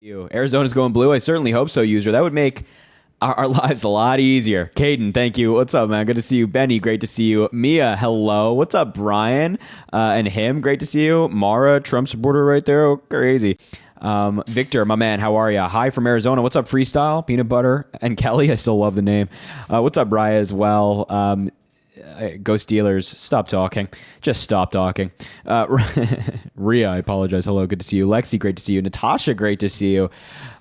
Arizona's going blue. I certainly hope so, user. That would make our lives a lot easier. Caden, thank you. What's up, man? Good to see you. Benny, great to see you. Mia, hello. What's up, Brian? And him, great to see you. Mara, Trump supporter right there. Oh, crazy. Victor, my man, how are ya? Hi from Arizona. What's up, Freestyle? Peanut Butter and Kelly. I still love the name. What's up, Raya, as well? Go Steelers. Stop talking. Just stop talking. Rhea, I apologize. Hello, good to see you. Lexi, great to see you. Natasha, great to see you.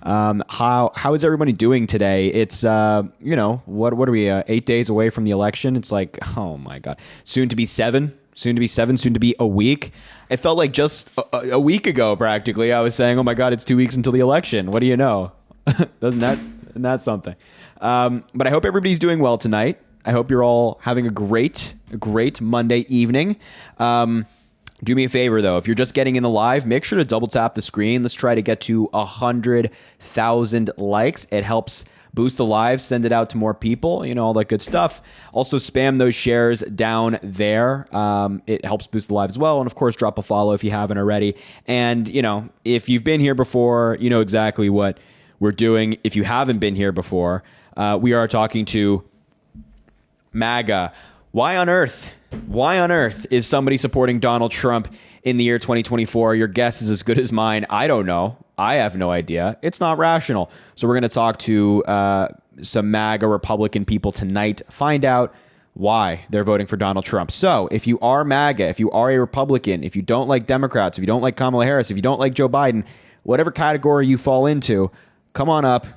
How is everybody doing today? It's what are we 8 days away from the election? It's like, oh my god, soon to be 7, soon to be a week. It felt like just a week ago practically I was saying, oh my god, it's 2 weeks until the election. What do you know? Isn't that something? But I hope everybody's doing well tonight. I hope you're all having a great Monday evening. Do me a favor, though. If you're just getting in the live, make sure to double tap the screen. Let's try to get to 100,000 likes. It helps boost the live, send it out to more people, all that good stuff. Also, spam those shares down there. It helps boost the live as well. And, of course, drop a follow if you haven't already. And, if you've been here before, you know exactly what we're doing. If you haven't been here before, we are talking to MAGA. Why on earth is somebody supporting Donald Trump in the year 2024? Your guess is as good as mine. I don't know. I have no idea. It's not rational. So we're going to talk to some MAGA Republican people tonight, find out why they're voting for Donald Trump. So if you are MAGA, if you are a Republican, if you don't like Democrats, if you don't like Kamala Harris, if you don't like Joe Biden, whatever category you fall into, come on up,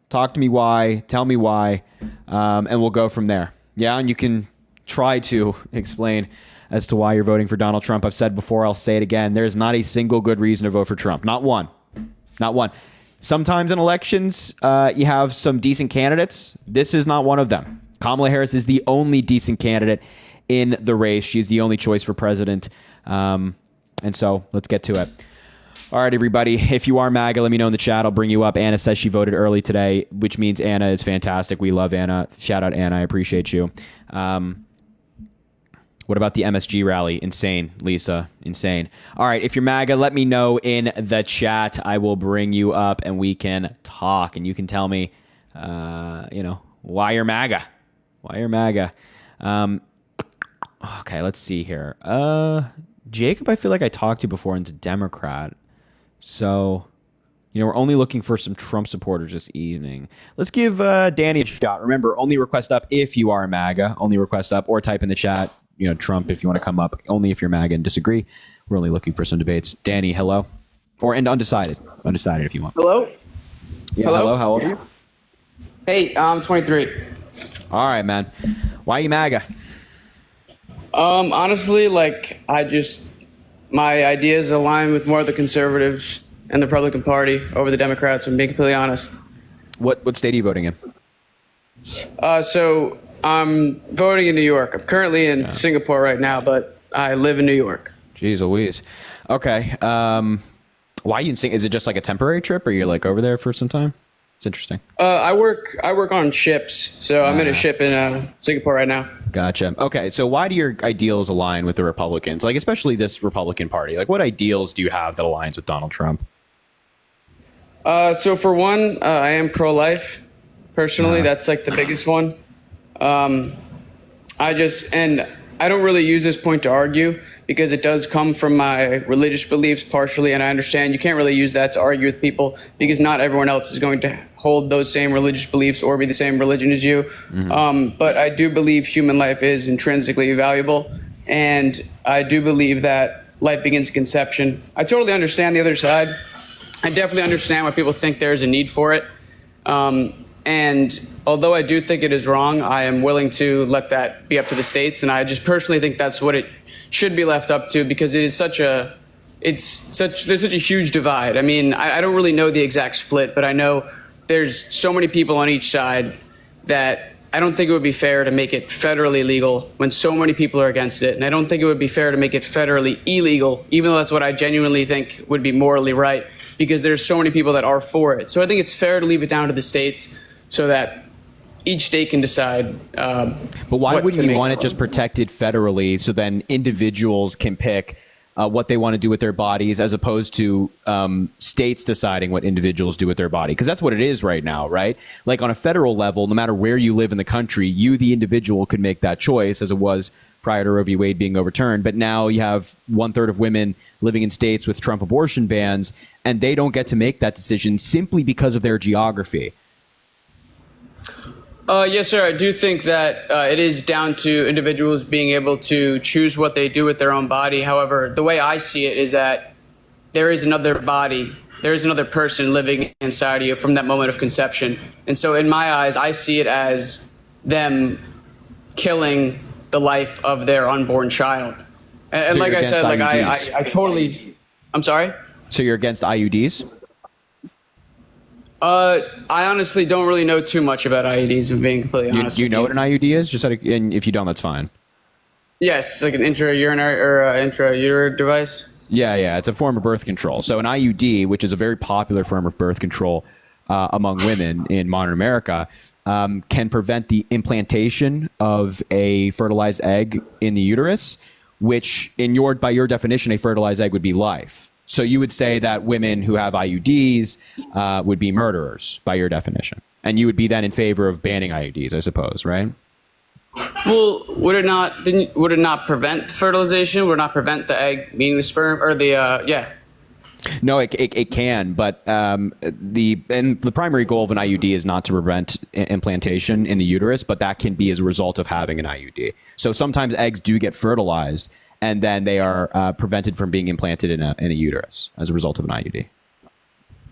talk to me why, tell me why, and we'll go from there. Yeah, and you can try to explain as to why you're voting for Donald Trump. I've said before, I'll say it again. There is not a single good reason to vote for Trump. Not one. Not one. Sometimes in elections, you have some decent candidates. This is not one of them. Kamala Harris is the only decent candidate in the race. She's the only choice for president. And so let's get to it. All right, everybody. If you are MAGA, let me know in the chat. I'll bring you up. Anna says she voted early today, which means Anna is fantastic. We love Anna. Shout out, Anna. I appreciate you. What about the MSG rally? Insane, Lisa. Insane. All right, if you're MAGA, let me know in the chat. I will bring you up and we can talk. And you can tell me, why you're MAGA. Why you're MAGA. Okay, let's see here. Jacob, I feel like I talked to you before, into Democrat. So, we're only looking for some Trump supporters this evening. Let's give Danny a shot. Remember, only request up if you are a MAGA. Only request up, or type in the chat, Trump if you want to come up. Only if you're MAGA and disagree. We're only looking for some debates. Danny, hello. And undecided. Undecided if you want. Hello? Yeah, hello. How old are you? Hey, I'm 23. All right, man. Why are you MAGA? Honestly, my ideas align with more of the conservatives and the Republican Party over the Democrats, I'm being completely honest. What state are you voting in? So I'm voting in New York. I'm currently in Singapore right now, but I live in New York. Jeez Louise. Okay. Why are you in Singapore? Is it just like a temporary trip, or you're over there for some time? It's interesting. I work on ships, so I'm in a ship in Singapore right now. Gotcha. Okay, so why do your ideals align with the Republicans? Especially this Republican Party. What ideals do you have that aligns with Donald Trump? So for one, I am pro-life. Personally, that's the biggest one. I don't really use this point to argue because it does come from my religious beliefs partially, and I understand you can't really use that to argue with people because not everyone else is going to hold those same religious beliefs or be the same religion as you. Mm-hmm. But I do believe human life is intrinsically valuable, and I do believe that life begins at conception. I totally understand the other side. I definitely understand why people think there's a need for it. And although I do think it is wrong, I am willing to let that be up to the states. And I just personally think that's what it should be left up to, because it is there's such a huge divide. I mean, I don't really know the exact split, but I know there's so many people on each side that I don't think it would be fair to make it federally legal when so many people are against it. And I don't think it would be fair to make it federally illegal, even though that's what I genuinely think would be morally right, because there's so many people that are for it. So I think it's fair to leave it down to the states so that each state can decide. But why wouldn't you want it just protected federally so then individuals can pick what they want to do with their bodies, as opposed to states deciding what individuals do with their body. Because that's what it is right now, right? Like on a federal level, no matter where you live in the country, you, the individual, could make that choice, as it was prior to Roe v. Wade being overturned. But now you have 1/3 of women living in states with Trump abortion bans, and they don't get to make that decision simply because of their geography. Yes, sir. I do think that it is down to individuals being able to choose what they do with their own body. However, the way I see it is that there is another body, there is another person living inside of you from that moment of conception. And so in my eyes, I see it as them killing the life of their unborn child. And So like you're I said, like against I totally, I'm sorry? So you're against IUDs? I honestly don't really know too much about IUDs, if being completely honest. Do you with know what an IUD is? And if you don't, that's fine. Yes, like an intraurinary or intrauterine device. Yeah, it's a form of birth control. So an IUD, which is a very popular form of birth control among women in modern America, can prevent the implantation of a fertilized egg in the uterus, which by your definition, a fertilized egg would be life. So you would say that women who have IUDs would be murderers by your definition. And you would be then in favor of banning IUDs, I suppose, right? Well, would it not prevent fertilization? Would it not prevent the egg meaning the sperm or the No, it can, but the primary goal of an IUD is not to prevent implantation in the uterus, but that can be as a result of having an IUD. So sometimes eggs do get fertilized, and then they are prevented from being implanted in a uterus as a result of an IUD.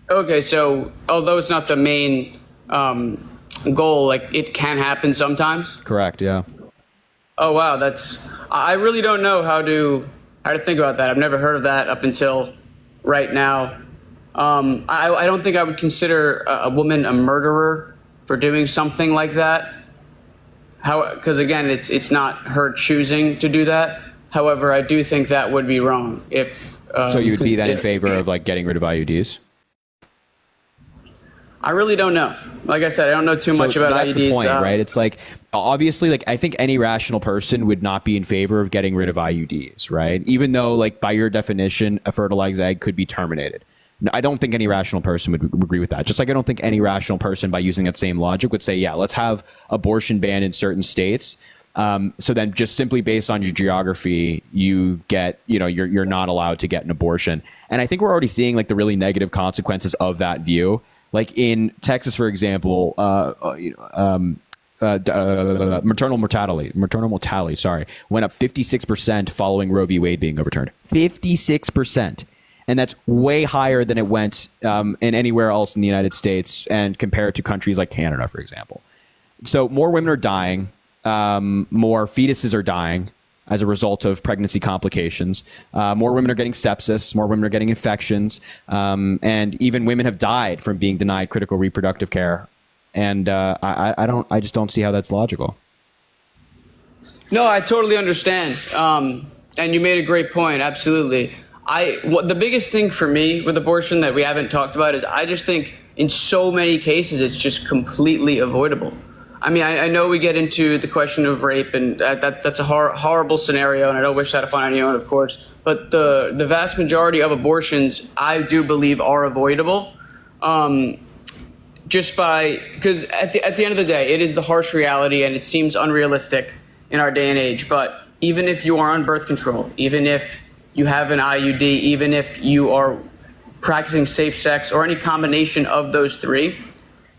Okay, so although it's not the main goal, like it can happen sometimes. Correct. Yeah. Oh wow, I really don't know how to think about that. I've never heard of that up until right now. I don't think I would consider a woman a murderer for doing something like that. Because again, it's not her choosing to do that. However, I do think that would be wrong if. So you would be then in favor of like getting rid of IUDs? I really don't know. Like I said, I don't know too much about that's IUDs. The point, right? It's like, obviously, like I think any rational person would not be in favor of getting rid of IUDs, right? Even though, like by your definition, a fertilized egg could be terminated. No, I don't think any rational person would agree with that. Just like I don't think any rational person, by using that same logic, would say, yeah, let's have abortion ban in certain states. So then just simply based on your geography, you get, you're not allowed to get an abortion. And I think we're already seeing like the really negative consequences of that view. Like in Texas, for example, maternal mortality, went up 56% following Roe v. Wade being overturned. 56%. And that's way higher than it went in anywhere else in the United States and compared to countries like Canada, for example. So more women are dying. More fetuses are dying as a result of pregnancy complications. More women are getting sepsis. More women are getting infections. And even women have died from being denied critical reproductive care. And I just don't see how that's logical. No, I totally understand. And you made a great point. Absolutely. The biggest thing for me with abortion that we haven't talked about is I just think in so many cases it's just completely avoidable. I mean, I know we get into the question of rape, and that's a horrible scenario, and I don't wish that upon anyone, of course. But the vast majority of abortions, I do believe, are avoidable, because at the end of the day, it is the harsh reality, and it seems unrealistic in our day and age. But even if you are on birth control, even if you have an IUD, even if you are practicing safe sex or any combination of those three,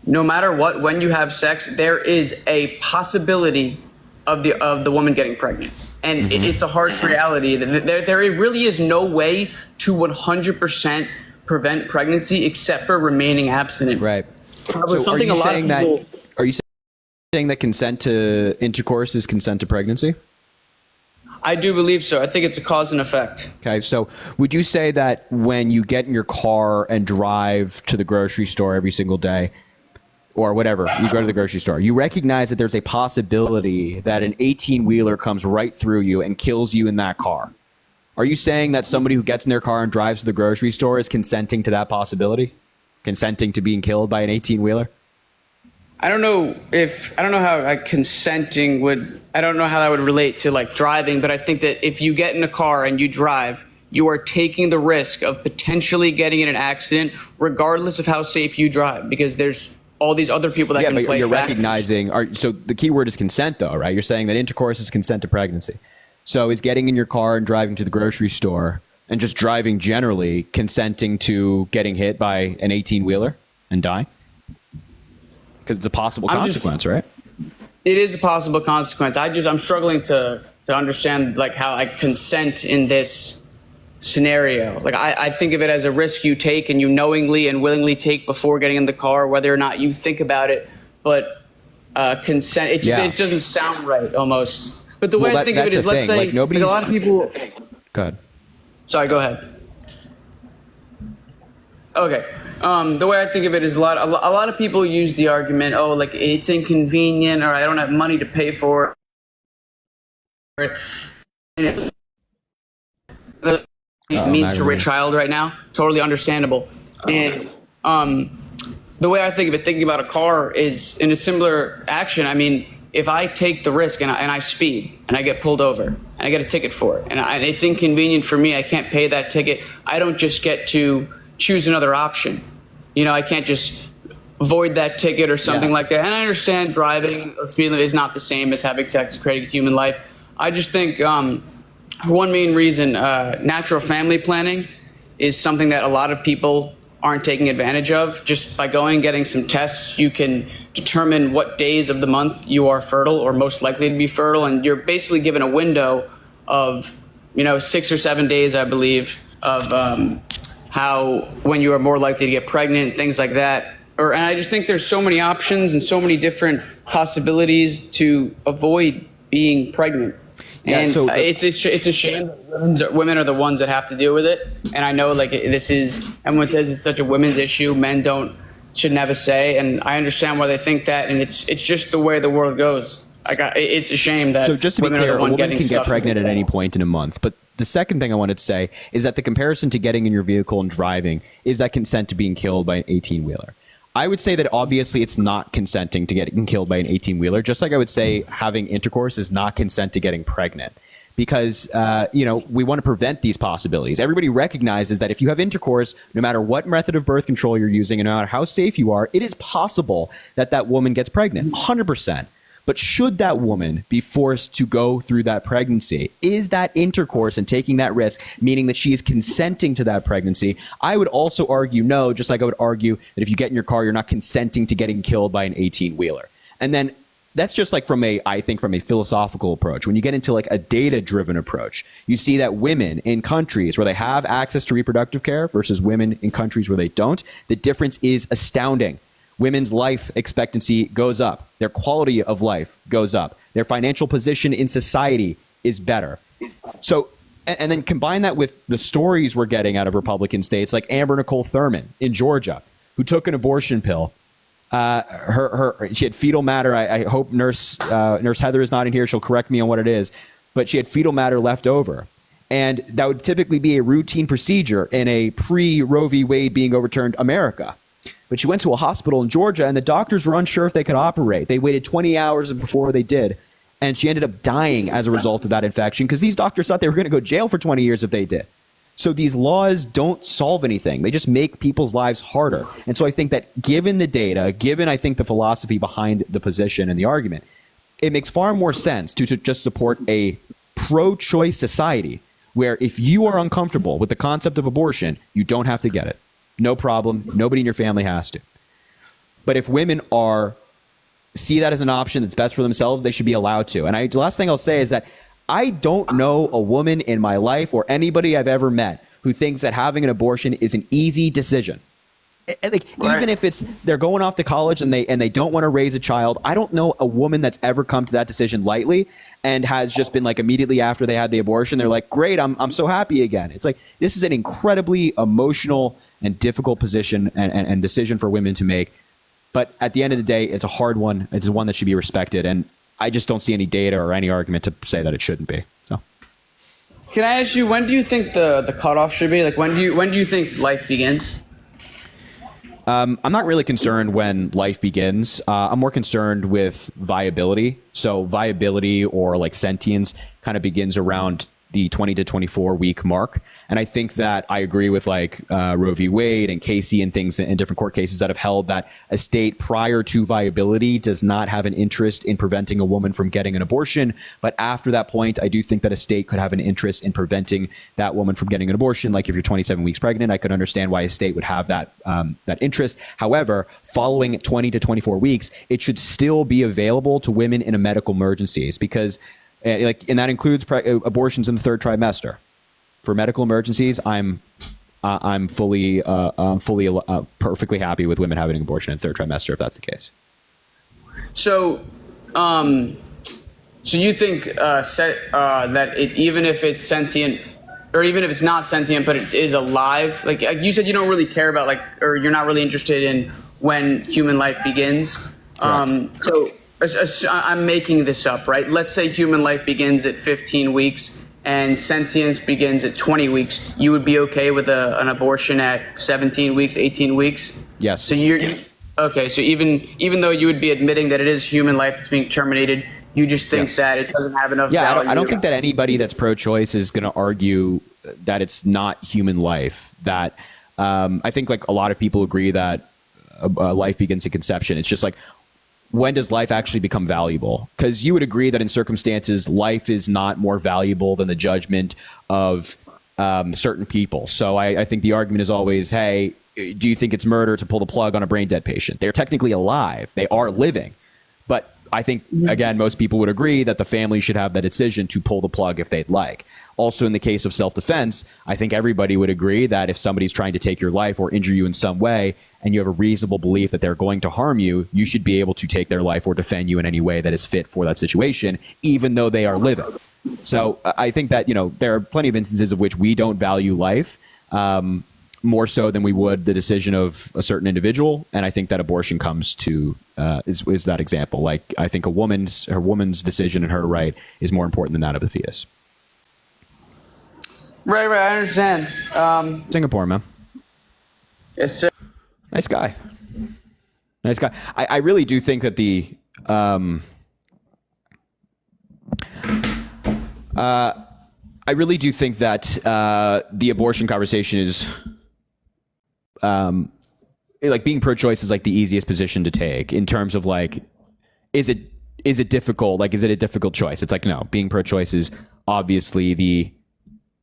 no matter what, when you have sex, there is a possibility of the woman getting pregnant. And it's a harsh reality. There really is no way to 100% prevent pregnancy except for remaining abstinent. Right. So are you saying that consent to intercourse is consent to pregnancy? I do believe so. I think it's a cause and effect. Okay. So would you say that when you get in your car and drive to the grocery store every single day, or whatever, you go to the grocery store, you recognize that there's a possibility that an 18-wheeler comes right through you and kills you in that car? Are you saying that somebody who gets in their car and drives to the grocery store is consenting to that possibility? Consenting to being killed by an 18-wheeler? I don't know how consenting I don't know how that would relate to like driving, but I think that if you get in a car and you drive, you are taking the risk of potentially getting in an accident, regardless of how safe you drive, because there's all these other people that can play. Yeah, but you're factors. recognizing. So the key word is consent, though, right? You're saying that intercourse is consent to pregnancy. So is getting in your car and driving to the grocery store and just driving generally consenting to getting hit by an 18-wheeler and dying? Because it's a possible consequence, right? It is a possible consequence. I'm struggling to understand like how I consent in this scenario. Like I think of it as a risk you take and you knowingly and willingly take before getting in the car, whether or not you think about it. But consent, it doesn't sound right almost. But the way I think of it is, let's say, like a lot of people. Go ahead. Sorry, go ahead. Okay. The way I think of it is a lot of people use the argument, oh, like it's inconvenient, or I don't have money to pay for it. And it means to raise a child right now. Totally understandable. And the way I think of it, thinking about a car is in a similar action. I mean, if I take the risk and I speed and I get pulled over and I get a ticket for it and it's inconvenient for me, I can't pay that ticket, I don't just get to choose another option. You know, I can't just avoid that ticket or something like that. And I understand driving speed limit is not the same as having sex, creating a human life. I just think for one main reason, natural family planning is something that a lot of people aren't taking advantage of. Just by going and getting some tests, you can determine what days of the month you are fertile or most likely to be fertile. And you're basically given a window of, 6 or 7 days, I believe, of when you are more likely to get pregnant, things like that. And I just think there's so many options and so many different possibilities to avoid being pregnant. Yeah, and it's a shame that women are the ones that have to deal with it. And I know everyone says it's such a women's issue. Men shouldn't have a say. And I understand why they think that. And it's just the way the world goes. It's a shame that. So just to be clear, a woman can get pregnant at any point in a month. But the second thing I wanted to say is that the comparison to getting in your vehicle and driving is that consent to being killed by an 18-wheeler. I would say that obviously it's not consenting to getting killed by an 18-wheeler, just like I would say having intercourse is not consent to getting pregnant. Because, we want to prevent these possibilities. Everybody recognizes that if you have intercourse, no matter what method of birth control you're using and no matter how safe you are, it is possible that that woman gets pregnant, 100%. But should that woman be forced to go through that pregnancy? Is that intercourse and taking that risk, meaning that she is consenting to that pregnancy? I would also argue no, just like I would argue that if you get in your car, you're not consenting to getting killed by an 18-wheeler. And then that's just like from a philosophical approach. When you get into like a data-driven approach, you see that women in countries where they have access to reproductive care versus women in countries where they don't, the difference is astounding. Women's life expectancy goes up. Their quality of life goes up. Their financial position in society is better. So, and then combine that with the stories we're getting out of Republican states like Amber Nicole Thurman in Georgia, who took an abortion pill. She had fetal matter. I hope Nurse Heather is not in here. She'll correct me on what it is. But she had fetal matter left over. And that would typically be a routine procedure in a pre-Roe v. Wade being overturned America. But she went to a hospital in Georgia, and the doctors were unsure if they could operate. They waited 20 hours before they did, and she ended up dying as a result of that infection because these doctors thought they were going to go to jail for 20 years if they did. So these laws don't solve anything. They just make people's lives harder. And so I think that given the data, given, I think, the philosophy behind the position and the argument, it makes far more sense to just support a pro-choice society where if you are uncomfortable with the concept of abortion, you don't have to get it. No problem. Nobody in your family has to. But if women see that as an option that's best for themselves, they should be allowed to. And the last thing I'll say is that I don't know a woman in my life or anybody I've ever met who thinks that having an abortion is an easy decision. Even if they're going off to college and they don't want to raise a child, I don't know a woman that's ever come to that decision lightly and has just been like immediately after they had the abortion, they're like, great, I'm so happy again. It's like this is an incredibly emotional and difficult position and decision for women to make. But at the end of the day, it's a hard one. It's one that should be respected. And I just don't see any data or any argument to say that it shouldn't be. So, can I ask you, when do you think the cutoff should be? Like, when do you think life begins? I'm not really concerned when life begins. I'm more concerned with viability. So viability or like sentience kind of begins around the 20 to 24 week mark. And I think that I agree with like Roe v. Wade and Casey and things in different court cases that have held that a state prior to viability does not have an interest in preventing a woman from getting an abortion. But after that point, I do think that a state could have an interest in preventing that woman from getting an abortion. Like if you're 27 weeks pregnant, I could understand why a state would have that interest. However, following 20 to 24 weeks, it should still be available to women in a medical emergencies because and that includes abortions in the third trimester. For medical emergencies, I'm fully perfectly happy with women having an abortion in the third trimester if that's the case. So, so you think that even if it's sentient, or even if it's not sentient, but it is alive, like you said, you don't really care about or you're not really interested in when human life begins. So I'm making this up, right? Let's say human life begins at 15 weeks and sentience begins at 20 weeks. You would be okay with an abortion at 17 weeks, 18 weeks? Yes. So okay. So even though you would be admitting that it is human life that's being terminated, you just think that it doesn't have enough value. I don't think that anybody that's pro-choice is going to argue that it's not human life. That I think like a lot of people agree that life begins at conception. It's just like, when does life actually become valuable? Because you would agree that in circumstances, life is not more valuable than the judgment of certain people. So I think the argument is always, hey, do you think it's murder to pull the plug on a brain dead patient? They're technically alive. They are living. But I think, again, most people would agree that the family should have that decision to pull the plug if they'd like. Also, in the case of self-defense, I think everybody would agree that if somebody's trying to take your life or injure you in some way, and you have a reasonable belief that they're going to harm you, you should be able to take their life or defend you in any way that is fit for that situation, even though they are living. So I think that, there are plenty of instances of which we don't value life more so than we would the decision of a certain individual. And I think that abortion comes to is that example. Like, I think her woman's decision and her right is more important than that of the fetus. Right. I understand. Singapore, man. Yes, sir. Nice guy. I really do think that the abortion conversation is like being pro-choice is like the easiest position to take in terms of like, is it difficult? Like, is it a difficult choice? It's like, no, being pro-choice is obviously the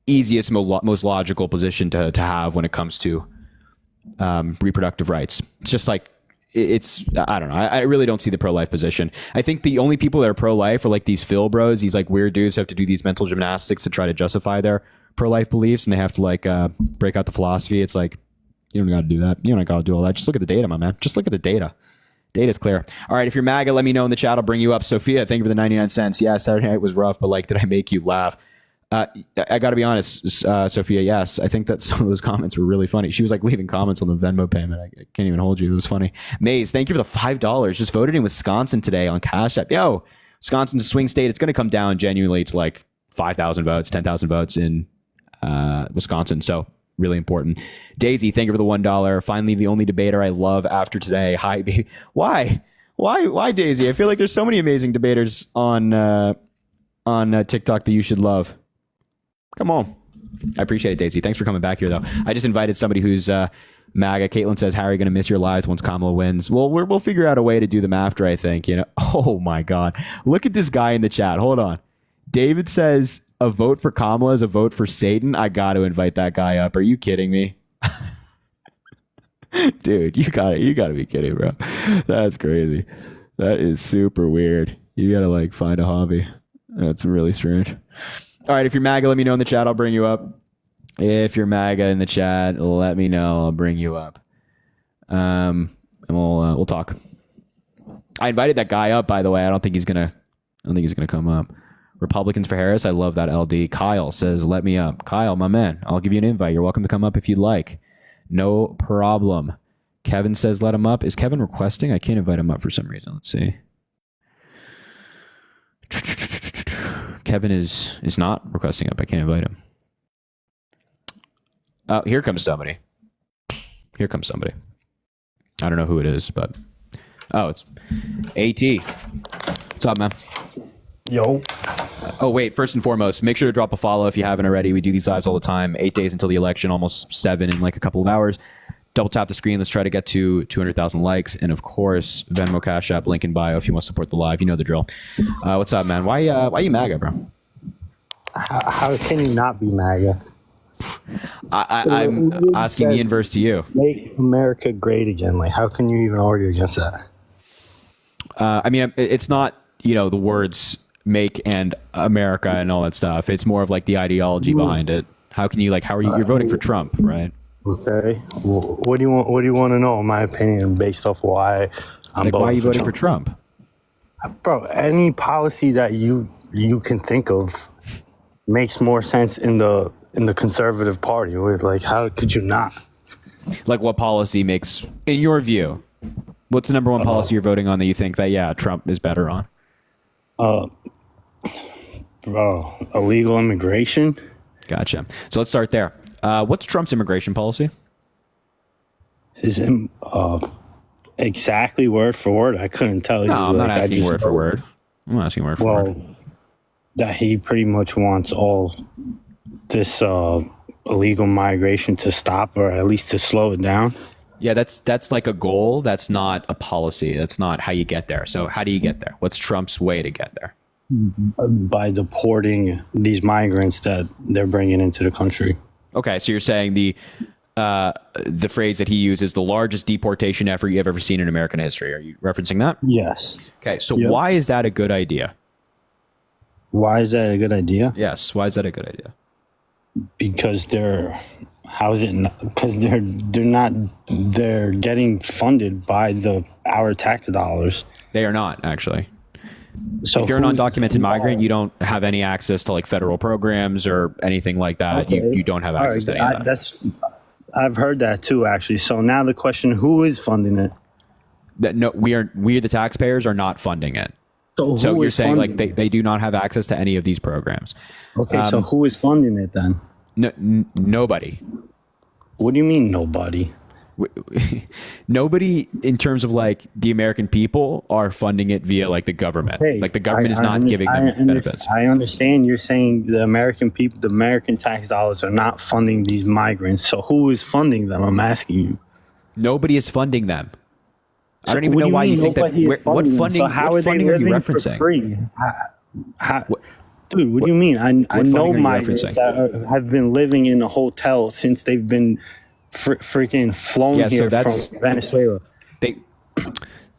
easiest, most logical position to have when it comes to reproductive rights. It's just like, I don't know. I really don't see the pro-life position. I think the only people that are pro-life are like these Phil bros, these like weird dudes who have to do these mental gymnastics to try to justify their pro-life beliefs, and they have to like break out the philosophy. It's like, you don't got to do that. You don't got to do all that. Just look at the data, my man. Just look at the data. Data's clear. All right, if you're MAGA, let me know in the chat. I'll bring you up. Sophia, thank you for the 99 cents. Yeah, Saturday night was rough, but like, did I make you laugh? I got to be honest, Sophia, yes. I think that some of those comments were really funny. She was like leaving comments on the Venmo payment. I can't even hold you. It was funny. Maze, thank you for the $5. Just voted in Wisconsin today on Cash App. Yo, Wisconsin's a swing state. It's going to come down genuinely to like 5,000 votes, 10,000 votes in Wisconsin. So really important. Daisy, thank you for the $1. Finally, the only debater I love after today. Hi, baby. Why, Daisy? I feel like there's so many amazing debaters on TikTok that you should love. Come on. I appreciate it, Daisy. Thanks for coming back here, though. I just invited somebody who's MAGA. Caitlin says, Harry, going to miss your lives once Kamala wins. Well, we'll figure out a way to do them after, I think. Oh, my God. Look at this guy in the chat. Hold on. David says, a vote for Kamala is a vote for Satan. I got to invite that guy up. Are you kidding me? Dude, you got to be kidding, bro. That's crazy. That is super weird. You got to like find a hobby. That's really strange. All right, if you're MAGA, let me know in the chat. I'll bring you up. If you're MAGA in the chat, let me know. I'll bring you up. And we'll talk. I invited that guy up, by the way. I don't think he's gonna come up. Republicans for Harris. I love that LD. Kyle says, let me up. Kyle, my man, I'll give you an invite. You're welcome to come up if you'd like. No problem. Kevin says, let him up. Is Kevin requesting? I can't invite him up for some reason. Let's see. Kevin is not requesting up. I can't invite him. Oh, here comes somebody. I don't know who it is, but it's AT. What's up, man? Yo. Oh, wait, first and foremost, make sure to drop a follow if you haven't already. We do these lives all the time, 8 days until the election, almost 7 in like a couple of hours. Double tap the screen. Let's try to get to 200,000 likes. And of course, Venmo, Cash App, link in bio if you want to support the live. You know the drill. What's up, man? Why you MAGA, bro? How can you not be MAGA? I'm asking the inverse to you. Make America great again. Like, how can you even argue against that? I mean, it's not, the words make and America and all that stuff. It's more of like the ideology behind it. How can you you're voting for Trump, right? Okay. Well, what do you want to know? In my opinion, based off why I'm voting why are you for voting Trump? for Trump? Bro, any policy that you can think of makes more sense in the conservative party. Like, how could you not? Like, what policy makes, in your view, what's the number one policy you're voting on that you think that, Trump is better on? Bro, illegal immigration. Gotcha. So let's start there. What's Trump's immigration policy? Is it exactly word for word? I couldn't tell you. No, I'm not asking word for word. I'm not asking word for word. Well, that he pretty much wants all this illegal migration to stop, or at least to slow it down. Yeah, that's like a goal. That's not a policy. That's not how you get there. So how do you get there? What's Trump's way to get there? By deporting these migrants that they're bringing into the country. Okay, so you're saying the phrase that he uses, the largest deportation effort you have ever seen in American history. Are you referencing that? Yes. Okay, so why is that a good idea? Why is that a good idea? Yes, why is that a good idea? Because they're getting funded by our tax dollars. They are not, actually. So if you're an undocumented migrant, you don't have any access to like federal programs or anything like that. Okay. You don't have access to any of that. I've heard that too, actually. So now the question: who is funding it? We the taxpayers are not funding it. So you're saying like they do not have access to any of these programs. Okay, so who is funding it then? Nobody. What do you mean nobody? Nobody in terms of like the American people are funding it via like the government. Hey, like the government is not giving them benefits. I understand you're saying the American people, the American tax dollars are not funding these migrants. So who is funding them? I'm asking you. Nobody is funding them. I don't even know why you think that. What funding? So how what funding are you referencing? For free? Dude, what do you mean? I know migrants that have been living in a hotel since they've been freaking flown here from Venezuela.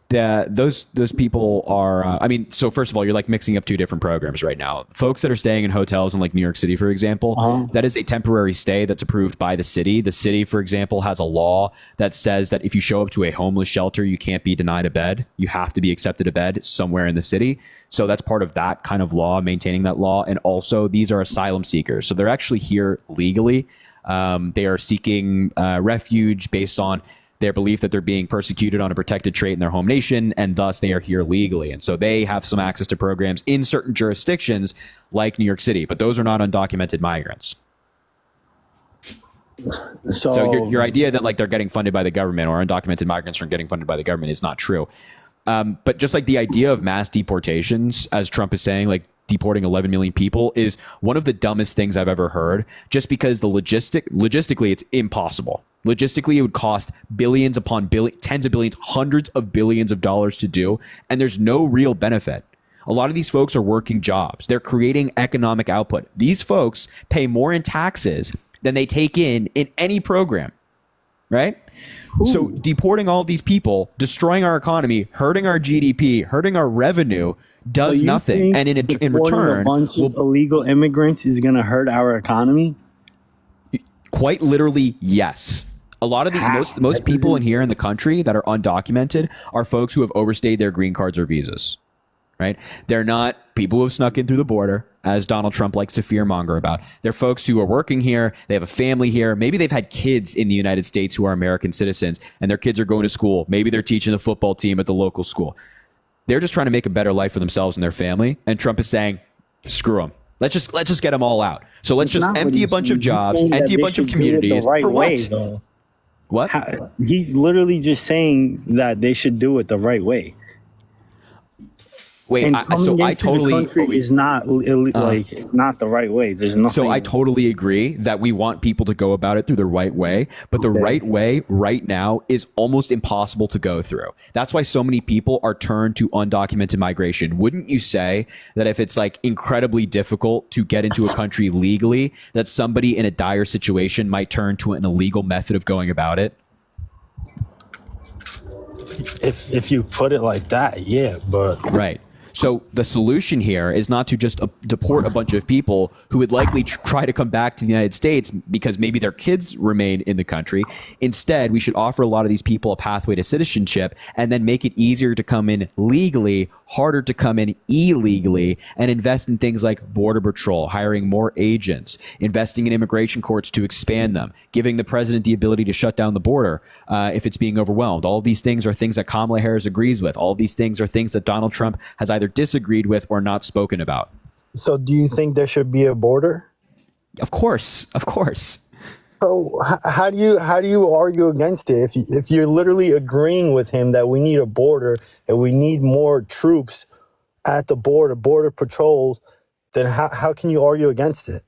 Those people are, so first of all, you're like mixing up two different programs right now. Folks that are staying in hotels in like New York City, for example, that is a temporary stay that's approved by the city. The city, for example, has a law that says that if you show up to a homeless shelter, you can't be denied a bed. You have to be accepted a bed somewhere in the city. So that's part of that kind of law, maintaining that law. And also these are asylum seekers. So they're actually here legally. They are seeking refuge based on their belief that they're being persecuted on a protected trait in their home nation, and thus they are here legally. And so they have some access to programs in certain jurisdictions like New York City, but those are not undocumented migrants. So your idea that like they're getting funded by the government or undocumented migrants are getting funded by the government is not true. But just like the idea of mass deportations, as Trump is saying, like deporting 11 million people is one of the dumbest things I've ever heard, just because logistically it's impossible. Logistically, it would cost billions upon billions, tens of billions, hundreds of billions of dollars to do, and there's no real benefit. A lot of these folks are working jobs. They're creating economic output. These folks pay more in taxes than they take in any program, right? Ooh. So deporting all of these people, destroying our economy, hurting our GDP, hurting our revenue, does nothing. And in return, a bunch of illegal immigrants is going to hurt our economy? Quite literally, yes. A lot of the most people in here in the country that are undocumented are folks who have overstayed their green cards or visas, right? They're not people who have snuck in through the border, as Donald Trump likes to fearmonger about. They're folks who are working here. They have a family here. Maybe they've had kids in the United States who are American citizens, and their kids are going to school. Maybe they're teaching the football team at the local school. They're just trying to make a better life for themselves and their family. And Trump is saying, screw them. Let's just get them all out. So let's just empty a bunch of jobs, empty a bunch of communities for what? What? He's literally just saying that they should do it the right way. Wait, And so coming I into totally the country is not like it's not the right way. There's nothing. So I totally agree that we want people to go about it through the right way, but the right way right now is almost impossible to go through. That's why so many people are turned to undocumented migration. Wouldn't you say that if it's like incredibly difficult to get into a country legally, that somebody in a dire situation might turn to an illegal method of going about it? If you put it like that, yeah, but Right. So the solution here is not to just deport a bunch of people who would likely try to come back to the United States because maybe their kids remain in the country. Instead, we should offer a lot of these people a pathway to citizenship and then make it easier to come in legally, harder to come in illegally, and invest in things like Border Patrol, hiring more agents, investing in immigration courts to expand them, giving the president the ability to shut down the border if it's being overwhelmed. All of these things are things that Kamala Harris agrees with. All of these things are things that Donald Trump has either disagreed with or not spoken about. so do you think there should be a border? Of course, of course. So how do you argue against it if you're literally agreeing with him that we need a border and we need more troops at the border patrols? Then how can you argue against it?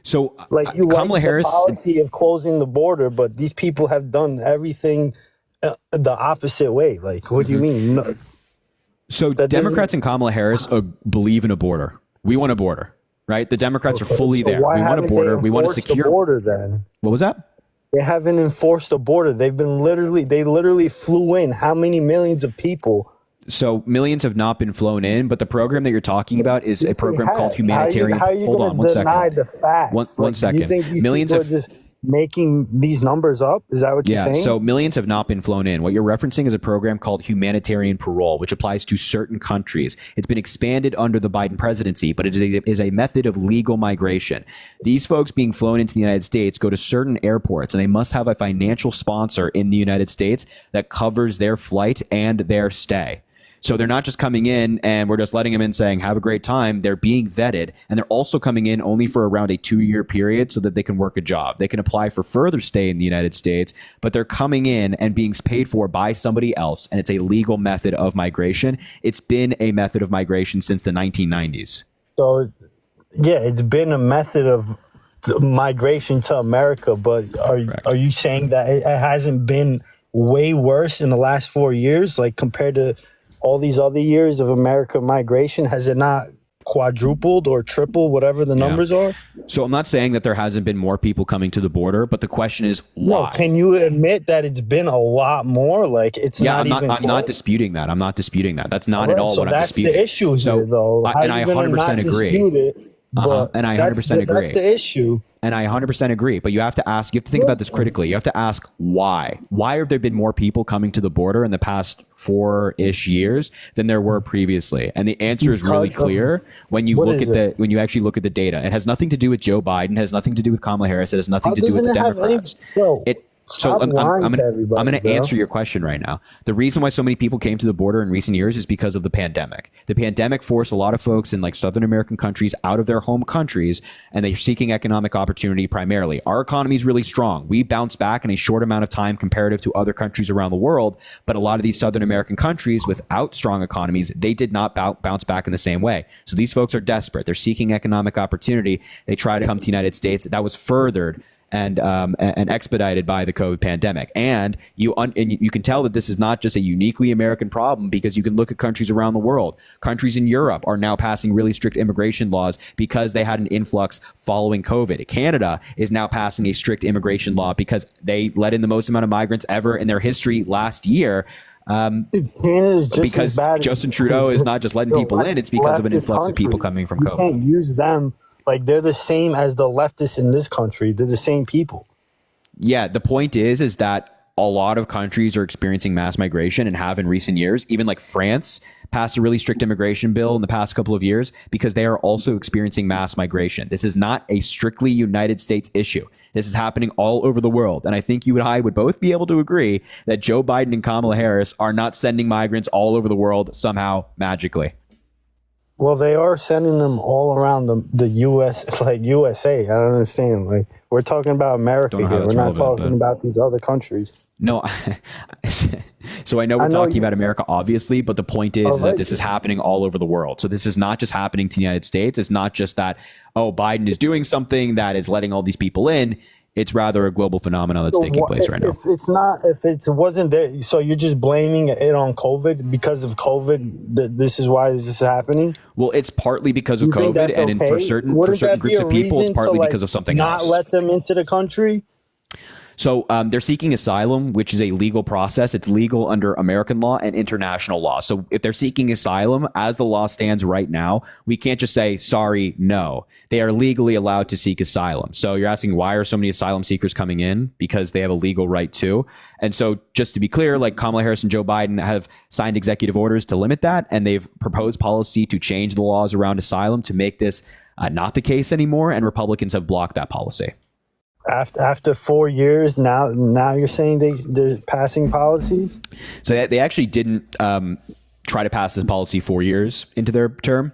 So Like you Kamala like Harris, the policy of closing the border, but these people have done everything the opposite way. Like, what do you mean? No, so Democrats and Kamala Harris believe in a border. We want a border, right? The Democrats are fully there. why We want a haven't they border. We want to enforced secure. the border then? What was that? They haven't enforced the border. They literally flew in how many millions of people? So millions have not been flown in, but the program that you're talking about is a program called humanitarian. How are you Hold going on to one deny second. the facts? One second. You think these Millions people of are just making these numbers up? Is that what you're saying? So millions have not been flown in. What you're referencing is a program called humanitarian parole, which applies to certain countries. It's been expanded under the Biden presidency, but it is a method of legal migration. These folks being flown into the United States go to certain airports, and they must have a financial sponsor in the United States that covers their flight and their stay. So they're not just coming in and we're just letting them in saying, have a great time. They're being vetted, and they're also coming in only for around a 2-year period so that they can work a job. They can apply for further stay in the United States, but they're coming in and being paid for by somebody else. And it's a legal method of migration. It's been a method of migration since the 1990s. So, yeah, it's been a method of migration to America, but are you saying that it hasn't been way worse in the last 4 years, like compared to all these other years of American migration? Has it not quadrupled or tripled, whatever the numbers are? So I'm not saying that there hasn't been more people coming to the border, but the question is why? No, can you admit that it's been a lot more? Like it's I'm not not disputing that. I'm not disputing that. That's not at all so what I'm disputing. that's the issue here, though. And I 100% agree. And I 100% agree. That's the issue. And I 100% agree. But you have to think about this critically. You have to ask why. Why have there been more people coming to the border in the past 4-ish years than there were previously? And the answer is really clear when you when you actually look at the data. It has nothing to do with Joe Biden. It has nothing to do with Kamala Harris. It has nothing to do with the Democrats. So I'm going to answer your question right now. The reason why so many people came to the border in recent years is because of the pandemic. The pandemic forced a lot of folks in like Southern American countries out of their home countries, and they're seeking economic opportunity primarily. Our economy is really strong. We bounced back in a short amount of time comparative to other countries around the world, but a lot of these Southern American countries without strong economies, they did not bounce back in the same way. So these folks are desperate. They're seeking economic opportunity. They try to come to the United States. That was furthered and expedited by the COVID pandemic. And you can tell that this is not just a uniquely American problem, because you can look at countries around the world. Countries in Europe are now passing really strict immigration laws because they had an influx following COVID. Canada is now passing a strict immigration law because they let in the most amount of migrants ever in their history last year. Canada's just because as bad Justin Trudeau is not just letting people in, it's because of an influx of people coming from COVID. You can't use them. Like, they're the same as the leftists in this country. They're the same people. Yeah, the point is that a lot of countries are experiencing mass migration and have in recent years. Even like France passed a really strict immigration bill in the past couple of years because they are also experiencing mass migration. This is not a strictly United States issue. This is happening all over the world. And I think you and I would both be able to agree that Joe Biden and Kamala Harris are not sending migrants all over the world somehow magically. Well, they are sending them all around the U.S., like USA. I don't understand. Like, we're talking about America here. We're not talking about these other countries. No, so I know we're I know talking you. about America, obviously, but the point All is that right. this is happening all over the world. So this is not just happening to the United States. It's not just that, oh, Biden is doing something that is letting all these people in. It's rather a global phenomenon that's So taking place right now. if it's not, if it wasn't there, so you're just blaming it on COVID because of COVID. This is why this is happening. Well, it's partly because of You think COVID, that's and for okay? certain Wouldn't that be groups a of people, it's reason to partly like because of something not else. let them into the country? So they're seeking asylum, which is a legal process. It's legal under American law and international law. So if they're seeking asylum, as the law stands right now, we can't just say, sorry, no. They are legally allowed to seek asylum. So you're asking, why are so many asylum seekers coming in? Because they have a legal right to. And so just to be clear, like Kamala Harris and Joe Biden have signed executive orders to limit that. And they've proposed policy to change the laws around asylum to make this not the case anymore. And Republicans have blocked that policy. After 4 years, now you're saying they're passing policies? So they actually didn't try to pass this policy 4 years into their term.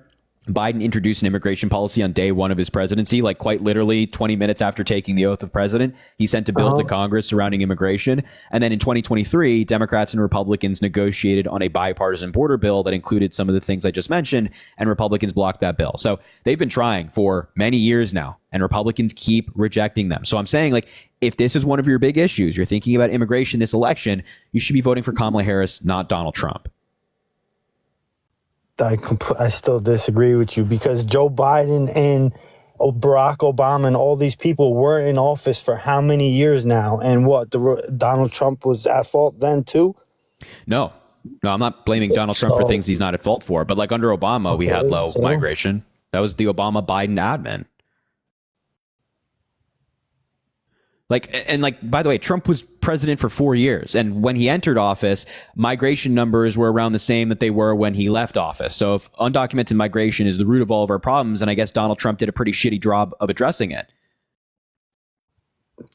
Biden introduced an immigration policy on day one of his presidency, like quite literally 20 minutes after taking the oath of president. He sent a bill to Congress surrounding immigration. And then in 2023, Democrats and Republicans negotiated on a bipartisan border bill that included some of the things I just mentioned, and Republicans blocked that bill. So they've been trying for many years now, and Republicans keep rejecting them. So I'm saying, like, if this is one of your big issues, you're thinking about immigration this election, you should be voting for Kamala Harris, not Donald Trump. I still disagree with you because Joe Biden and Barack Obama and all these people were in office for how many years now? And Donald Trump was at fault then too? No, I'm not blaming Donald Trump for things he's not at fault for. But like under Obama, we had low migration. That was the Obama-Biden admin. By the way, Trump was president for 4 years. And when he entered office, migration numbers were around the same that they were when he left office. So if undocumented migration is the root of all of our problems, and I guess Donald Trump did a pretty shitty job of addressing it.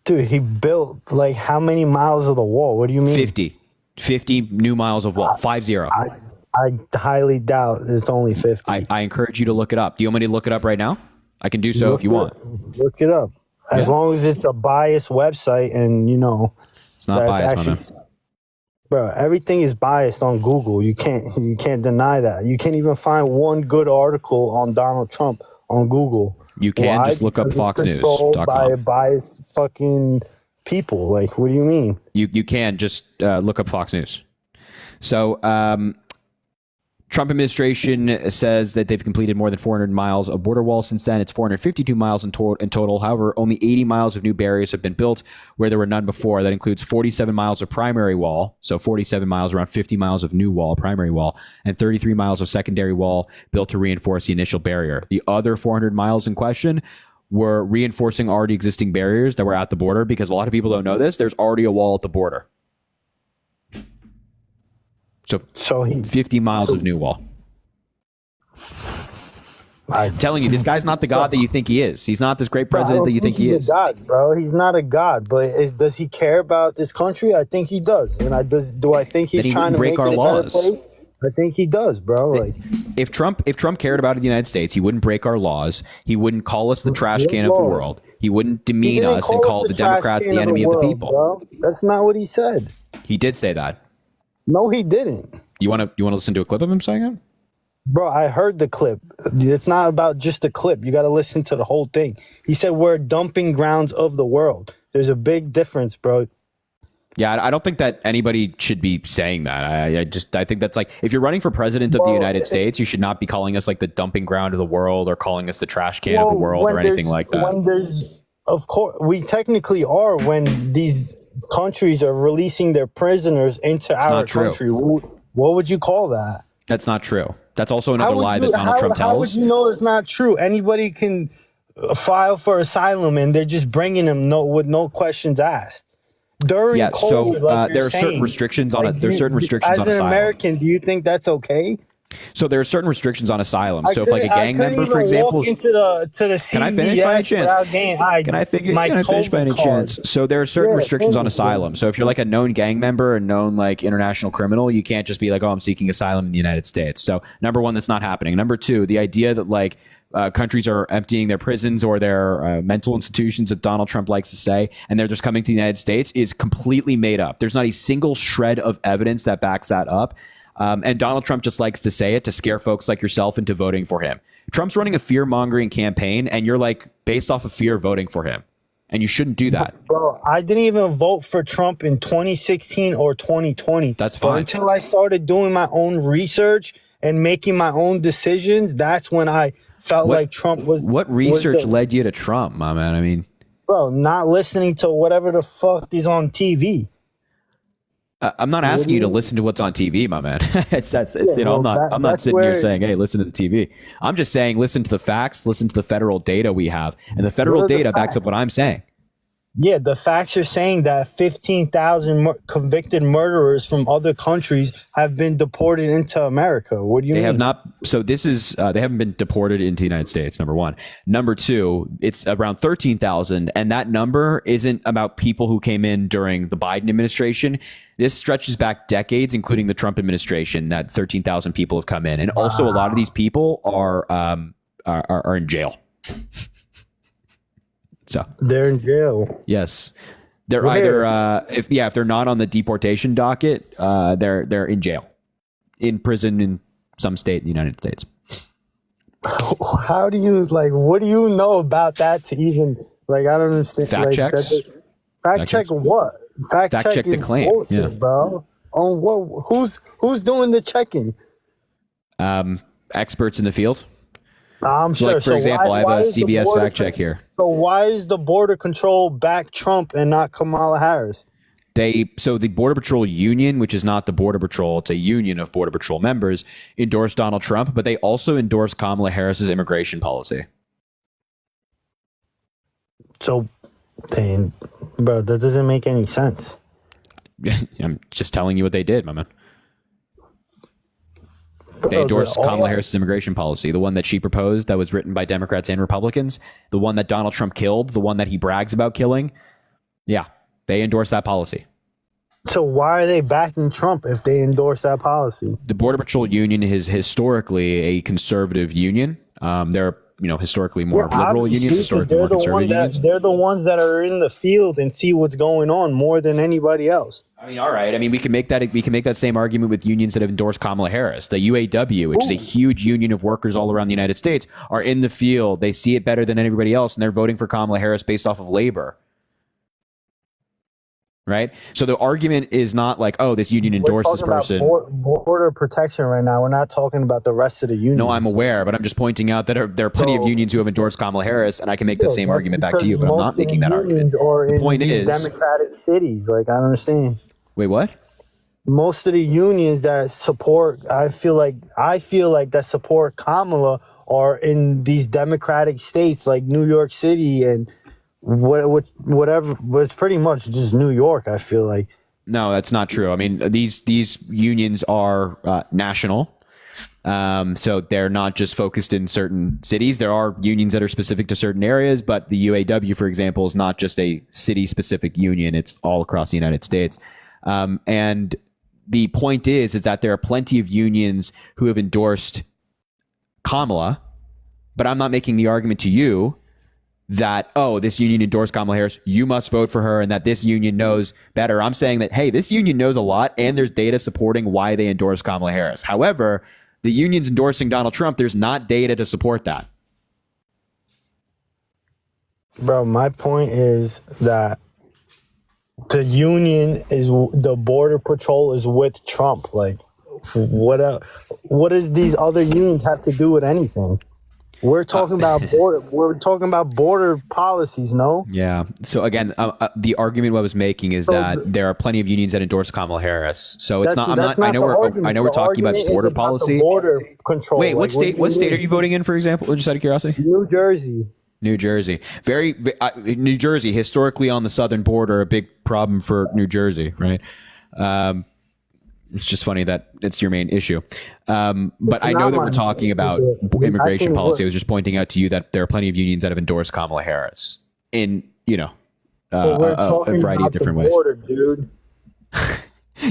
Dude, he built like how many miles of the wall? What do you mean? 50 new miles of wall, 50. I highly doubt it's only 50. I encourage you to look it up. Do you want me to look it up right now? I can do so if you want. Look it up. As long as it's a biased website and, it's not biased, actually, bro, everything is biased on Google. You can't deny that. You can't even find one good article on Donald Trump on Google. You can just look up foxnews.com. By biased fucking people. Like, what do you mean? You can just look up Fox News. So Trump administration says that they've completed more than 400 miles of border wall since then. It's 452 miles in total. However, only 80 miles of new barriers have been built where there were none before. That includes 47 miles of primary wall, so 47 miles, around 50 miles of new wall, primary wall, and 33 miles of secondary wall built to reinforce the initial barrier. The other 400 miles in question were reinforcing already existing barriers that were at the border, because a lot of people don't know this. There's already a wall at the border. So 50 miles of new wall. I'm telling you, this guy's not the god that you think he is. He's not this great president that you think he is. He's a god, bro. He's not a god. But does he care about this country? I think he does. And do I think he's trying to break our laws? I think he does, bro. Like, if Trump cared about the United States, he wouldn't break our laws. He wouldn't call us the trash can of the world. He wouldn't demean us and call the Democrats the enemy of the people. Bro. That's not what he said. He did say that. No, he didn't. You want to listen to a clip of him saying it? Bro, I heard the clip. It's not about just the clip. You got to listen to the whole thing. He said we're dumping grounds of the world. There's a big difference, bro. Yeah, I don't think that anybody should be saying that. I think that's like, if you're running for president of the United States, you should not be calling us like the dumping ground of the world, or calling us the trash can of the world, or anything like that. Of course, we technically are when these countries are releasing their prisoners into our country. What would you call that? That's not true. That's also another lie that Donald Trump tells. How would you know it's not true? Anybody can file for asylum, and they're just bringing them with no questions asked. During COVID, there are certain restrictions on it. There's certain restrictions on asylum. As an American, do you think that's okay? So there are certain restrictions on asylum. So if like a gang member, for example, into the can I finish by any chance? Can I finish by any chance? So there are certain restrictions on asylum. So if you're like a known gang member, a known like international criminal, you can't just be like, oh, I'm seeking asylum in the United States. So number one, that's not happening. Number two, the idea that like countries are emptying their prisons or their mental institutions, that Donald Trump likes to say, and they're just coming to the United States, is completely made up. There's not a single shred of evidence that backs that up. And Donald Trump just likes to say it to scare folks like yourself into voting for him. Trump's running a fear-mongering campaign, and you're like based off of fear voting for him. And you shouldn't do that. Bro, I didn't even vote for Trump in 2016 or 2020. That's fine. But until I started doing my own research and making my own decisions, that's when I felt like Trump was... What research led you to Trump, my man? I mean... Bro, not listening to whatever the fuck is on TV. I'm not asking you to listen to what's on TV, my man. I'm not sitting here saying, hey, listen to the TV. I'm just saying, listen to the facts, listen to the federal data we have. And the federal data backs up what I'm saying. Yeah, the facts are saying that 15,000 convicted murderers from other countries have been deported into America. What do you mean? They have not. So this is, they haven't been deported into the United States, number one. Number two, it's around 13,000. And that number isn't about people who came in during the Biden administration. This stretches back decades, including the Trump administration, that 13,000 people have come in. And also a lot of these people are in jail. So they're in jail. Yes, they're either if they're not on the deportation docket, they're in jail, in prison in some state in the United States. How do you what do you know about that to even I don't understand. Fact checks. Fact check what? Fact check the claim, bullshit, bro. On what? Who's doing the checking? Experts in the field. I'm sure. For example, I have a CBS fact check here. So why is the border control back Trump and not Kamala Harris? So the Border Patrol Union, which is not the Border Patrol, it's a union of Border Patrol members, endorsed Donald Trump, but they also endorsed Kamala Harris's immigration policy. So, bro, that doesn't make any sense. I'm just telling you what they did, my man. They endorsed Kamala Harris's immigration policy, the one that she proposed that was written by Democrats and Republicans, the one that Donald Trump killed, the one that he brags about killing. Yeah, they endorsed that policy. So why are they backing Trump if they endorse that policy? The Border Patrol Union is historically a conservative union. They're historically more liberal unions, historically more conservative unions. They're the ones that are in the field and see what's going on more than anybody else. I mean, all right. I mean, we can make that same argument with unions that have endorsed Kamala Harris. The UAW, which is a huge union of workers all around the United States, are in the field. They see it better than everybody else, and they're voting for Kamala Harris based off of labor. Right? So the argument is not like, oh, this union endorsed this person. Border protection right now. We're not talking about the rest of the unions. No, I'm aware, but I'm just pointing out that there are plenty of unions who have endorsed Kamala Harris, and I can make that same argument back to you, but I'm not making that argument. The point is, Democratic cities, I don't understand. Wait, what? Most of the unions that support, I feel like that support Kamala are in these Democratic states like New York City and whatever, but it's pretty much just New York, I feel like. No, that's not true. I mean, these unions are national. So they're not just focused in certain cities. There are unions that are specific to certain areas, but the UAW, for example, is not just a city-specific union. It's all across the United States. And the point is that there are plenty of unions who have endorsed Kamala, but I'm not making the argument to you that, oh, this union endorsed Kamala Harris, you must vote for her, and that this union knows better. I'm saying that, hey, this union knows a lot, and there's data supporting why they endorse Kamala Harris. However, the unions endorsing Donald Trump, there's not data to support that. Bro, my point is that the union is, the Border Patrol is with Trump. What does these other unions have to do with anything? We're talking about border policies, no? Yeah. So again, the argument I was making is that there are plenty of unions that endorse Kamala Harris. So it's not. I know we're talking about border policy. Border control. Wait, what state are you voting in, for example? Just out of curiosity. New Jersey. New Jersey. New Jersey, historically on the southern border, a big problem for New Jersey, right? It's just funny that it's your main issue. But I know that we're talking about immigration policy. I was just pointing out to you that there are plenty of unions that have endorsed Kamala Harris in, a variety of different ways. Border, dude.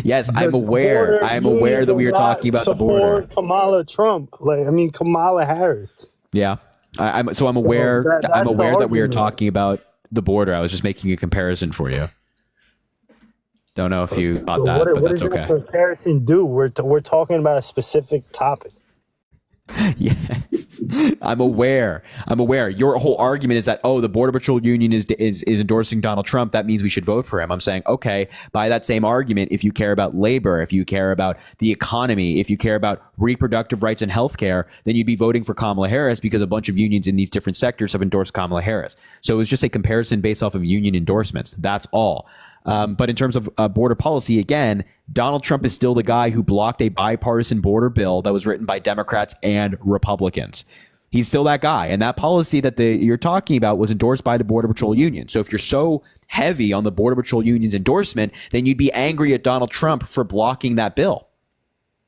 Yes, I'm aware. I'm aware that we are talking about the border. Kamala Trump. Kamala Harris. Yeah. I'm aware. I'm That's the aware that we are argument. talking about the border. I was just making a comparison for you. Don't know if you got So that, but what that's does that okay. comparison do? We're talking about a specific topic. Yeah, I'm aware. Your whole argument is that, oh, the Border Patrol Union is endorsing Donald Trump. That means we should vote for him. I'm saying, okay, by that same argument, if you care about labor, if you care about the economy, if you care about reproductive rights and healthcare, then you'd be voting for Kamala Harris because a bunch of unions in these different sectors have endorsed Kamala Harris. So it was just a comparison based off of union endorsements. That's all. But in terms of border policy, again, Donald Trump is still the guy who blocked a bipartisan border bill that was written by Democrats and Republicans. He's still that guy. And that policy that you're talking about was endorsed by the Border Patrol Union. So if you're so heavy on the Border Patrol Union's endorsement, then you'd be angry at Donald Trump for blocking that bill.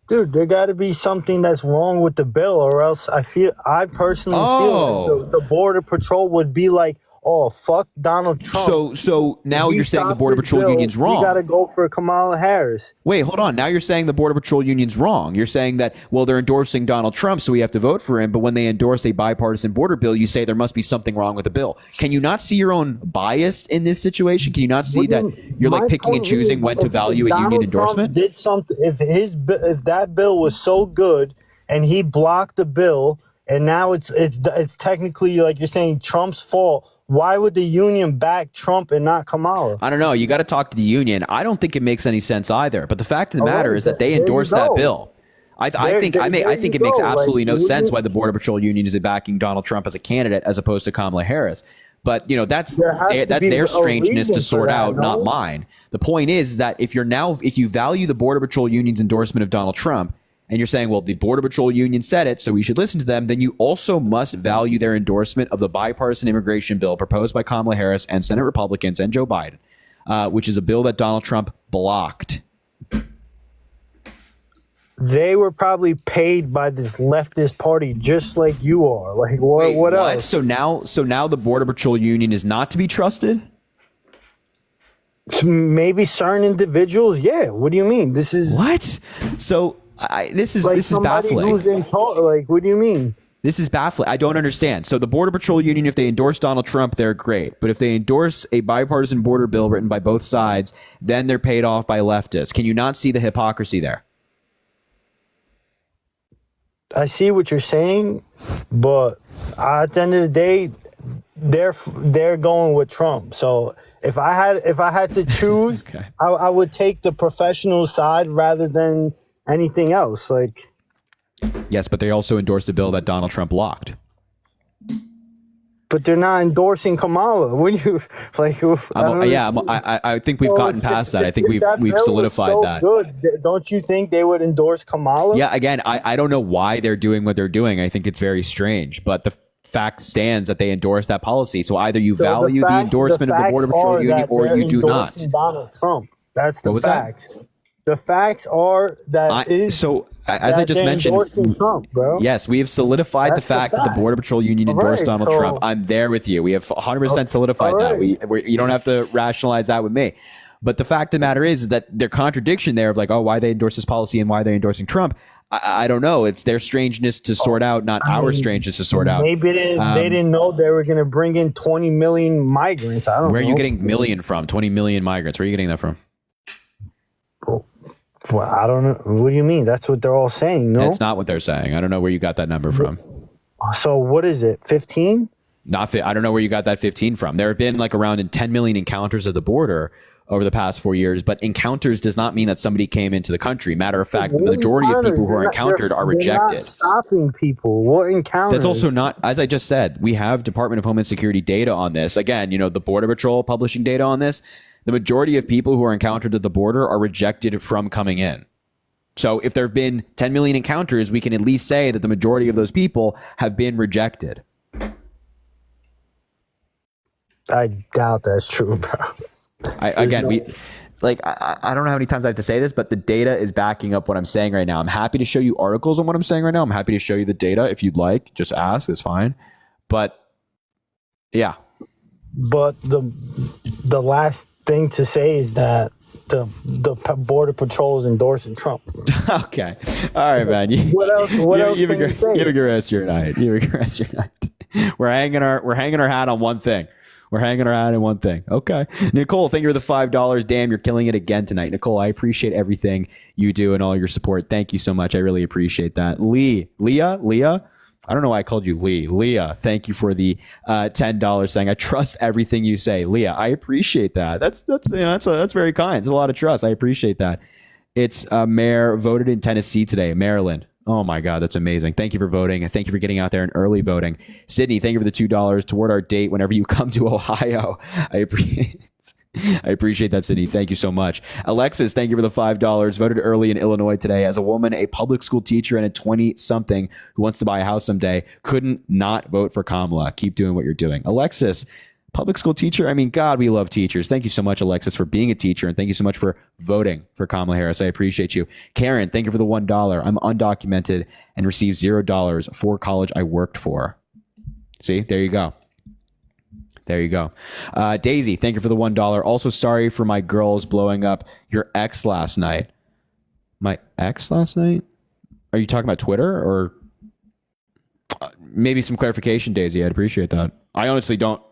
Dude, there got to be something that's wrong with the bill, or else I personally feel like the Border Patrol would be like, oh, fuck Donald Trump. So now you're saying the Border Patrol Union's wrong. You got to go for Kamala Harris. Wait, hold on. Now you're saying the Border Patrol Union's wrong. You're saying that, well, they're endorsing Donald Trump, so we have to vote for him. But when they endorse a bipartisan border bill, you say there must be something wrong with the bill. Can you not see your own bias in this situation? Can you not see that you're like picking and choosing when to value a union endorsement? Did something, if that bill was so good and he blocked the bill, and now it's technically, like you're saying, Trump's fault. Why would the union back Trump and not Kamala? I don't know. You got to talk to the union. I don't think it makes any sense either. But the fact of the matter is that they endorsed that bill. I think it makes absolutely no sense why the Border Patrol Union is backing Donald Trump as a candidate as opposed to Kamala Harris. But that's their strangeness to sort out, not mine. The point is that if you value the Border Patrol Union's endorsement of Donald Trump, and you're saying, well, the Border Patrol Union said it, so we should listen to them, then you also must value their endorsement of the bipartisan immigration bill proposed by Kamala Harris and Senate Republicans and Joe Biden, which is a bill that Donald Trump blocked. They were probably paid by this leftist party just like you are. Like, what else? So now the Border Patrol Union is not to be trusted? Maybe certain individuals, yeah. What do you mean? This is... What? So... This is baffling. Who's in like, what do you mean? This is baffling. I don't understand. So the Border Patrol Union, if they endorse Donald Trump, they're great. But if they endorse a bipartisan border bill written by both sides, then they're paid off by leftists. Can you not see the hypocrisy there? I see what you're saying, but at the end of the day, they're going with Trump. So if I had to choose, okay. I would take the professional side rather than anything else. Like, yes, but they also endorsed a bill that Donald Trump blocked. But they're not endorsing Kamala. When you like, I think we've gotten past that. I think we've solidified that. Good. Don't you think they would endorse Kamala? Yeah. Again, I don't know why they're doing what they're doing. I think it's very strange, but the fact stands that they endorse that policy. So either you value the endorsement of the Border Patrol Union or you do not. Donald Trump. That's the facts. The facts are that as I just mentioned, Trump, bro. Yes, we have solidified the fact that the Border Patrol Union endorsed Donald Trump. I'm there with you. We have 100% solidified that. You don't have to rationalize that with me. But the fact of the matter is that their contradiction there of like, oh, why they endorse this policy and why they're endorsing Trump, I don't know. It's their strangeness to sort out, not our strangeness to sort out. Maybe they didn't know they were going to bring in 20 million migrants. I don't know. Where are you getting million from? 20 million migrants. Where are you getting that from? Well, I don't know. What do you mean? That's what they're all saying, no? That's not what they're saying. I don't know where you got that number from. So what is it, 15? I don't know where you got that 15 from. There have been like around 10 million encounters at the border over the past 4 years, but encounters does not mean that somebody came into the country. Matter of fact, the majority of people who are encountered are rejected. They're not stopping people. What encounters? That's also not, as I just said, we have Department of Homeland Security data on this. Again, the Border Patrol publishing data on this. The majority of people who are encountered at the border are rejected from coming in. So if there have been 10 million encounters, we can at least say that the majority of those people have been rejected. I doubt that's true, bro. I don't know how many times I have to say this, but the data is backing up what I'm saying right now. I'm happy to show you articles on what I'm saying right now. I'm happy to show you the data if you'd like. Just ask, it's fine. But yeah. But the last thing to say is that the Border Patrol is endorsing Trump. Okay. All right, man. What else can you say? You have a good rest of your night. We're hanging our hat on one thing. We're hanging our hat on one thing. Okay. Nicole, thank you for the $5. Damn, you're killing it again tonight. Nicole, I appreciate everything you do and all your support. Thank you so much. I really appreciate that. Leah. I don't know why I called you Lee. Leah, thank you for the $10 saying I trust everything you say. Leah, I appreciate that. That's very kind. It's a lot of trust. I appreciate that. It's mayor voted in Tennessee today, Maryland. Oh my God, that's amazing. Thank you for voting. And thank you for getting out there and early voting. Sydney, thank you for the $2 toward our date whenever you come to Ohio. I appreciate that, Sydney. Thank you so much. Alexis, thank you for the $5. Voted early in Illinois today. As a woman, a public school teacher, and a 20-something who wants to buy a house someday, couldn't not vote for Kamala. Keep doing what you're doing. Alexis, public school teacher. I mean, God, we love teachers. Thank you so much, Alexis, for being a teacher. And thank you so much for voting for Kamala Harris. I appreciate you. Karen, thank you for the $1. I'm undocumented and received $0 for college I worked for. See, there you go. There you go. Daisy, thank you for the $1. Also, sorry for my girls blowing up your ex last night. My ex last night? Are you talking about Twitter or maybe some clarification, Daisy? I'd appreciate that. I honestly don't.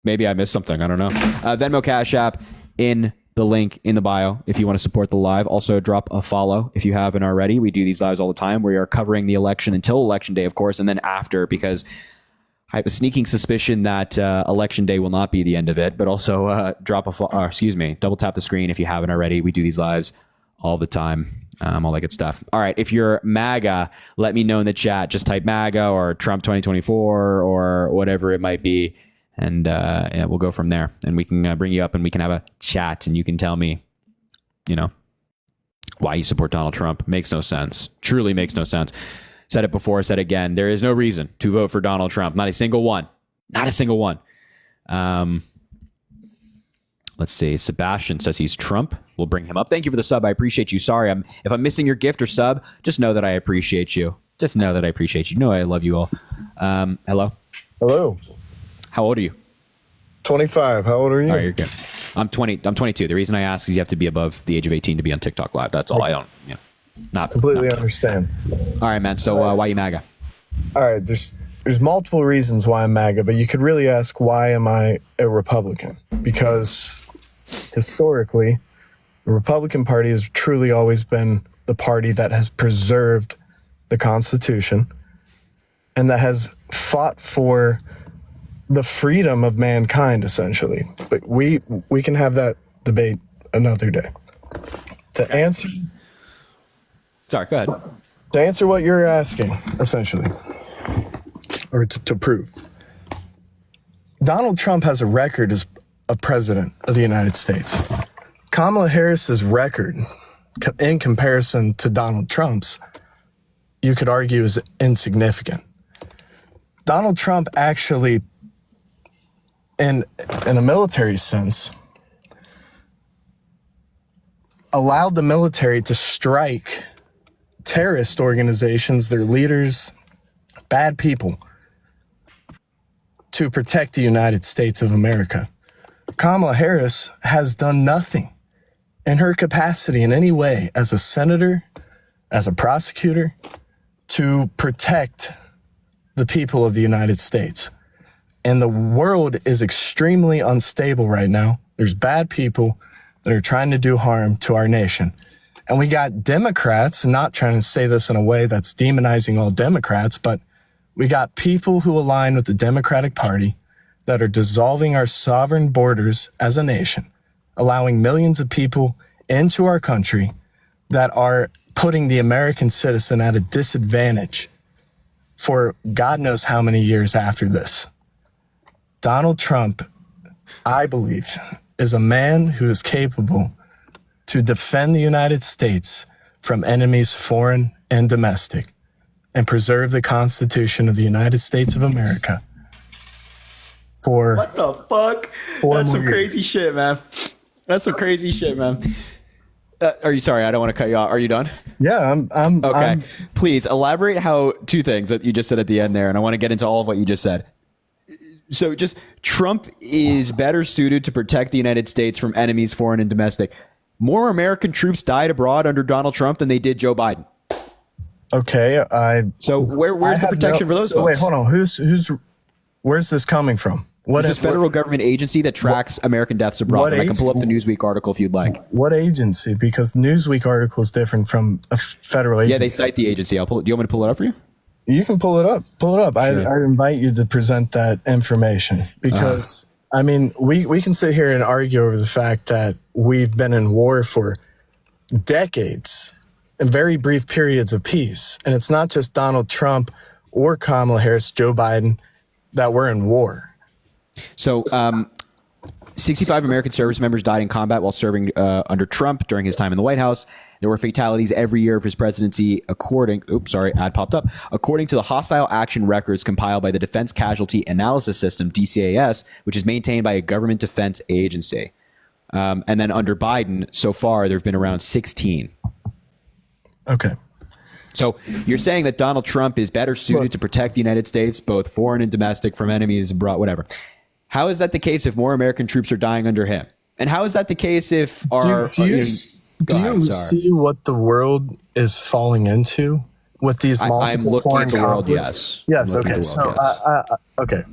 Maybe I missed something. I don't know. Venmo Cash App in the link in the bio if you want to support the live. Also, drop a follow if you haven't already. We do these lives all the time. We are covering the election until Election Day, of course, and then after, because I have a sneaking suspicion that Election Day will not be the end of it. But also double tap the screen if you haven't already. We do these lives all the time. All that good stuff. All right. If you're MAGA, let me know in the chat. Just type MAGA or Trump 2024 or whatever it might be. And we'll go from there. And we can bring you up and we can have a chat and you can tell me, why you support Donald Trump. Makes no sense. Truly makes no sense. Said it before, said it again. There is no reason to vote for Donald Trump. Not a single one. Not a single one. Let's see. Sebastian says he's Trump. We'll bring him up. Thank you for the sub. I appreciate you. Sorry, if I'm missing your gift or sub, just know that I appreciate you. Just know that I appreciate you. You know I love you all. Hello. Hello. How old are you? 25. How old are you? All right, you're good. I'm 20. I'm 22. The reason I ask is you have to be above the age of 18 to be on TikTok Live. That's all. I don't, not completely understand. All right, man. So why you MAGA? All right. There's multiple reasons why I'm MAGA, but you could really ask, why am I a Republican? Because historically, the Republican Party has truly always been the party that has preserved the Constitution and that has fought for the freedom of mankind, essentially. But we can have that debate another day. To answer... Sorry, go ahead. To answer what you're asking, essentially, or to prove, Donald Trump has a record as a president of the United States. Kamala Harris's record, in comparison to Donald Trump's, you could argue is insignificant. Donald Trump actually, in a military sense, allowed the military to strike terrorist organizations, their leaders, bad people, to protect the United States of America. Kamala Harris has done nothing in her capacity in any way as a senator, as a prosecutor, to protect the people of the United States. And the world is extremely unstable right now. There's bad people that are trying to do harm to our nation. And we got Democrats, not trying to say this in a way that's demonizing all Democrats, but we got people who align with the Democratic Party that are dissolving our sovereign borders as a nation, allowing millions of people into our country that are putting the American citizen at a disadvantage for God knows how many years after this. Donald Trump, I believe, is a man who is capable to defend the United States from enemies foreign and domestic and preserve the Constitution of the United States of America for... What the fuck? That's some crazy shit, man. That's some crazy shit, man. Are you sorry? I don't want to cut you off. Are you done? Yeah, I'm okay. Please elaborate how two things that you just said at the end there, and I want to get into all of what you just said. So just Trump is better suited to protect the United States from enemies, foreign and domestic. More American troops died abroad under Donald Trump than they did Joe Biden. Okay, So where's the protection for those folks? Wait, hold on. Where's this coming from? This is federal government agency that tracks American deaths abroad. And I can pull up the Newsweek article if you'd like. What agency? Because the Newsweek article is different from a federal agency. Yeah, they cite the agency. I'll pull it. Do you want me to pull it up for you? You can pull it up. Pull it up. Sure. I'd invite you to present that information because, I mean, we can sit here and argue over the fact that we've been in war for decades and very brief periods of peace. And it's not just Donald Trump or Kamala Harris, Joe Biden, that we're in war. So 65 American service members died in combat while serving under Trump during his time in the White House. There were fatalities every year of his presidency, according to the hostile action records compiled by the Defense Casualty Analysis System, DCAS, which is maintained by a government defense agency. And then under Biden, so far, there have been around 16. Okay. So you're saying that Donald Trump is better suited to protect the United States, both foreign and domestic, from enemies abroad, whatever. How is that the case if more American troops are dying under him? And how is that the case if do you see what the world is falling into with these multiple I'm looking foreign at the world, conflicts? yes. Okay. Okay.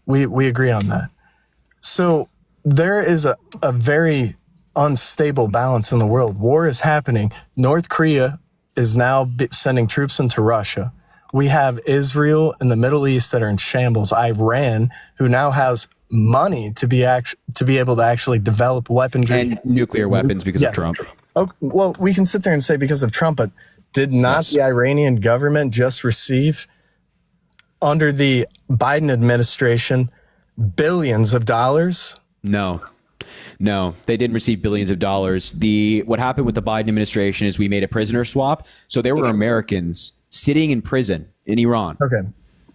We agree on that. So there is a very unstable balance in the world. War is happening. North Korea is now sending troops into Russia. We have Israel and the Middle East that are in shambles. Iran, who now has money to be able to actually develop weaponry and nuclear weapons because of Trump. Oh, well, we can sit there and say because of Trump, but did not the Iranian government just receive, under the Biden administration, billions of dollars? No, they didn't receive billions of dollars. What happened with the Biden administration is we made a prisoner swap. So there were Americans sitting in prison in Iran. Okay.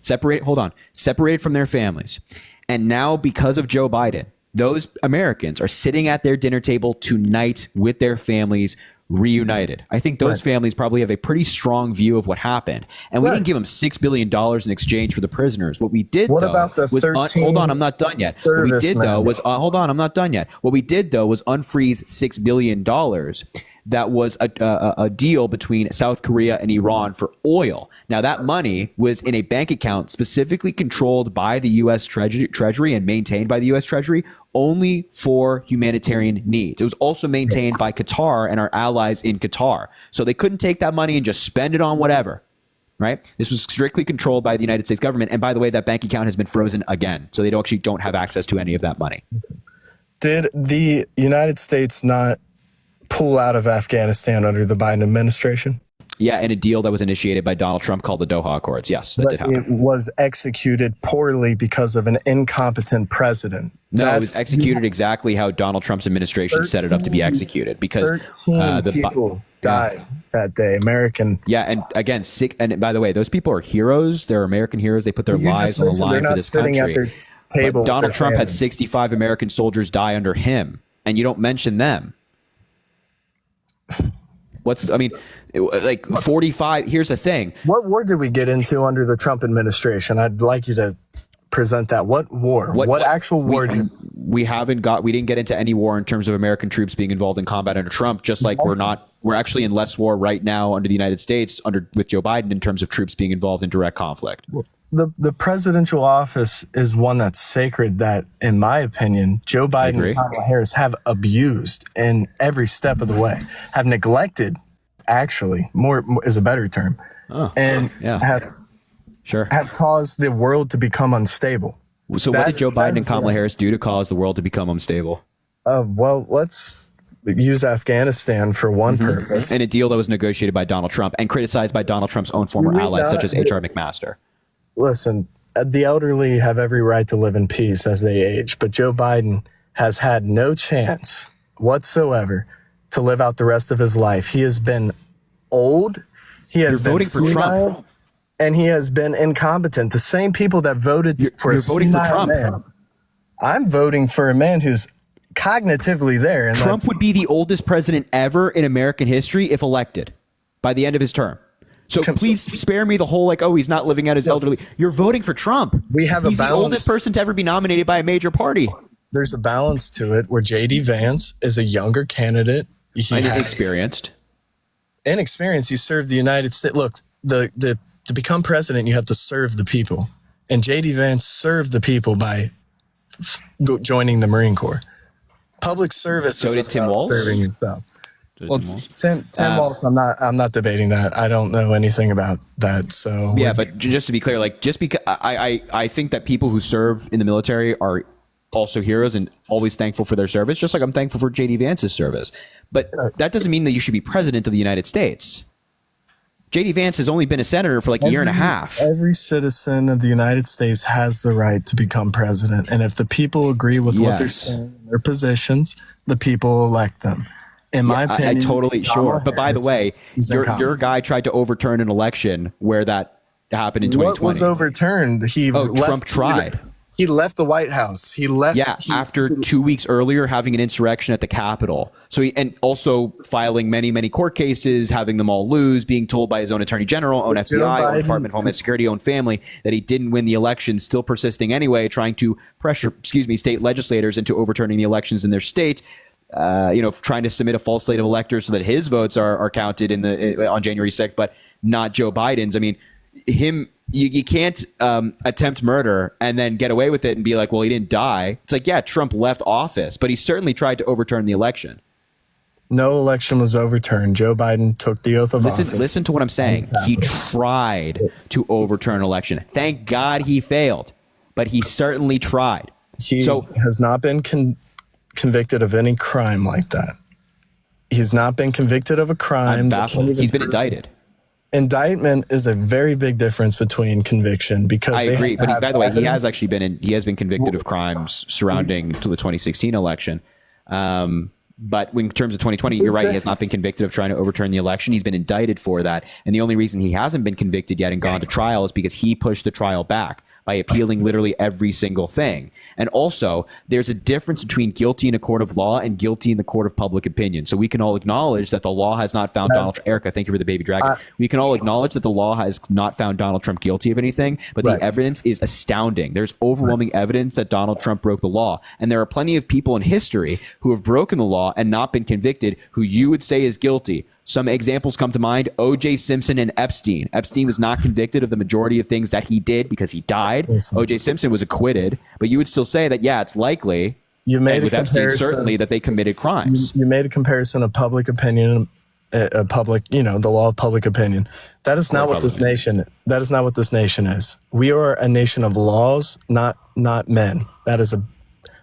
Separated from their families. And now because of Joe Biden, those Americans are sitting at their dinner table tonight with their families reunited. I think those families probably have a pretty strong view of what happened. And we didn't give them $6 billion in exchange for the prisoners. What we did, hold on, I'm not done yet. What we did, though, was unfreeze $6 billion. That was a deal between South Korea and Iran for oil. Now, that money was in a bank account specifically controlled by the U.S. Treasury and maintained by the U.S. Treasury only for humanitarian needs. It was also maintained by Qatar and our allies in Qatar. So they couldn't take that money and just spend it on whatever, right? This was strictly controlled by the United States government. And by the way, that bank account has been frozen again. So they don't have access to any of that money. Did the United States not pull out of Afghanistan under the Biden administration? Yeah, in a deal that was initiated by Donald Trump called the Doha Accords. Yes, that did happen. It was executed poorly because of an incompetent president. No, it was executed exactly how Donald Trump's administration set it up to be executed. Because 13 people died that day. American. Yeah, and again, and by the way, those people are heroes. They're American heroes. They put their lives on the line for this country. But Donald Trump had 65 American soldiers die under him, and you don't mention them. 45. Here's the thing. What war did we get into under the Trump administration? I'd like you to present that. What war? What actual war? We didn't get into any war in terms of American troops being involved in combat under Trump, just like we're actually in less war right now under the United States with Joe Biden in terms of troops being involved in direct conflict. The presidential office is one that's sacred that, in my opinion, Joe Biden and Kamala Harris have abused in every step of the way, have neglected, actually, more is a better term, have caused the world to become unstable. So what did Joe Biden and Kamala Harris do to cause the world to become unstable? Well, let's use Afghanistan for one purpose. And a deal that was negotiated by Donald Trump and criticized by Donald Trump's own former allies, such as H.R. McMaster. Listen, the elderly have every right to live in peace as they age, but Joe Biden has had no chance whatsoever to live out the rest of his life. He has been old. He has been voting for Trump, and he has been incompetent. The same people that voted for a senile man. I'm voting for a man who's cognitively there. And Trump would be the oldest president ever in American history if elected by the end of his term. So please spare me the whole he's not living out his elderly. You're voting for Trump. He's the oldest person to ever be nominated by a major party. There's a balance to it where J.D. Vance is a younger candidate. Inexperienced. He served the United States. Look, to become president, you have to serve the people. And J.D. Vance served the people by joining the Marine Corps. Public service. So did Tim Walz? Serving yourself. Well, Tim Walz, I'm not debating that. I don't know anything about that. So yeah, but just to be clear, like just because I think that people who serve in the military are also heroes and always thankful for their service, just like I'm thankful for J.D. Vance's service. But that doesn't mean that you should be president of the United States. J.D. Vance has only been a senator for like a year and a half. Every citizen of the United States has the right to become president. And if the people agree with what they're saying, their positions, the people elect them. In my opinion, I totally sure. But by the way, your guy tried to overturn an election where that happened in 2020. What was overturned? Trump tried. He left the White House. He left. Yeah, after 2 weeks earlier having an insurrection at the Capitol. So and also filing many court cases, having them all lose, being told by his own attorney general, own FBI, own Department of Homeland Security, own family that he didn't win the election, still persisting anyway, trying to pressure, state legislators into overturning the elections in their state. Trying to submit a false slate of electors so that his votes are counted on January 6th, but not Joe Biden's. I mean, you can't attempt murder and then get away with it and be like, well, he didn't die. It's like, yeah, Trump left office, but he certainly tried to overturn the election. No election was overturned. Joe Biden took the oath of office. Listen to what I'm saying. He tried to overturn an election. Thank God he failed, but he certainly tried. He has not been convicted of any crime like that. He's not been convicted of a crime. I'm baffled. He's been indicted. Indictment is a very big difference between conviction, because I agree. But by the way, he has been convicted of crimes surrounding to the 2016 election. But in terms of 2020, you're right. He has not been convicted of trying to overturn the election. He's been indicted for that. And the only reason he hasn't been convicted yet and gone to trial is because he pushed the trial back by appealing literally every single thing. And also, there's a difference between guilty in a court of law and guilty in the court of public opinion. So we can all acknowledge that the law has not found Erica, thank you for the baby dragon. We can all acknowledge that the law has not found Donald Trump guilty of anything, but the evidence is astounding. There's overwhelming evidence that Donald Trump broke the law. And there are plenty of people in history who have broken the law and not been convicted who you would say is guilty. Some examples come to mind: O.J. Simpson and Epstein. Epstein was not convicted of the majority of things that he did because he died. O.J. Simpson was acquitted, but you would still say that, yeah, it's likely, you made with Epstein, certainly, that they committed crimes. You made a comparison of public opinion, the law of public opinion. That is not what this nation. That is not what this nation is. We are a nation of laws, not men. That is a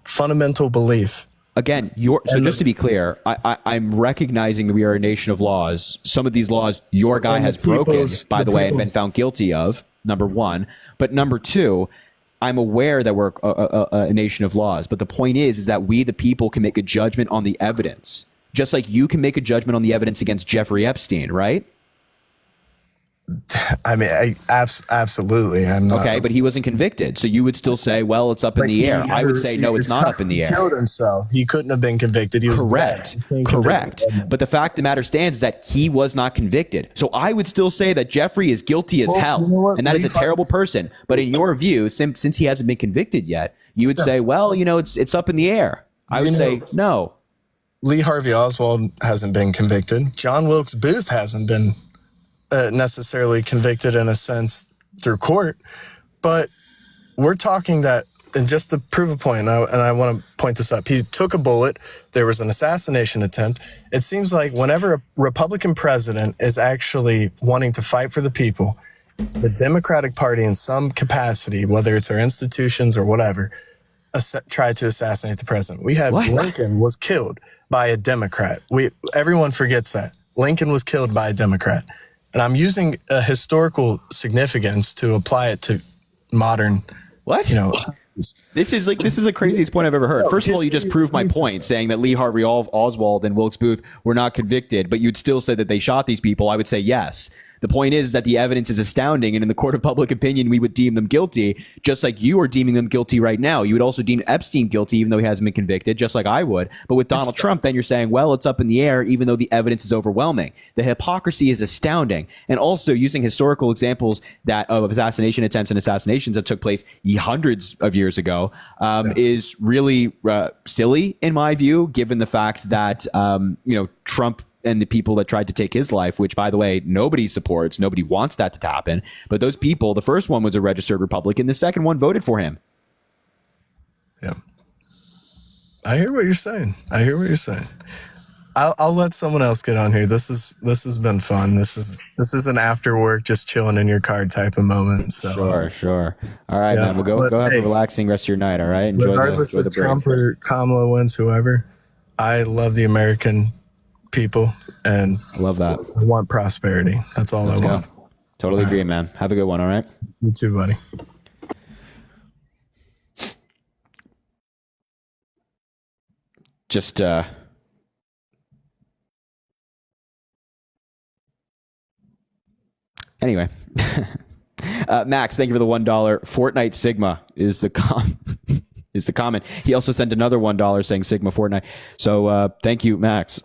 fundamental belief. Again, so just to be clear, I'm recognizing that we are a nation of laws. Some of these laws your guy has broken, by the way, and been found guilty of, number one. But number two, I'm aware that we're a nation of laws. But the point is that we, the people, can make a judgment on the evidence. Just like you can make a judgment on the evidence against Jeffrey Epstein, right? I mean, absolutely. I'm not. Okay, but he wasn't convicted. So you would still say, well, it's up in the air. I would say, no, it's not up in the air. He killed himself. He couldn't have been convicted. He was correct. But the fact of the matter stands that he was not convicted. So I would still say that Jeffrey is guilty as hell. You know, and that is a terrible person. But in your view, since he hasn't been convicted yet, you would say, well, it's up in the air. I would say, no. Lee Harvey Oswald hasn't been convicted. John Wilkes Booth hasn't been necessarily convicted in a sense through court, but we're talking that, and just to prove a point, and I want to point this up, he took a bullet, there was an assassination attempt. It seems like whenever a Republican president is actually wanting to fight for the people, the Democratic Party in some capacity, whether it's our institutions or whatever, tried to assassinate the president. We had Lincoln was killed by a Democrat. Everyone forgets that. Lincoln was killed by a Democrat. And I'm using a historical significance to apply it to modern. What? This is the craziest point I've ever heard. First of all, you just proved my point, saying that Lee Harvey Oswald and Wilkes Booth were not convicted, but you'd still say that they shot these people. I would say yes. The point is that the evidence is astounding, and in the court of public opinion, we would deem them guilty, just like you are deeming them guilty right now. You would also deem Epstein guilty, even though he hasn't been convicted, just like I would. But with Donald Trump, then you're saying, well, it's up in the air, even though the evidence is overwhelming. The hypocrisy is astounding. And also using historical examples of assassination attempts and assassinations that took place hundreds of years ago is really silly, in my view, given the fact that, Trump and the people that tried to take his life, which, by the way, nobody supports. Nobody wants that to happen. But those people, the first one was a registered Republican. The second one voted for him. Yeah. I hear what you're saying. I'll let someone else get on here. This has been fun. This is an after work, just chilling in your car type of moment. So Sure. All right, man. We'll go have a relaxing rest of your night. All right. Enjoy regardless the if Trump or Kamala wins, whoever, I love the American people and I love that. I want prosperity. That's all I want. Totally agree, man. Have a good one. All right. You too, buddy. Just anyway. Max, thank you for the $1. Fortnite Sigma is the is the comment. He also sent another $1 saying Sigma Fortnite. So thank you, Max.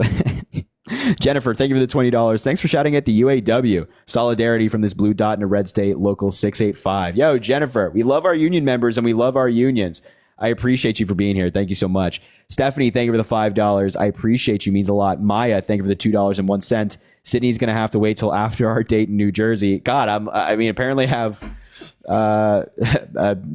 Jennifer, thank you for the $20. Thanks for shouting at the UAW. Solidarity from this blue dot in a red state, local 685. Yo, Jennifer, we love our union members and we love our unions. I appreciate you for being here. Thank you so much. Stephanie, thank you for the $5. I appreciate you. Means a lot. Maya, thank you for the $2.01. Sydney's going to have to wait till after our date in New Jersey. God, apparently have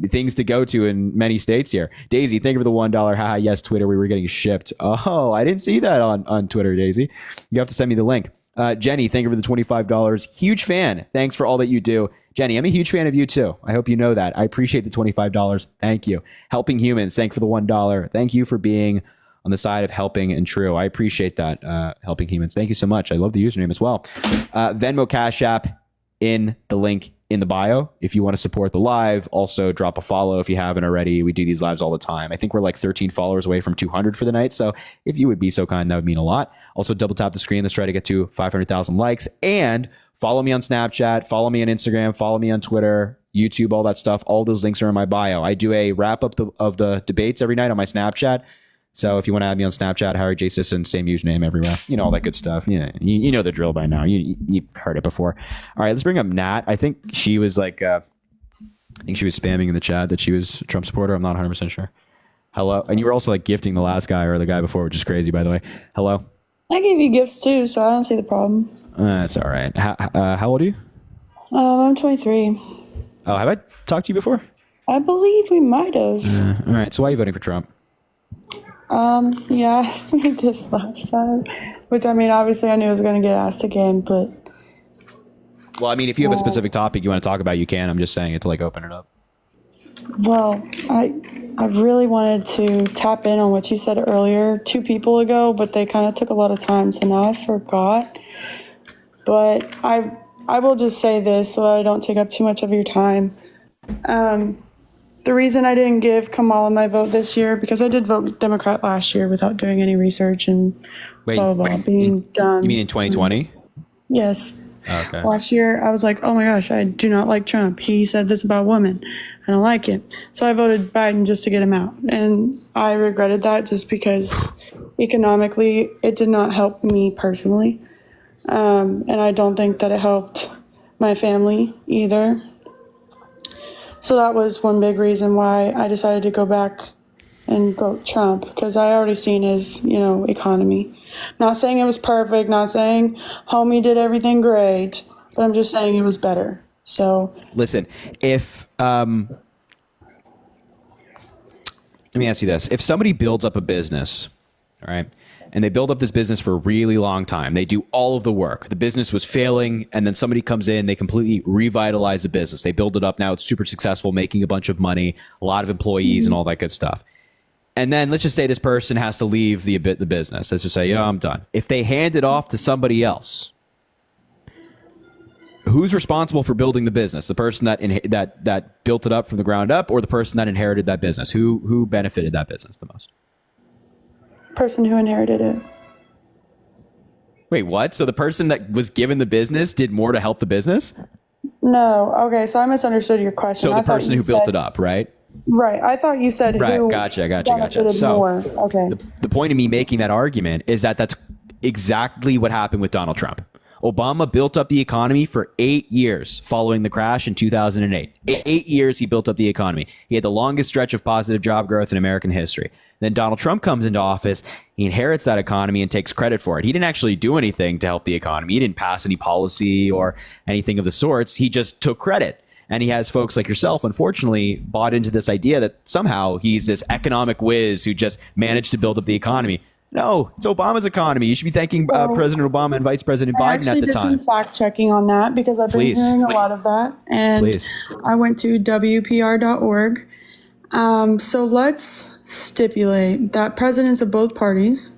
things to go to in many states here. Daisy, thank you for the $1. Haha, yes, Twitter, we were getting shipped. Oh, I didn't see that on Twitter, Daisy. You have to send me the link. Jenny, thank you for the $25. Huge fan. Thanks for all that you do. Jenny, I'm a huge fan of you too. I hope you know that. I appreciate the $25. Thank you. Helping Humans, thank you for the $1. Thank you for being on the side of helping and true. I appreciate that. Helping Humans. Thank you so much. I love the username as well. Venmo Cash App in the link in the bio if you want to support the live. Also drop a follow if you haven't already. We do these lives all the time. I think we're like 13 followers away from 200 for the night. So if you would be so kind, that would mean a lot. Also double tap the screen. Let's try to get to 500,000 likes, and follow me on Snapchat, follow me on Instagram, follow me on Twitter, YouTube, all that stuff. All those links are in my bio. I do a wrap up of the debates every night on my Snapchat. So if you want to add me on Snapchat, Harry J. Sisson, same username everywhere. You know, all that good stuff. Yeah, you know the drill by now. You've heard it before. All right, let's bring up Nat. I think she was like, I think she was spamming in the chat that she was a Trump supporter. I'm not 100% sure. Hello. And you were also like gifting the last guy or the guy before, which is crazy, by the way. Hello. I gave you gifts too, so I don't see the problem. That's all right. How old are you? I'm 23. Oh, have I talked to you before? I believe we might have. All right. So why are you voting for Trump? You asked me this last time, which I mean, obviously I knew I was going to get asked again, but. Well, I mean, if you have a specific topic you want to talk about, you can. I'm just saying it to like open it up. Well, I really wanted to tap in on what you said earlier 2 people ago, but they kind of took a lot of time, so now I forgot. But I will just say this so that I don't take up too much of your time. The reason I didn't give Kamala my vote this year, because I did vote Democrat last year without doing any research and blah, blah, blah, being dumb. You mean in 2020? Yes. Okay. Last year, I was like, oh my gosh, I do not like Trump. He said this about women. I don't like it. So I voted Biden just to get him out. And I regretted that just because economically, it did not help me personally. And I don't think that it helped my family either. So that was one big reason why I decided to go back and vote Trump, because I already seen his, economy. Not saying it was perfect, not saying homie did everything great, but I'm just saying it was better. So listen, if let me ask you this. If somebody builds up a business, all right, and they build up this business for a really long time, they do all of the work. The business was failing, and then somebody comes in, they completely revitalize the business. They build it up. Now it's super successful, making a bunch of money, a lot of employees, and all that good stuff. And then let's just say this person has to leave the business. Let's just say, I'm done. If they hand it off to somebody else, who's responsible for building the business? The person that built it up from the ground up, or the person that inherited that business? Who benefited that business the most? Person who inherited it. Wait, what? So the person that was given the business did more to help the business? No. Okay, so I misunderstood your question. So the person who built it up, right? Right. I thought you said right. who Gotcha. So more. Okay. The point of me making that argument is that that's exactly what happened with Donald Trump. Obama built up the economy for 8 years following the crash in 2008. 8 years he built up the economy. He had the longest stretch of positive job growth in American history. Then Donald Trump comes into office. He inherits that economy and takes credit for it. He didn't actually do anything to help the economy. He didn't pass any policy or anything of the sorts. He just took credit. And he has folks like yourself, unfortunately, bought into this idea that somehow he's this economic whiz who just managed to build up the economy. No, it's Obama's economy. You should be thanking President Obama and Vice President Biden at the time. I actually did some fact checking on that because I've been hearing a lot of that. And I went to WPR.org. So let's stipulate that presidents of both parties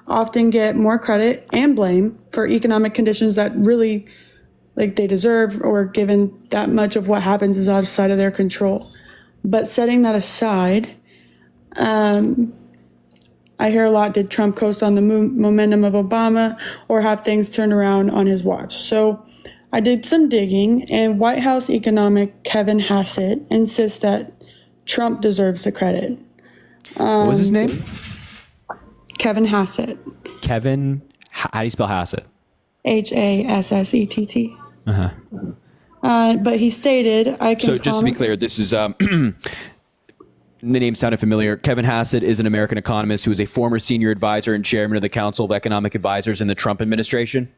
often get more credit and blame for economic conditions that really they deserve, or given that much of what happens is outside of their control. But setting that aside, I hear a lot, did Trump coast on the momentum of Obama or have things turned around on his watch? So I did some digging, and White House economic Kevin Hassett insists that Trump deserves the credit. What was his name? Kevin Hassett. Kevin, how do you spell Hassett? Hassett. But he stated, So just to be clear, this is the name sounded familiar. Kevin Hassett is an American economist who is a former senior advisor and chairman of the Council of Economic Advisors in the Trump administration.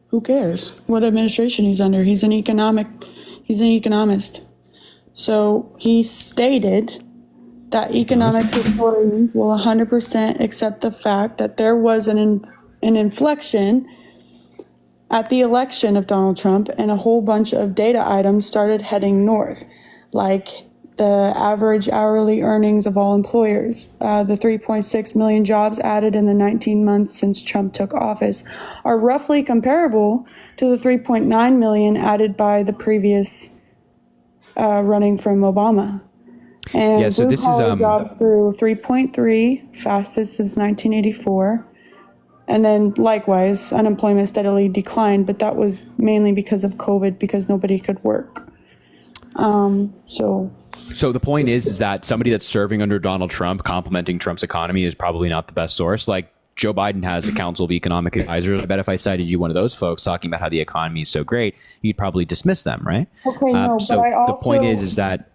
Who cares what administration he's under? He's an economist. So he stated that economic historians will 100% accept the fact that there was an inflection at the election of Donald Trump, and a whole bunch of data items started heading north, like the average hourly earnings of all employers. The 3.6 million jobs added in the 19 months since Trump took office are roughly comparable to the 3.9 million added by the previous running from Obama. And so this is jobs through 3.3, fastest since 1984. And then likewise, unemployment steadily declined, but that was mainly because of COVID, because nobody could work. So the point is that somebody that's serving under Donald Trump, complimenting Trump's economy, is probably not the best source. Like Joe Biden has a Council of Economic Advisors. I bet if I cited you one of those folks talking about how the economy is so great, you'd probably dismiss them, right? Okay, no, so but I also... the point is that...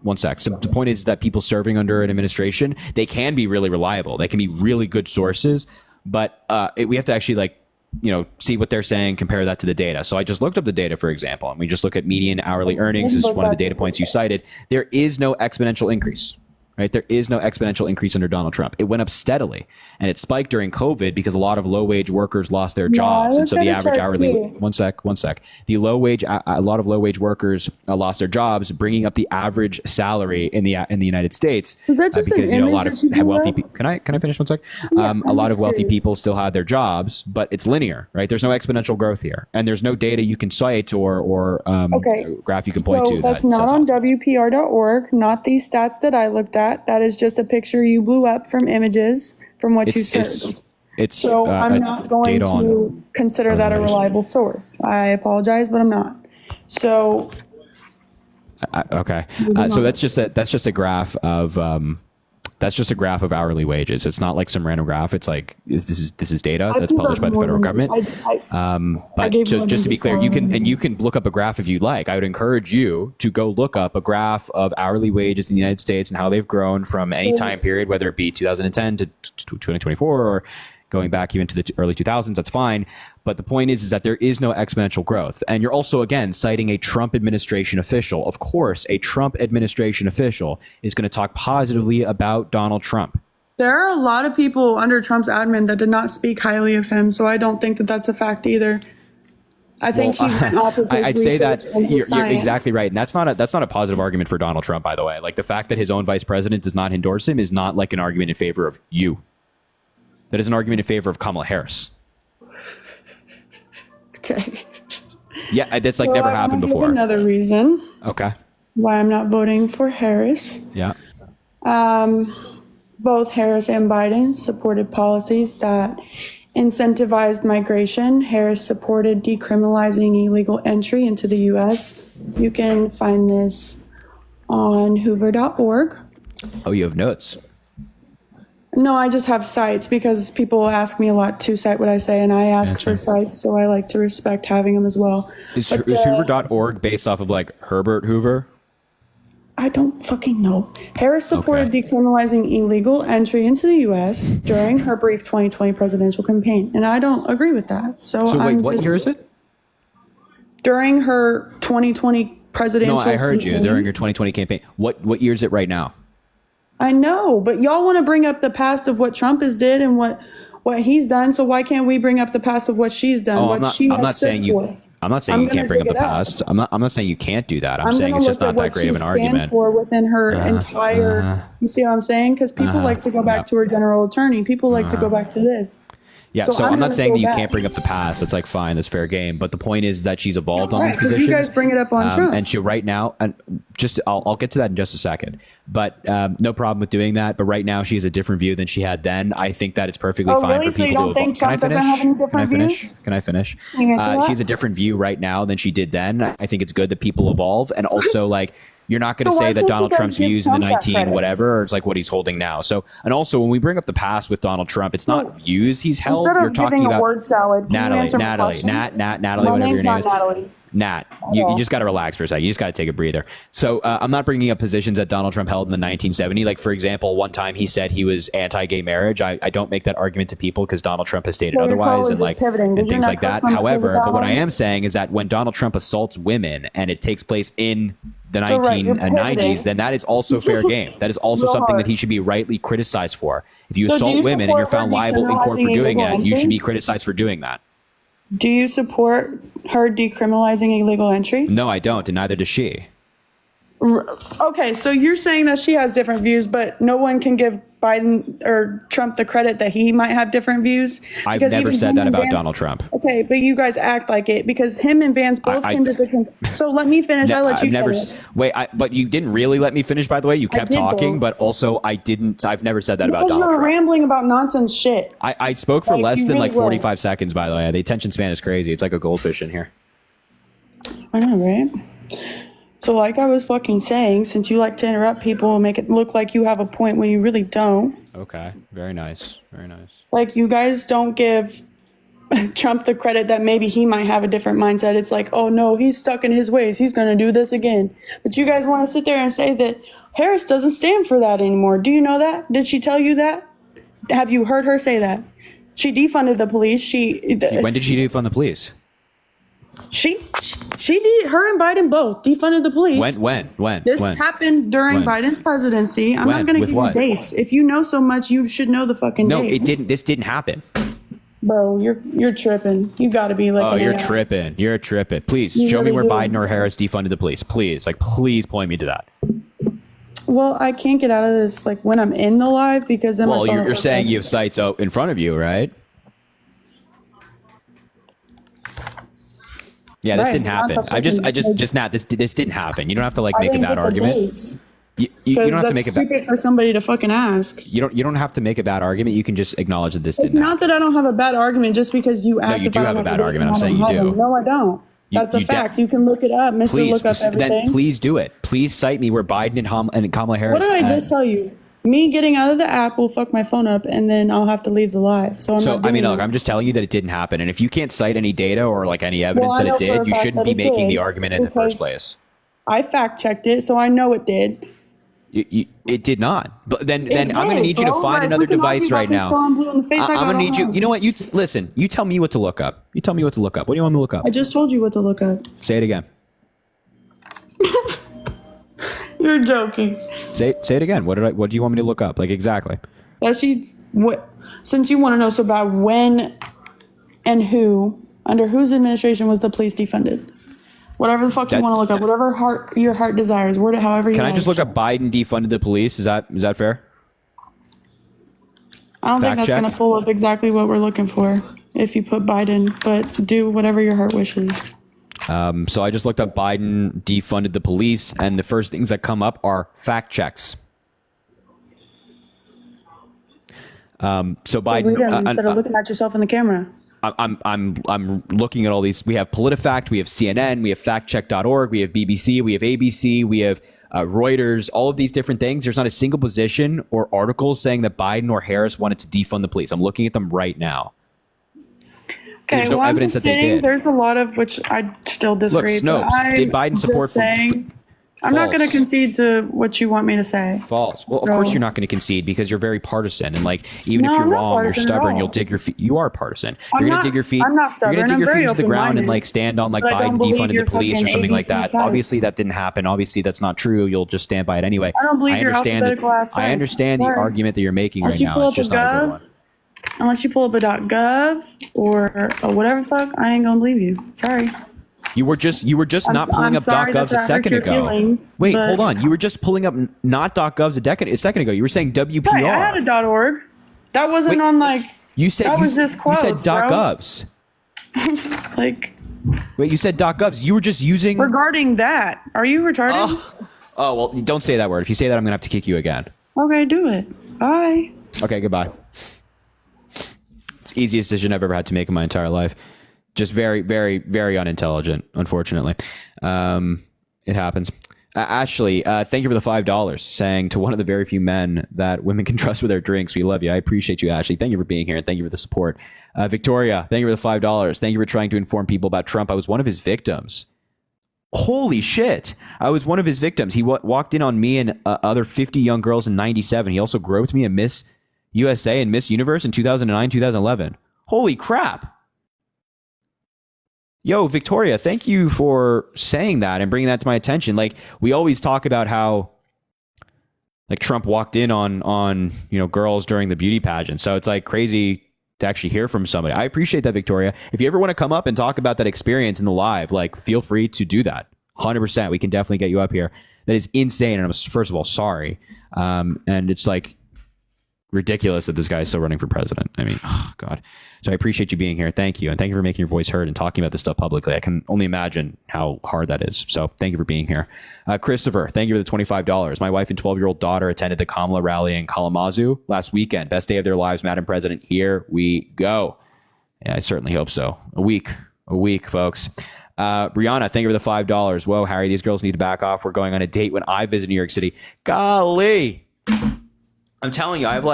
One sec. So the point is that people serving under an administration, they can be really reliable. They can be really good sources, but we have to actually see what they're saying, compare that to the data. So I just looked up the data, for example, and we just look at median hourly earnings is one of the data points you cited. There is no exponential increase. Right? There is no exponential increase under Donald Trump. It went up steadily, and it spiked during COVID because a lot of low-wage workers lost their jobs, and so the average hourly one sec. A lot of low-wage workers lost their jobs, bringing up the average salary in the United States because a lot of wealthy people. Can I finish 1 sec? Yeah, a lot of wealthy people still had their jobs, but it's linear, right? There's no exponential growth here, and there's no data you can cite or graph you can point to. That's not on WPR.org, not these stats that I looked at. That is just a picture you blew up from images from what you searched. I'm not going to consider that a reliable source. I apologize, but I'm not. So okay. So that's just a graph of hourly wages. It's not like some random graph. It's like this is data that's published by the federal government. But just to be clear, you can look up a graph if you like. I would encourage you to go look up a graph of hourly wages in the United States and how they've grown from any time period, whether it be 2010 to 2024 or going back even to the early 2000s. That's fine. But the point is that there is no exponential growth. And you're also, again, citing a Trump administration official. Of course, a Trump administration official is going to talk positively about Donald Trump. There are a lot of people under Trump's admin that did not speak highly of him, so I don't think that that's a fact either. I think he went off of his I'd say that you're exactly right. And that's not a positive argument for Donald Trump, by the way. Like the fact that his own vice president does not endorse him is not like an argument in favor of you. That is an argument in favor of Kamala Harris. Okay. Yeah, that's never happened before. Another reason. Okay. Why I'm not voting for Harris. Yeah. Both Harris and Biden supported policies that incentivized migration. Harris supported decriminalizing illegal entry into the U.S. You can find this on hoover.org. Oh, you have notes. No, I just have cites because people ask me a lot to cite what I say, and I ask Gotcha. for cites, so I like to respect having them as well. Is But, Hoover.org based off of like Herbert Hoover? I don't fucking know. Harris supported decriminalizing illegal entry into the U.S. during her brief 2020 presidential campaign, and I don't agree with that. So Wait, what year is it? During her 2020 presidential No, I heard you campaign. during your 2020 campaign. What year is it right now? I know, but y'all want to bring up the past of what Trump has did and what he's done. So why can't we bring up the past of what she's done? Oh, what she has stood for? I'm not saying you gonna can't bring up dig the it up. past. I'm not saying you can't do that. I'm saying gonna it's just look not at that what great of she an stand argument. for within her entire. You see what I'm saying? Because people like to go back to her general attorney. People like to go back to this. Yeah, So so I'm I'm not gonna saying go that you back. can't bring up the past. That's like fine. That's fair game. But the point is that she's evolved on Right, these 'cause positions. you guys bring it up on Trump. And she right now, and just I'll get to that in just a second. But no problem with doing that. But right now, she has a different view than she had then. I think that it's perfectly Oh, fine really? for So you people don't to think evolve. Can I Trump doesn't finish? have any Can I different finish? views? Can I finish? Can you answer that? She has a different view right now than she did then. I think it's good that people evolve, and also like. You're not going to So why say that can't you Donald guys Trump's give views in the Trump that 19 credit? whatever, or it's like what he's holding now. So, and also when we bring up the past with Donald Trump, it's not views he's held. Instead of You're talking giving a about word salad, can you Natalie, answer my Natalie, question? Natalie, My whatever name's your name not is. Natalie. Nat, you all. just got to relax for a second. You just got to take a breather. So I'm not bringing up positions that Donald Trump held in the 1970s. Like, for example, one time he said he was anti-gay marriage. I don't make that argument to people because Donald Trump has stated Well, you're otherwise totally and just like pivoting. Did and you things not like go that. from the However, pivot but what I down? am saying is that when Donald Trump assaults women and it takes place in the So, right, you're 1990s, pivoting. then that is also fair game. That is also Real something hard. that he should be rightly criticized for. If you So do assault you women and you're support found her liable in court for decriminalizing doing illegal it, you should entry? be criticized for doing that. Do you support her decriminalizing illegal entry? No, I don't, and neither does she. Okay, so you're saying that she has different views, but no one can give Biden or Trump the credit that he might have different views? I've Because never even said him that and about Vance- Donald Trump. Okay, but you guys act like it because him and Vance both I- came to the So let me finish. I'll let you I've never finish. wait. But you didn't really let me finish. By the way, you kept did, talking, though. but also I didn't. I've never said that about Because Donald you're Trump. rambling about nonsense shit. I spoke for Like, less you than really like were. 45 seconds. By the way, the attention span is crazy. It's like a goldfish in here. I know, right? So like I was fucking saying, since you like to interrupt people and make it look like you have a point when you really don't, Okay, very nice, very nice. like you guys don't give Trump the credit that maybe he might have a different mindset. It's like, oh no, he's stuck in his ways. He's going to do this again. But you guys want to sit there and say that Harris doesn't stand for that anymore. Do you know that? Did she tell you that? Have you heard her say that? She defunded the police. When did she defund the police? She did. Her and Biden both defunded the police. When? This when? happened during When? Biden's presidency. I'm When? not going to With give what? you dates. If you know so much, you should know the fucking No, dates. it didn't. This didn't happen. Bro, you're tripping. You got to be like. Oh, an you're AI. tripping. You're tripping. Please You show me really where do. Biden or Harris defunded the police. Please, please point me to that. Well, I can't get out of this like when I'm in the live because then Well, my phone you're will saying go you have sites out in front of you, right? Yeah, this Right, didn't not happen. the I just, fucking- Nat, this didn't happen. You don't have to like I make a didn't bad get the argument. dates. You Because don't have to that's make a bad. stupid for somebody to fucking ask. You don't have to make a bad argument. You can just acknowledge that this It's didn't not happen. that I don't have a bad argument just because you asked. you if do I don't have a bad dates argument. and I'm I saying don't you have do. them. No, I don't. That's a fact. You can look it up, Mr. Please, Look Up Everything. then please do it. Please cite me where Biden and Kamala Harris. What did I just tell you? Me getting out of the app will fuck my phone up, and then I'll have to leave the live. So I'm So not I mean, doing look, that. I'm just telling you that it didn't happen. And if you can't cite any data or like any evidence Well, I that know it for a did, you fact shouldn't that be it making did, the argument in the first because place. I fact checked it, so I know it did. It did not. But then I'm going to did, need you to bro. find Like, another we can argue device about right this now. till I'm blue in the face. I I'm got going to need you. all You know what? Listen. You tell me what to look up. You tell me what to look up. What do you want me to look up? I just told you what to look up. Say it again. You're joking. Say it again. What do you want me to look up? Like exactly. Since you want to know so about when and who, under whose administration was the police defunded? Whatever the fuck you want to look up, whatever your heart desires, word it however you Can like. I just look up Biden defunded the police? Is that fair? I don't think fact that's check? going to pull up exactly what we're looking for if you put Biden, but do whatever your heart wishes. So I just looked up Biden defunded the police, and the first things that come up are fact checks. So Biden, Read them instead of looking at yourself in the camera. I'm looking at all these. We have PolitiFact, we have CNN, we have factcheck.org, we have BBC, we have ABC, we have Reuters, all of these different things. There's not a single position or article saying that Biden or Harris wanted to defund the police. I'm looking at them right now. Okay, There's no I'm evidence just that they saying did. There's a lot of which I still disagree. Look, Snopes, but did Biden support I'm not going to false. concede to what you want me to say. False. Well, of course you're not going to concede because you're very partisan, and like even if No, you're I'm not wrong, you're partisan at stubborn. all. You'll dig your feet. You are partisan. I'm You're going not- to dig your feet. I'm not You're going stubborn. to dig I'm your feet very into the ground and open-minded. like stand on like But I don't Biden believe defunding the your police or fucking something like that. ABC sites. Obviously, that didn't happen. Obviously, that's not true. You'll just stand by it anyway. I don't believe your understand alphabetical ass I sites. understand the Sorry. argument that you're making Unless right you now. pull It's up just a not a good gov, one. unless you pull up a .gov or a whatever the fuck, I ain't gonna believe you. Sorry. You were just not pulling I'm up sorry .govs that a second hurt your ago. feelings, Wait, but- hold on. You were just pulling up not .govs a second ago. You were saying WPR. Right, I had a .org. That wasn't Wait, on like. You said that you, was just you quotes, said bro. .govs. Like Wait, you said .govs. You were just using. regarding that, are you retarded? Oh well, don't say that word. If you say that, I'm gonna have to kick you again. Okay, do it. Bye. Okay, goodbye. It's the easiest decision I've ever had to make in my entire life. Just very, very, very unintelligent, unfortunately. It happens. Ashley, thank you for the $5, saying to one of the very few men that women can trust with their drinks. We love you. I appreciate you, Ashley. Thank you for being here, and thank you for the support. Victoria, thank you for the $5. Thank you for trying to inform people about Trump. I was one of his victims. Holy shit. I was one of his victims. He walked in on me and other 50 young girls in 97. He also groped me at Miss USA and Miss Universe in 2009, 2011. Holy crap. Yo, Victoria, thank you for saying that and bringing that to my attention. Like, we always talk about how like Trump walked in on girls during the beauty pageant. So it's like crazy to actually hear from somebody. I appreciate that, Victoria. If you ever want to come up and talk about that experience in the live, like, feel free to do that. 100%. We can definitely get you up here. That is insane. And I'm, first of all, sorry. And it's like ridiculous that this guy is still running for president. I mean, oh God. So I appreciate you being here. Thank you. And thank you for making your voice heard and talking about this stuff publicly. I can only imagine how hard that is. So thank you for being here. Christopher, thank you for the $25. My wife and 12-year-old daughter attended the Kamala rally in Kalamazoo last weekend. Best day of their lives, Madam President. Here we go. Yeah, I certainly hope so. A week, folks. Brianna, thank you for the $5. Whoa, Harry, these girls need to back off. We're going on a date when I visit New York City. Golly. I'm telling you, I have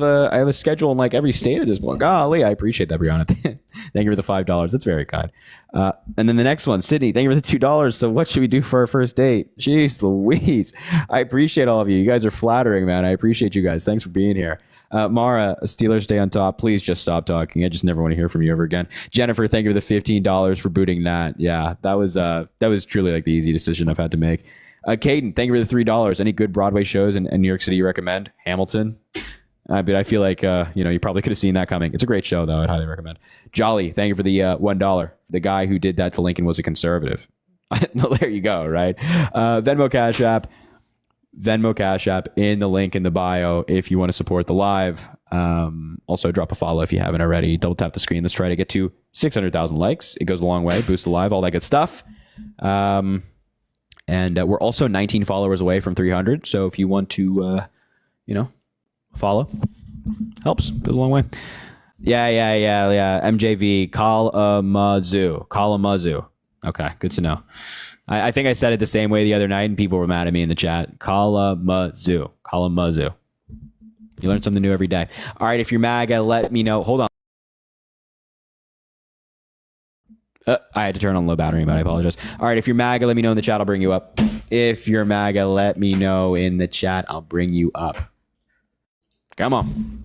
a schedule in like every state at this point. Golly, I appreciate that, Brianna. Thank you for the $5. That's very kind. And then the next one, Sydney, thank you for the $2. So what should we do for our first date? Jeez Louise. I appreciate all of you. You guys are flattering, man. I appreciate you guys. Thanks for being here. Mara, Steelers stay on top. Please just stop talking. I just never want to hear from you ever again. Jennifer, thank you for the $15 for booting Nat. Yeah, that was truly like the easy decision I've had to make. Caden, thank you for the $3. Any good Broadway shows in New York City you recommend? Hamilton. But I feel like you probably could have seen that coming. It's a great show, though. I'd highly recommend. Jolly, thank you for the $1. The guy who did that to Lincoln was a conservative. There you go. Right. Venmo Cash App in the link in the bio if you want to support the live. Also, drop a follow if you haven't already. Double tap the screen. Let's try to get to 600,000 likes. It goes a long way. Boost the live. All that good stuff. And we're also 19 followers away from 300. So if you want to, follow, helps. Goes a long way. Yeah. MJV, Kalamazoo. Okay, good to know. I think I said it the same way the other night and people were mad at me in the chat. Kalamazoo. You learn something new every day. All right, if you're MAGA, let me know. Hold on. I had to turn on low battery, but I apologize. All right, if you're MAGA, let me know in the chat. I'll bring you up. If you're MAGA, let me know in the chat. I'll bring you up. Come on.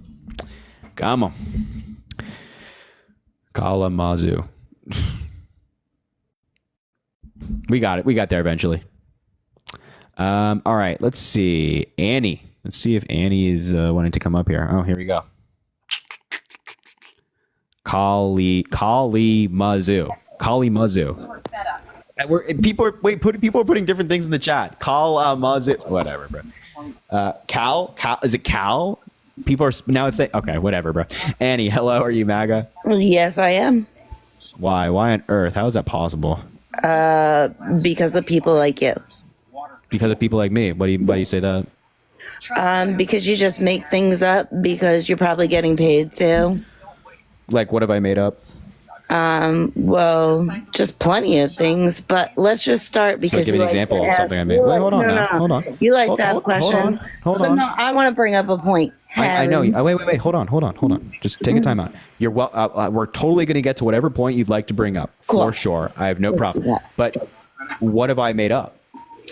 Kalamazoo. We got it. We got there eventually. All right, let's see. Annie. Let's see if Annie is wanting to come up here. Oh, here we go. Kalamazoo. People are putting different things in the chat. Kalamazoo. Whatever, bro. Cal? Is it Cal? People are now. It's saying okay. Whatever, bro. Annie, hello. Are you MAGA? Yes, I am. Why? Why on earth? How is that possible? Because of people like you. Because of people like me. Why do you say that? Because you just make things up because you're probably getting paid to. Like, what have I made up? Well, just plenty of things, but let's just start because give you an like example to of ask- something I made. you Wait, like- hold on no, now. no, no. Hold on. You like Hold- to have hold- questions. hold so on. no, I want to bring up a point. I know. Harry. Wait. Hold on. Just take a time out. You're we're totally going to get to whatever point you'd like to bring up. Cool. For sure. I have no Let's do problem. that. But what have I made up?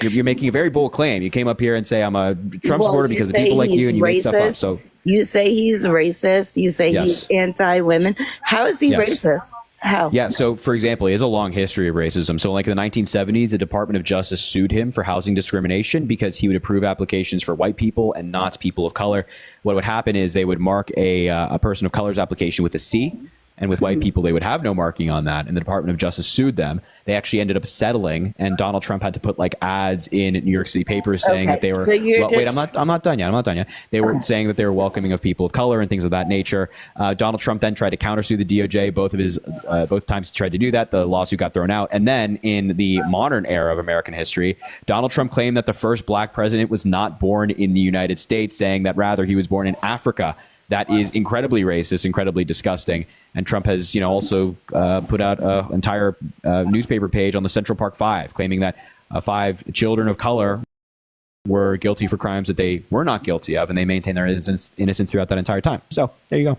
You're making a very bold claim. You came up here and say I'm a Trump supporter because of say people like you, he's and you make stuff up. So you say he's racist. You say Yes. he's anti-women. How is he Yes. racist? How? yeah. So for example, he has a long history of racism. So like in the 1970s, the Department of Justice sued him for housing discrimination because he would approve applications for white people and not people of color. What would happen is they would mark a person of color's application with a C. And with white people, they would have no marking on that. And the Department of Justice sued them. They actually ended up settling, and Donald Trump had to put like ads in New York City papers saying that they were. So you're wait, just- I'm not done yet. They were saying that they were welcoming of people of color and things of that nature. Donald Trump then tried to countersue the DOJ. Both times he tried to do that, the lawsuit got thrown out. And then in the modern era of American history, Donald Trump claimed that the first black president was not born in the United States, saying that rather he was born in Africa. That is incredibly racist, incredibly disgusting. And Trump has, also put out an entire newspaper page on the Central Park Five, claiming that 5 children of color were guilty for crimes that they were not guilty of, and they maintained their innocence throughout that entire time. So there you go.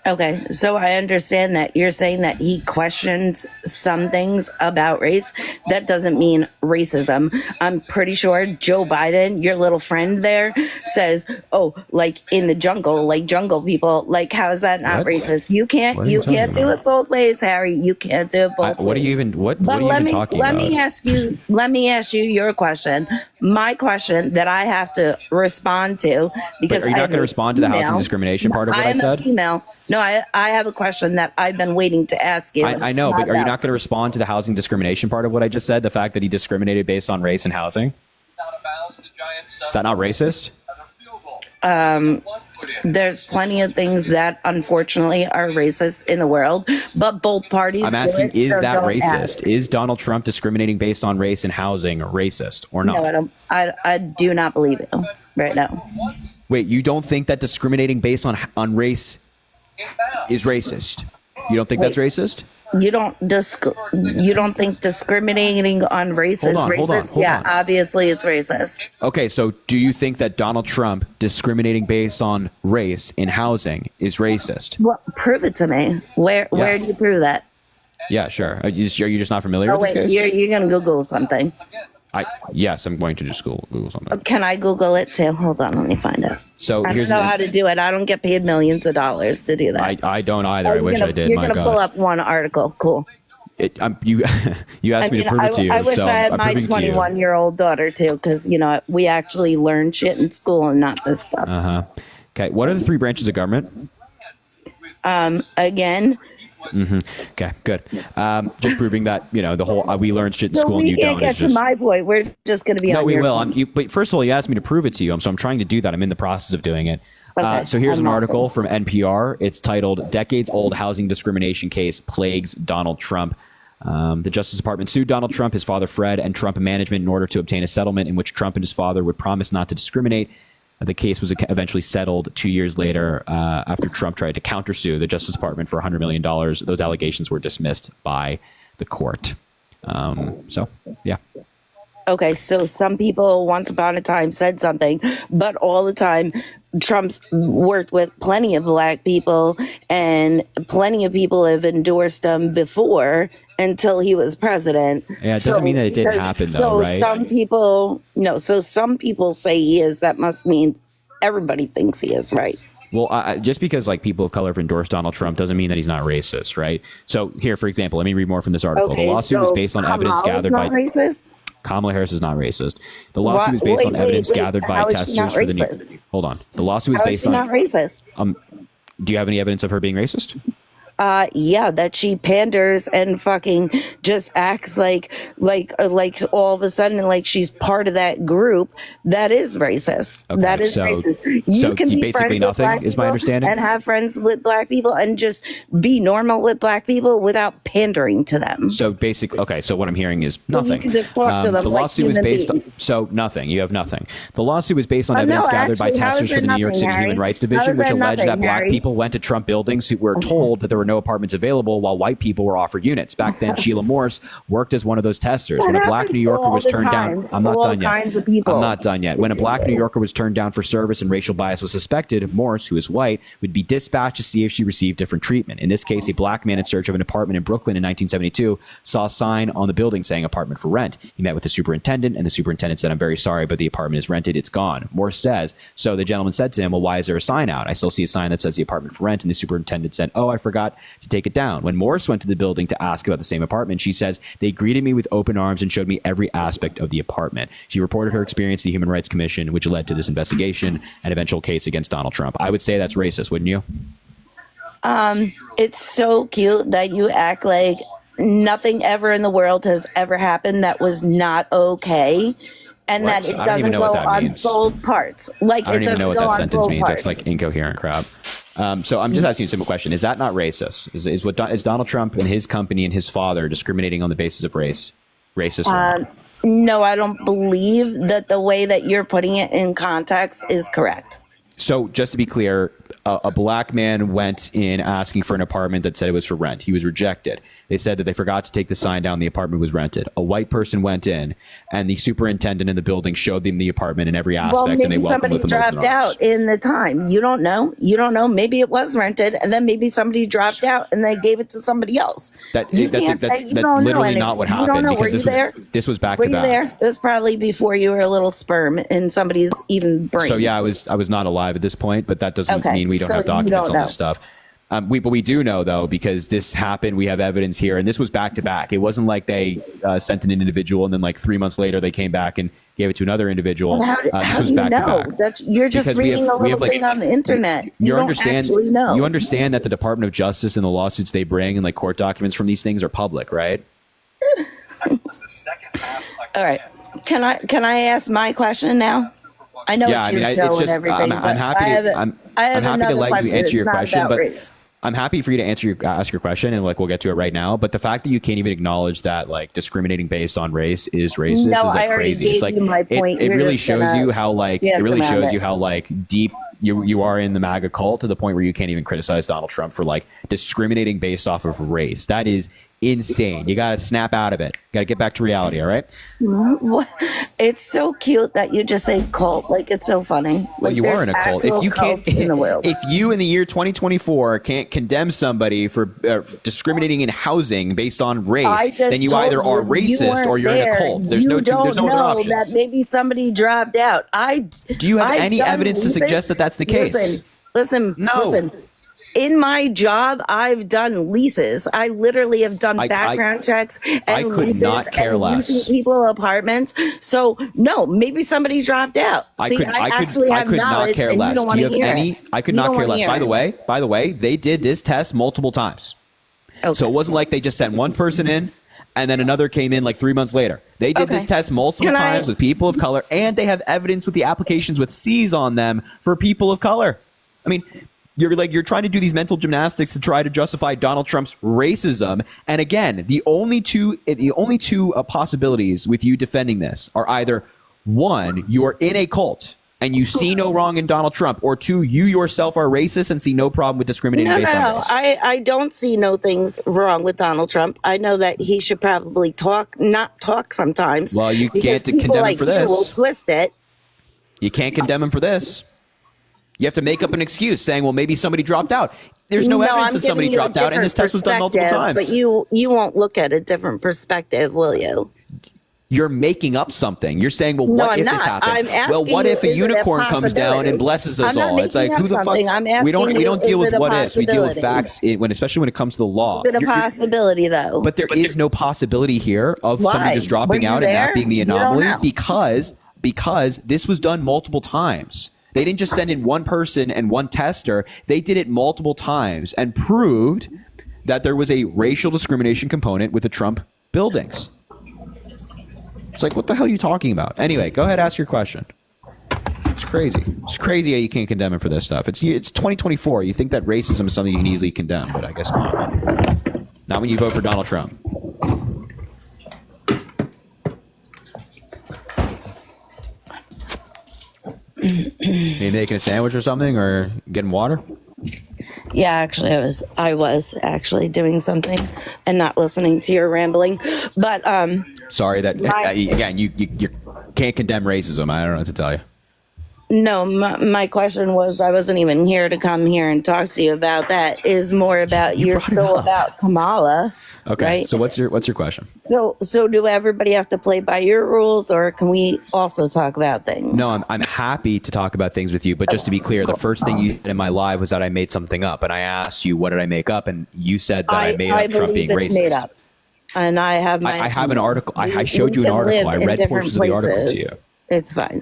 Okay, so I understand that you're saying that he questions some things about race. That doesn't mean racism. I'm pretty sure Joe Biden, your little friend there, says, "Oh, like in the jungle, like jungle people. Like, how is that not What? racist? You What are can't you do talking it both ways, Harry. You can't do it both ways. What are you even? What But are you let even me talking let about? me ask you your question. My question that I have to respond to because But are you I not have going to a respond to the housing female- discrimination part of what I am said? a female. No, I have a question that I've been waiting to ask you. I know, but are you that. not going to respond to the housing discrimination part of what I just said? The fact that he discriminated based on race and housing? Is that not racist? There's plenty of things that unfortunately are racist in the world, but both parties. I'm do asking, it, is so that don't racist? ask. Is Donald Trump discriminating based on race and housing racist or not? No, I don't. I do not believe you right now. Wait, you don't think that discriminating based on race is racist? You don't think that's racist? You don't think discriminating on race is racist? Hold on. Obviously it's racist. Okay, so do you think that Donald Trump discriminating based on race in housing is racist? Well, prove it to me. Where do you prove that? Yeah, sure. Are you just not familiar Oh with wait, this case? you're gonna Google something. Yes, I'm going to just Google something. Can I Google it too? Hold on, let me find it. So I don't here's know how to do it. I don't get paid millions of dollars to do that. I don't either. I wish I did. You're My gonna pull God. up one article. Cool. You asked me to prove it to you. I wish so I had I'm my proving it to you. 21-year-old daughter too, because we actually learn shit in school and not this stuff. Okay, what are the 3 branches of government? Again, Okay, good. Just proving that the whole we learn shit in so school and we you can't don't. get It's to just, my point. We're just going to be no, on we your will. point. But first of all, you asked me to prove it to you, so I'm trying to do that. I'm in the process of doing it. Okay, So here's I'm an not article from NPR. It's titled "Decades-Old Housing Discrimination Case Plagues Donald Trump." The Justice Department sued Donald Trump, his father Fred, and Trump management in order to obtain a settlement in which Trump and his father would promise not to discriminate. The case was eventually settled 2 years later after Trump tried to countersue the Justice Department for $100 million. Those allegations were dismissed by the court. Yeah. Okay, so some people once upon a time said something, but all the time Trump's worked with plenty of black people and plenty of people have endorsed him before until he was president. Yeah, it doesn't mean that it didn't happen, though, right? Some people say he is. That must mean everybody thinks he is, right? Well, just because people of color have endorsed Donald Trump doesn't mean that he's not racist, right? So here, for example, let me read more from this article. Okay, The lawsuit was based on evidence Kamala's gathered by not racist? Kamala Harris is not racist. The lawsuit was based on evidence gathered by How is she not testers for the new. racist? Hold on. The lawsuit was How is based she on. not racist? Do you have any evidence of her being racist? yeah, that she panders and fucking just acts like all of a sudden like she's part of that group that is racist. Okay, That is so racist. You so can be basically friends with nothing black is my people understanding. and have friends with black people and just be normal with black people without pandering to them. So basically, okay. So what I'm hearing is So you nothing. can just talk to them The like lawsuit was human based on, beings. so nothing. You have nothing. The lawsuit was based on evidence No, gathered by actually, how is testers for there the New York nothing, City Harry? Human Rights How Division, is which there alleged that nothing, black Harry? people went to Trump buildings who were told that there were no apartments available, while white people were offered units. Back then, Sheila Morse worked as one of those testers. When a black happens New Yorker all was the turned time down, to I'm not all done yet. kinds of people. I'm not done yet. When a black New Yorker was turned down for service and racial bias was suspected, Morse, who is white, would be dispatched to see if she received different treatment. In this case, a black man in search of an apartment in Brooklyn in 1972 saw a sign on the building saying apartment for rent. He met with the superintendent, and the superintendent said, "I'm very sorry, but the apartment is rented. It's gone." Morse says, so the gentleman said to him, "Well, why is there a sign out? I still see a sign that says the apartment for rent." And the superintendent said, "Oh, I forgot to take it down." When Morse went to the building to ask about the same apartment, she says, "They greeted me with open arms and showed me every aspect of the apartment." She reported her experience to the Human Rights Commission, which led to this investigation and eventual case against Donald Trump. I would say that's racist, wouldn't you? It's so cute that you act like nothing ever in the world has ever happened that was not okay, and What? that it I don't even doesn't know go what that on means. both parts. Like I don't it even doesn't know what go that on sentence both means. parts. That's like incoherent crap. So I'm just asking you a simple question. Is that not racist? Is Donald Trump and his company and his father discriminating on the basis of race? Racist or not? No, I don't believe that the way that you're putting it in context is correct. So just to be clear, a black man went in asking for an apartment that said it was for rent. He was rejected. They said that they forgot to take the sign down. The apartment was rented. A white person went in, and the superintendent in the building showed them the apartment in every aspect, Well, and they maybe welcomed somebody with them open dropped arms. out in the time. You don't know. You don't know. Maybe it was rented, and then maybe somebody dropped out and they gave it to somebody else. That's You can't say you don't know literally anything. not what You don't happened know. Were because you there? this was back Were to you back. there? It was probably before you were a little sperm in somebody's even brain. So yeah, I was not alive at this point, but that doesn't Okay, mean we don't so have you documents don't on know. this stuff. But we do know though, because this happened. We have evidence here, and this was back to back. It wasn't like they sent an individual and then like 3 months later they came back and gave it to another individual. How This do was you back to know? back. That's, you're just Because we reading have- a we little have, like- thing on the internet. You You don't understand? actually know. You understand that the Department of Justice and the lawsuits they bring and like court documents from these things are public, right? All right. Can I ask my question now? I know Yeah, it's I your mean, show it's just and everything. I'm but happy I have to a- I'm I have happy to another let you question. answer It's your not question, about but race. I'm happy for you to ask your question, and like we'll get to it right now. But the fact that you can't even acknowledge that like discriminating based on race is racist No, is I like already crazy. gave It's like you my point. it You're really just shows gonna you how like it dance really around shows it. you how like deep you are in the MAGA cult to the point where you can't even criticize Donald Trump for like discriminating based off of race. That is insane. You got to snap out of it. Got to get back to reality. All right. What? It's so cute that you just say cult. Like it's so funny. Well, Like, you there's are in a cult. If actual you can't, cults in the world. if you in the year 2024 can't condemn somebody for discriminating in housing based on race, I just then you told either are racist weren't or you're in a there. cult. There's you no don't there's no other know options. that maybe somebody dropped out. Do you have I've any done evidence to leases. suggest that that's the case? Listen. No. Listen. In my job, I've done leases. I literally have done I background checks and I could leases not care and less. leasing people apartments. So no, maybe somebody dropped out. See, I actually I have could not knowledge, care and you less. don't Do want you to have hear any? it. I could You not don't care wanna less. hear By the way, they did this test multiple times. Okay. So it wasn't like they just sent one person in and then another came in like 3 months later. They did this Okay. test multiple Can times I- with people of color, and they have evidence with the applications with C's on them for people of color. I mean, you're trying to do these mental gymnastics to try to justify Donald Trump's racism. And again, the only two possibilities with you defending this are either one, you are in a cult and you see no wrong in Donald Trump, or two, you yourself are racist and see no problem with discriminating based on race. I don't see no things wrong with Donald Trump. I know that he should probably not talk sometimes. Well, you because can't people condemn him like for you this. will twist it. You can't condemn him for this. You have to make up an excuse saying, well, maybe somebody dropped out. There's no evidence I'm that somebody giving you a dropped out, and this different test was done multiple perspective, times. But you won't look at a different perspective, will you? You're making up something. You're saying, well, No, what I'm if this not. happened? I'm Well, asking what you, if a is it a unicorn comes down possibility? and blesses us I'm not all? It's like, making who up the fuck? something. I'm We asking don't you, deal is with it a what ifs. We deal with possibility? facts especially when it comes to the law. Is it a possibility, though? But there is no possibility here of Why? somebody just dropping Were you out and that there? being the You don't anomaly know. because this was done multiple times. They didn't just send in one person and one tester. They did it multiple times and proved that there was a racial discrimination component with the Trump buildings. It's like, what the hell are you talking about? Anyway, go ahead, ask your question. It's crazy. It's crazy how you can't condemn him for this stuff. It's 2024. You think that racism is something you can easily condemn, but I guess not. Not when you vote for Donald Trump. Maybe making a sandwich or something, or getting water? Yeah, actually, I was actually doing something and not listening to your rambling. But sorry that again you can't condemn racism. I don't know what to tell you. No, my question was, I wasn't even here to come here and talk to you about that. Is more about about Kamala. Okay, right? So what's your question? So do everybody have to play by your rules, or can we also talk about things? No, I'm happy to talk about things with you, but just to be clear, the first thing you said in my live was that I made something up, and I asked you what did I make up, and you said that I made up Trump being racist. Made up. And I have I have an article. I showed you an article. I read portions of the article to you. It's fine.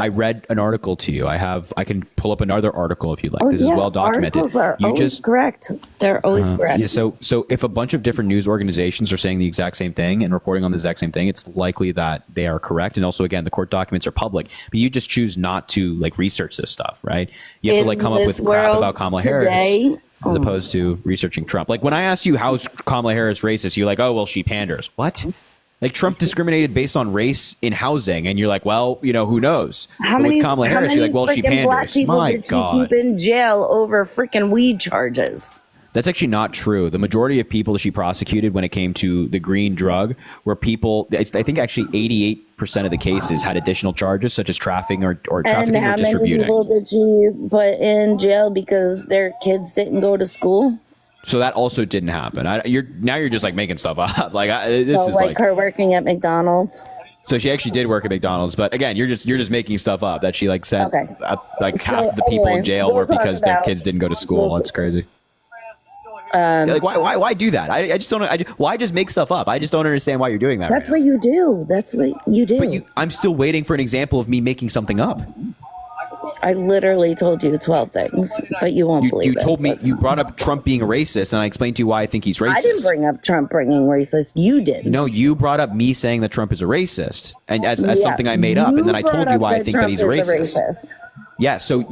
I read an article to you. I can pull up another article if you'd like. This is well documented. Articles are always correct. They're always correct. Yeah, so if a bunch of different news organizations are saying the exact same thing and reporting on the exact same thing, it's likely that they are correct. And also, again, the court documents are public, but you just choose not to research this stuff, right? You have to come up with crap about Kamala Harris as opposed to researching Trump. Like when I asked you how is Kamala Harris racist, you're like, oh well, she panders. What? Like Trump discriminated based on race in housing, and you're like, well, who knows? But with Kamala Harris, you're like, well, she panders. Black people did she keep in jail over freaking weed charges? That's actually not true. The majority of people that she prosecuted when it came to the green drug were people. I think actually 88% of the cases had additional charges such as trafficking or trafficking or distributing. And how many people did she put in jail because their kids didn't go to school? So that also didn't happen. You're just making stuff up. This is like her working at McDonald's. So she actually did work at McDonald's, but again, you're just making stuff up that she sent half of the people in jail were because their kids didn't go to school. That's crazy. Why do that? I just don't. Why just make stuff up? I just don't understand why you're doing that. That's what you do. That's what you do. But I'm still waiting for an example of me making something up. I literally told you 12 things, but you won't believe it. You told me, you brought up Trump being a racist, and I explained to you why I think he's racist. I didn't bring up Trump being racist. You did. No, you brought up me saying that Trump is a racist, and as something I made up, and then I told you why I think that he's a racist. Yeah, so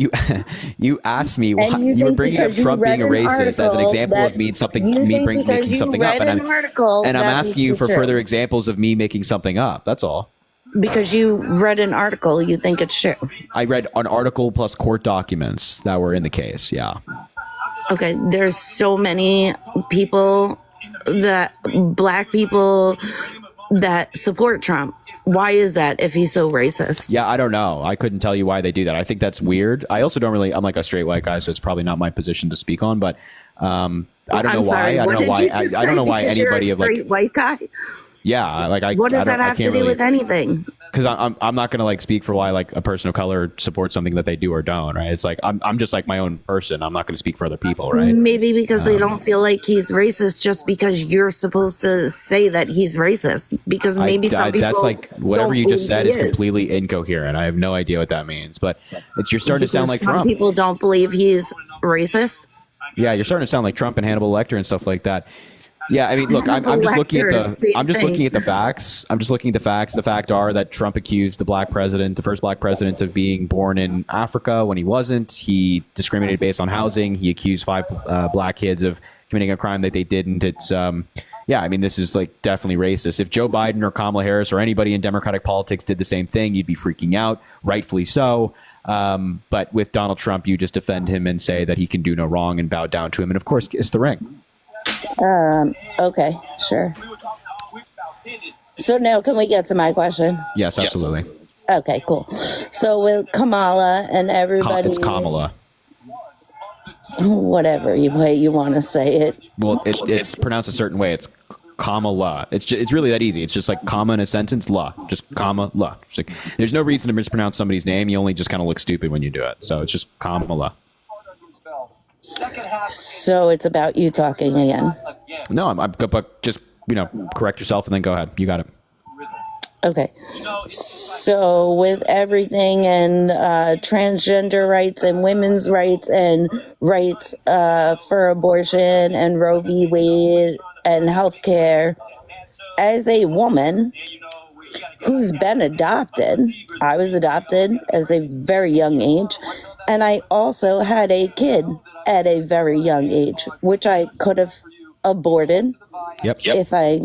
you asked me why you were bringing up Trump being a racist as an example of making something up, and I'm asking you for further examples of me making something up. That's all. Because you read an article, you think it's true. I read an article plus court documents that were in the case. Yeah. Okay. There's so many people black people that support Trump. Why is that if he's so racist? Yeah, I don't know. I couldn't tell you why they do that. I think that's weird. I also don't really, I'm like a straight white guy, so it's probably not my position to speak on, but I don't know why. I don't know why anybody of straight white guy. Yeah, what does that have to do with anything? Because I'm not gonna speak for why a person of color supports something that they do or don't, right? It's I'm just my own person. I'm not gonna speak for other people, right? Maybe because they don't feel like he's racist just because you're supposed to say that he's racist. Because maybe some people that's whatever you just said is completely incoherent. I have no idea what that means, but you're starting to sound like Trump. Some people don't believe he's racist. Yeah, you're starting to sound like Trump and Hannibal Lecter and stuff like that. Yeah, I mean, look, I'm just looking at the facts. I'm just looking at the facts. The fact are that Trump accused the first black president, of being born in Africa when he wasn't. He discriminated based on housing. He accused 5 black kids of committing a crime that they didn't. It's yeah, I mean, this is definitely racist. If Joe Biden or Kamala Harris or anybody in Democratic politics did the same thing, you'd be freaking out, rightfully so. But with Donald Trump, you just defend him and say that he can do no wrong and bow down to him, and of course, kiss the ring. Okay, sure. So now can we get to my question? Yes, absolutely. Okay, cool. So with Kamala and everybody... It's Kamala. Whatever way you want to say it. Well, it's pronounced a certain way. It's Kamala. It's really that easy. It's just comma in a sentence, la. Just comma, la. There's no reason to mispronounce somebody's name. You only just kind of look stupid when you do it. So it's just Kamala. So it's about you talking again. No, I'm just correct yourself and then go ahead. You got it. Okay. So with everything and transgender rights and women's rights and rights for abortion and Roe v. Wade and healthcare, as a woman who's been adopted, I was adopted as a very young age, and I also had a kid at a very young age, which I could have aborted Yep. if I,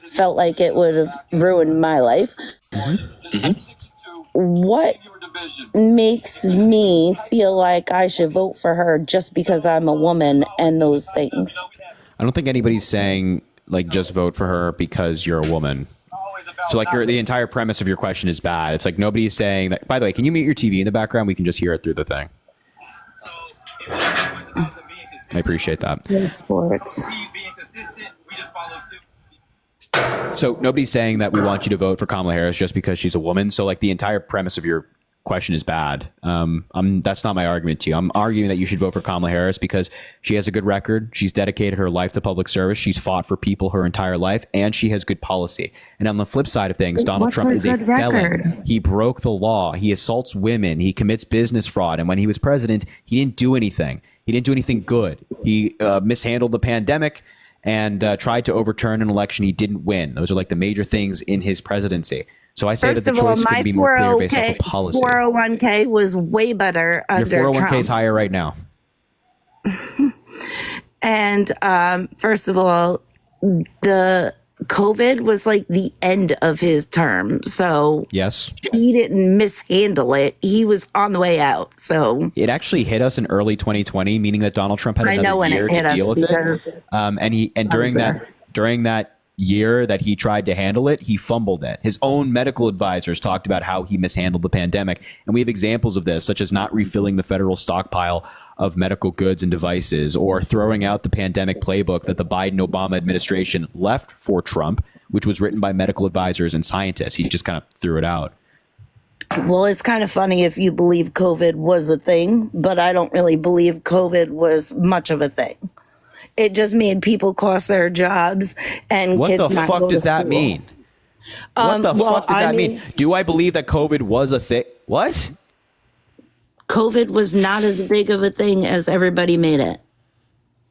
felt like it would have ruined my life. What makes me feel like I should vote for her just because I'm a woman and those things? I don't think anybody's saying like just vote for her because you're a woman. So like the entire premise of your question is bad. It's like nobody's saying that. By the way, can you mute your TV in the background? We can just hear it through the thing. I appreciate that. Sports. So nobody's saying that we want you to vote for Kamala Harris just because she's a woman. So like the entire premise of your question is bad. That's not my argument to you. I'm arguing that you should vote for Kamala Harris because she has a good record. She's dedicated her life to public service. She's fought for people her entire life, and she has good policy. And on the flip side of things, Donald Trump is a felon. He broke the law. He assaults women. He commits business fraud. And when he was president, he didn't do anything. He didn't do anything good. He mishandled the pandemic and tried to overturn an election he didn't win. Those are like the major things in his presidency. So I say that the choice could be more clear based off of policy. 401k was way better under Your 401k Trump. is higher right now. And first of all, the COVID was like the end of his term. So yes, he didn't mishandle it. He was on the way out. So it actually hit us in early 2020, meaning that Donald Trump had another year to deal with it. And during that year that he tried to handle it, he fumbled it. His own medical advisors talked about how he mishandled the pandemic. And we have examples of this, such as not refilling the federal stockpile of medical goods and devices, or throwing out the pandemic playbook that the Biden-Obama administration left for Trump, which was written by medical advisors and scientists. He just kind of threw it out. Well, it's kind of funny if you believe COVID was a thing, but I don't really believe COVID was much of a thing. It just made people cost their jobs and what kids the not fuck go does to that school. mean? What the fuck does that mean? Do I believe that COVID was a thing? What? COVID was not as big of a thing as everybody made it.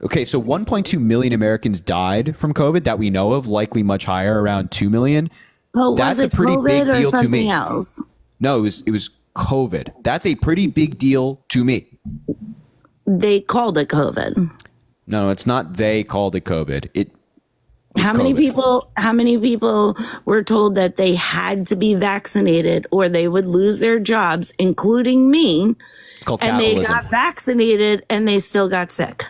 Okay, so 1.2 million Americans died from COVID that we know of, likely much higher, around 2 million. But That's was it a pretty COVID big or deal to something me. else? No, it was COVID. That's a pretty big deal to me. They called it COVID. No, it's not. They called it COVID. How many people were told that they had to be vaccinated or they would lose their jobs, including me? It's called and capitalism. they got vaccinated and they still got sick.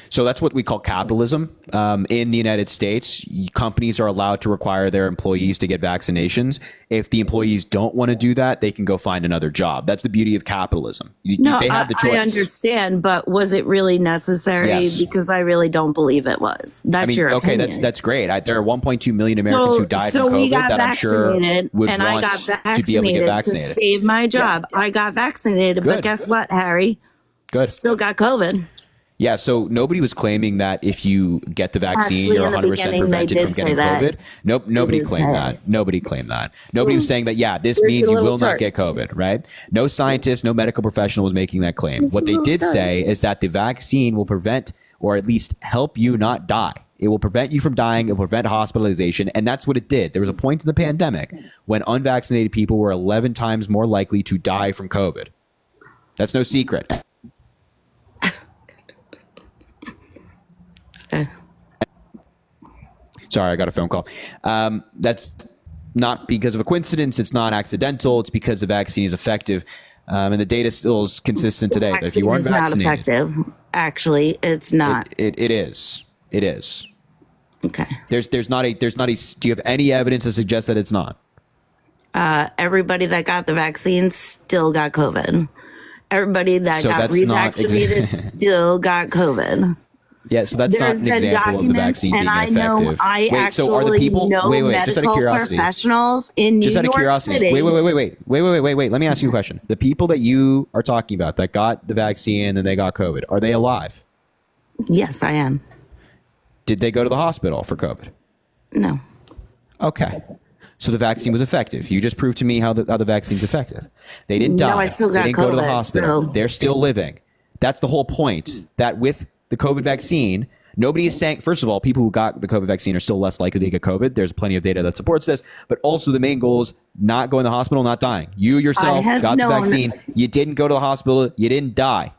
So that's what we call capitalism. In the United States, companies are allowed to require their employees to get vaccinations. If the employees don't want to do that, they can go find another job. That's the beauty of capitalism. They have the choice. I understand, but was it really necessary? Yes. Because I really don't believe it was. That's your opinion. That's great. There are 1.2 million Americans who died from COVID that I'm sure would want to be able to get vaccinated. To save my job. Yeah. I got vaccinated, but guess what, Harry? Good. Still got COVID. Yeah, so nobody was claiming that if you get the vaccine, you're 100% prevented from getting COVID. Nope, nobody claimed that. Nobody claimed that. Nobody was saying that, this means you will not get COVID, right? No scientist, no medical professional was making that claim. What they did say is that the vaccine will prevent, or at least help you not die. It will prevent you from dying. It will prevent hospitalization. And that's what it did. There was a point in the pandemic when unvaccinated people were 11 times more likely to die from COVID. That's no secret. Sorry, I got a phone call. That's not because of a coincidence. It's not accidental. It's because the vaccine is effective. And the data still is consistent today. If you aren't vaccinated, not effective. Actually, it's not. It is. It is. Okay. There's not a, do you have any evidence to suggest that it's not? Everybody that got the vaccine still got COVID. Everybody that got revaccinated still got COVID. Yeah, so that's not an example of the vaccine being effective. So are the people? Just out of curiosity, professionals in New York City. Wait. Let me ask you a question. The people that you are talking about that got the vaccine and then they got COVID, are they alive? Yes, I am. Did they go to the hospital for COVID? No. Okay. So the vaccine was effective. You just proved to me how the vaccine's effective. They didn't die. I still got they didn't go to the COVID, hospital. so- They're still living. That's the whole point, that with the COVID vaccine, nobody is saying, first of all, people who got the COVID vaccine are still less likely to get COVID. There's plenty of data that supports this. But also the main goal is not going to the hospital, not dying. You yourself got the vaccine. You didn't go to the hospital. You didn't die.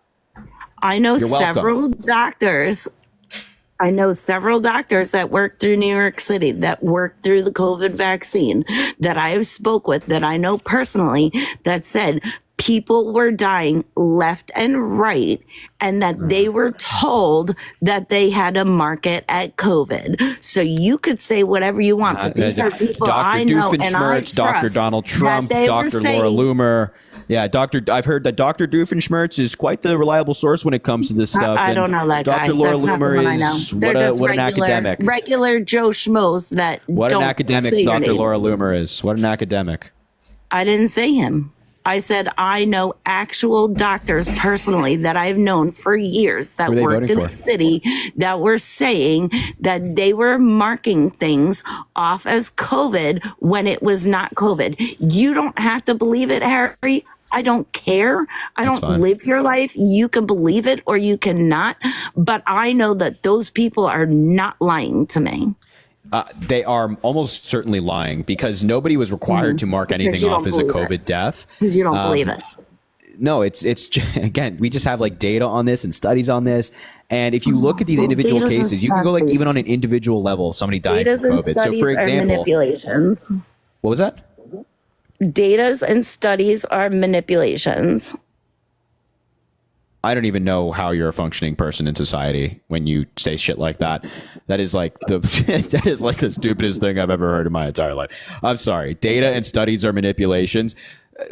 I know You're welcome. several doctors. I know several doctors that work through New York City that work through the COVID vaccine that I have spoke with, that I know personally, that said people were dying left and right, and that they were told that they had a market at COVID. So you could say whatever you want, but these are people Dr. I know and I Doofenshmirtz, Dr. trust Donald Trump, that they were Dr. Laura saying- Loomer. Yeah, I've heard that Dr. Doofenshmirtz is quite the reliable source when it comes to this stuff. I don't know that guy. Dr. Laura That's not the Loomer one I know. is They're just what an academic. Regular Joe Schmoes that What don't an academic say your Dr. name. Laura Loomer is. What an academic. I didn't say him. I said I know actual doctors personally that I've known for years that Who are they worked voting in for? the city that were saying that they were marking things off as COVID when it was not COVID. You don't have to believe it, Harry. I don't care. I That's don't fine. live your life. You can believe it or you cannot. But I know that those people are not lying to me. They are almost certainly lying because nobody was required to mark Because anything you off don't as a believe COVID death. Because you don't believe it. No, it's again, we just have like data on this and studies on this. And if you look at these individual Datas and cases, you can go like studies. even on an individual level, somebody dying Datas from and COVID. So studies for are example, manipulations. what was that? Datas and studies are manipulations. I don't even know how you're a functioning person in society when you say shit like that. That is like that is like the stupidest thing I've ever heard in my entire life. I'm sorry. Data and studies are manipulations.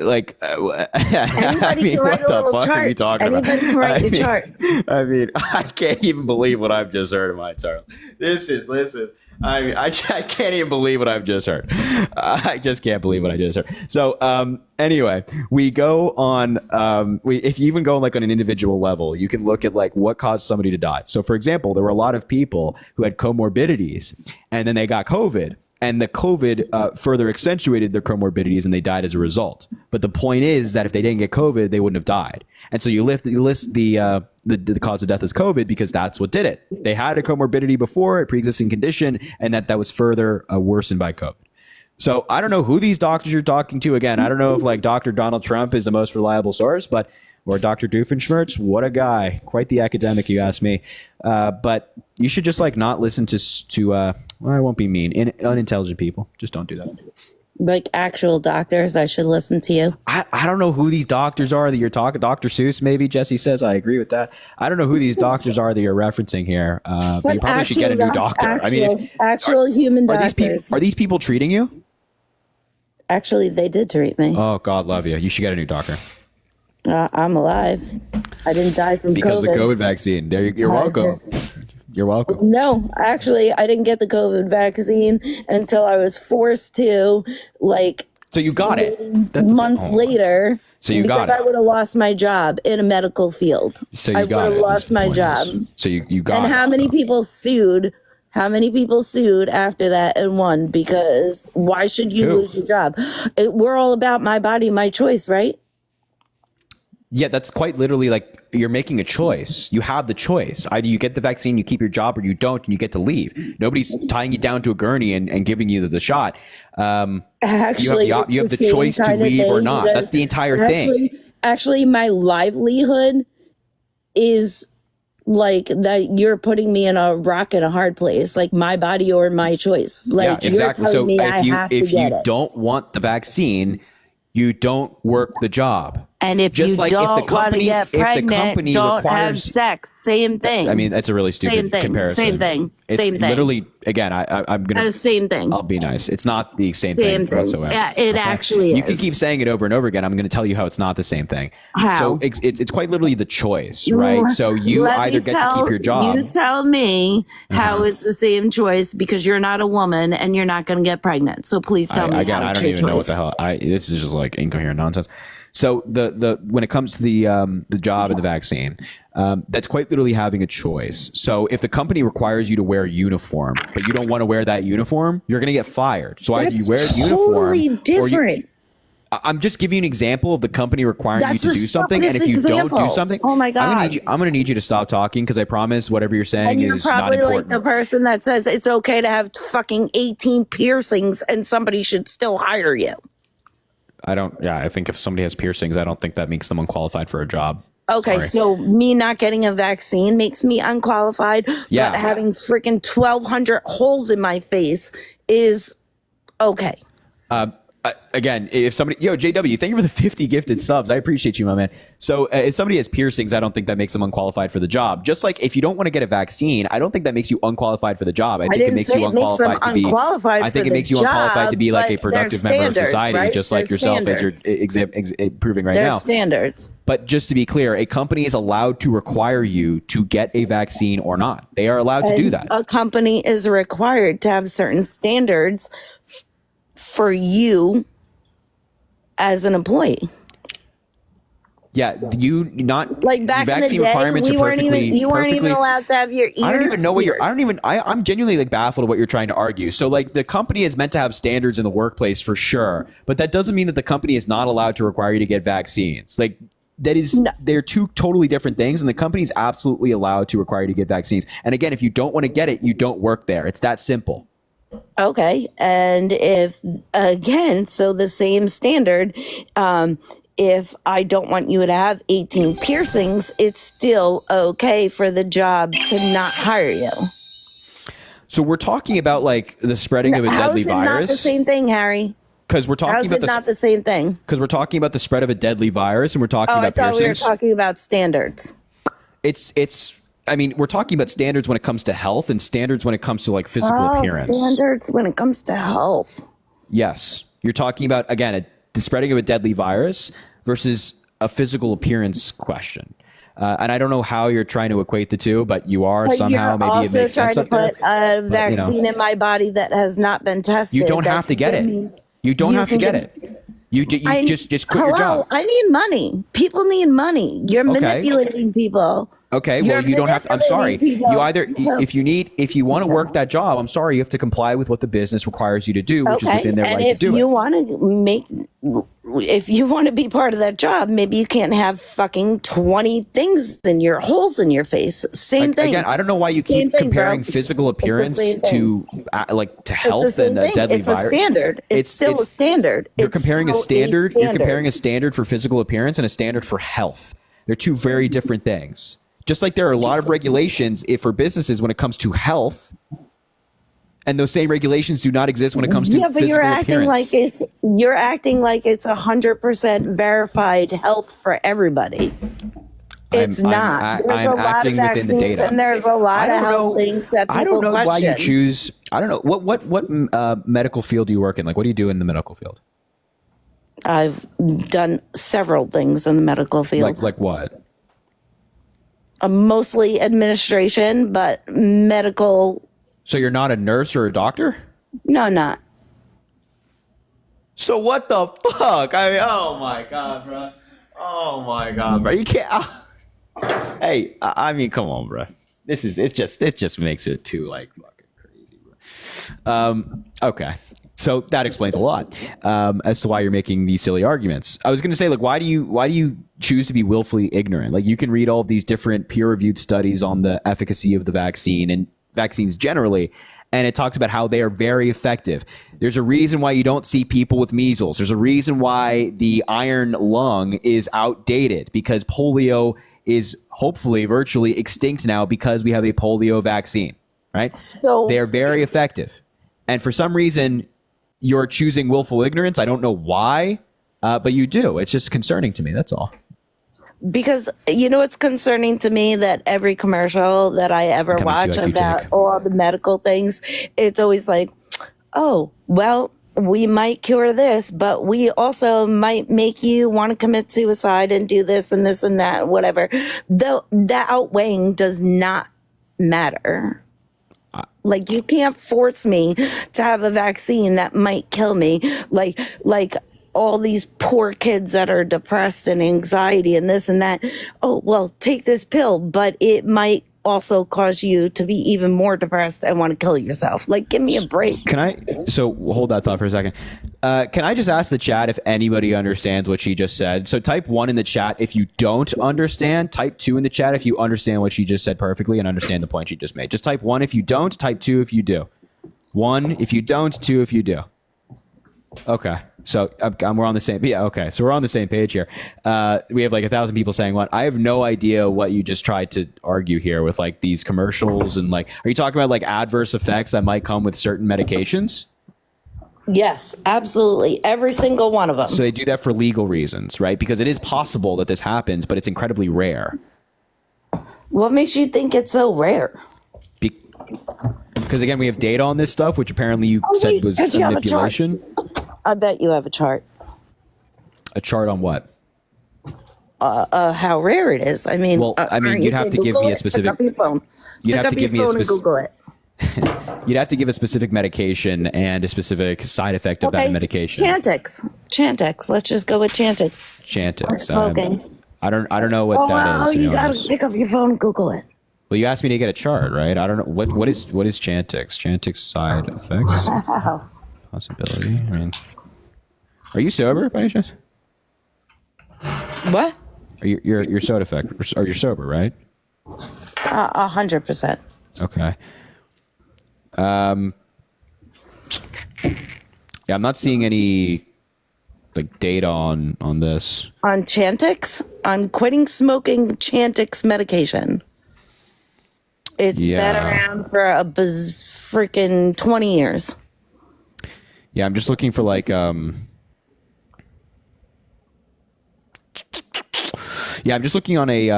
Like, I mean, can write what a the little fuck are you chart. talking Anybody about? can write the chart. I mean, I can't even believe what I've just heard in my entire life. Listen. I mean, I can't even believe what I've just heard. I just can't believe what I just heard. So, anyway, we go on. If you even go like on an individual level, you can look at like what caused somebody to die. So, for example, there were a lot of people who had comorbidities, and then they got COVID. And the COVID further accentuated their comorbidities, and they died as a result. But the point is that if they didn't get COVID, they wouldn't have died. And so you list the cause of death as COVID because that's what did it. They had a comorbidity before, a pre-existing condition, and that was further worsened by COVID. So I don't know who these doctors you're talking to. Again, I don't know if like Dr. Donald Trump is the most reliable source, or Dr. Doofenshmirtz. What a guy. Quite the academic, you ask me. But you should just like not listen to well, I won't be mean, unintelligent people. Just don't do that. Like actual doctors, I should listen to you. I don't know who these doctors are that you're talking. Dr. Seuss, maybe Jesse says. I agree with that. I don't know who these doctors are that you're referencing here. But you probably should get a new doctor. I mean, actual human are doctors. these people treating you? Actually, they did treat me. Oh, God love you. You should get a new doctor. I'm alive. I didn't die from Because COVID. the COVID vaccine. You're welcome. You're welcome. No, actually, I didn't get the COVID vaccine until I was forced to, like, So you got it. months later. So you got because it. I would have lost my job in a medical field. So you I got would it. have lost my job. So you got And it. how many people sued? How many people sued after that and won? Because why should you Who? lose your job? We're all about my body, my choice, right? Yeah, that's quite literally like you're making a choice. You have the choice. Either you get the vaccine, you keep your job, or you don't, and you get to leave. Nobody's tying you down to a gurney and giving you the shot. Actually, you have the choice to leave or not. That's the entire thing. Actually, my livelihood is like that. You're putting me in a rock and a hard place, like my body or my choice. Like Yeah, exactly. You're So telling me I have to if get you it. don't want the vaccine, you don't work the job. And if Just you like if the don't want to company- get if the pregnant, company don't have requires- sex. Same thing. I mean, that's a really Same stupid thing. comparison. Same thing. It's Same thing. literally, again, I'm gonna. Same thing. I'll be nice. It's not the same Same thing whatsoever. Yeah, it actually is. You can keep saying it over and over again. I'm going to tell you how it's not the same thing. How? So it's quite literally the choice, right? So you Let either me get to keep your job. You tell me how it's the same choice because you're not a woman and you're not going to get pregnant. So please tell me Again, how I it's don't your even know what choice. the hell. This is just like incoherent nonsense. So the when it comes to the job and the vaccine, that's quite literally having a choice. So if the company requires you to wear a uniform, but you don't want to wear that uniform, you're going to get fired. So either you wear a totally uniform, different. I'm just giving you an example of the company requiring That's you to the do something, and if you example. don't do something, oh my god, I'm going to need you to stop talking because I promise whatever you're saying and you're is not probably important. like the person that says it's okay to have fucking 18 piercings and somebody should still hire you. I think if somebody has piercings, I don't think that makes them unqualified for a job. Okay, Sorry. so me not getting a vaccine makes me unqualified, Yeah. but having freaking 1,200 holes in my face is okay. Again, if somebody, JW, thank you for the 50 gifted subs. I appreciate you, my man. So if somebody has piercings, I don't think that makes them unqualified for the job. Just like if you don't want to get a vaccine, I don't think that makes you unqualified for the job. I think it makes you unqualified to be. I think it makes you unqualified to be like a productive member of society, right? Just like yourself, as you're proving right now. There's standards. But just to be clear, a company is allowed to require you to get a vaccine or not. They are allowed to do that. A company is required to have certain standards for you as an employee. Yeah, you not like back vaccine in the day, requirements you are weren't perfectly. even, you weren't even allowed to have your ears. I don't even know what pierced. I'm genuinely like baffled at what you're trying to argue. So like the company is meant to have standards in the workplace for sure, but that doesn't mean that the company is not allowed to require you to get vaccines. Like that is, they're two totally different things, and the company is absolutely allowed to require you to get vaccines. And again, if you don't want to get it, you don't work there. It's that simple. Okay, and if again, so the same standard, if I don't want you to have 18 piercings, it's still okay for the job to not hire you. So we're talking about like the spreading of a deadly virus. How is it not the same thing, Harry? Because we're talking about not the same thing. Because we're talking about the spread of a deadly virus, and we're talking about piercings. We were talking about standards. I mean, we're talking about standards when it comes to health and standards when it comes to like physical appearance. Standards when it comes to health. Yes. You're talking about, again, the spreading of a deadly virus versus a physical appearance question. And I don't know how you're trying to equate the two, but you are somehow. Maybe it makes sense up there. You're also trying to put a vaccine in my body that has not been tested. You don't have to get it. You don't have to get it. You just quit your job. I need money. People need money. You're manipulating people. Okay, well, you don't have to. I'm sorry. You either, if you want to work that job, I'm sorry, you have to comply with what the business requires you to do, which is within their right to do it. If you want to be part of that job, maybe you can't have fucking 20 things in your holes in your face. Same thing. Again, I don't know why you keep comparing physical appearance to health and a deadly virus. It's a standard. It's still a standard. You're comparing a standard. You're comparing a standard for physical appearance and a standard for health. They're two very different things. Just like there are a lot of regulations for businesses when it comes to health, and those same regulations do not exist when it comes to physical appearance. You're acting like it's 100% verified health for everybody. It's not. There's a lot of vaccines within the data, and there's a lot of health things that people I don't know question. why you choose. I don't know what medical field do you work in. Like, what do you do in the medical field? I've done several things in the medical field. Like what? Mostly administration, but medical. So you're not a nurse or a doctor? No, I'm not. So what the fuck? I mean, oh my god, bro. Oh my god, bro. You can't. Hey, I mean, come on, bro. It just makes it too like fucking crazy, bro. Okay. So that explains a lot as to why you're making these silly arguments. I was going to say, like, why do you choose to be willfully ignorant? Like, you can read all of these different peer-reviewed studies on the efficacy of the vaccine and vaccines generally, and it talks about how they are very effective. There's a reason why you don't see people with measles. There's a reason why the iron lung is outdated, because polio is hopefully virtually extinct now because we have a polio vaccine, right? So they're very effective. And for some reason, you're choosing willful ignorance. I don't know why, but you do. It's just concerning to me. That's all. Because, it's concerning to me that every commercial that I ever watch about all the medical things, it's always like, oh, well, we might cure this, but we also might make you want to commit suicide and do this and this and that, whatever. Though that outweighing does not matter. Like, you can't force me to have a vaccine that might kill me. Like all these poor kids that are depressed and anxiety and this and that. Oh, well, take this pill, but it might also cause you to be even more depressed and want to kill yourself. Like, give me a break. So hold that thought for a second. Can I just ask the chat if anybody understands what she just said? So type 1 in the chat if you don't understand. Type 2 in the chat if you understand what she just said perfectly and understand the point she just made. Just type 1 if you don't. Type 2 if you do. 1 if you don't. 2 if you do. Okay. So we're on the same. Yeah. Okay. So we're on the same page here. We have like 1,000 people saying what? I have no idea what you just tried to argue here with like these commercials and like, are you talking about like adverse effects that might come with certain medications? Yes, absolutely. Every single one of them. So they do that for legal reasons, right? Because it is possible that this happens, but it's incredibly rare. What makes you think it's so rare? Because again, we have data on this stuff, which apparently you said was a manipulation. I bet you have a chart. A chart on what? How rare it is. I mean, well, I mean, you'd have to give me a specific. Pick up your phone. You'd have to give me a specific. Google it. You'd have to give a specific medication and a specific side effect of that medication. Chantix. Let's just go with Chantix. Chantix. Smoking. I don't know what that is. Oh, you gotta pick up your phone and Google it. Well, you asked me to get a chart, right? I don't know what is Chantix. Chantix side effects. Wow. Possibility. I mean, are you sober by any chance? What? Are you're soda effect? Or you're sober, right? 100%. Okay. Yeah, I'm not seeing any like data on this. On Chantix? On quitting smoking Chantix medication. It's been around for a freaking 20 years. Yeah, I'm just looking for like I'm just looking on a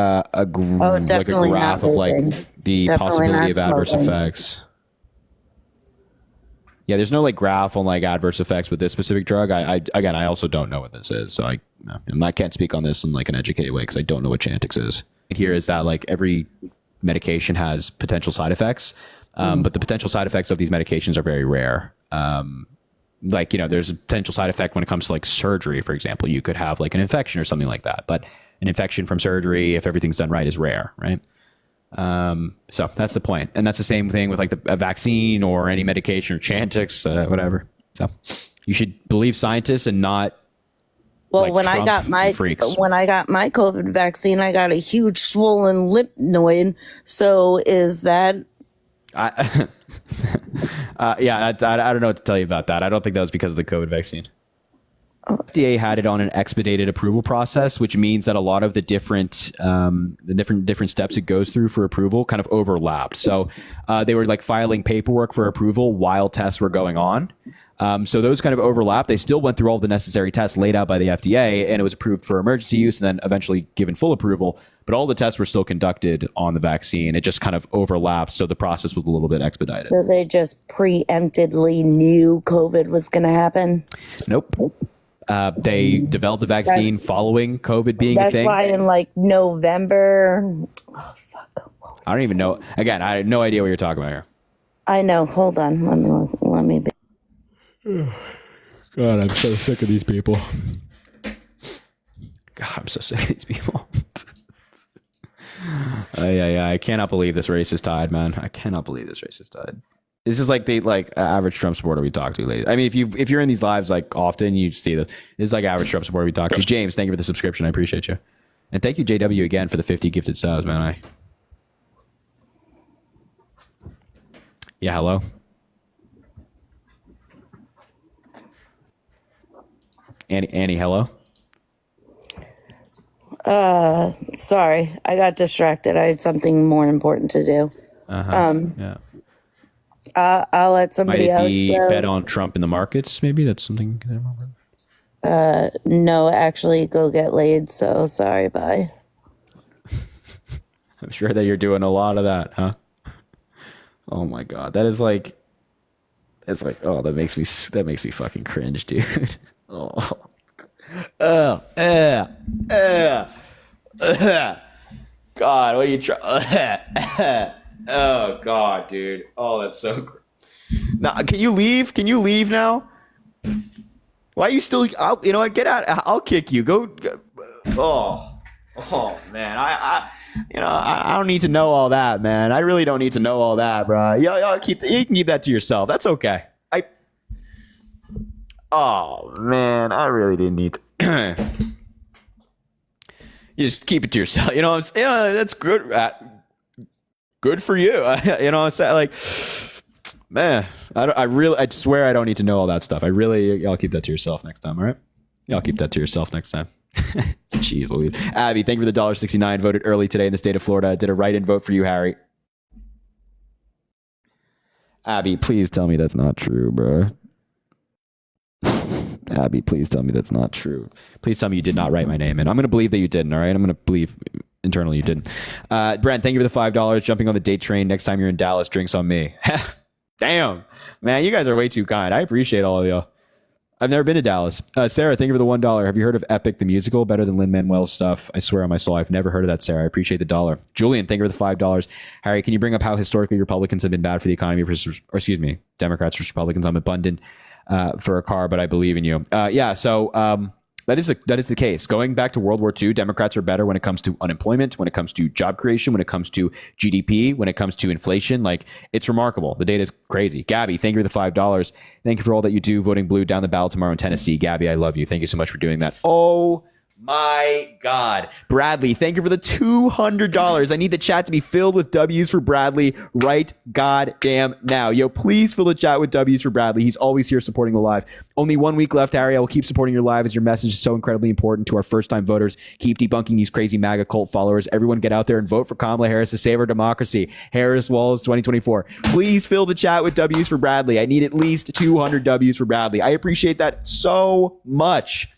graph of like the possibility of adverse effects. Yeah, there's no like graph on like adverse effects with this specific drug. I also don't know what this is, so I can't speak on this in like an educated way because I don't know what Chantix is. Here is that like every medication has potential side effects, but the potential side effects of these medications are very rare. Like, you know, there's a potential side effect when it comes to like surgery, for example. You could have like an infection or something like that, but an infection from surgery, if everything's done right, is rare, right? So that's the point. And that's the same thing with like a vaccine or any medication or Chantix, whatever. So you should believe scientists and not like when I got my COVID vaccine, I got a huge swollen lymph node. So is that yeah, I don't know what to tell you about that. I don't think that was because of the COVID vaccine. FDA had it on an expedited approval process, which means that a lot of the different steps it goes through for approval kind of overlapped. So they were like filing paperwork for approval while tests were going on. So those kind of overlap. They still went through all the necessary tests laid out by the FDA, and it was approved for emergency use and then eventually given full approval. But all the tests were still conducted on the vaccine. It just kind of overlapped. So the process was a little bit expedited. So they just preemptively knew COVID was going to happen? Nope. They developed the vaccine following COVID being a thing. That's why in like November. Oh, fuck. I don't even know. Again, I had no idea what you're talking about here. I know. Hold on. Let me. God, I'm so sick of these people. God, I'm so sick of these people. I cannot believe this race is tied, man. I cannot believe this race is tied. This is like the average Trump supporter we talk to lately. I mean, if you're in these lives like often, you see this. This is like average Trump supporter we talk to. James, thank you for the subscription. I appreciate you, and thank you JW again for the 50 gifted subs, man. Yeah, hello. Annie, hello. Sorry, I got distracted. I had something more important to do. Yeah. I'll let somebody else go. Bet on Trump in the markets. Maybe that's something. No, actually, go get laid. So sorry, bye. I'm sure that you're doing a lot of that, huh? Oh my God, it's like, oh, that makes me fucking cringe, dude. Oh, God, what are you trying? Oh God, dude. Oh, that's so. Now, can you leave? Can you leave now? Why are you still? You know what? Get out. I'll kick you. Go. Oh man. I don't need to know all that, man. I really don't need to know all that, bro. Y'all you can keep that to yourself. That's okay. Oh man, I really didn't need to. You just keep it to yourself. You know what I'm saying? That's good. Good for you. You know what I'm saying? Like, man, I swear I don't need to know all that stuff. Y'all keep that to yourself next time, all right? Y'all keep that to yourself next time. Jeez Louise. Abby, thank you for the $1.69. Voted early today in the state of Florida. Did a write-in vote for you, Harry. Abby, please tell me that's not true, bro. Abby, please tell me that's not true. Please tell me you did not write my name in. I'm going to believe that you didn't, all right? I'm going to believe internally you didn't. Brent, thank you for the $5. Jumping on the date train. Next time you're in Dallas, drinks on me. Damn. Man, you guys are way too kind. I appreciate all of y'all. I've never been to Dallas. Sarah, thank you for the $1. Have you heard of Epic the Musical? Better than Lin-Manuel's stuff. I swear on my soul, I've never heard of that, Sarah. I appreciate the $1. Julian, thank you for the $5. Harry, can you bring up how historically Republicans have been bad for the economy versus, or excuse me, Democrats versus Republicans? I'm abundant for a car, but I believe in you. So that is the case. Going back to World War II, Democrats are better when it comes to unemployment, when it comes to job creation, when it comes to GDP, when it comes to inflation. Like, it's remarkable. The data is crazy. Gabby, thank you for the $5. Thank you for all that you do voting blue down the ballot tomorrow in Tennessee. Gabby, I love you. Thank you so much for doing that. Oh my God. Bradley, thank you for the $200. I need the chat to be filled with W's for Bradley right goddamn now. Yo, please fill the chat with W's for Bradley. He's always here supporting the live. Only 1 week left, Harry. I will keep supporting your live as your message is so incredibly important to our first-time voters. Keep debunking these crazy MAGA cult followers. Everyone get out there and vote for Kamala Harris to save our democracy. Harris Walls 2024. Please fill the chat with W's for Bradley. I need at least 200 W's for Bradley. I appreciate that so much.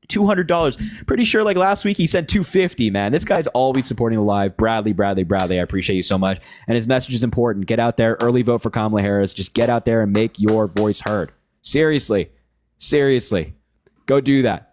$200. Pretty sure like last week he sent $250, man. This guy's always supporting the live. Bradley. I appreciate you so much. And his message is important. Get out there. Early vote for Kamala Harris. Just get out there and make your voice heard. Seriously. Go do that.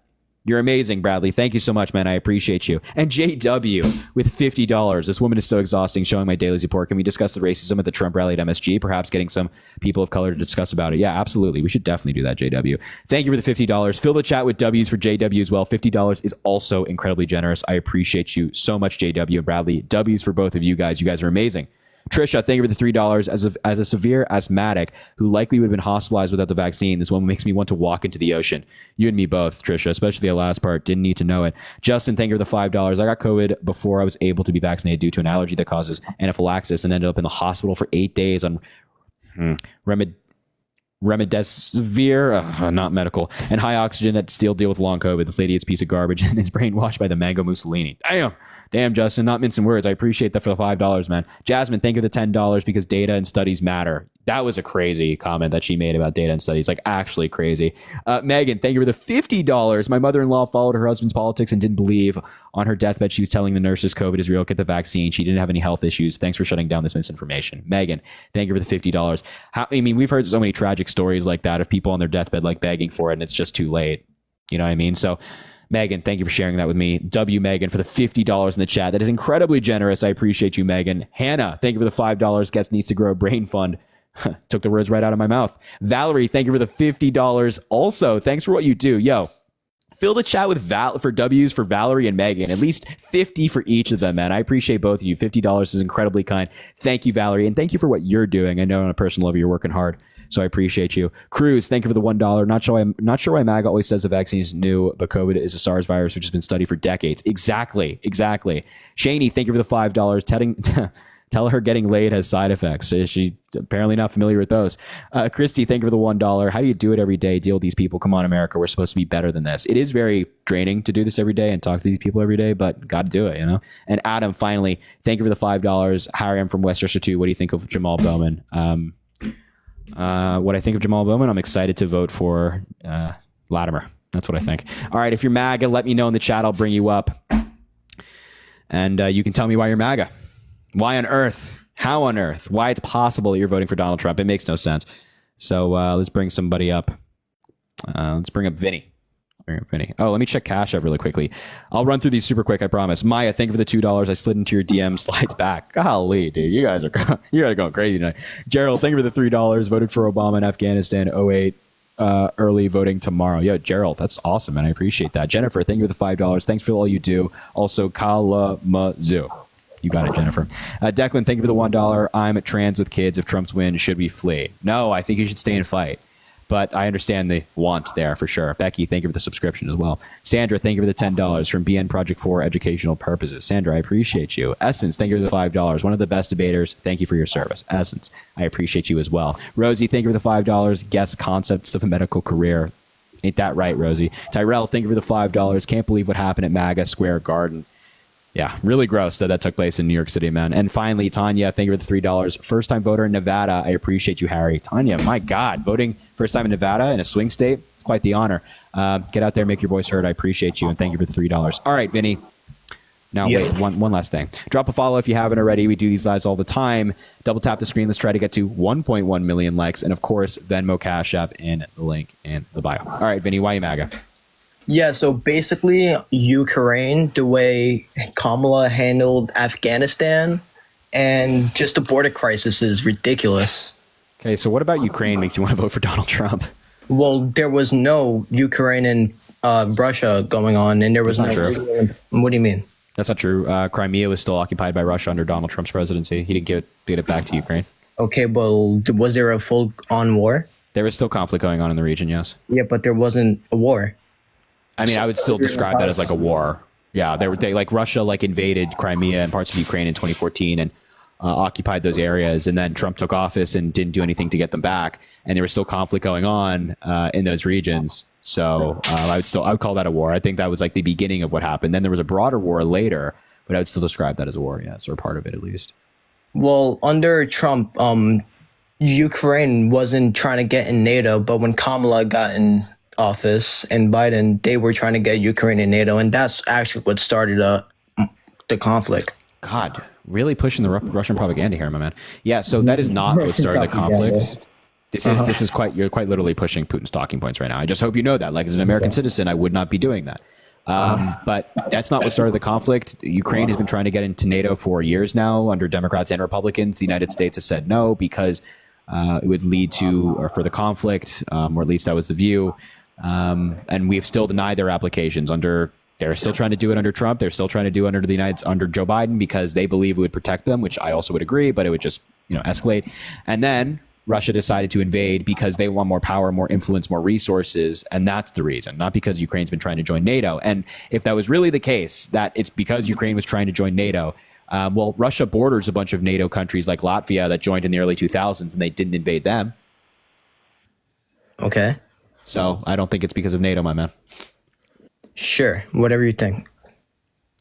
You're amazing, Bradley. Thank you so much, man. I appreciate you. And JW with $50. This woman is so exhausting, showing my daily support. Can we discuss the racism at the Trump rally at MSG? Perhaps getting some people of color to discuss about it. Yeah, absolutely. We should definitely do that, JW. Thank you for the $50. Fill the chat with W's for JW as well. $50 is also incredibly generous. I appreciate you so much, JW and Bradley. W's for both of you guys. You guys are amazing. Trisha, thank you for the $3. As a severe asthmatic who likely would have been hospitalized without the vaccine, this one makes me want to walk into the ocean. You and me both, Trisha, especially the last part. Didn't need to know it. Justin, thank you for the $5. I got COVID before I was able to be vaccinated due to an allergy that causes anaphylaxis and ended up in the hospital for 8 days on remdesivir, not medical, and high oxygen that still deal with long COVID. This lady is a piece of garbage and is brainwashed by the mango Mussolini. Damn, Justin, not mincing words. I appreciate that for the $5, man. Jasmine, thank you for the $10 because data and studies matter. That was a crazy comment that she made about data and studies, like actually crazy. Megan, thank you for the $50. My mother-in-law followed her husband's politics and didn't believe on her deathbed she was telling the nurses COVID is real, get the vaccine. She didn't have any health issues. Thanks for shutting down this misinformation. Megan, thank you for the $50. We've heard so many tragic stories like that of people on their deathbed like begging for it and it's just too late. You know what I mean? So Megan, thank you for sharing that with me. Megan for the $50 in the chat. That is incredibly generous. I appreciate you, Megan. Hannah, thank you for the $5. Gets needs to grow a brain fund. Took the words right out of my mouth. Valerie, thank you for the $50. Also, thanks for what you do. Yo, fill the chat with for W's for Valerie and Megan. At least 50 for each of them, man. I appreciate both of you. $50 is incredibly kind. Thank you, Valerie. And thank you for what you're doing. I know on a personal level, you're working hard. So I appreciate you. Cruz, thank you for the $1. Not sure why MAGA always says the vaccine is new, but COVID is a SARS virus, which has been studied for decades. Exactly. Shaney, thank you for the $5. Tell her getting laid has side effects. She apparently not familiar with those. Christy, thank you for the $1. How do you do it every day? Deal with these people. Come on, America. We're supposed to be better than this. It is very draining to do this every day and talk to these people every day, but got to do it, you know? And Adam, finally, thank you for the $5. Harry, I'm from Westchester too. What do you think of Jamal Bowman? What I think of Jamal Bowman, I'm excited to vote for Latimer. That's what I think. All right, if you're MAGA, let me know in the chat. I'll bring you up. And you can tell me why you're MAGA. Why on earth? How on earth? Why it's possible that you're voting for Donald Trump? It makes no sense. So let's bring somebody up. Let's bring up Vinny. Oh, let me check Cash App really quickly. I'll run through these super quick, I promise. Maya, thank you for the $2. I slid into your DM, slides back. Golly, dude, you guys are going crazy tonight. Gerald, thank you for the $3. Voted for Obama in Afghanistan 08. early voting tomorrow. Yo, Gerald, that's awesome, and I appreciate that. Jennifer, thank you for the $5. Thanks for all you do. Also, Kalamazoo. You got it, Jennifer. Declan, thank you for the $1. I'm trans with kids. If Trump's win, should we flee? No, I think you should stay and fight. But I understand the want there for sure. Becky, thank you for the subscription as well. Sandra, thank you for the $10 from BN Project for educational purposes. Sandra, I appreciate you. Essence, thank you for the $5. One of the best debaters. Thank you for your service. Essence, I appreciate you as well. Rosie, thank you for the $5. Guess concepts of a medical career. Ain't that right, Rosie? Tyrell, thank you for the $5. Can't believe what happened at MAGA Square Garden. Yeah, really gross that took place in New York City, man. And finally, Tanya, thank you for the $3. First time voter in Nevada. I appreciate you, Harry. Tanya, my God, voting first time in Nevada in a swing state. It's quite the honor. Get out there, make your voice heard. I appreciate you. And thank you for the $3. All right, Vinny. Now, wait, one last thing. Drop a follow if you haven't already. We do these lives all the time. Double tap the screen. Let's try to get to 1.1 million likes. And of course, Venmo Cash App in the link in the bio. All right, Vinny, why you MAGA? Yeah, so basically, Ukraine, the way Kamala handled Afghanistan and just the border crisis is ridiculous. Okay, so what about Ukraine makes you want to vote for Donald Trump? Well, there was no Ukraine and Russia going on, and there was That's no. not true. What do you mean? That's not true. Crimea was still occupied by Russia under Donald Trump's presidency. He didn't get it back to Ukraine. Okay, well, was there a full-on war? There was still conflict going on in the region, yes. Yeah, but there wasn't a war. I mean, I would still describe that as like a war. Yeah, they like Russia like invaded Crimea and parts of Ukraine in 2014 and occupied those areas. And then Trump took office and didn't do anything to get them back. And there was still conflict going on in those regions. So I would call that a war. I think that was like the beginning of what happened. Then there was a broader war later, but I would still describe that as a war, yes, or part of it at least. Well, under Trump, Ukraine wasn't trying to get in NATO, but when Kamala got in office and Biden, they were trying to get Ukraine in NATO, and that's actually what started the conflict. God, really pushing the Russian propaganda here, my man. Yeah, so that is not what started the conflict. This is you're quite literally pushing Putin's talking points right now. I just hope you know that. Like, as an American citizen, I would not be doing that. But that's not what started the conflict. Ukraine has been trying to get into NATO for years now under Democrats and Republicans. The United States has said no because it would lead to or for the conflict, or at least that was the view. And we've still denied their applications they're still trying to do it under Trump. They're still trying to do it under Joe Biden because they believe it would protect them, which I also would agree, but it would just, escalate. And then Russia decided to invade because they want more power, more influence, more resources. And that's the reason, not because Ukraine's been trying to join NATO. And if that was really the case, that it's because Ukraine was trying to join NATO, well, Russia borders a bunch of NATO countries like Latvia that joined in the early 2000s and they didn't invade them. Okay. So I don't think it's because of NATO, my man. Sure, whatever you think.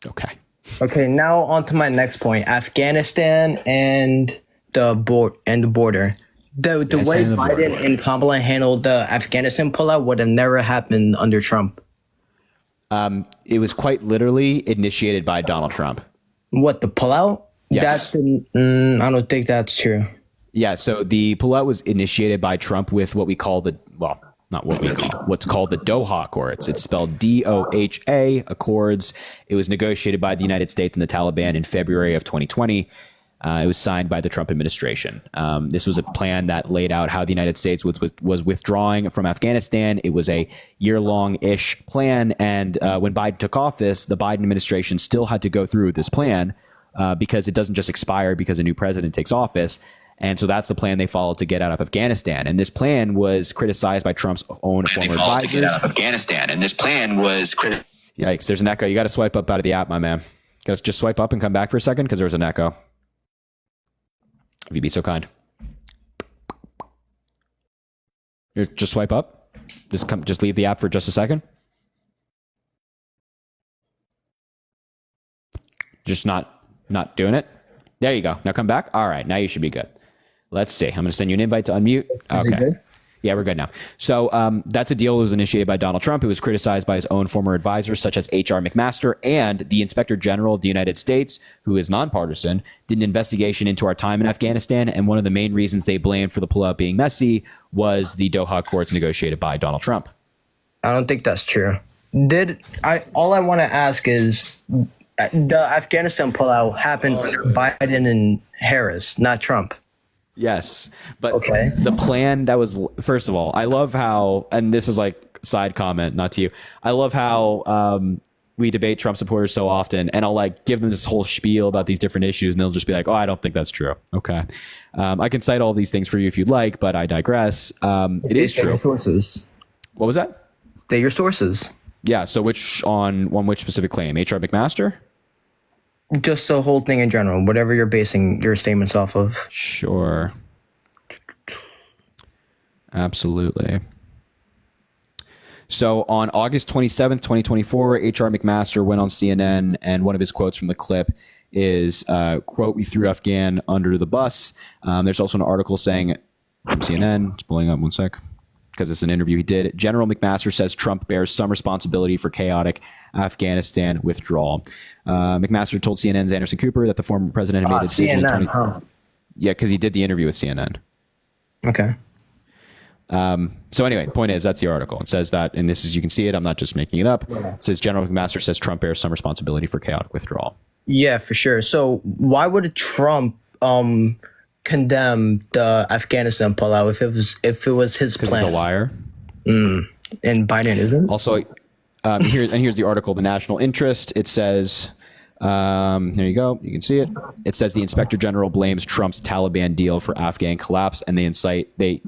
Okay. Okay, now on to my next point: Afghanistan and the border. The way Biden and Kamala handled the Afghanistan pullout would have never happened under Trump. It was quite literally initiated by Donald Trump. What, the pullout? Yes. I don't think that's true. Yeah, so the pullout was initiated by Trump with what we call what's called the Doha Accords. It's spelled DOHA Accords. It was negotiated by the United States and the Taliban in February of 2020. It was signed by the Trump administration. This was a plan that laid out how the United States was withdrawing from Afghanistan. It was a year-long-ish plan. And when Biden took office, the Biden administration still had to go through this plan because it doesn't just expire because a new president takes office. And so that's the plan they followed to get out of Afghanistan. And this plan was criticized by Trump's own former advisors. To get out of Afghanistan. And this plan was Yikes, there's an echo. You got to swipe up out of the app, my man. Just swipe up and come back for a second because there was an echo. If you'd be so kind. Just swipe up. Just leave the app for just a second. Just not doing it. There you go. Now come back. All right. Now you should be good. Let's see. I'm going to send you an invite to unmute. Okay. Yeah, we're good now. So that's a deal that was initiated by Donald Trump. It was criticized by his own former advisors, such as H.R. McMaster and the Inspector General of the United States, who is nonpartisan, did an investigation into our time in Afghanistan. And one of the main reasons they blamed for the pullout being messy was the Doha Accords negotiated by Donald Trump. I don't think that's true. All I want to ask is, the Afghanistan pullout happened under Biden and Harris, not Trump. Yes, but Okay. the plan that was, first of all, I love how, and this is like side comment, not to you. I love how we debate Trump supporters so often, and I'll like give them this whole spiel about these different issues, and they'll just be like, "Oh, I don't think that's true." Okay, I can cite all these things for you if you'd like, but I digress. It is State your true. sources. What was that? State your sources. Yeah. So which specific claim? HR McMaster? Just the whole thing in general, whatever you're basing your statements off of. Sure. Absolutely. So on August 27th, 2024, HR McMaster went on CNN, and one of his quotes from the clip is, quote, "We threw Afghan under the bus." There's also an article saying, from CNN, it's pulling up one sec, because it's an interview he did. General McMaster says Trump bears some responsibility for chaotic Afghanistan withdrawal. McMaster told CNN's Anderson Cooper that the former president had made a decision in CNN, huh? Yeah, because he did the interview with CNN. Okay. So anyway, point is, that's the article. It says that, and this is, you can see it, I'm not just making it up. It says General McMaster says Trump bears some responsibility for chaotic withdrawal. Yeah, for sure. So why would Trump condemn the Afghanistan pullout if it was his Because plan? he's a liar. And Biden isn't? Also, here's the article, The National Interest. It says, there you go, you can see it. It says the Inspector General blames Trump's Taliban deal for Afghan collapse, and they cite the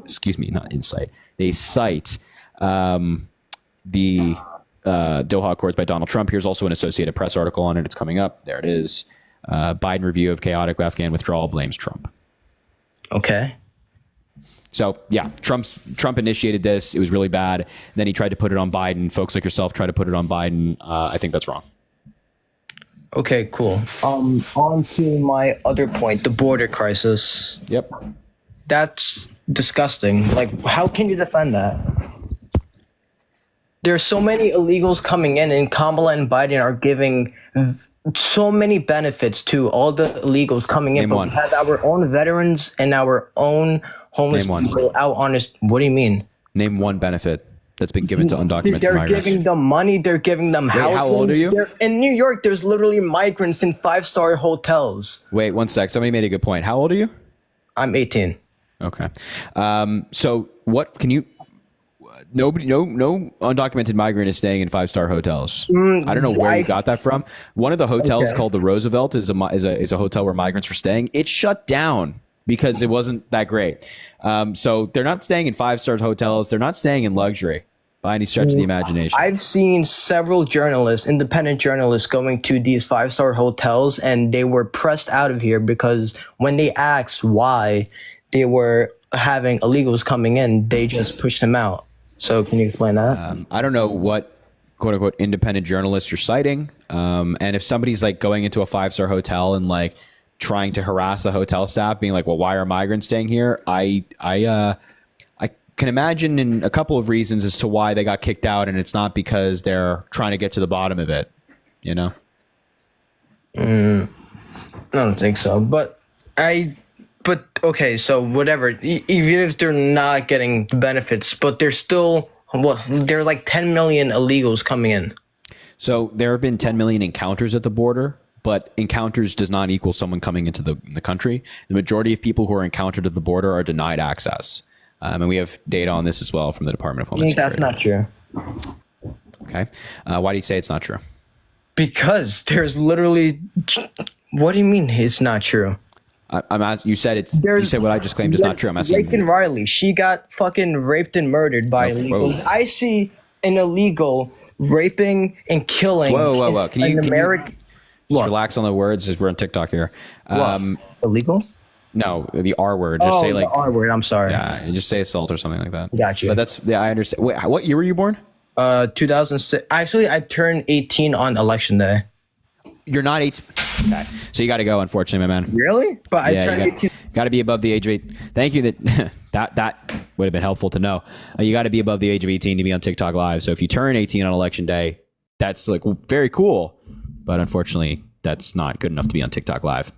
Doha Accords by Donald Trump. Here's also an Associated Press article on it. It's coming up. There it is. Biden review of chaotic Afghan withdrawal blames Trump. Okay. So yeah, Trump initiated this. It was really bad. Then he tried to put it on Biden. Folks like yourself try to put it on Biden. I think that's wrong. Okay, cool. On to my other point, the border crisis. Yep. That's disgusting. Like, how can you defend that? There's so many illegals coming in, and Kamala and Biden are giving so many benefits to all the illegals coming in. Name but one. we have our own veterans and our own homeless Name one. people out on this. What do you mean? Name one benefit that's been given to undocumented They're migrants. giving them money. They're giving them housing. how old are you? In New York, there's literally migrants in 5-star hotels. Wait, one sec. Somebody made a good point. How old are you? I'm 18. Okay. So what can you? No undocumented migrant is staying in 5-star hotels. I don't know where you got that from. One of the hotels called the Roosevelt is a hotel where migrants were staying. It shut down because it wasn't that great. So they're not staying in 5-star hotels. They're not staying in luxury by any stretch of the imagination. I've seen several journalists, independent journalists, going to these 5-star hotels, and they were pressed out of here because when they asked why they were having illegals coming in, they just pushed them out. So can you explain that? I don't know what quote unquote independent journalists you're citing. And if somebody's like going into a 5-star hotel and like trying to harass the hotel staff, being like, well, why are migrants staying here? I can imagine in a couple of reasons as to why they got kicked out. And it's not because they're trying to get to the bottom of it, you know? I don't think so. But okay, so whatever. Even if they're not getting benefits, but they're still, there are like 10 million illegals coming in. So there have been 10 million encounters at the border, but encounters does not equal someone coming into the country. The majority of people who are encountered at the border are denied access. And we have data on this as well from the Department of Homeland Security. That's not true. Okay. Why do you say it's not true? Because there's literally, what do you mean it's not true? I'm asking, you said you said what I just claimed is not true. I'm asking. Laken Riley, she got fucking raped and murdered by illegals. I see an illegal raping and killing. Whoa. Can you just What? relax on the words as we're on TikTok here? Illegal? No, the R word. Just say like the R word. I'm sorry. Yeah, and just say assault or something like that. Gotcha. But I understand. Wait, what year were you born? 2006. Actually, I turned 18 on election day. You're not 18. Okay. So you got to go, unfortunately, my man. Really? But I turned 18. Got to be above the age of 8. Thank you. That would have been helpful to know. You got to be above the age of 18 to be on TikTok Live. So if you turn 18 on election day, that's like very cool. But unfortunately, that's not good enough to be on TikTok Live.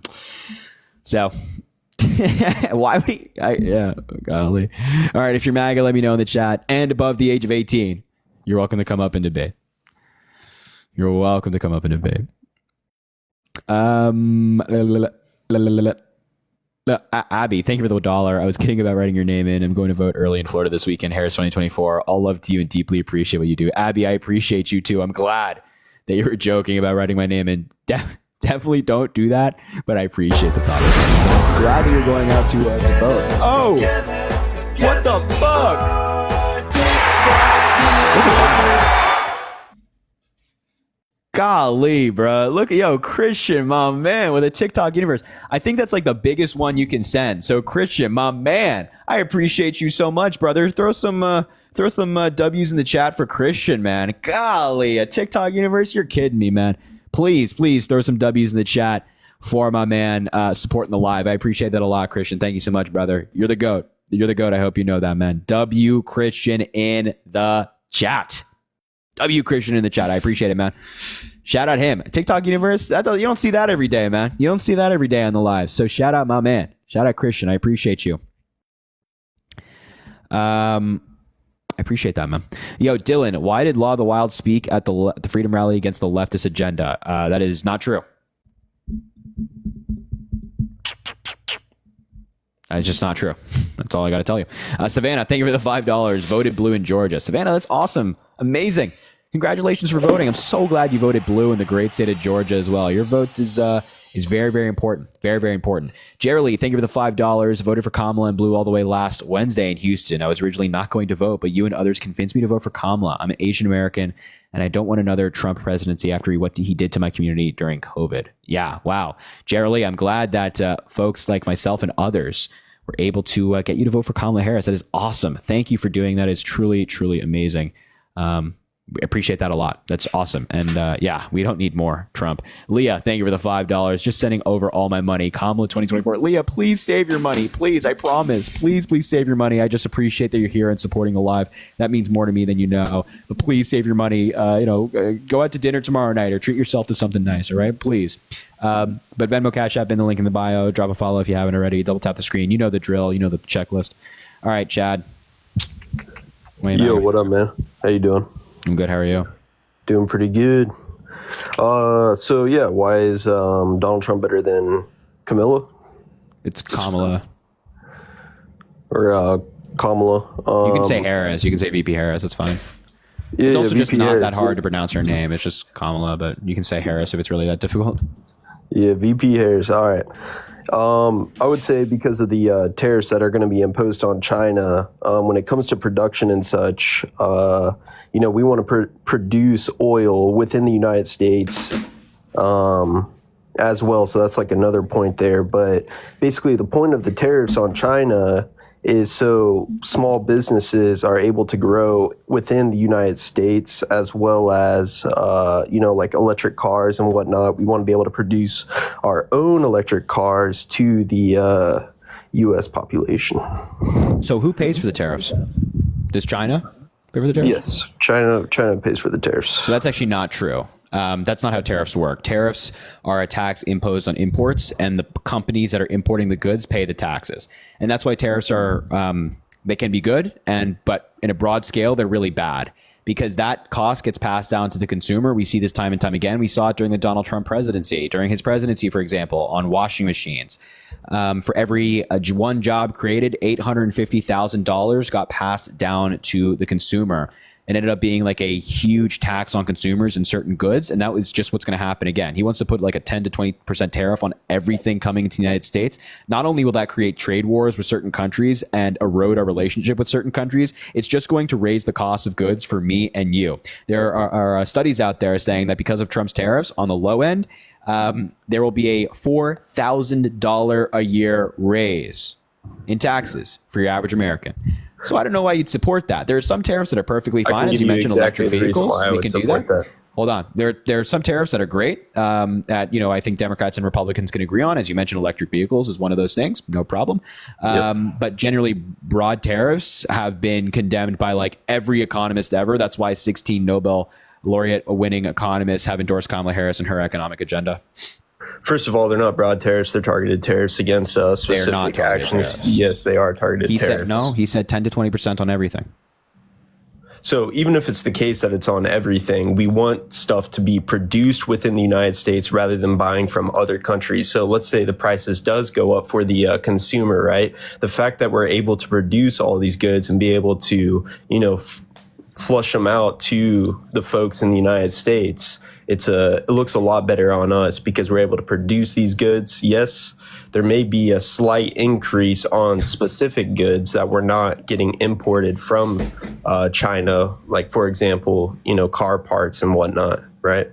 So why would he? Yeah, golly. All right. If you're MAGA, let me know in the chat. And above the age of 18, you're welcome to come up and debate. You're welcome to come up and debate. Abby, thank you for the $1. I was kidding about writing your name in. I'm going to vote early in Florida this weekend, Harris 2024. All love to you and deeply appreciate what you do. Abby, I appreciate you too. I'm glad that you were joking about writing my name in. Definitely don't do that, but I appreciate the thought. I'm glad that you're going out to vote. Oh, what the fuck? Look at that. Golly, bro. Look at Christian, my man, with a TikTok universe. I think that's like the biggest one you can send. So Christian, my man, I appreciate you so much, brother. Throw some W's in the chat for Christian, man. Golly, a TikTok universe. You're kidding me, man. Please throw some W's in the chat for my man supporting the live. I appreciate that a lot, Christian. Thank you so much, brother. You're the GOAT. You're the GOAT. I hope you know that, man. W Christian in the chat. W Christian in the chat. I appreciate it, man. Shout out him. TikTok universe. You don't see that every day, man. You don't see that every day on the live. So shout out my man. Shout out Christian. I appreciate you. I appreciate that, man. Yo, Dylan, why did Law of the Wild speak at the Freedom Rally against the leftist agenda? That is not true. It's just not true. That's all I got to tell you. Savannah, thank you for the $5. Voted blue in Georgia. Savannah, that's awesome. Amazing. Congratulations for voting. I'm so glad you voted blue in the great state of Georgia as well. Your vote is very, very important. Very, very important. Jerry, thank you for the $5. Voted for Kamala and blue all the way last Wednesday in Houston. I was originally not going to vote, but you and others convinced me to vote for Kamala. I'm an Asian American, and I don't want another Trump presidency after what he did to my community during COVID. Yeah, wow. Jerry, I'm glad that folks like myself and others were able to get you to vote for Kamala Harris. That is awesome. Thank you for doing that. It's truly, truly amazing. We appreciate that a lot. That's awesome. And yeah, we don't need more Trump. Leah, thank you for the $5. Just sending over all my money. Kamala 2024. Leah, please save your money. Please, I promise. Please save your money. I just appreciate that you're here and supporting the live. That means more to me than you know. But please save your money. Go out to dinner tomorrow night or treat yourself to something nice. All right, please. But Venmo, Cash App in the link in the bio. Drop a follow if you haven't already. Double tap the screen. You know the drill. You know the checklist. All right, Chad. Yo, what up, man? How you doing? I'm good. How are you? Doing pretty good. So yeah, why is Donald Trump better than Camilla? It's Kamala. Or Kamala. You can say Harris. You can say VP Harris. That's fine. Yeah, It's also just VP not Harris, that hard to pronounce her name. It's just Kamala, but you can say Harris if it's really that difficult. Yeah, VP Harris. All right. I would say because of the tariffs that are going to be imposed on China, when it comes to production and such, we want to produce oil within the United States as well. So that's like another point there. But basically, the point of the tariffs on China is so small businesses are able to grow within the United States, as well as, like electric cars and whatnot. We want to be able to produce our own electric cars to the U.S. population. So who pays for the tariffs? Does China pay for the tariffs? Yes, China pays for the tariffs. So that's actually not true. That's not how tariffs work. Tariffs are a tax imposed on imports, and the companies that are importing the goods pay the taxes. And that's why tariffs are, they can be good, but in a broad scale, they're really bad because that cost gets passed down to the consumer. We see this time and time again. We saw it during the Donald Trump presidency. During his presidency, for example, on washing machines. For every one job created, $850,000 got passed down to the consumer. It ended up being like a huge tax on consumers and certain goods. And that was just what's going to happen again. He wants to put like a 10 to 20% tariff on everything coming into the United States. Not only will that create trade wars with certain countries and erode our relationship with certain countries, it's just going to raise the cost of goods for me and you. There are studies out there saying that because of Trump's tariffs on the low end, there will be a $4,000 a year raise in taxes for your average American. So I don't know why you'd support that. There are some tariffs that are perfectly fine, as you mentioned, electric vehicles. We can do that. Hold on. There are some tariffs that are great that, I think Democrats and Republicans can agree on. As you mentioned, electric vehicles is one of those things. No problem. But generally, broad tariffs have been condemned by like every economist ever. That's why 16 Nobel laureate winning economists have endorsed Kamala Harris and her economic agenda. First of all, they're not broad tariffs. They're targeted tariffs against specific actions. Tariffs. Yes, they are targeted tariffs. He said 10 to 20% on everything. So even if it's the case that it's on everything, we want stuff to be produced within the United States rather than buying from other countries. So let's say the prices does go up for the consumer, right? The fact that we're able to produce all these goods and be able to, flush them out to the folks in the United States, it looks a lot better on us because we're able to produce these goods. Yes, there may be a slight increase on specific goods that we're not getting imported from China, like, for example, car parts and whatnot, right?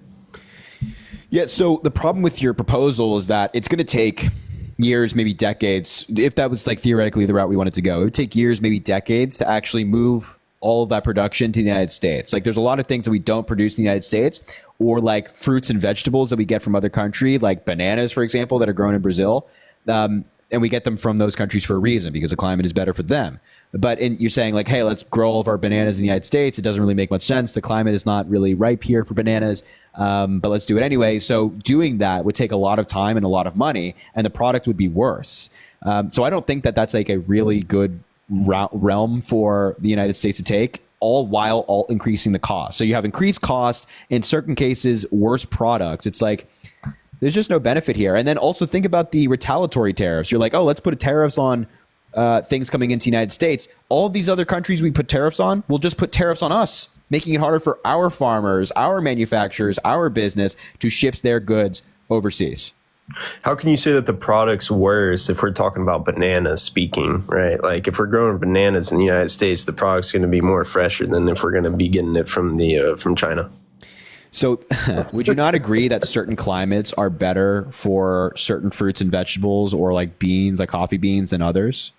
Yeah, so the problem with your proposal is that it's going to take years, maybe decades. If that was like theoretically the route we wanted to go, it would take years, maybe decades to actually move all of that production to the United States. Like, there's a lot of things that we don't produce in the United States, or like fruits and vegetables that we get from other countries, like bananas, for example, that are grown in Brazil. And we get them from those countries for a reason, because the climate is better for them. But you're saying like, hey, let's grow all of our bananas in the United States. It doesn't really make much sense. The climate is not really ripe here for bananas, but let's do it anyway. So doing that would take a lot of time and a lot of money, and the product would be worse. So I don't think that that's like a really good realm for the United States to take, all while increasing the cost. So you have increased cost, in certain cases, worse products. It's like, there's just no benefit here. And then also think about the retaliatory tariffs. You're like, oh, let's put tariffs on things coming into the United States. All of these other countries we put tariffs on will just put tariffs on us, making it harder for our farmers, our manufacturers, our business to ship their goods overseas. How can you say that the product's worse if we're talking about bananas speaking, right? Like, if we're growing bananas in the United States, the product's going to be more fresher than if we're going to be getting it from China. So would you not agree that certain climates are better for certain fruits and vegetables, or like beans, like coffee beans, than others?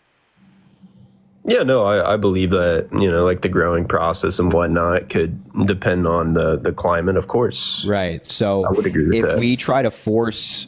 Yeah, no, I believe that, like the growing process and whatnot could depend on the climate, of course. Right. So I would agree with that. If we try to force,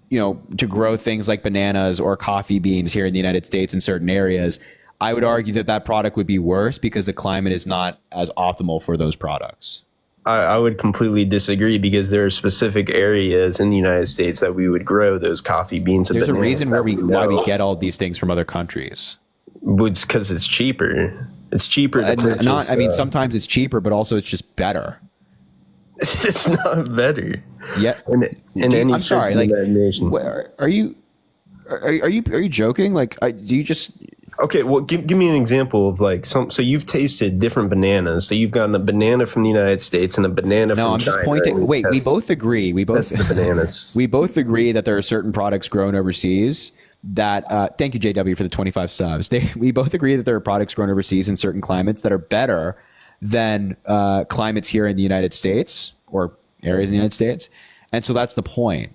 to grow things like bananas or coffee beans here in the United States in certain areas, I would argue that that product would be worse because the climate is not as optimal for those products. I would completely disagree, because there are specific areas in the United States that we would grow those coffee beans. There's a reason why we get all these things from other countries. It's because it's cheaper. It's cheaper to purchase. Sometimes it's cheaper, but also it's just better. It's not better. Yeah. I'm sorry. Like, are you joking? Like, do you just? Okay, well, give me an example of like so you've tasted different bananas. So you've gotten a banana from the United States and a banana from China. No, I'm just pointing. Wait, we both agree. We both the bananas. We both agree that there are certain products grown overseas that. Thank you, JW, for the 25 subs. We both agree that there are products grown overseas in certain climates that are better than climates here in the United States, or areas in the United States. And so that's the point.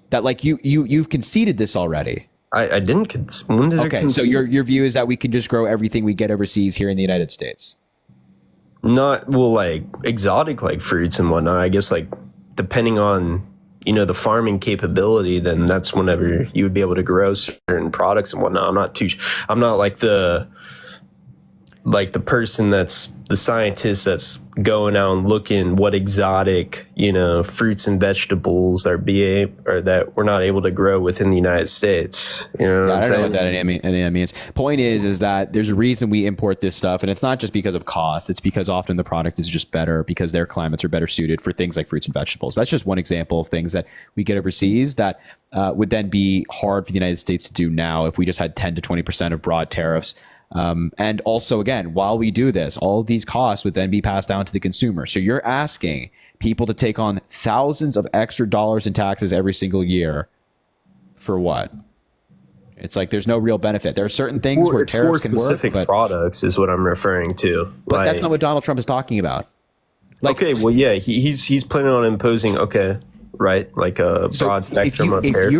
That like you've conceded this already. I didn't. When did okay, so your view is that we can just grow everything we get overseas here in the United States? Not, well, like exotic, like fruits and whatnot. I guess, like, depending on the farming capability, then that's whenever you would be able to grow certain products and whatnot. I'm not like the person that's the scientist that's going out and looking what exotic, fruits and vegetables that we're not able to grow within the United States. I don't know what that means. Point is that there's a reason we import this stuff, and it's not just because of cost. It's because often the product is just better because their climates are better suited for things like fruits and vegetables. That's just one example of things that we get overseas that would then be hard for the United States to do now if we just had 10 to 20% of broad tariffs. And also, again, while we do this, all of these costs would then be passed down to the consumer. So you're asking people to take on thousands of extra dollars in taxes every single year for what? It's like there's no real benefit. There are certain things where tariffs can work. Specific products is what I'm referring to. But that's not what Donald Trump is talking about. Like, okay, well, yeah, he's planning on imposing. Okay. Right, like a broad spectrum of tariffs. If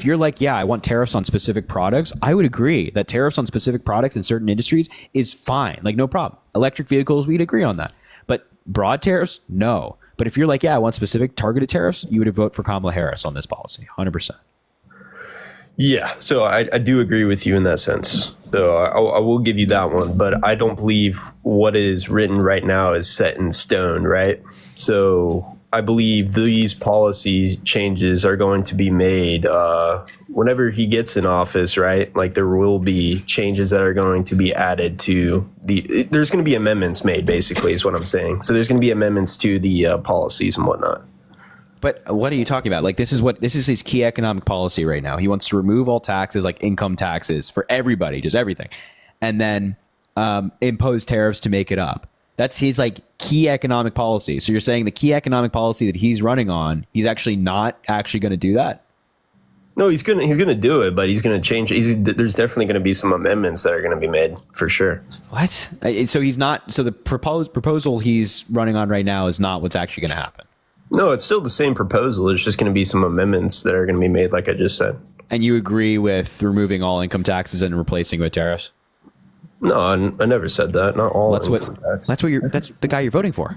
you're like, I want tariffs on specific products, I would agree that tariffs on specific products in certain industries is fine, like no problem. Electric vehicles, we'd agree on that. But broad tariffs, no. But if you're like, I want specific targeted tariffs, you would vote for Kamala Harris on this policy, 100%. Yeah, so I do agree with you in that sense. So I will give you that one, but I don't believe what is written right now is set in stone, right? So I believe these policy changes are going to be made whenever he gets in office, right? Like there will be changes that are going to be added to there's going to be amendments made, basically, is what I'm saying. So there's going to be amendments to the policies and whatnot. But what are you talking about? Like this is his key economic policy right now. He wants to remove all taxes, like income taxes for everybody, just everything, and then impose tariffs to make it up. That's his like key economic policy. So you're saying the key economic policy that he's running on, he's actually not actually going to do that? No, he's gonna do it, but he's gonna change it. There's definitely gonna be some amendments that are gonna be made for sure. What? So he's not. So the proposal he's running on right now is not what's actually going to happen. No, it's still the same proposal. There's just gonna be some amendments that are gonna be made, like I just said. And you agree with removing all income taxes and replacing with tariffs? No, I never said that. Not all. That's the guy you're voting for.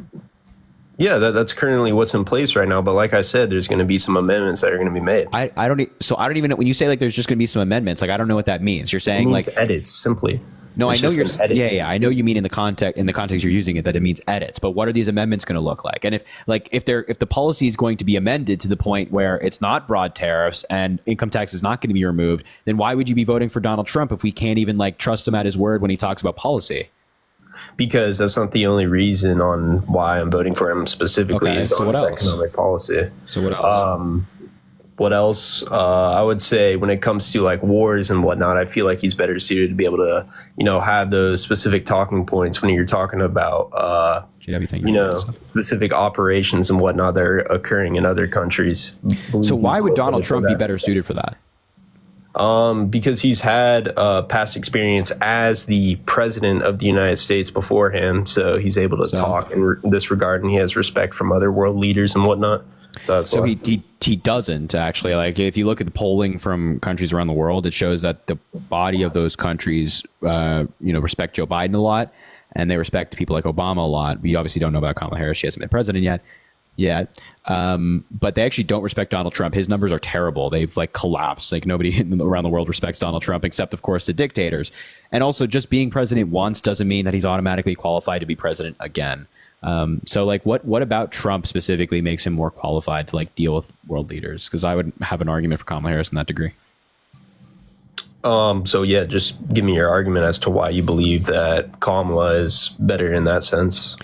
Yeah, that's currently what's in place right now. But like I said, there's going to be some amendments that are going to be made. I don't even know when you say like there's just going to be some amendments. Like I don't know what that means. You're saying it means like edits simply. No, it's I know you're. edit. Yeah. I know you mean in the context you're using it that it means edits. But what are these amendments going to look like? And if the policy is going to be amended to the point where it's not broad tariffs and income tax is not going to be removed, then why would you be voting for Donald Trump if we can't even like trust him at his word when he talks about policy? Because that's not the only reason on why I'm voting for him specifically. Okay, is so on what his else? economic policy. So what else? What else? I would say when it comes to like wars and whatnot, I feel like he's better suited to be able to, have those specific talking points when you're talking about, specific operations and whatnot that are occurring in other countries. So why would Donald Trump be better suited for that? Because he's had past experience as the president of the United States before him, so he's able to talk in this regard, and he has respect from other world leaders and whatnot. So he doesn't actually. Like if you look at the polling from countries around the world, it shows that the body of those countries, respect Joe Biden a lot, and they respect people like Obama a lot. We obviously don't know about Kamala Harris; she hasn't been president yet. But they actually don't respect Donald Trump. His numbers are terrible. They've like collapsed. Like nobody around the world respects Donald Trump except, of course, the dictators. And also, just being president once doesn't mean that he's automatically qualified to be president again. So like what about Trump specifically makes him more qualified to like deal with world leaders? Because I would have an argument for Kamala Harris in that degree. So yeah, just give me your argument as to why you believe that Kamala is better in that sense.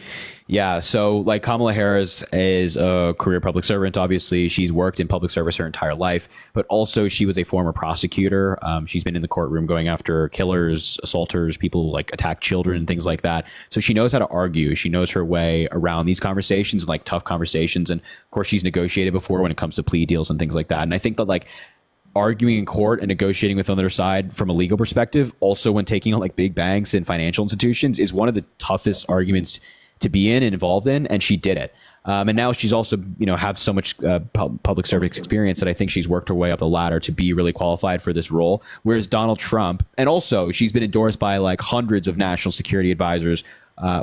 Yeah, so like Kamala Harris is a career public servant. Obviously, she's worked in public service her entire life, but also she was a former prosecutor. She's been in the courtroom going after killers, assaulters, people who like attack children and things like that. So she knows how to argue. She knows her way around these conversations and like tough conversations. And of course, she's negotiated before when it comes to plea deals and things like that. And I think that like arguing in court and negotiating with the other side from a legal perspective, also when taking on like big banks and financial institutions, is one of the toughest arguments to be in and involved in, and she did it. And now she's also, have so much public service experience that I think she's worked her way up the ladder to be really qualified for this role. Whereas Donald Trump, and also she's been endorsed by like hundreds of national security advisors,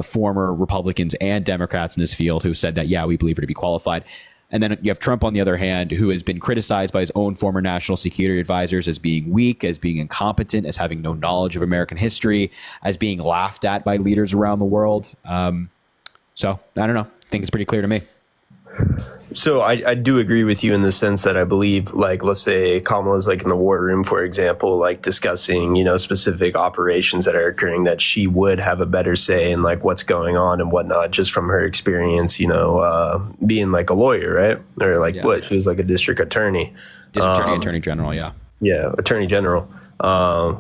former Republicans and Democrats in this field who said that, yeah, we believe her to be qualified. And then you have Trump, on the other hand, who has been criticized by his own former national security advisors as being weak, as being incompetent, as having no knowledge of American history, as being laughed at by leaders around the world. So I don't know. I think it's pretty clear to me. So I do agree with you in the sense that I believe, like, let's say Kamala's like in the war room, for example, like discussing, specific operations that are occurring, that she would have a better say in like what's going on and whatnot, just from her experience, being like a lawyer, right? Or like she was like a district attorney. Attorney General, yeah. Yeah, Attorney General. I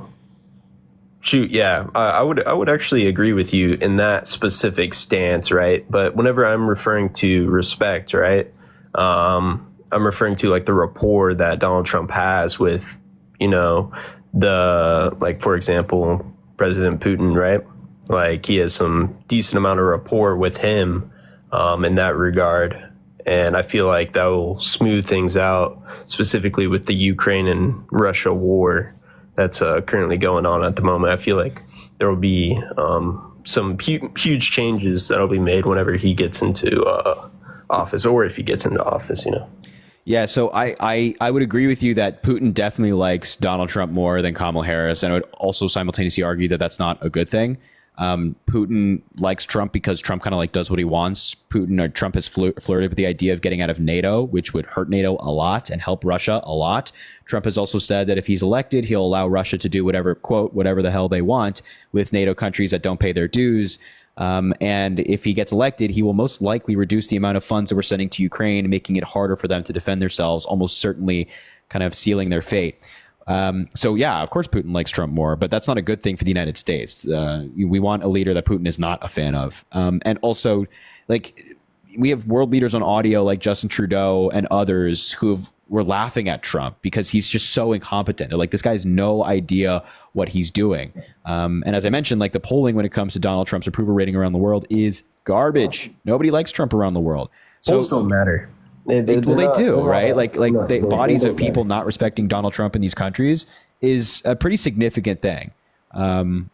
would actually agree with you in that specific stance, right? But whenever I'm referring to respect, right, I'm referring to like the rapport that Donald Trump has with, for example, President Putin, right? Like he has some decent amount of rapport with him in that regard. And I feel like that will smooth things out, specifically with the Ukraine and Russia war that's currently going on at the moment. I feel like there will be some huge changes that'll be made whenever he gets into office, or if he gets into office, Yeah, so I would agree with you that Putin definitely likes Donald Trump more than Kamala Harris, and I would also simultaneously argue that that's not a good thing. Putin likes Trump because Trump kind of like does what he wants. Trump has flirted with the idea of getting out of NATO, which would hurt NATO a lot and help Russia a lot. Trump has also said that if he's elected, he'll allow Russia to do whatever, quote, whatever the hell they want with NATO countries that don't pay their dues. And if he gets elected, he will most likely reduce the amount of funds that we're sending to Ukraine, making it harder for them to defend themselves, almost certainly kind of sealing their fate. So yeah, of course Putin likes Trump more, but that's not a good thing for the United States. We want a leader that Putin is not a fan of. And also, like, we have world leaders on audio like Justin Trudeau and others who were laughing at Trump because he's just so incompetent. They're like, this guy has no idea what he's doing. And as I mentioned, like, the polling when it comes to Donald Trump's approval rating around the world is garbage. Nobody likes Trump around the world. So Polls don't matter. They do, right? Like the bodies of people not respecting Donald Trump in these countries is a pretty significant thing. And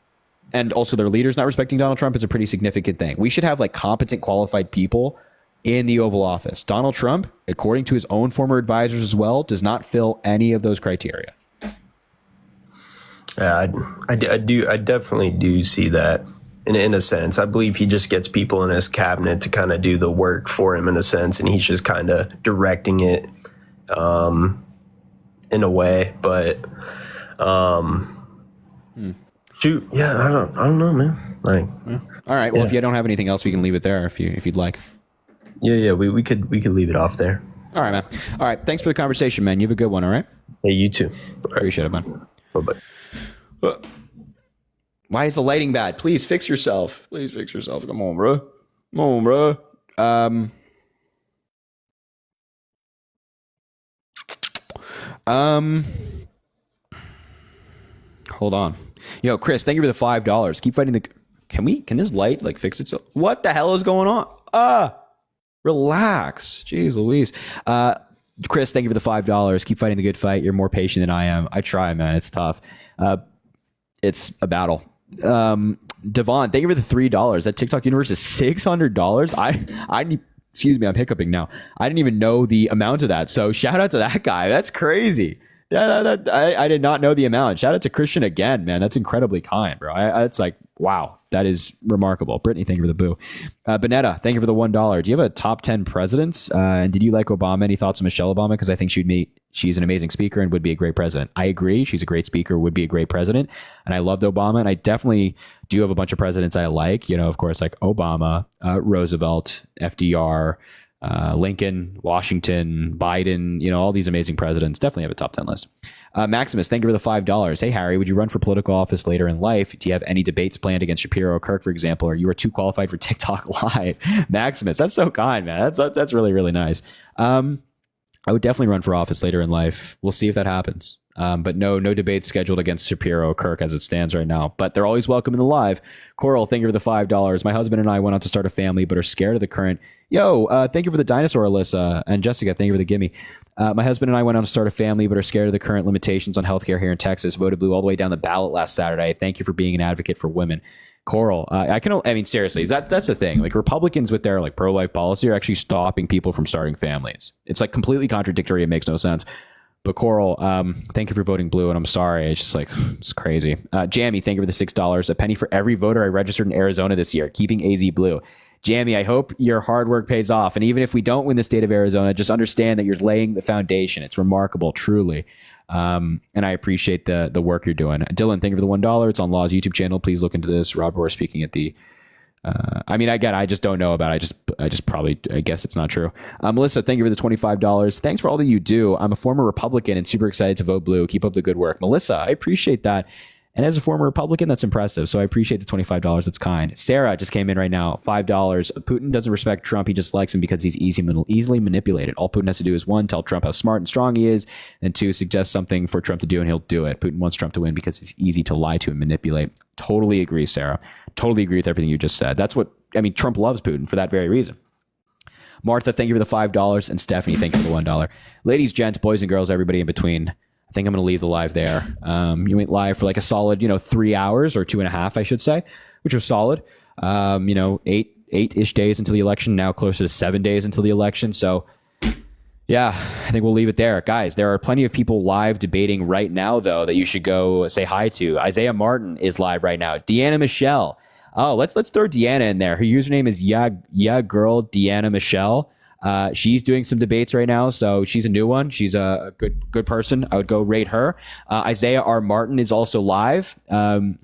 also their leaders not respecting Donald Trump is a pretty significant thing. We should have like competent, qualified people in the Oval Office. Donald Trump, according to his own former advisors as well, does not fill any of those criteria. Yeah, I definitely do see that. In a sense, I believe he just gets people in his cabinet to kind of do the work for him in a sense, and he's just kind of directing it in a way. But shoot, yeah, I don't know, man. Like, all right, well, if you don't have anything else, we can leave it there if you'd like. Yeah, we could leave it off there. All right, man. All right, thanks for the conversation, man. You have a good one. All right. Hey, you too. Appreciate it, man. Bye-bye. Why is the lighting bad? Please fix yourself. Please fix yourself. Come on, bro. Come on, bro. Hold on. Yo, Chris, thank you for the $5. Keep fighting the... Can this light like fix itself? What the hell is going on? Relax. Jeez Louise. Chris, thank you for the $5. Keep fighting the good fight. You're more patient than I am. I try, man. It's tough. It's a battle. Devon, thank you for the $3. That TikTok universe is $600. I excuse me, I'm hiccuping now. I didn't even know the amount of that. So shout out to that guy. That's crazy. I did not know the amount. Shout out to Christian again, man. That's incredibly kind, bro. It's like, wow, that is remarkable. Brittany, thank you for the boo. Bonetta, thank you for the $1. Do you have a top 10 presidents? And did you like Obama? Any thoughts on Michelle Obama? Because I think she's an amazing speaker and would be a great president. I agree. She's a great speaker, would be a great president. And I loved Obama. And I definitely do have a bunch of presidents I like, of course, like Obama, Roosevelt, FDR, Lincoln, Washington, Biden, all these amazing presidents. Definitely have a top 10 list. Maximus, thank you for the $5. Hey, Harry, would you run for political office later in life? Do you have any debates planned against Shapiro or Kirk, for example, or you are too qualified for TikTok live? Maximus, that's so kind, man. That's really, really nice. I would definitely run for office later in life. We'll see if that happens. But no debates scheduled against Shapiro or Kirk as it stands right now. But they're always welcome in the live. Coral, thank you for the $5. My husband and I went out to start a family, but are scared of the current. Thank you for the dinosaur, Alyssa. And Jessica, thank you for the gimme. My husband and I went out to start a family, but are scared of the current limitations on healthcare here in Texas. Voted blue all the way down the ballot last Saturday. Thank you for being an advocate for women. Coral, seriously, that's the thing. Like, Republicans with their like pro-life policy are actually stopping people from starting families. It's like completely contradictory. It makes no sense. But Coral, thank you for voting blue, and I'm sorry. It's just like, it's crazy. Jamie, thank you for the $6. A penny for every voter I registered in Arizona this year, keeping AZ blue. Jamie, I hope your hard work pays off. And even if we don't win the state of Arizona, just understand that you're laying the foundation. It's remarkable, truly. And I appreciate the work you're doing. Dylan, thank you for the $1. It's on Law's YouTube channel. Please look into this. Rob Rohr speaking at the... I just don't know about it. I guess it's not true. Melissa, thank you for the $25. Thanks for all that you do. I'm a former Republican and super excited to vote blue. Keep up the good work. Melissa, I appreciate that. And as a former Republican, that's impressive. So I appreciate the $25. That's kind. Sarah just came in right now. $5. Putin doesn't respect Trump. He just likes him because he's easily manipulated. All Putin has to do is 1, tell Trump how smart and strong he is, and 2, suggest something for Trump to do, and he'll do it. Putin wants Trump to win because it's easy to lie to and manipulate. Totally agree, Sarah. Totally agree with everything you just said. Trump loves Putin for that very reason. Martha, thank you for the $5. And Stephanie, thank you for the $1. Ladies, gents, boys and girls, everybody in between, I think I'm going to leave the live there. You went live for like a solid, 3 hours or 2.5, I should say, which was solid. 8-ish days until the election, now closer to 7 days until the election. So yeah, I think we'll leave it there. Guys, there are plenty of people live debating right now, though, that you should go say hi to. Isaiah Martin is live right now. Deanna Michelle, Oh, let's throw Deanna in there. Her username is yeah girl Deanna Michelle. She's doing some debates right now, so she's a new one. She's a good person. I would go rate her. Isaiah R. Martin is also live.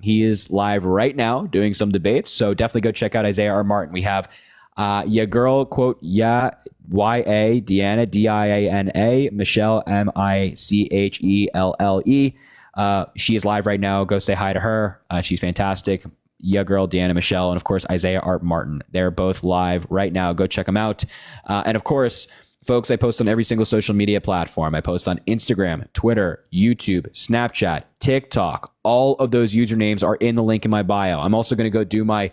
He is live right now doing some debates, so definitely go check out Isaiah R. Martin. We have ya girl quote yeah YA Deanna Diana Michelle Michelle. She is live right now. Go say hi to her. She's fantastic. Yeah, girl, Deanna Michelle, and of course, Isaiah Art Martin. They're both live right now. Go check them out. And of course, folks, I post on every single social media platform. I post on Instagram, Twitter, YouTube, Snapchat, TikTok. All of those usernames are in the link in my bio. I'm also going to go do my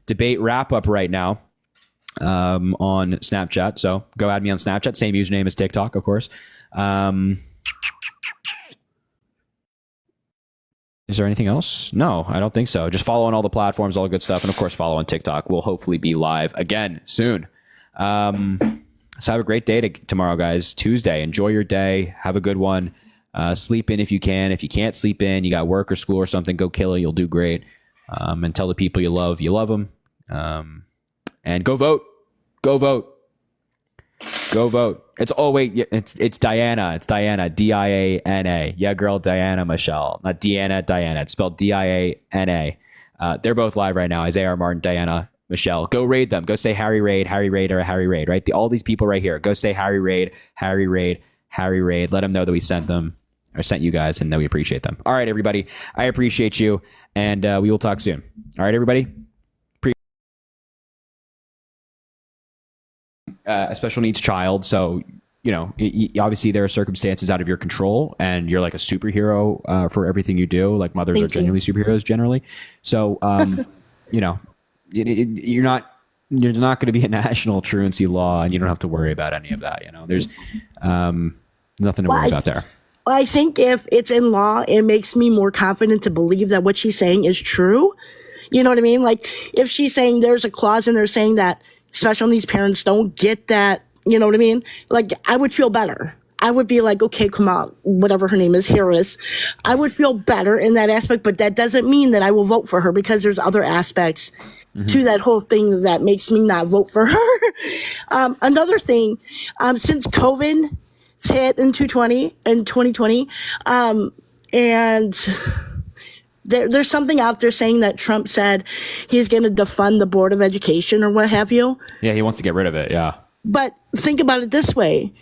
debate wrap up right now on Snapchat. So go add me on Snapchat. Same username as TikTok, of course. Is there anything else? No, I don't think so. Just follow on all the platforms, all the good stuff. And of course, follow on TikTok. We'll hopefully be live again soon. So have a great day tomorrow, guys. Tuesday. Enjoy your day. Have a good one. Sleep in if you can. If you can't sleep in, you got work or school or something, go kill it. You'll do great. And tell the people you love them. And go vote. Go vote. Go vote. It's Diana. It's Diana. Diana. Yeah, girl, Diana Michelle. Not Deanna, Diana. It's spelled Diana. They're both live right now. Isaiah R. Martin, Diana Michelle. Go raid them. Go say Harry Raid, or Harry Raid, right? All these people right here. Go say Harry Raid. Let them know that we sent them or sent you guys and that we appreciate them. All right, everybody. I appreciate you, and we will talk soon. All right, everybody. A special needs child, so obviously there are circumstances out of your control, and you're like a superhero for everything you do. Like mothers are genuinely superheroes generally. So you're not going to be a national truancy law, and you don't have to worry about any of that. There's nothing to worry about there. I think if it's in law, it makes me more confident to believe that what she's saying is true. You know what I mean? Like if she's saying there's a clause in there saying that special needs parents don't get that, you know what I mean? Like, I would feel better. I would be like, okay, Kamala, whatever her name is, Harris. I would feel better in that aspect, but that doesn't mean that I will vote for her because there's other aspects to that whole thing that makes me not vote for her. Another thing, since COVID hit in 2020, and there's something out there saying that Trump said he's going to defund the Board of Education or what have you. Yeah, he wants to get rid of it. Yeah. But think about it this way.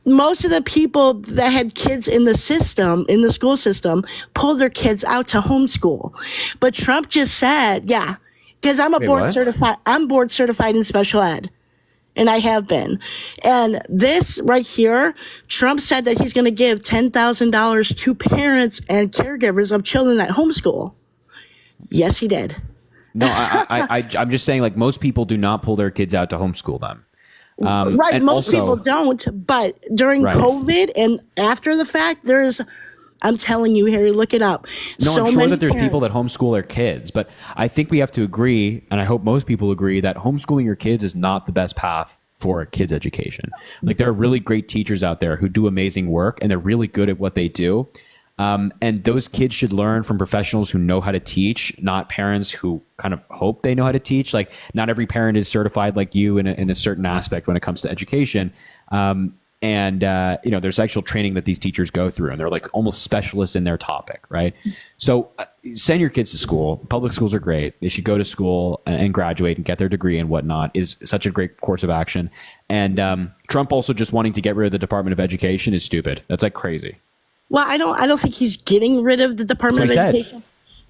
Most of the people that had kids in the school system, pulled their kids out to homeschool. But Trump just said, yeah, because I'm board certified in special ed. And I have been. And this right here, Trump said that he's going to give $10,000 to parents and caregivers of children at homeschool. Yes, he did. No, I'm just saying, like, most people do not pull their kids out to homeschool them. Right. Most people don't. But during COVID and after the fact, I'm telling you, Harry, look it up. No, I'm sure that there's people that homeschool their kids, but I think we have to agree, and I hope most people agree, that homeschooling your kids is not the best path for a kid's education. Like, there are really great teachers out there who do amazing work, and they're really good at what they do. And those kids should learn from professionals who know how to teach, not parents who kind of hope they know how to teach. Like, not every parent is certified like you in a certain aspect when it comes to education. And there's actual training that these teachers go through, and they're like almost specialists in their topic, right? So send your kids to school. Public schools are great. They should go to school and graduate and get their degree and whatnot is such a great course of action. And Trump also just wanting to get rid of the Department of Education is stupid. That's like crazy. Well, I don't think he's getting rid of the Department of Education.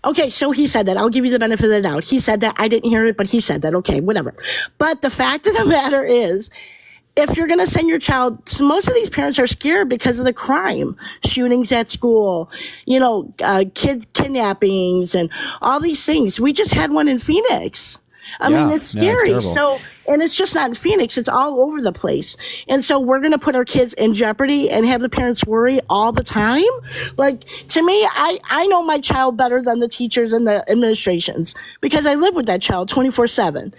Okay, so he said that. I'll give you the benefit of the doubt. He said that. I didn't hear it, but he said that. Okay, whatever. But the fact of the matter is, if you're going to send your child, most of these parents are scared because of the crime, shootings at school, kid kidnappings and all these things. We just had one in Phoenix. I mean, it's scary. And it's just not in Phoenix. It's all over the place. And so we're going to put our kids in jeopardy and have the parents worry all the time. Like, to me, I know my child better than the teachers and the administrations because I live with that child 24/7.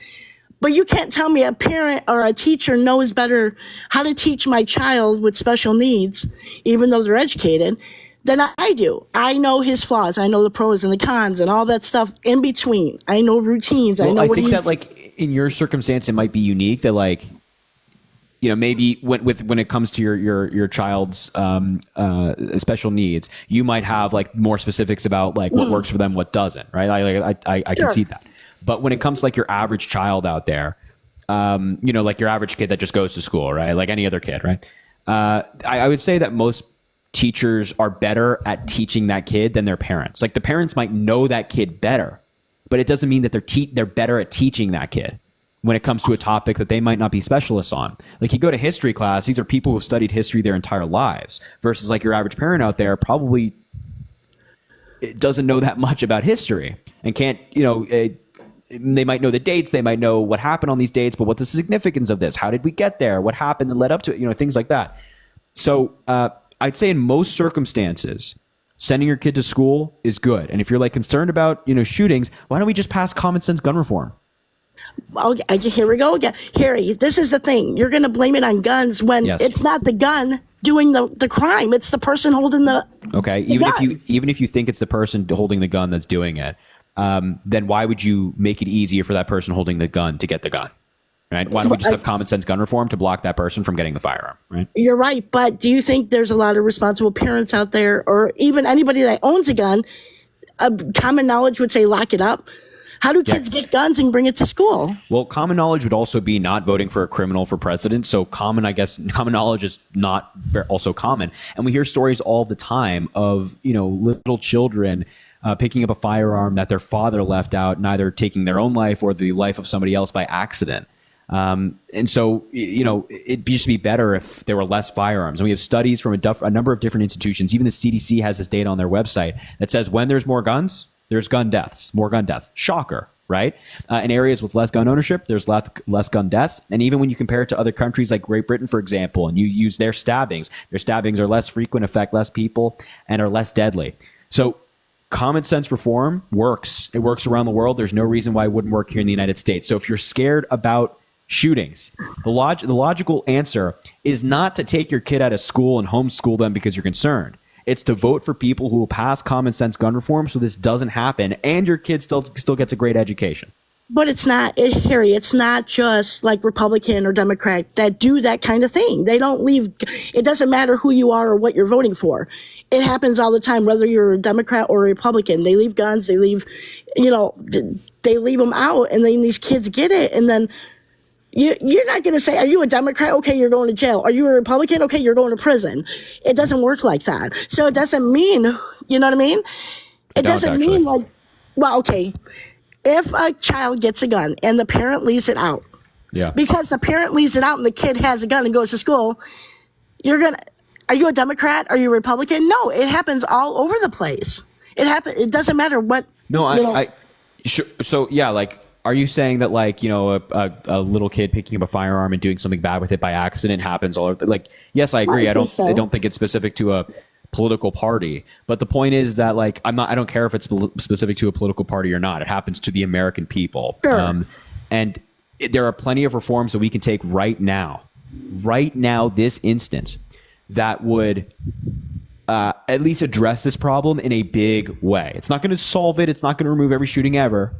But you can't tell me a parent or a teacher knows better how to teach my child with special needs, even though they're educated, than I do. I know his flaws. I know the pros and the cons and all that stuff in between. I know routines. Well, I know I what think he's... that like in your circumstance, it might be unique that like, you know, maybe when it comes to your child's special needs, you might have like more specifics about like what works for them, what doesn't, right? I can see that. But when it comes to like your average child out there, you know, like your average kid that just goes to school, right? Like any other kid, right? I would say that most teachers are better at teaching that kid than their parents. Like the parents might know that kid better, but it doesn't mean that they're better at teaching that kid when it comes to a topic that they might not be specialists on. Like you go to history class, these are people who've studied history their entire lives versus like your average parent out there probably doesn't know that much about history and can't, you know, they might know the dates, they might know what happened on these dates, but what's the significance of this? How did we get there? What happened that led up to it? You know, things like that. So I'd say in most circumstances, sending your kid to school is good. And if you're like concerned about, you know, shootings, why don't we just pass common sense gun reform? Okay, here we go again. Harry, this is the thing. You're going to blame it on guns when it's not the gun doing the crime. It's the person holding the even if you think it's the person holding the gun that's doing it, then why would you make it easier for that person holding the gun to get the gun? Right? Why don't we just have common sense gun reform to block that person from getting the firearm? Right? You're right, but do you think there's a lot of responsible parents out there, or even anybody that owns a gun? Common knowledge would say lock it up. How do kids get guns and bring it to school? Well, common knowledge would also be not voting for a criminal for president. So common knowledge is not also common. And we hear stories all the time of, you know, little children picking up a firearm that their father left out, neither taking their own life or the life of somebody else by accident. And so, you know, it'd just be better if there were less firearms. And we have studies from a number of different institutions. Even the CDC has this data on their website that says when there's more guns, there's gun deaths, more gun deaths. Shocker, right? In areas with less gun ownership, there's less gun deaths. And even when you compare it to other countries like Great Britain, for example, and you use their stabbings are less frequent, affect less people, and are less deadly. So common sense reform works. It works around the world. There's no reason why it wouldn't work here in the United States. So if you're scared about shootings, the logical answer is not to take your kid out of school and homeschool them because you're concerned. It's to vote for people who will pass common sense gun reform so this doesn't happen and your kid still gets a great education. But it's not, Harry, it's not just like Republican or Democrat that do that kind of thing. They don't leave, it doesn't matter who you are or what you're voting for. It happens all the time, whether you're a Democrat or a Republican. They leave guns, they leave, you know, they leave them out, and then these kids get it, and then you're not going to say, are you a Democrat? Okay, you're going to jail. Are you a Republican? Okay, you're going to prison. It doesn't work like that. So it doesn't mean, you know what I mean? It doesn't mean like, well, okay, if a child gets a gun and the parent leaves it out, because the parent leaves it out and the kid has a gun and goes to school, are you a Democrat? Are you a Republican? No, it happens all over the place. It doesn't matter what. No, so yeah, like, are you saying that, like, you know, a little kid picking up a firearm and doing something bad with it by accident happens all over? Like, yes, I agree. I don't think it's specific to a political party, but the point is that, like, I don't care if it's specific to a political party or not. It happens to the American people. Sure. And there are plenty of reforms that we can take right now, this instance, that would at least address this problem in a big way. It's not going to solve it. It's not going to remove every shooting ever,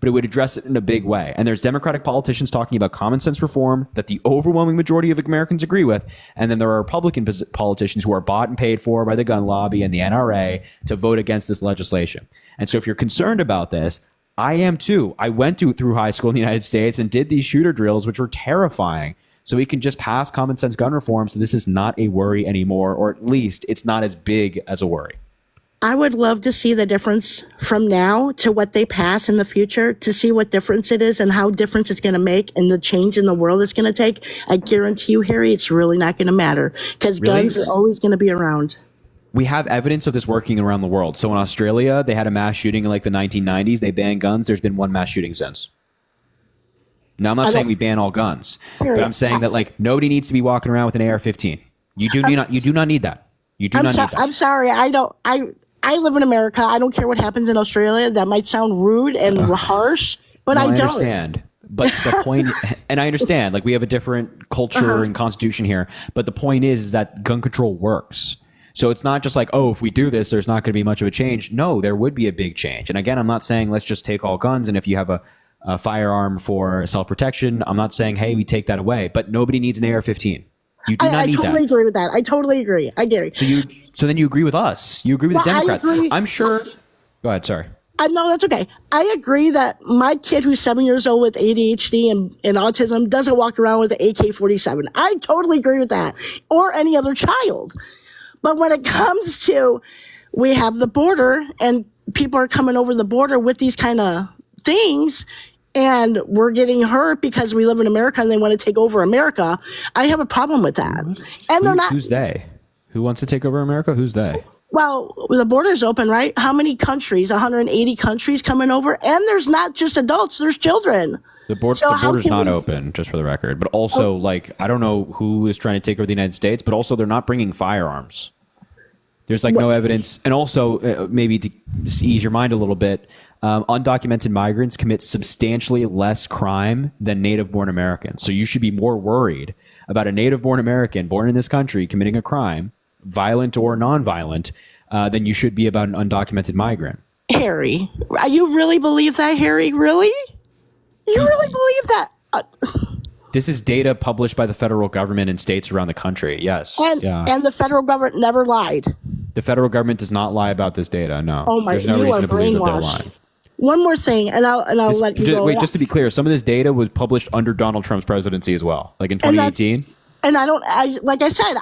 but it would address it in a big way. And there's Democratic politicians talking about common sense reform that the overwhelming majority of Americans agree with. And then there are Republican politicians who are bought and paid for by the gun lobby and the NRA to vote against this legislation. And so if you're concerned about this, I am too. I went through high school in the United States and did these shooter drills, which were terrifying. So we can just pass common sense gun reform so this is not a worry anymore, or at least it's not as big as a worry. I would love to see the difference from now to what they pass in the future, to see what difference it is and how difference it's going to make and the change in the world it's going to take. I guarantee you, Harry, it's really not going to matter because guns are always going to be around. We have evidence of this working around the world. So in Australia, they had a mass shooting in like the 1990s. They banned guns. There's been one mass shooting since. Now, I'm not saying we ban all guns, but I'm saying that, like, nobody needs to be walking around with an AR-15. You do not need that. You do not need that. I'm sorry. I live in America. I don't care what happens in Australia. That might sound rude and harsh, but I don't. I understand. But the point, and I understand, like, we have a different culture and constitution here, but the point is that gun control works. So it's not just like, oh, if we do this, there's not going to be much of a change. No, there would be a big change. And again, I'm not saying let's just take all guns. And if you have a firearm for self-protection, I'm not saying, hey, we take that away. But nobody needs an AR-15. You do not need that. I totally agree with that. I totally agree. I do. So then you agree with us. You agree with the Democrats. I'm sure. Go ahead. Sorry. No, that's okay. I agree that my kid who's 7 years old with ADHD and autism doesn't walk around with an AK-47. I totally agree with that. Or any other child. But when it comes to, we have the border and people are coming over the border with these kind of things and we're getting hurt because we live in America and they want to take over America, I have a problem with that. And they're not. Who's they? Who wants to take over America? Who's they? Well, the border's open, right? How many countries? 180 countries coming over? And there's not just adults, there's children. The border's not open, just for the record. But also, I don't know who is trying to take over the United States, but also they're not bringing firearms. There's no evidence. And also, maybe to ease your mind a little bit, undocumented migrants commit substantially less crime than native-born Americans. So you should be more worried about a native-born American born in this country committing a crime, violent or non-violent, than you should be about an undocumented migrant. Harry, you really believe that, Harry? Really? You really believe that? This is data published by the federal government in states around the country. Yes. And the federal government never lied. The federal government does not lie about this data. No. Oh my! There's no reason to believe that they're lying. One more thing, and I'll let you go. Wait, just to be clear, some of this data was published under Donald Trump's presidency as well, like in 2018. And like I said,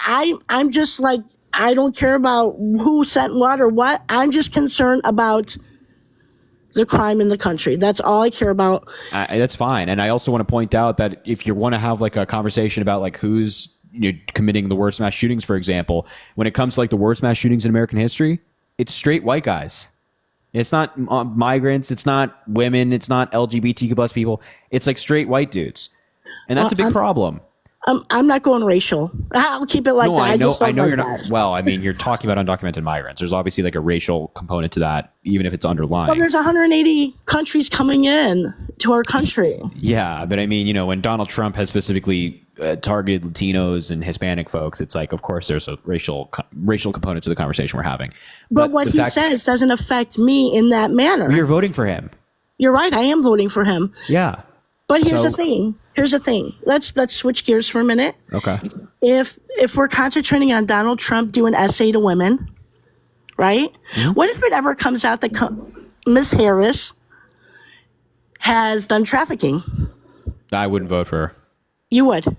I'm just like, I don't care about who sent what or what. I'm just concerned about the crime in the country. That's all I care about. That's fine. And I also want to point out that if you want to have a conversation about who's committing the worst mass shootings, for example, when it comes to the worst mass shootings in American history, it's straight white guys. It's not migrants. It's not women. It's not LGBTQ plus people. It's straight white dudes. And that's a big problem. I'm not going racial. I'll keep it like that. I know you're not. Well, I mean, you're talking about undocumented migrants. There's obviously a racial component to that, even if it's underlying. Well, there's 180 countries coming in to our country. Yeah, but I mean, when Donald Trump has specifically targeted Latinos and Hispanic folks, it's of course, there's a racial component to the conversation we're having. But what he says doesn't affect me in that manner. You're voting for him. You're right. I am voting for him. Yeah. But here's the thing. Let's switch gears for a minute. Okay. If we're concentrating on Donald Trump doing essay to women, right? Mm-hmm. What if it ever comes out that Miss Harris has done trafficking? I wouldn't vote for her. You would?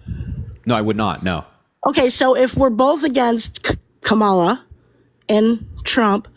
No, I would not. No. Okay, so if we're both against Kamala and Trump,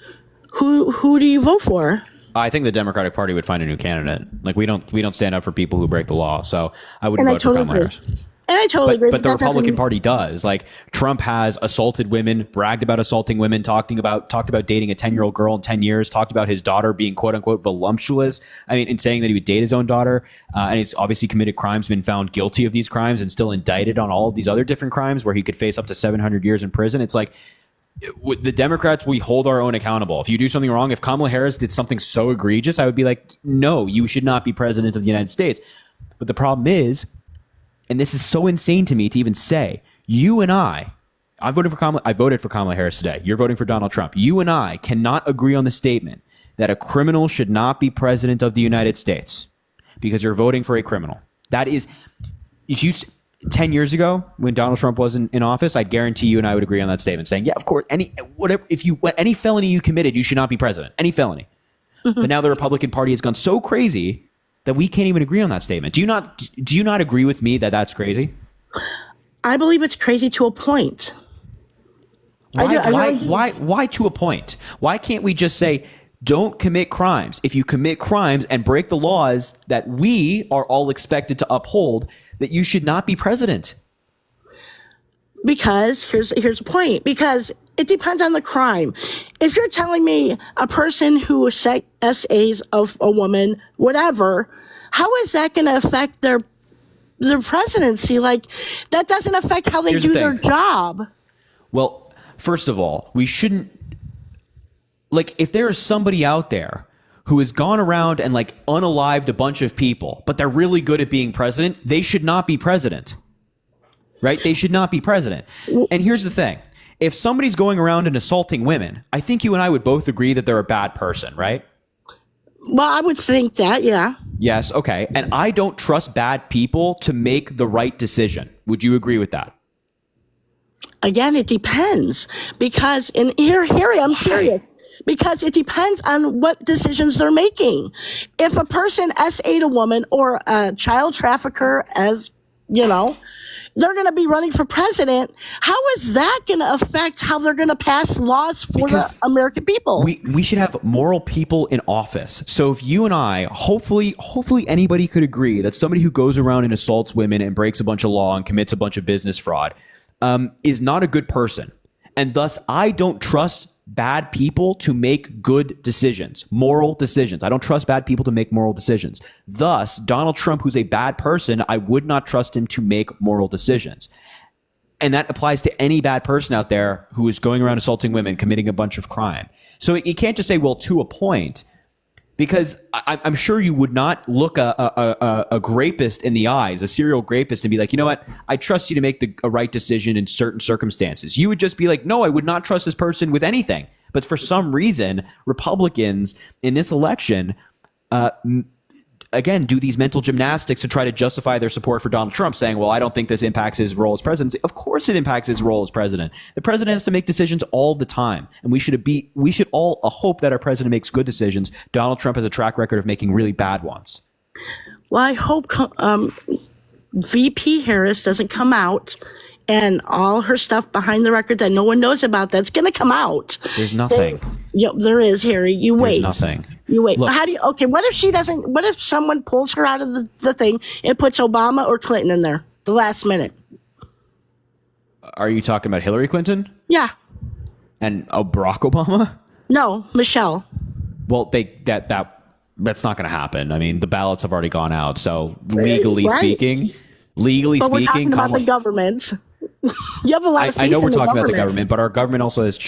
who do you vote for? I think the Democratic Party would find a new candidate. We don't stand up for people who break the law. So I wouldn't vote for Kamala Harris. And I totally agree. But the Republican Party does. Trump has assaulted women, bragged about assaulting women, talked about dating a 10-year-old girl in 10 years, talked about his daughter being quote unquote voluptuous. I mean, in saying that he would date his own daughter, and he's obviously committed crimes, been found guilty of these crimes, and still indicted on all of these other different crimes where he could face up to 700 years in prison. It's the Democrats, we hold our own accountable. If you do something wrong, if Kamala Harris did something so egregious, I would be no, you should not be president of the United States. But the problem is, and this is so insane to me to even say, you and I voted for Kamala Harris today. You're voting for Donald Trump. You and I cannot agree on the statement that a criminal should not be president of the United States because you're voting for a criminal. That is, if you 10 years ago when Donald Trump was in office, I'd guarantee you and I would agree on that statement saying, yeah, of course, any felony you committed, you should not be president, any felony. Mm-hmm. But now the Republican Party has gone so crazy that we can't even agree on that statement. Do you not agree with me that that's crazy? I believe it's crazy to a point. Why to a point? Why can't we just say, don't commit crimes? If you commit crimes and break the laws that we are all expected to uphold, that you should not be president. Because here's the point. Because it depends on the crime. If you're telling me a person who essays of a woman, whatever, how is that going to affect their presidency? That doesn't affect how they do their job. Well, first of all, we shouldn't. If there is somebody out there who has gone around and unalived a bunch of people, but they're really good at being president, they should not be president. Right? They should not be president. And here's the thing. If somebody's going around and assaulting women, I think you and I would both agree that they're a bad person, right? Well, I would think that, yeah. Yes, okay. And I don't trust bad people to make the right decision. Would you agree with that? Again, it depends. Because, and here I'm serious. Because it depends on what decisions they're making. If a person SA'd a woman or a child trafficker, as you know, they're going to be running for president. How is that going to affect how they're going to pass laws for the American people? We should have moral people in office. So if you and I, hopefully anybody could agree that somebody who goes around and assaults women and breaks a bunch of law and commits a bunch of business fraud is not a good person. And thus, I don't trust bad people to make good decisions, moral decisions. I don't trust bad people to make moral decisions. Thus, Donald Trump, who's a bad person, I would not trust him to make moral decisions. And that applies to any bad person out there who is going around assaulting women, committing a bunch of crime. So you can't just say, well, to a point, because I'm sure you would not look a rapist in the eyes, a serial rapist, and be like, you know what? I trust you to make a right decision in certain circumstances. You would just be like, no, I would not trust this person with anything. But for some reason, Republicans in this election, again, do these mental gymnastics to try to justify their support for Donald Trump, saying, well, I don't think this impacts his role as president. Of course it impacts his role as president. The president has to make decisions all the time. And we should all hope that our president makes good decisions. Donald Trump has a track record of making really bad ones. Well, I hope VP Harris doesn't come out and all her stuff behind the record that no one knows about, that's going to come out. There's nothing. Yep, there is, Harry. You wait. There's nothing. You wait. Look, What if someone pulls her out of the thing and puts Obama or Clinton in there the last minute? Are you talking about Hillary Clinton? Yeah. And Barack Obama? No, Michelle. Well, that's not going to happen. I mean, the ballots have already gone out. So legally speaking, but we're talking about the government. You have a lot of faith I know we're in the talking about the government, but our government also has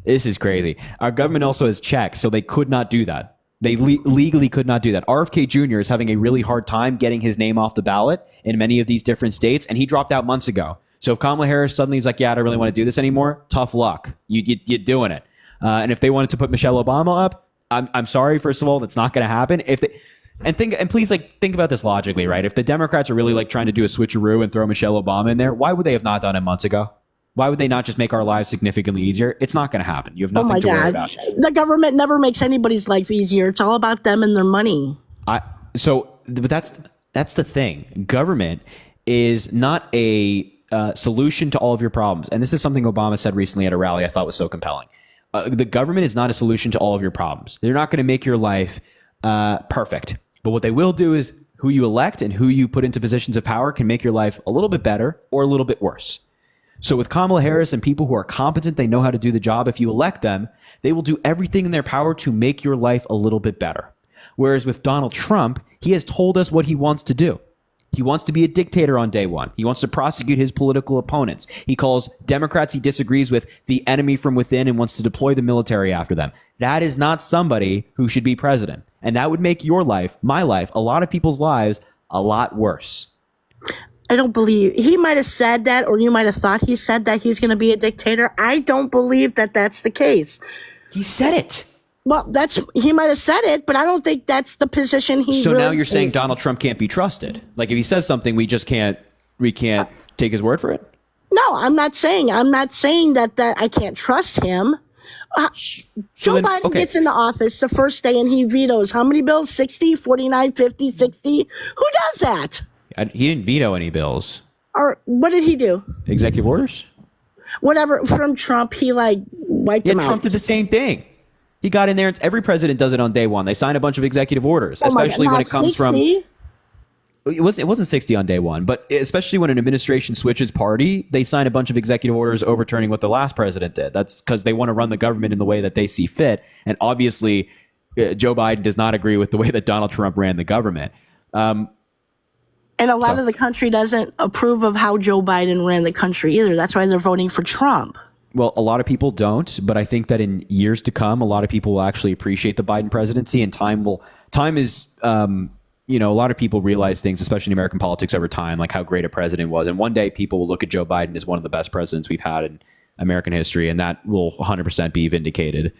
This is crazy. Our government also has checks, so they could not do that. They legally could not do that. RFK Jr. is having a really hard time getting his name off the ballot in many of these different states, and he dropped out months ago. So if Kamala Harris suddenly is like, yeah, I don't really want to do this anymore, tough luck. You're doing it. And if they wanted to put Michelle Obama up, I'm sorry, first of all, that's not going to happen. Please think about this logically, right? If the Democrats are really trying to do a switcheroo and throw Michelle Obama in there, why would they have not done it months ago? Why would they not just make our lives significally easier? It's not going to happen. You have nothing to worry about. The government never makes anybody's life easier. It's all about them and their money. But that's the thing. Government is not a solution to all of your problems. And this is something Obama said recently at a rally I thought was so compelling. The government is not a solution to all of your problems. They're not going to make your life perfect. But what they will do is who you elect and who you put into positions of power can make your life a little bit better or a little bit worse. So with Kamala Harris and people who are competent, they know how to do the job. If you elect them, they will do everything in their power to make your life a little bit better. Whereas with Donald Trump, he has told us what he wants to do. He wants to be a dictator on day one. He wants to prosecute his political opponents. He calls Democrats he disagrees with the enemy from within and wants to deploy the military after them. That is not somebody who should be president. And that would make your life, my life, a lot of people's lives a lot worse. I don't believe he might have said that, or you might have thought he said that he's going to be a dictator. I don't believe that that's the case. He said it. Well, he might have said it, but I don't think that's the position he. So really now you're saying Donald Trump can't be trusted. Like if he says something, we can't take his word for it. No, I'm not saying that I can't trust him. Joe Biden gets into office the first day and he vetoes how many bills? 60, 49, 50, 60. Who does that? He didn't veto any bills. Or what did he do? Executive orders? Whatever. From Trump, he wiped them out. Trump did the same thing. He got in there. Every president does it on day one. They sign a bunch of executive orders, especially when it comes 60? From. It wasn't 60 on day one, but especially when an administration switches party, they sign a bunch of executive orders overturning what the last president did. That's because they want to run the government in the way that they see fit. And obviously, Joe Biden does not agree with the way that Donald Trump ran the government. And a lot of the country doesn't approve of how Joe Biden ran the country either. That's why they're voting for Trump. Well, a lot of people don't, but I think that in years to come, a lot of people will actually appreciate the Biden presidency, and time is, a lot of people realize things, especially in American politics over time, like how great a president was. And one day people will look at Joe Biden as one of the best presidents we've had in American history, and that will 100% be vindicated.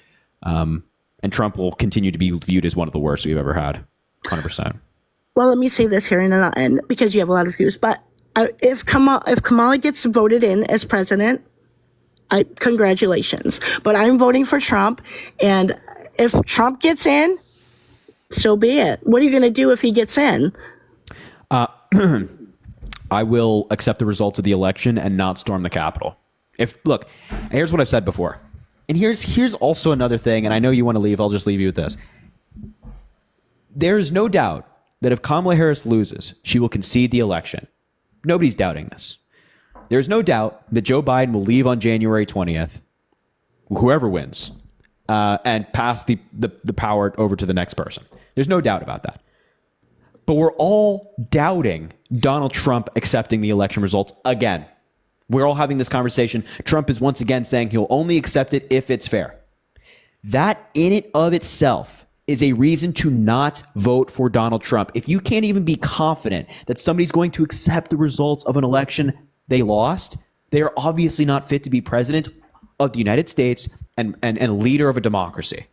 And Trump will continue to be viewed as one of the worst we've ever had, 100%. Well, let me say this here, and then I'll end because you have a lot of views. But if Kamala gets voted in as president, congratulations. But I'm voting for Trump, and if Trump gets in, so be it. What are you going to do if he gets in? I will accept the results of the election and not storm the Capitol. Look, here's what I've said before. And here's also another thing, and I know you want to leave. I'll just leave you with this. There is no doubt that if Kamala Harris loses, she will concede the election. Nobody's doubting this. There's no doubt that Joe Biden will leave on January 20th, whoever wins, and pass the power over to the next person. There's no doubt about that. But we're all doubting Donald Trump accepting the election results again. We're all having this conversation. Trump is once again saying he'll only accept it if it's fair. That in and of itself is a reason to not vote for Donald Trump. If you can't even be confident that somebody's going to accept the results of an election they lost, they are obviously not fit to be president of the United States and leader of a democracy.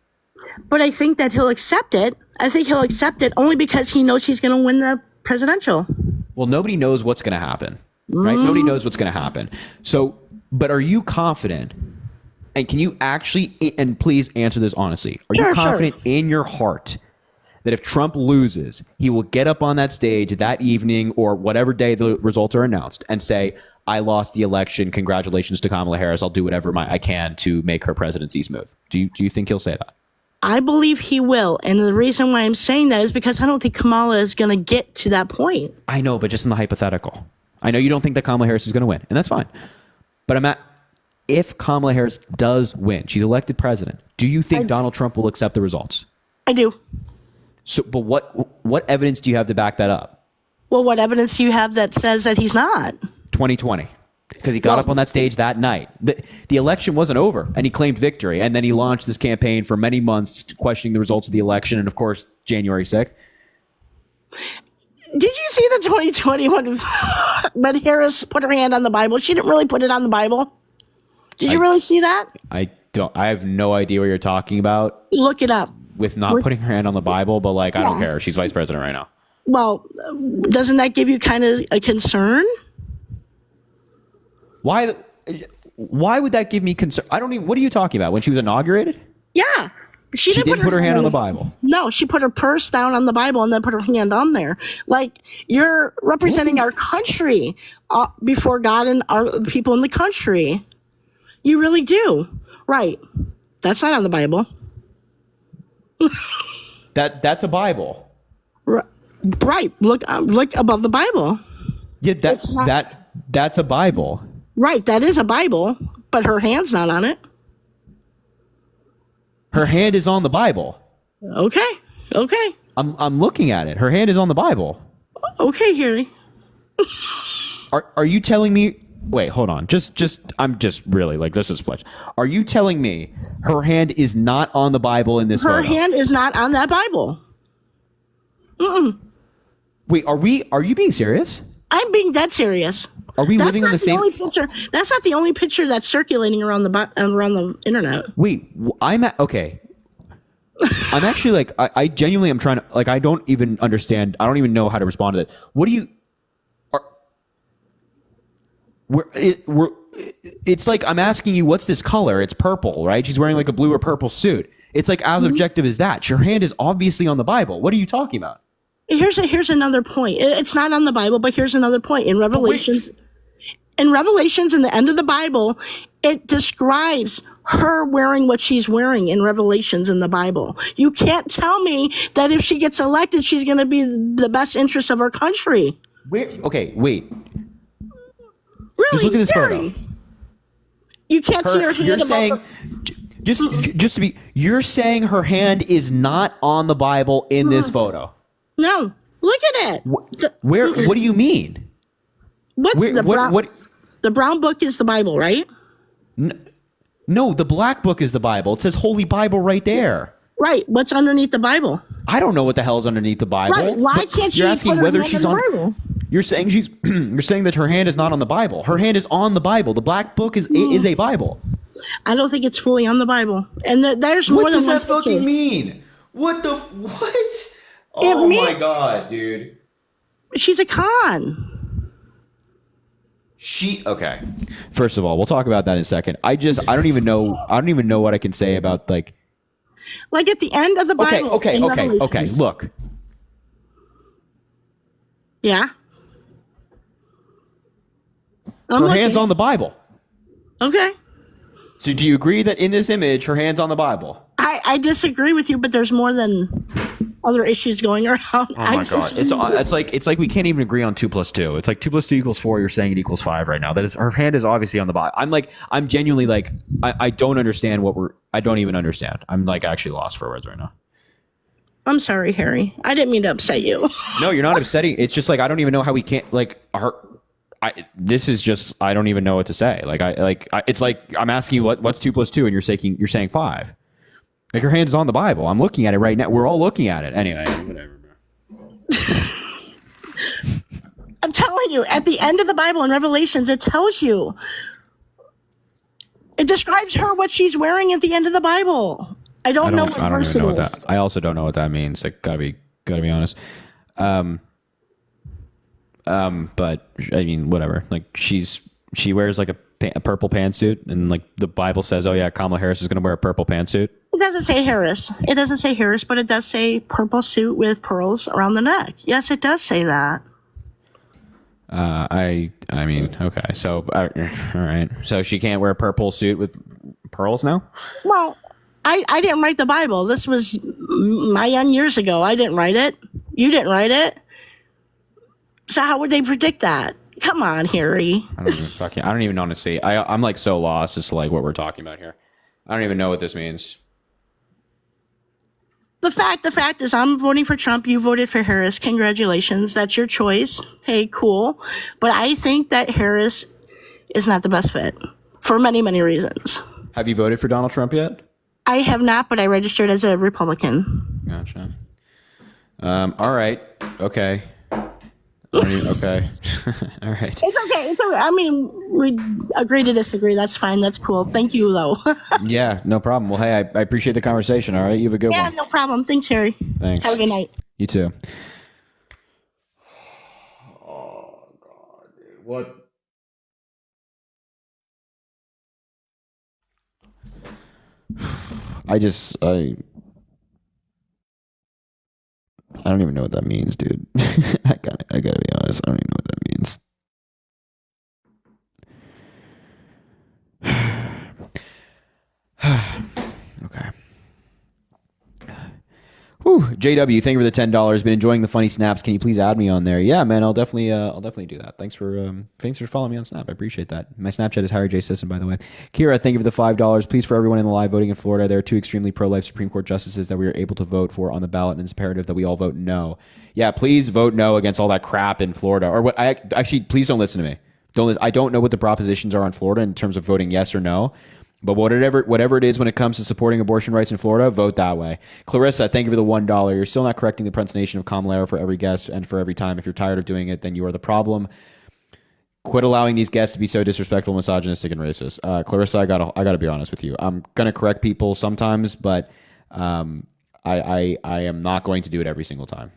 But I think that he'll accept it. I think he'll accept it only because he knows he's going to win the presidential. Well, nobody knows what's going to happen, right? Nobody knows what's going to happen. So, but are you confident? And can you actually, and please answer this honestly, are you confident in your heart that if Trump loses, he will get up on that stage that evening or whatever day the results are announced and say, I lost the election. Congratulations to Kamala Harris. I'll do whatever I can to make her presidency smooth. Do you think he'll say that? I believe he will. And the reason why I'm saying that is because I don't think Kamala is going to get to that point. I know, but just in the hypothetical. I know you don't think that Kamala Harris is going to win, and that's fine. But if Kamala Harris does win, she's elected president, do you think Donald Trump will accept the results? I do. So, but what evidence do you have to back that up? Well, what evidence do you have that says that he's not? 2020. Because he got up on that stage that night. The election wasn't over, and he claimed victory. And then he launched this campaign for many months questioning the results of the election, and of course, January 6th. Did you see the 2020 when Harris put her hand on the Bible? She didn't really put it on the Bible. Did you really see that? I have no idea what you're talking about. Look it up. With not putting her hand on the Bible, but I don't care. She's vice president right now. Well, doesn't that give you kind of a concern? Why would that give me concern? I don't even. What are you talking about? When she was inaugurated? Yeah. She didn't put her hand on the Bible. No, she put her purse down on the Bible and then put her hand on there. Like, you're representing our country before God and our people in the country. You really do. Right. That's not on the Bible. That's a Bible. Right. Look above the Bible. Yeah, that's a Bible. Right. That is a Bible, but her hand's not on it. Her hand is on the Bible. Okay. I'm looking at it. Her hand is on the Bible. Okay, Harry. Are you telling me? Wait, hold on. I'm just really this is flesh. Are you telling me her hand is not on the Bible in this photo? Her hand is not on that Bible. Wait, are you being serious? I'm being dead serious. Are we living in the same picture? That's not the only picture that's circulating around the internet. Wait, okay. I'm actually I genuinely am trying to I don't even understand. I don't even know how to respond to that. What do you it's I'm asking you, what's this color? It's purple, right? She's wearing a blue or purple suit. It's as objective as that. Your hand is obviously on the Bible. What are you talking about? Here's another point. It's not on the Bible, but here's another point. In Revelations, in the end of the Bible, it describes her wearing what she's wearing in Revelations in the Bible. You can't tell me that if she gets elected, she's going to be the best interest of our country. Okay, wait. Really? Just look at this photo. You can't see her hand. You're saying, just to be, you're saying her hand is not on the Bible in this photo. No, look at it. What do you mean? The brown book is the Bible, right? No, the black book is the Bible. It says Holy Bible right there. Right. What's underneath the Bible? I don't know what the hell is underneath the Bible. Right. Why can't she? You're asking whether she's on. You're saying you're saying that her hand is not on the Bible. Her hand is on the Bible. The Black Book is a Bible. I don't think it's fully on the Bible. And there's more What than does one that fucking picture. mean? What? Oh my God, dude. She's a con. Okay. First of all, we'll talk about that in a second. I don't even know what I can say about like at the end of the Bible. Okay. Look. Yeah. Her hand's on the Bible. Okay. So do you agree that in this image, her hand's on the Bible? I disagree with you, but there's more than other issues going around. Oh my God. It's like we can't even agree on 2 + 2. It's like 2 + 2 = 4. You're saying it equals 5 right now. That is, her hand is obviously on the Bible. I'm genuinely like, I don't understand I don't even understand. I'm like actually lost for words right now. I'm sorry, Harry. I didn't mean to upset you. No, you're not upsetting. It's just like, I don't even know how we can't like this is just, I don't even know what to say. It's like, I'm asking you what's 2 + 2 and you're saying 5. Like, your hand is on the Bible. I'm looking at it right now. We're all looking at it. Anyway, whatever. I'm telling you, at the end of the Bible in Revelations, it tells you. It describes her what she's wearing at the end of the Bible. I don't know what verse it is. I also don't know what that means. Like, gotta be honest. But I mean, whatever. Like, she wears like a purple pantsuit, and like the Bible says, oh yeah, Kamala Harris is gonna wear a purple pantsuit. It doesn't say Harris. It doesn't say Harris, but it does say purple suit with pearls around the neck. Yes, it does say that. I mean, okay. So, all right. So she can't wear a purple suit with pearls now? Well, I didn't write the Bible. This was my young years ago. I didn't write it. You didn't write it. So how would they predict that? Come on, Harry. I don't even honestly. I'm like so lost as to like what we're talking about here. I don't even know what this means. The fact is, I'm voting for Trump. You voted for Harris. Congratulations. That's your choice. Hey, cool. But I think that Harris is not the best fit for many, many reasons. Have you voted for Donald Trump yet? I have not, but I registered as a Republican. Gotcha. All right. Okay. Okay. All right. It's okay. I mean, we agree to disagree. That's fine. That's cool. Thank you, though. Yeah, no problem. Well, hey, I appreciate the conversation. All right. You have a good one. Yeah, no problem. Thanks, Harry. Thanks. Have a good night. You too. Oh, God, dude. What? I don't even know what that means, dude. I gotta be honest. I don't even know what that means. Okay. Whew. JW, thank you for the $10. Been enjoying the funny snaps. Can you please add me on there? Yeah, man, I'll definitely do that. Thanks for following me on Snap. I appreciate that. My Snapchat is Harry J. Sisson, by the way. Kira, thank you for the $5. Please, for everyone in the live voting in Florida, there are 2 extremely pro-life Supreme Court justices that we are able to vote for on the ballot, and it's imperative that we all vote no. Yeah, please vote no against all that crap in Florida. Or what? Actually, please don't listen to me. I don't know what the propositions are on Florida in terms of voting yes or no. But whatever it is when it comes to supporting abortion rights in Florida, vote that way. Clarissa, thank you for the $1. You're still not correcting the pronunciation of Kamala for every guest and for every time. If you're tired of doing it, then you are the problem. Quit allowing these guests to be so disrespectful, misogynistic, and racist. Clarissa, I gotta be honest with you. I'm gonna correct people sometimes, but I am not going to do it every single time.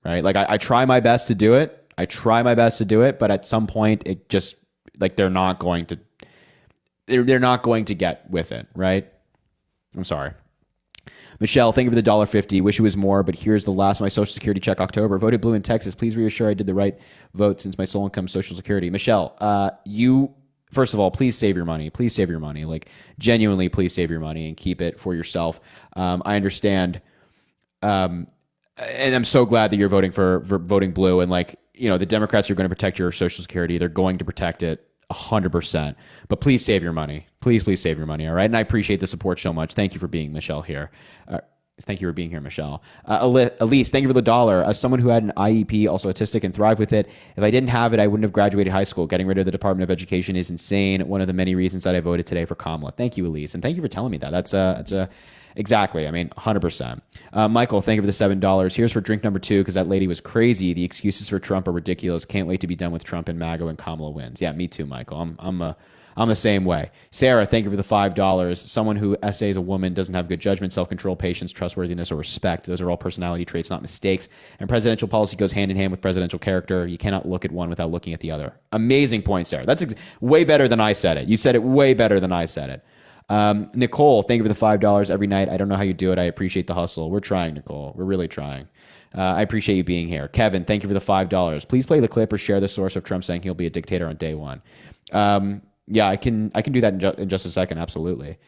Right? Like I try my best to do it. But at some point, it just like they're not going to get with it, right? I'm sorry. Michelle, thank you for the $1.50. Wish it was more, but here's the last of my Social Security check October. Voted blue in Texas. Please reassure I did the right vote since my sole income is Social Security. Michelle, you, first of all, please save your money. Please save your money. Like, genuinely, please save your money and keep it for yourself. I understand. And I'm so glad that you're voting for voting blue. And like, you know, the Democrats are going to protect your Social Security. They're going to protect it 100%, but please save your money. Please save your money. All right. And I appreciate the support so much. Thank you for being Michelle here. Thank you for being here, Michelle. Elise, thank you for the $1. As someone who had an IEP, also autistic, and thrived with it, if I didn't have it, I wouldn't have graduated high school. Getting rid of the Department of Education is insane. One of the many reasons that I voted today for Kamala. Thank you, Elise. And thank you for telling me that. Exactly. I mean, 100%. Michael, thank you for the $7. Here's for drink number 2 because that lady was crazy. The excuses for Trump are ridiculous. Can't wait to be done with Trump and MAGA when Kamala wins. Yeah, me too, Michael. I'm the same way. Sarah, thank you for the $5. Someone who essays a woman doesn't have good judgment, self-control, patience, trustworthiness, or respect. Those are all personality traits, not mistakes. And presidential policy goes hand in hand with presidential character. You cannot look at one without looking at the other. Amazing point, Sarah. That's way better than I said it. You said it way better than I said it. Nicole, thank you for the $5 every night. I don't know how you do it. I appreciate the hustle. We're trying, Nicole. We're really trying. I appreciate you being here. Kevin, thank you for the $5. Please play the clip or share the source of Trump saying he'll be a dictator on day one. Yeah, I can do that in just a second. Absolutely.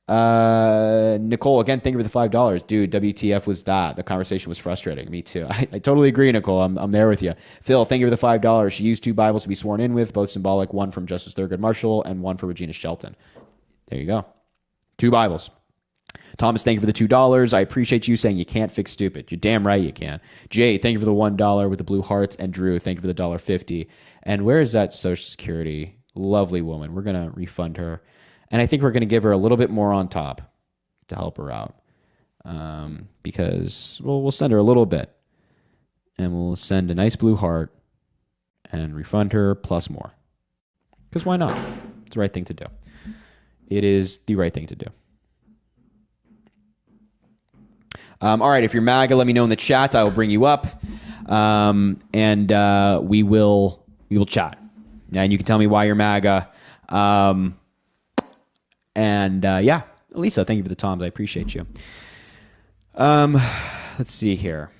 Nicole, again, thank you for the $5. Dude, WTF was that? The conversation was frustrating. Me too. I totally agree, Nicole. I'm there with you. Phil, thank you for the $5. She used 2 Bibles to be sworn in with, both symbolic, one from Justice Thurgood Marshall and one for Regina Shelton. There you go. 2 Bibles. Thomas, thank you for the $2. I appreciate you saying you can't fix stupid. You're damn right you can. Jay, thank you for the $1 with the blue hearts. And Drew, thank you for the $1.50. And where is that Social Security? Lovely woman. We're going to refund her. And I think we're going to give her a little bit more on top to help her out. Because we'll send her a little bit. And we'll send a nice blue heart and refund her plus more. Because why not? It's the right thing to do. It is the right thing to do. All right, if you're MAGA, let me know in the chat. I will bring you up, and we will chat. And you can tell me why you're MAGA. Yeah, Lisa, thank you for the Toms. I appreciate you. Let's see here.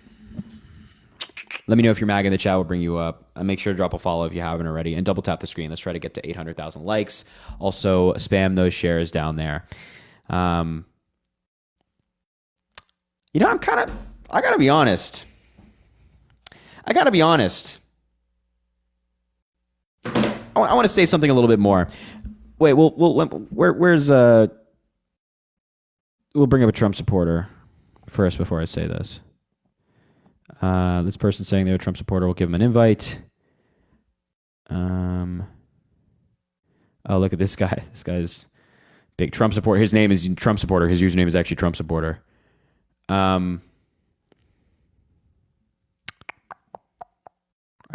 Let me know if you're MAGA in the chat. We'll bring you up. Make sure to drop a follow if you haven't already, and double tap the screen. Let's try to get to 800,000 likes. Also, spam those shares down there. You know, I gotta be honest. I want to say something a little bit more. Wait, where's we'll bring up a Trump supporter first before I say this. This person saying they're a Trump supporter. We'll give them an invite. Oh, look at this guy. This guy's big Trump supporter. His name is Trump supporter. His username is actually Trump supporter. I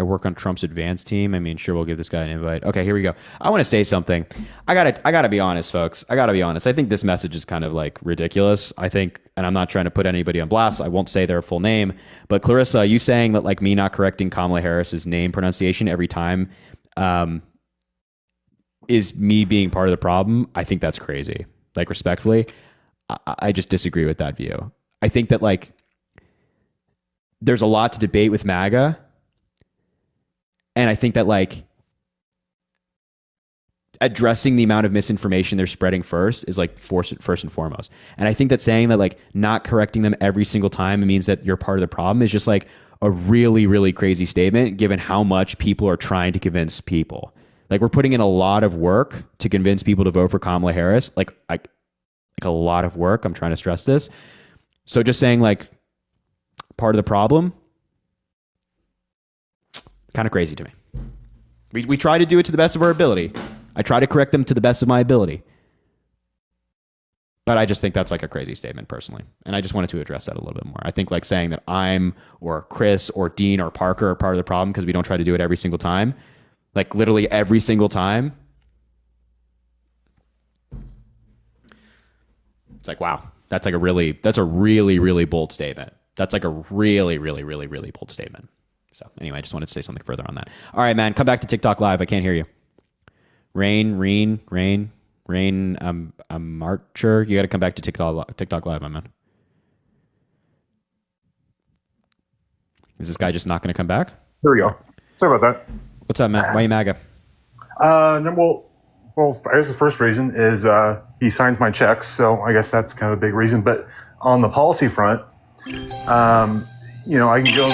work on Trump's advance team. I mean, sure, we'll give this guy an invite. Okay, here we go. I want to say something. I gotta be honest, folks. I gotta be honest. I think this message is kind of like ridiculous. I think, and I'm not trying to put anybody on blast. I won't say their full name, but Clarissa, you saying that like me not correcting Kamala Harris's name pronunciation every time, is me being part of the problem. I think that's crazy. Like, respectfully, I just disagree with that view. I think that like there's a lot to debate with MAGA. And I think that like addressing the amount of misinformation they're spreading first is like first and foremost. And I think that saying that like not correcting them every single time means that you're part of the problem is just like a really, really crazy statement given how much people are trying to convince people. Like, we're putting in a lot of work to convince people to vote for Kamala Harris. Like a lot of work. I'm trying to stress this. So just saying like part of the problem, kind of crazy to me. We try to do it to the best of our ability. I try to correct them to the best of my ability. But I just think that's like a crazy statement personally. And I just wanted to address that a little bit more. I think like saying that I'm or Chris or Dean or Parker are part of the problem because we don't try to do it every single time. Like literally every single time. It's like, wow, that's a really, really bold statement. That's like a really, really, really, really bold statement. So anyway, I just wanted to say something further on that. All right, man, come back to TikTok Live. I can't hear you. Rain, Marcher. You got to come back to TikTok Live, my man. Is this guy just not going to come back? There we go. Sorry about that. What's up, man? Why are you MAGA? Well, I guess the first reason is he signs my checks, so I guess that's kind of a big reason. But on the policy front, you know, I can go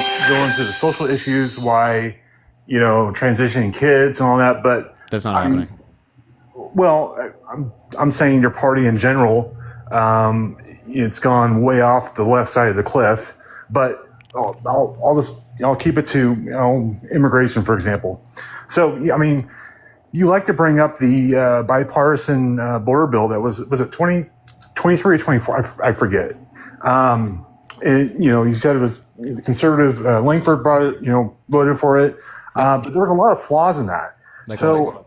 into the social issues, why, you know, transitioning kids and all that, but that's not happening. Well, I'm saying your party in general, it's gone way off the left side of the cliff. But I'll keep it to, you know, immigration, for example. So I mean, you like to bring up the bipartisan border bill that was it 20 23 or 24, I forget. He said it was the conservative Langford brought it, voted for it, but there was a lot of flaws in that. So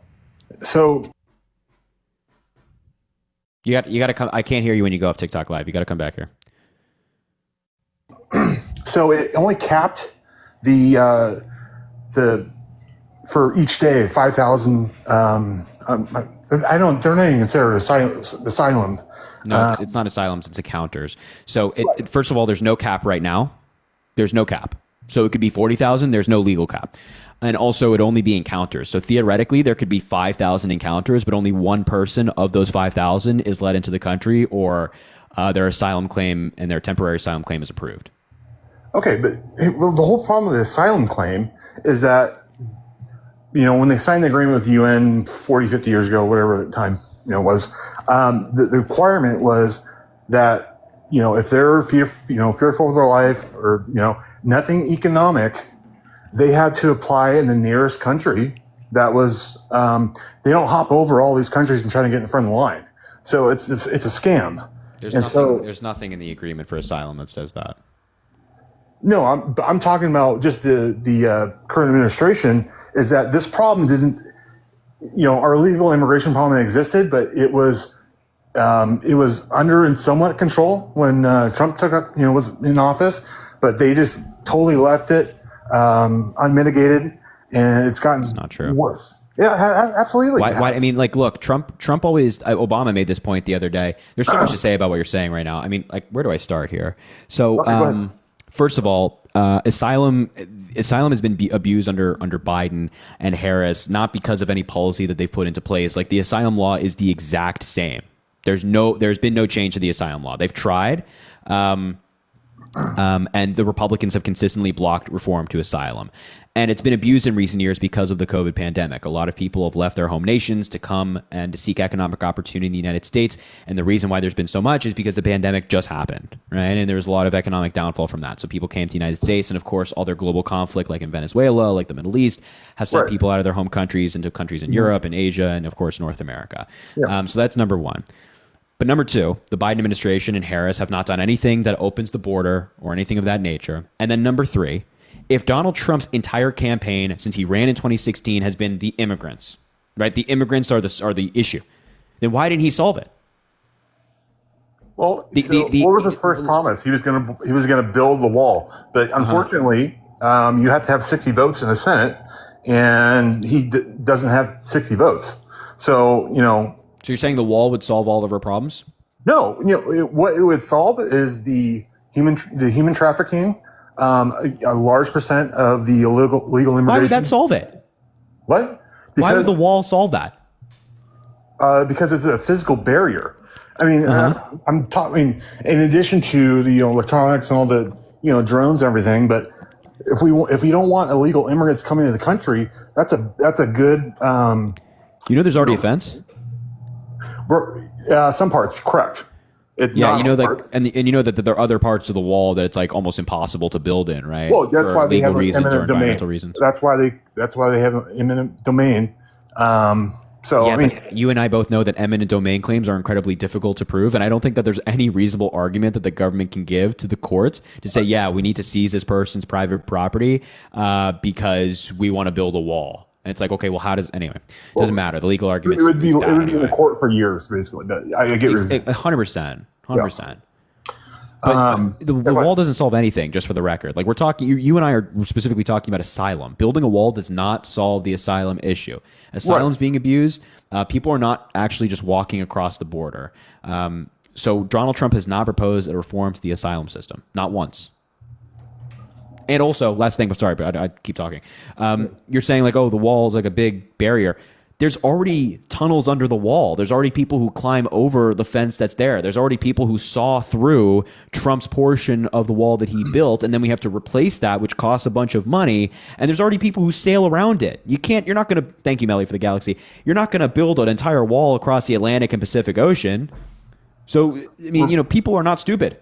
you got to come. I can't hear you when you go off TikTok live. You got to come back here. So it only capped the for each day 5,000. They're not even considered asylum. No, it's not asylums. It's encounters. So first of all, there's no cap right now. There's no cap. So it could be 40,000. There's no legal cap. And also it'd only be encounters. So theoretically there could be 5,000 encounters, but only one person of those 5,000 is let into the country, or their asylum claim and their temporary asylum claim is approved. Okay, but the whole problem with the asylum claim is that, when they signed the agreement with the UN 40, 50 years ago, whatever the time, was, the requirement was that, if they're fearful of their life or, nothing economic, they had to apply in the nearest country that was, they don't hop over all these countries and try to get in front of the line. So it's a scam. There's nothing in the agreement for asylum that says that. No, I'm talking about just the current administration is that this problem didn't, our illegal immigration problem existed, but it was under and somewhat control when Trump took up, was in office, but they just totally left it unmitigated, and it's gotten not true. Worse. Yeah, absolutely. Why? I mean, look, Trump always, Obama made this point the other day. There's so much to say about what you're saying right now. I mean, where do I start here? So, first of all, asylum has been abused under Biden and Harris, not because of any policy that they've put into place. Like, the asylum law is the exact same. There's been no change to the asylum law. They've tried, and the Republicans have consistently blocked reform to asylum. And it's been abused in recent years because of the COVID pandemic. A lot of people have left their home nations to come and to seek economic opportunity in the United States. And the reason why there's been so much is because the pandemic just happened, right? And there was a lot of economic downfall from that. So people came to the United States, and of course, all their global conflict, like in Venezuela, like the Middle East, has sent people out of their home countries into countries in Europe and Asia, and of course, North America. Yeah. So that's number one. But number two, the Biden administration and Harris have not done anything that opens the border or anything of that nature. And then number three, if Donald Trump's entire campaign since he ran in 2016 has been the immigrants, right? The immigrants are the issue. Then why didn't he solve it? Well, what was his first promise? He was going to build the wall, but unfortunately, you have to have 60 votes in the Senate, and he doesn't have 60 votes. So So you're saying the wall would solve all of our problems? No, what it would solve is the human trafficking. A large percent of the legal immigration. Why would that solve it? What? Why would the wall solve that? Because it's a physical barrier. I mean, I'm talking in addition to the electronics and all the drones and everything. But if we don't want illegal immigrants coming to the country, that's a good. There's already a fence. Some parts, correct. And there are other parts of the wall that it's like almost impossible to build in, right? Well, that's why they have eminent domain. Reasons. That's why they have an eminent domain. But you and I both know that eminent domain claims are incredibly difficult to prove, and I don't think that there's any reasonable argument that the government can give to the courts to say, we need to seize this person's private property because we want to build a wall. And it's like, okay, well, how does it doesn't matter. The legal argument it would be in the court for years, basically. I get 100%. But the wall doesn't solve anything, just for the record. Like, we're talking, you and I are specifically talking about asylum. Building a wall does not solve the asylum issue. Asylum's being abused. People are not actually just walking across the border. So Donald Trump has not proposed a reform to the asylum system, not once. And also, last thing, sorry, but I keep talking. You're saying the wall is like a big barrier. There's already tunnels under the wall. There's already people who climb over the fence that's there. There's already people who saw through Trump's portion of the wall that he built, and then we have to replace that, which costs a bunch of money. And there's already people who sail around it. You're not going to, thank you, Melly, for the galaxy. You're not going to build an entire wall across the Atlantic and Pacific Ocean. So, I mean, people are not stupid.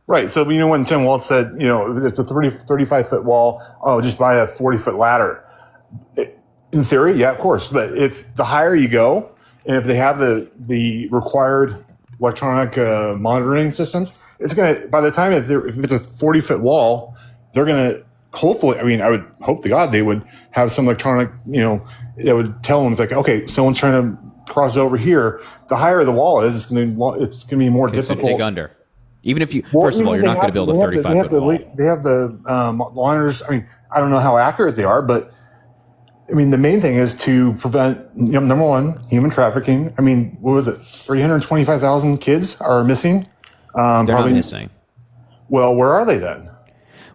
Right. So, when Tim Walz said, if it's a 35-foot wall, just buy a 40-foot ladder. In theory, yeah, of course. But if the higher you go, and if they have the required electronic monitoring systems, it's going to, by the time if it's a 40-foot wall, they're going to hopefully, I mean, I would hope to God they would have some electronic, that would tell them, it's like, okay, someone's trying to cross over here. The higher the wall is, it's going to be more difficult. So dig under. Even if you, first of all, you're not going to build a 35-foot wall. They have the monitors. I mean, I don't know how accurate they are, but I mean, the main thing is to prevent, number one, human trafficking. I mean, what was it? 325,000 kids are missing. They're not missing. Well, where are they then?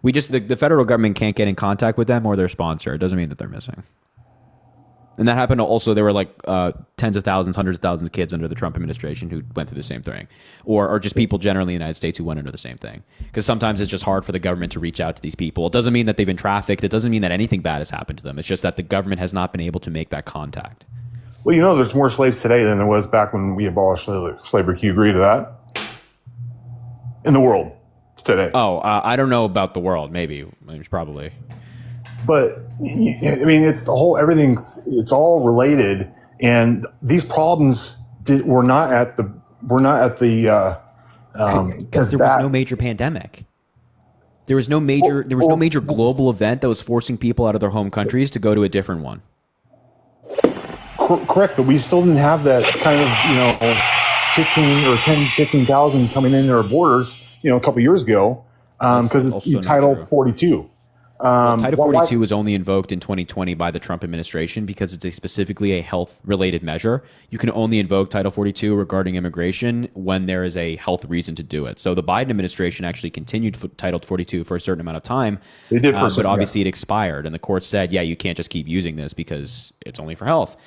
The federal government can't get in contact with them or their sponsor. It doesn't mean that they're missing. And that happened also. There were like tens of thousands, hundreds of thousands of kids under the Trump administration who went through the same thing, or just people generally in the United States who went under the same thing. Because sometimes it's just hard for the government to reach out to these people. It doesn't mean that they've been trafficked. It doesn't mean that anything bad has happened to them. It's just that the government has not been able to make that contact. Well, there's more slaves today than there was back when we abolished slavery. Can you agree to that? In the world today. Oh, I don't know about the world. Maybe. It's probably. But I mean, it's the whole everything. It's all related, and these problems were not at the because there was no major pandemic. There was no major global event that was forcing people out of their home countries to go to a different one. Correct, but we still didn't have that kind of 15,000 coming into our borders a couple years ago because it's Title 42. Title 42 was only invoked in 2020 by the Trump administration because it's specifically a health-related measure. You can only invoke Title 42 regarding immigration when there is a health reason to do it. So the Biden administration actually continued Title 42 for a certain amount of time. They did, but obviously it expired, and the court said, you can't just keep using this because it's only for health.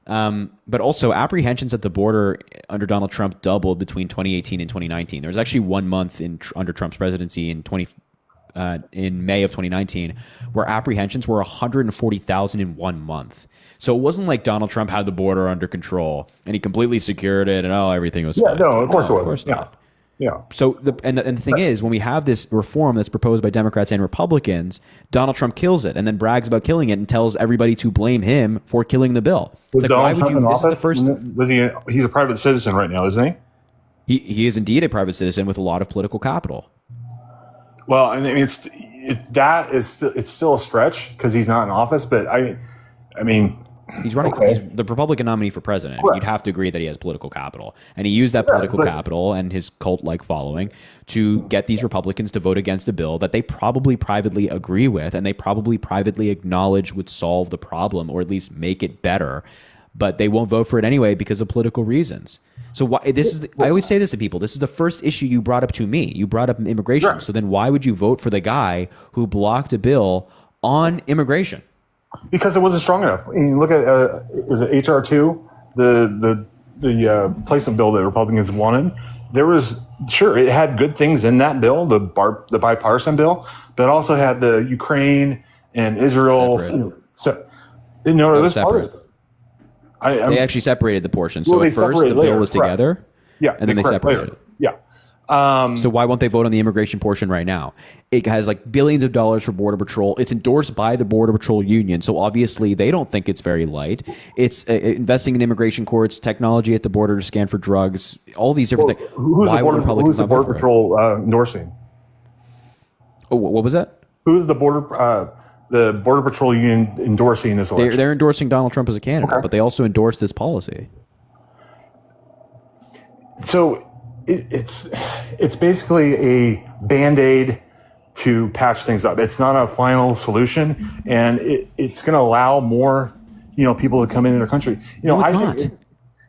But also apprehensions at the border under Donald Trump doubled between 2018 and 2019. There was actually 1 month under Trump's presidency in May of 2019, where apprehensions were 140,000 in 1 month. So it wasn't like Donald Trump had the border under control and he completely secured it and everything was fine. No, of course it wasn't. Of course not. Yeah. So the thing is, when we have this reform that's proposed by Democrats and Republicans, Donald Trump kills it and then brags about killing it and tells everybody to blame him for killing the bill. It's like, why would you? This is the first. He's a private citizen right now, isn't he? He is indeed a private citizen with a lot of political capital. Well, I mean, it's still a stretch because he's not in office, but I mean, he's running. Okay. He's the Republican nominee for president. Correct. You'd have to agree that he has political capital, and he used that political capital and his cult-like following to get these Republicans to vote against a bill that they probably privately agree with, and they probably privately acknowledge would solve the problem or at least make it better, but they won't vote for it anyway because of political reasons. So why I always say this to people. This is the first issue you brought up to me. You brought up immigration. Sure. So then why would you vote for the guy who blocked a bill on immigration? Because it wasn't strong enough. I mean, look at is it HR 2, the placement bill that Republicans wanted. There was it had good things in that bill, the bipartisan bill, but it also had the Ukraine and Israel. It was part of it. They actually separated the portion. So at first the bill was together, and then they separated it. Yeah. So why won't they vote on the immigration portion right now? It has like billions of dollars for Border Patrol. It's endorsed by the Border Patrol Union. So obviously they don't think it's very light. It's investing in immigration courts, technology at the border to scan for drugs, all these different things. Who's the Border Patrol endorsing? Oh, what was that? Who's the Border Patrol Union endorsing this election? They're endorsing Donald Trump as a candidate, but they also endorse this policy. So it's basically a Band-Aid to patch things up. It's not a final solution, and it's going to allow more people to come into our country.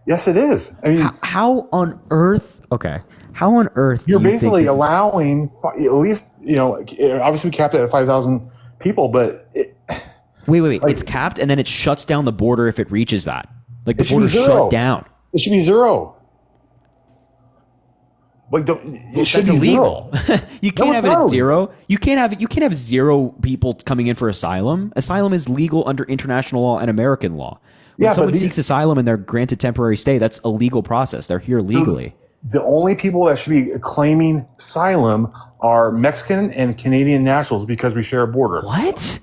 Yes, it is. I mean, how on earth? Okay. How on earth? You're basically allowing at least obviously we capped it at 5,000 people, but wait. Like, it's capped, and then it shuts down the border if it reaches that. Like the border's shut down. It should be zero. Like it should be illegal. You can't have it at zero. You can't have zero people coming in for asylum. Asylum is legal under international law and American law. When someone seeks asylum and they're granted temporary stay, that's a legal process. They're here legally. The only people that should be claiming asylum are Mexican and Canadian nationals because we share a border. What?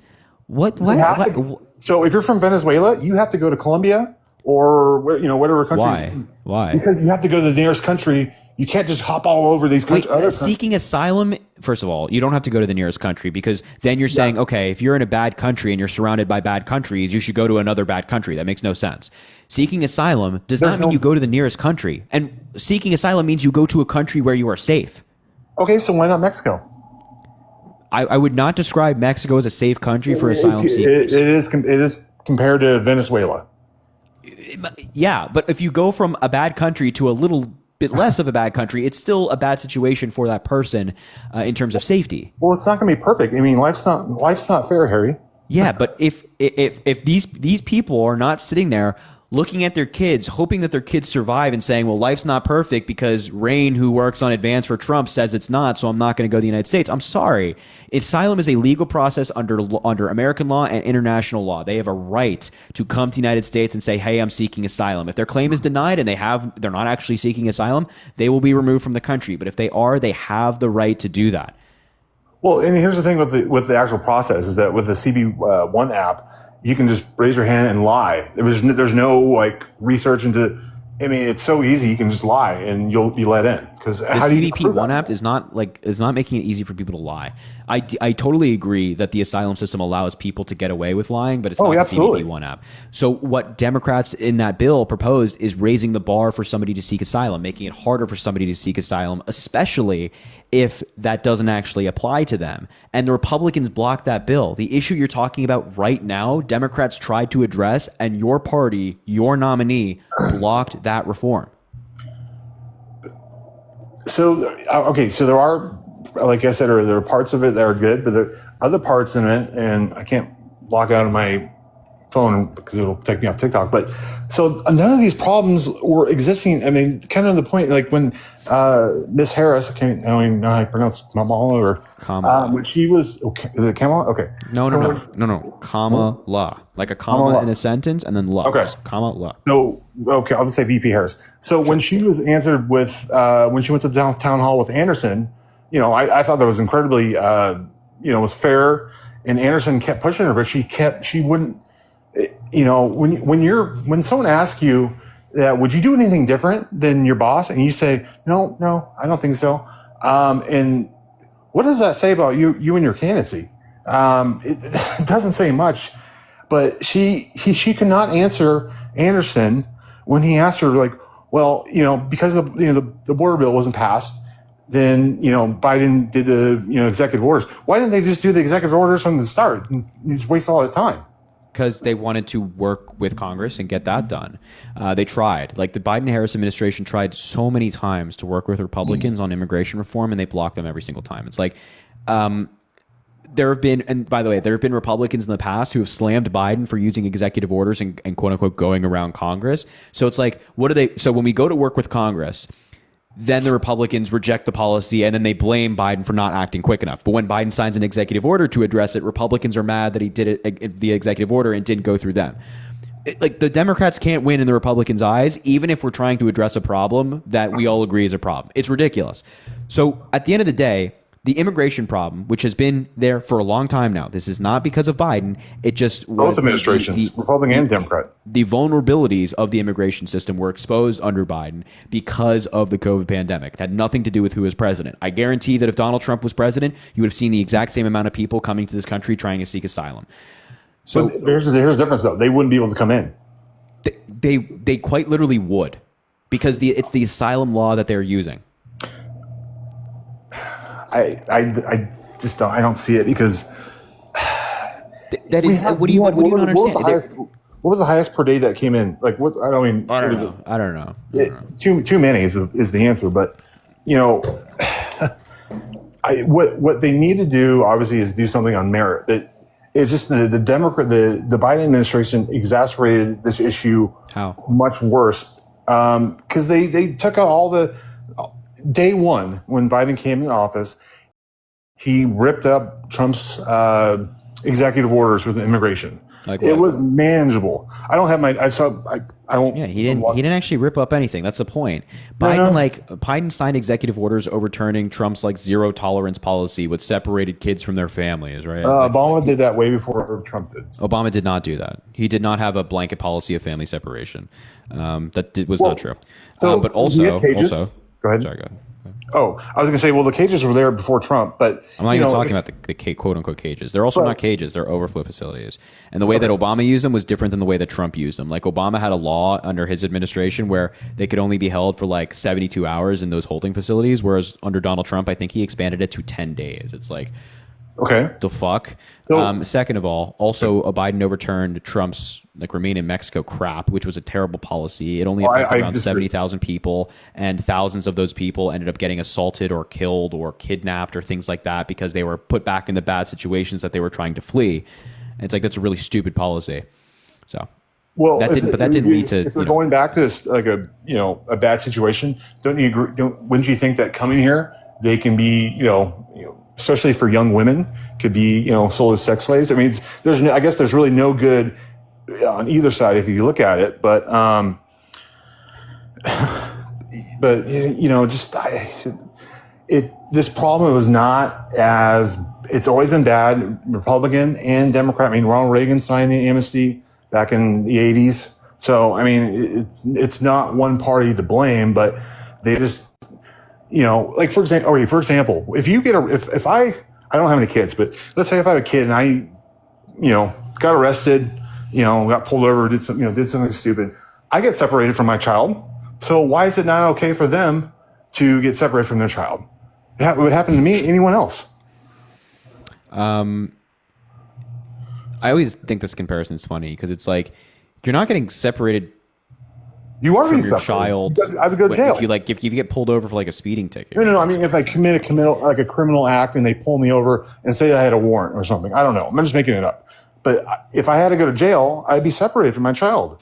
So if you're from Venezuela, you have to go to Colombia or whatever countries. Why? Because you have to go to the nearest country. You can't just hop all over these countries. Seeking asylum, first of all, you don't have to go to the nearest country, because then you're saying, okay, if you're in a bad country and you're surrounded by bad countries, you should go to another bad country. That makes no sense. Seeking asylum does not mean you go to the nearest country. And seeking asylum means you go to a country where you are safe. Okay, so why not Mexico? I would not describe Mexico as a safe country for asylum seekers. It is compared to Venezuela. Yeah, but if you go from a bad country to a little bit less of a bad country, it's still a bad situation for that person in terms of safety. Well, it's not going to be perfect. I mean, life's not fair, Harry. Yeah, but if these people are not sitting there looking at their kids, hoping that their kids survive, and saying, well, life's not perfect because Rain, who works on advance for Trump, says it's not, so I'm not going to go to the United States. I'm sorry. Asylum is a legal process under American law and international law. They have a right to come to the United States and say, hey, I'm seeking asylum. If their claim is denied and they're not actually seeking asylum, they will be removed from the country. But if they are, they have the right to do that. Well, and here's the thing with the actual process is that with the CB1 app, you can just raise your hand and lie. There's no like research into. I mean, it's so easy. You can just lie and you'll be let in. Because the CBP1 app is not making it easy for people to lie. I totally agree that the asylum system allows people to get away with lying, but it's not the CBP1 app. So what Democrats in that bill proposed is raising the bar for somebody to seek asylum, making it harder for somebody to seek asylum, especially if that doesn't actually apply to them. And the Republicans blocked that bill. The issue you're talking about right now, Democrats tried to address, and your party, your nominee, blocked that reform. So, okay, so there are, like I said, there are parts of it that are good, but there are other parts in it, and I can't log out of my phone because it'll take me off TikTok. But so none of these problems were existing. I mean, kind of the point, like when Miss Harris, I don't even know how you pronounce Kamala or Kamala. when she was, okay, is it Kamala? Okay. No. Kamala. Like a comma in a sentence and then la. Okay. Just Kamala. So, okay, I'll just say VP Harris. So when she was answered with, when she went to the town hall with Anderson, I thought that was incredibly, was fair. And Anderson kept pushing her, but she wouldn't, when someone asks you that, would you do anything different than your boss? And you say, no, I don't think so. And what does that say about you and your candidacy? It doesn't say much, but she could not answer Anderson when he asked her, like, well, because the border bill wasn't passed, then, Biden did the, executive orders. Why didn't they just do the executive orders from the start and just waste all that time? Because they wanted to work with Congress and get that done. They tried. Like the Biden-Harris administration tried so many times to work with Republicans on immigration reform, and they blocked them every single time. It's like there have been, and by the way, there have been Republicans in the past who have slammed Biden for using executive orders and quote unquote going around Congress. So it's like, so when we go to work with Congress, then the Republicans reject the policy and then they blame Biden for not acting quick enough. But when Biden signs an executive order to address it, Republicans are mad that he did it via executive order and didn't go through them. Like the Democrats can't win in the Republicans' eyes, even if we're trying to address a problem that we all agree is a problem. It's ridiculous. So at the end of the day, the immigration problem, which has been there for a long time now, this is not because of Biden. It just both administrations, Republican and Democrat. The vulnerabilities of the immigration system were exposed under Biden because of the COVID pandemic. It had nothing to do with who was president. I guarantee that if Donald Trump was president, you would have seen the exact same amount of people coming to this country trying to seek asylum. So but here's the difference, though. They wouldn't be able to come in. They quite literally would, because it's the asylum law that they're using. I just don't see it because that is what do you not understand? What was the highest per day that came in? Like what? I don't know. Too many is the answer, but what they need to do obviously is do something on merit. It's just the Biden administration exacerbated this issue much worse because they took out all the. Day one, when Biden came in office, he ripped up Trump's executive orders with immigration. Like it what? was manageable. I don't have my. I won't. Yeah, he didn't actually rip up anything. That's the point. Biden signed executive orders overturning Trump's like zero tolerance policy, which separated kids from their families. Right? Obama did that way before Trump did. Obama did not do that. He did not have a blanket policy of family separation. That was not true. But also, go ahead. Sorry, go ahead. Oh, I was going to say, well, the cages were there before Trump, but I'm not even talking about the quote unquote cages. They're also not cages; they're overflow facilities. And the way that Obama used them was different than the way that Trump used them. Like Obama had a law under his administration where they could only be held for like 72 hours in those holding facilities, whereas under Donald Trump, I think he expanded it to 10 days. It's like, okay, the fuck. Second of all, also Biden overturned Trump's like remain in Mexico crap, which was a terrible policy. It only affected around 70,000 people, and thousands of those people ended up getting assaulted or killed or kidnapped or things like that because they were put back in the bad situations that they were trying to flee. And it's like, that's a really stupid policy. So well, that didn't lead to. If they're going back to this, like a bad situation, don't you agree? Wouldn't you think that coming here they can be especially for young women, could be sold as sex slaves? I mean, I guess there's really no good on either side if you look at it, but this problem was not as, it's always been bad, Republican and Democrat. I mean, Ronald Reagan signed the amnesty back in the 80s. So, I mean, it's not one party to blame, but they just, like for example, if you get if I don't have any kids, but let's say if I have a kid and I, got arrested, got pulled over, did something stupid, I get separated from my child. So why is it not okay for them to get separated from their child? It would happen to me, anyone else. I always think this comparison is funny because it's like, you're not getting separated. You are from being your separated. child. I would go to jail. If you get pulled over for like a speeding ticket. No. I mean, if I commit a criminal act and they pull me over and say I had a warrant or something, I don't know. I'm just making it up. But if I had to go to jail, I'd be separated from my child.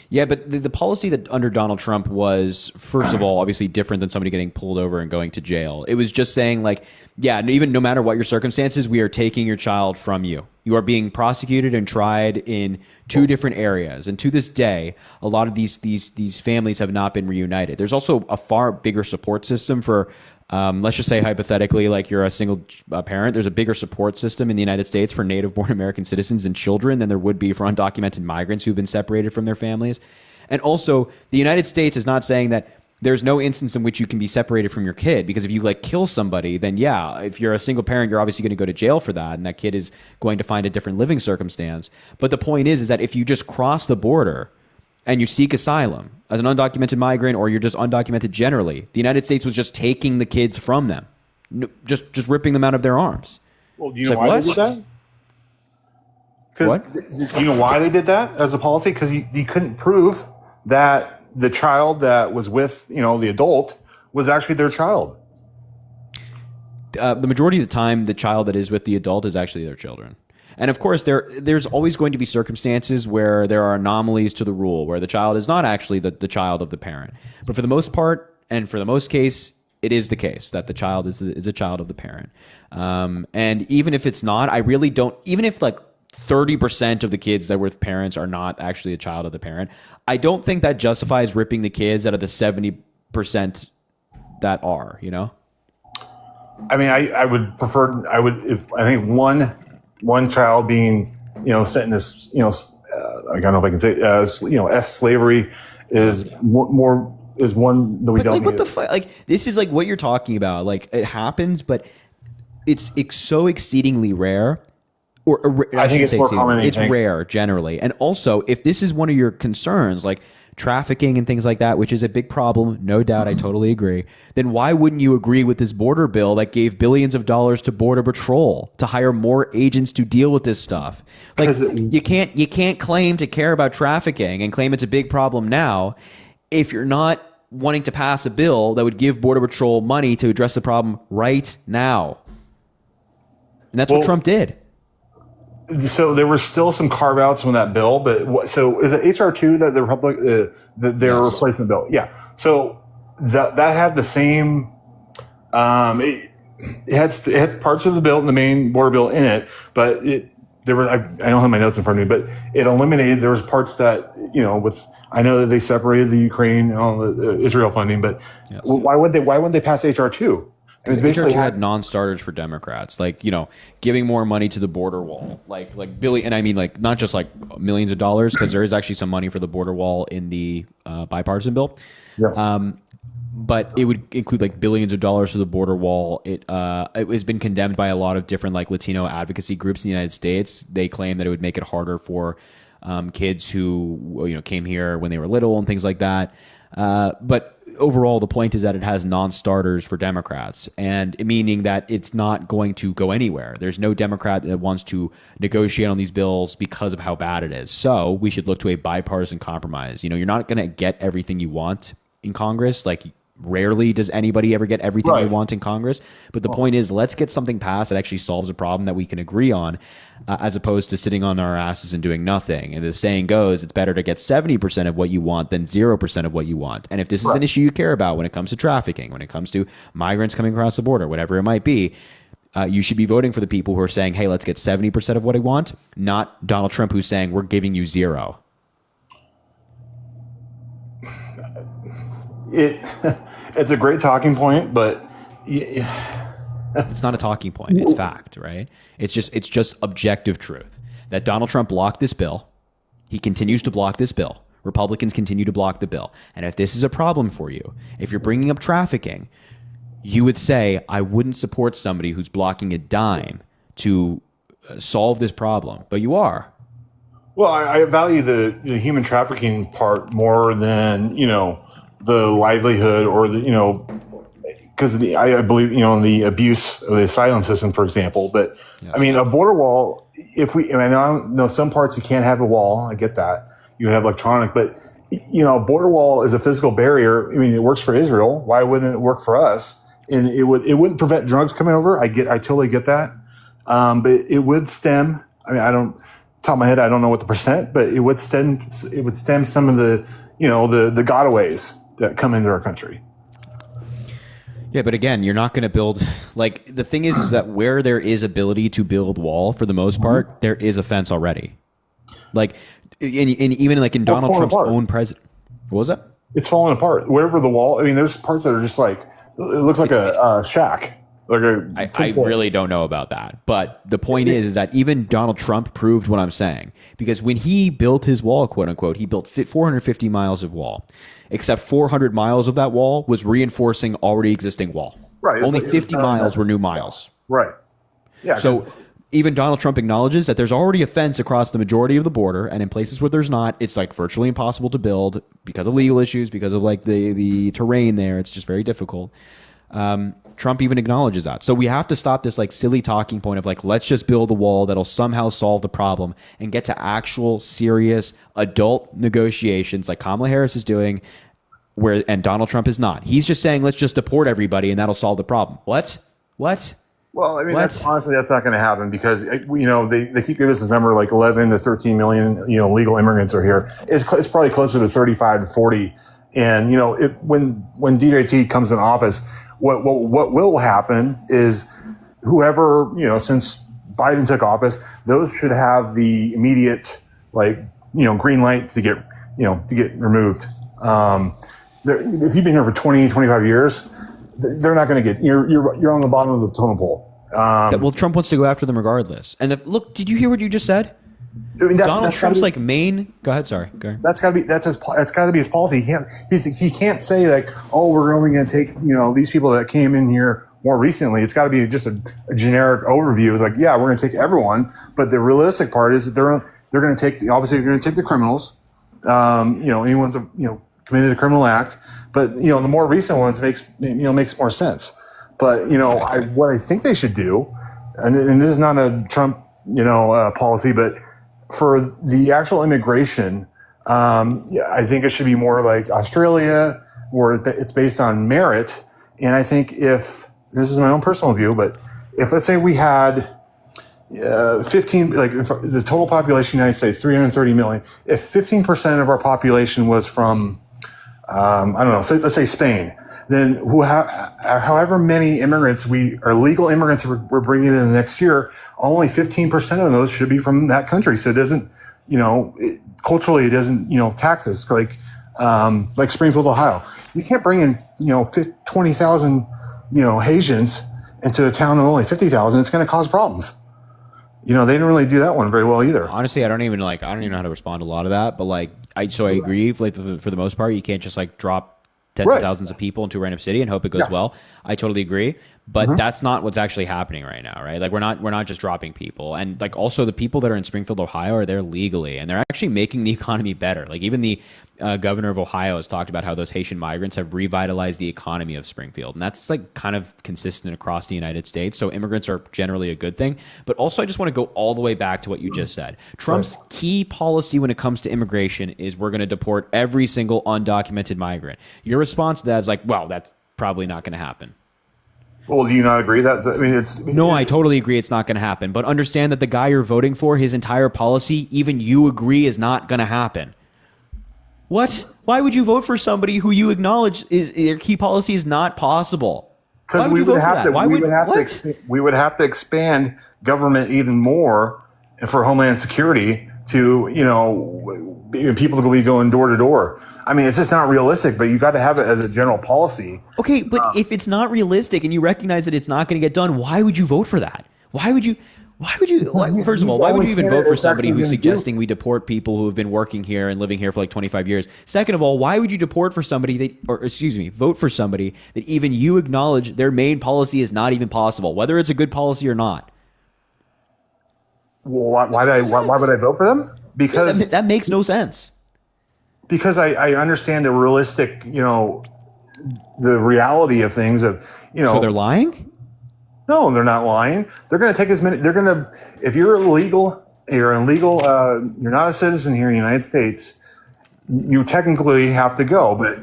Yeah, but the policy that under Donald Trump was, first of all, obviously different than somebody getting pulled over and going to jail. It was just saying like, yeah, even no matter what your circumstances, we are taking your child from you. You are being prosecuted and tried in two different areas. And to this day, a lot of these families have not been reunited. There's also a far bigger support system for, let's just say hypothetically, like you're a single parent. There's a bigger support system in the United States for native-born American citizens and children than there would be for undocumented migrants who've been separated from their families. And also, the United States is not saying that there's no instance in which you can be separated from your kid, because if you like kill somebody, then yeah, if you're a single parent, you're obviously going to go to jail for that, and that kid is going to find a different living circumstance. But the point is that if you just cross the border and you seek asylum as an undocumented migrant, or you're just undocumented generally, the United States was just taking the kids from them, just ripping them out of their arms. Well, do you know why they did that? What? You know why they did that as a policy? Because you couldn't prove that the child that was with, the adult was actually their child. The majority of the time, the child that is with the adult is actually their children. And of course, there's always going to be circumstances where there are anomalies to the rule, where the child is not actually the child of the parent. But for the most part, and for the most case, it is the case that the child is a child of the parent. And even if it's not, I really don't, even if like 30% of the kids that were with parents are not actually a child of the parent, I don't think that justifies ripping the kids out of the 70% that are, I mean, I would prefer, if I think one child being, sentenced, I don't know if I can say, S slavery is more is one that we don't. Like, what the fuck? Like, this is like what you're talking about. Like, it happens, but it's so exceedingly rare. Or I think it's more common. It's rare generally. And also, if this is one of your concerns, like trafficking and things like that, which is a big problem, no doubt, I totally agree, then why wouldn't you agree with this border bill that gave billions of dollars to Border Patrol to hire more agents to deal with this stuff? Like, you can't claim to care about trafficking and claim it's a big problem now if you're not wanting to pass a bill that would give Border Patrol money to address the problem right now. And that's what Trump did. So there were still some carve outs from that bill, but so is it HR2 that the Republic that their replacement bill? Yeah. So that had the same. It had parts of the bill, the main border bill in it, but I don't have my notes in front of me, but it eliminated, there was parts that, I know that they separated the Ukraine and all the Israel funding, but Yes. why wouldn't they pass HR2? And it's basically had non-starters for Democrats, like, giving more money to the border wall, like Billy, and I mean, like, not just like millions of dollars, because there is actually some money for the border wall in the bipartisan bill. Yeah. But it would include like billions of dollars for the border wall. It has been condemned by a lot of different like Latino advocacy groups in the United States. They claim that it would make it harder for kids who came here when they were little and things like that. But overall, the point is that it has non-starters for Democrats, and meaning that it's not going to go anywhere. There's no Democrat that wants to negotiate on these bills because of how bad it is. So we should look to a bipartisan compromise. You're not going to get everything you want in Congress. Like, rarely does anybody ever get everything they want in Congress. But the point is, let's get something passed that actually solves a problem that we can agree on, as opposed to sitting on our asses and doing nothing. And the saying goes, it's better to get 70% of what you want than 0% of what you want. And if this is an issue you care about when it comes to trafficking, when it comes to migrants coming across the border, whatever it might be, you should be voting for the people who are saying, hey, let's get 70% of what I want, not Donald Trump, who's saying we're giving you 0. It's a great talking point, but it's not a talking point. It's fact, right? It's just objective truth that Donald Trump blocked this bill. He continues to block this bill. Republicans continue to block the bill. And if this is a problem for you, if you're bringing up trafficking, you would say, I wouldn't support somebody who's blocking a dime to solve this problem, but you are. Well, I value the human trafficking part more than, the livelihood or because I believe, in the abuse of the asylum system, for example. But I mean, a border wall, I know some parts you can't have a wall. I get that. You have electronic, but a border wall is a physical barrier. I mean, it works for Israel. Why wouldn't it work for us? And it wouldn't prevent drugs coming over. I totally get that. But it would stem. I mean, top of my head, I don't know what the percent, but it would stem some of the, the gotaways that come into our country. Yeah, but again, you're not going to build, like, the thing is that where there is ability to build wall, for the most part, there is a fence already. Like, even like in Donald Trump's own president. What was that? It's falling apart. Wherever the wall, I mean, there's parts that are just like, it looks like a shack. I really don't know about that. But the point is that even Donald Trump proved what I'm saying. Because when he built his wall, quote unquote, he built 450 miles of wall. Except 400 miles of that wall was reinforcing already existing wall. Right. Only 50 miles were new miles. Right. Yeah. So even Donald Trump acknowledges that there's already a fence across the majority of the border, and in places where there's not, it's like virtually impossible to build because of legal issues, because of like the terrain there. It's just very difficult. Trump even acknowledges that. So we have to stop this like silly talking point of like, let's just build a wall that'll somehow solve the problem and get to actual serious adult negotiations like Kamala Harris is doing, and Donald Trump is not. He's just saying, let's just deport everybody and that'll solve the problem. What? Well, I mean, that's not going to happen because, they keep giving us this number like 11 to 13 million, legal immigrants are here. It's probably closer to 35 to 40. And, when DJT comes in office, what will happen is whoever, since Biden took office, those should have the immediate, green light to get removed. If you've been here for 20, 25 years, they're not going to get, you're on the bottom of the totem pole. Well, Trump wants to go after them regardless. And look, did you hear what you just said? I mean, Donald Trump's like main. Go ahead. Sorry. Go ahead. That's got to be his policy. He can't say like, oh, we're only going to take these people that came in here more recently. It's got to be just a generic overview. It's like, yeah, we're going to take everyone, but the realistic part is that they're going to take they're going to take the criminals. Anyone's committed a criminal act, but the more recent ones makes more sense. But what I think they should do, and this is not a Trump policy, but for the actual immigration, I think it should be more like Australia, where it's based on merit. And I think if this is my own personal view, but if let's say we had 15, like if the total population of the United States, 330 million, if 15% of our population was from, let's say Spain, then however many immigrants legal immigrants we're bringing in the next year, only 15% of those should be from that country. So it doesn't, culturally, it doesn't, tax us like Springfield, Ohio. You can't bring in, 20,000, Haitians into a town of only 50,000. It's going to cause problems. They didn't really do that one very well either. Honestly, I don't even know how to respond to a lot of that, but I agree. Like for the most part, you can't just drop tens of thousands of people into a random city and hope it goes well. I totally agree, but that's not what's actually happening right now, right? Like we're not just dropping people, and also the people that are in Springfield, Ohio, are there legally, and they're actually making the economy better. Like even the governor of Ohio has talked about how those Haitian migrants have revitalized the economy of Springfield, and that's kind of consistent across the United States. So immigrants are generally a good thing, but also I just want to go all the way back to what you just said. Trump's key policy when it comes to immigration is we're going to deport every single undocumented migrant. Your response to that is well, that's probably not going to happen. Well, do you not agree that? No, I totally agree it's not going to happen. But understand that the guy you're voting for, his entire policy, even you agree is not going to happen. What? Why would you vote for somebody who you acknowledge their key policy is not possible? Why would you vote for that? We would have to expand government even more for Homeland Security to, people to be going door to door. I mean, it's just not realistic, but you got to have it as a general policy. Okay, but if it's not realistic and you recognize that it's not going to get done, why would you vote for that? First of all, why would you even vote for somebody who's suggesting we deport people who have been working here and living here for 25 years? Second of all, why would you vote for somebody that even you acknowledge their main policy is not even possible, whether it's a good policy or not? Well, why would I vote for them? Because that makes no sense. Because I understand the realistic, the reality of things So they're lying? No, they're not lying. They're going to take as many. If you're illegal, you're not a citizen here in the United States, you technically have to go. But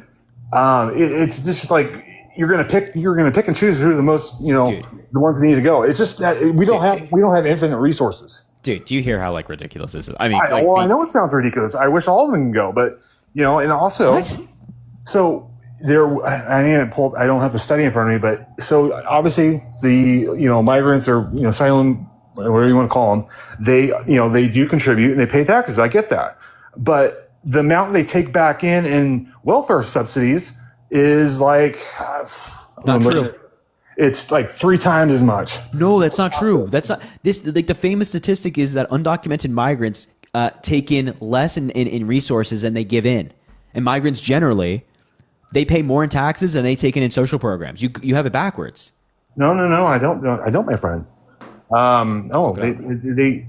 it's just like you're going to pick and choose who the most, the ones that need to go. It's just that we don't have infinite resources. Dude, do you hear how ridiculous this is? I mean, I know it sounds ridiculous. I wish all of them can go, but and also, what? So. I need to pull. I don't have the study in front of me, but so obviously the migrants or asylum, whatever you want to call them, they do contribute and they pay taxes. I get that, but the amount they take back in welfare subsidies is not true. It's 3 times as much. No, that's not true. That's not this. The famous statistic is that undocumented migrants take in less in resources than they give in, and migrants generally. They pay more in taxes than they take in social programs. You have it backwards. No, I don't, my friend. Okay. They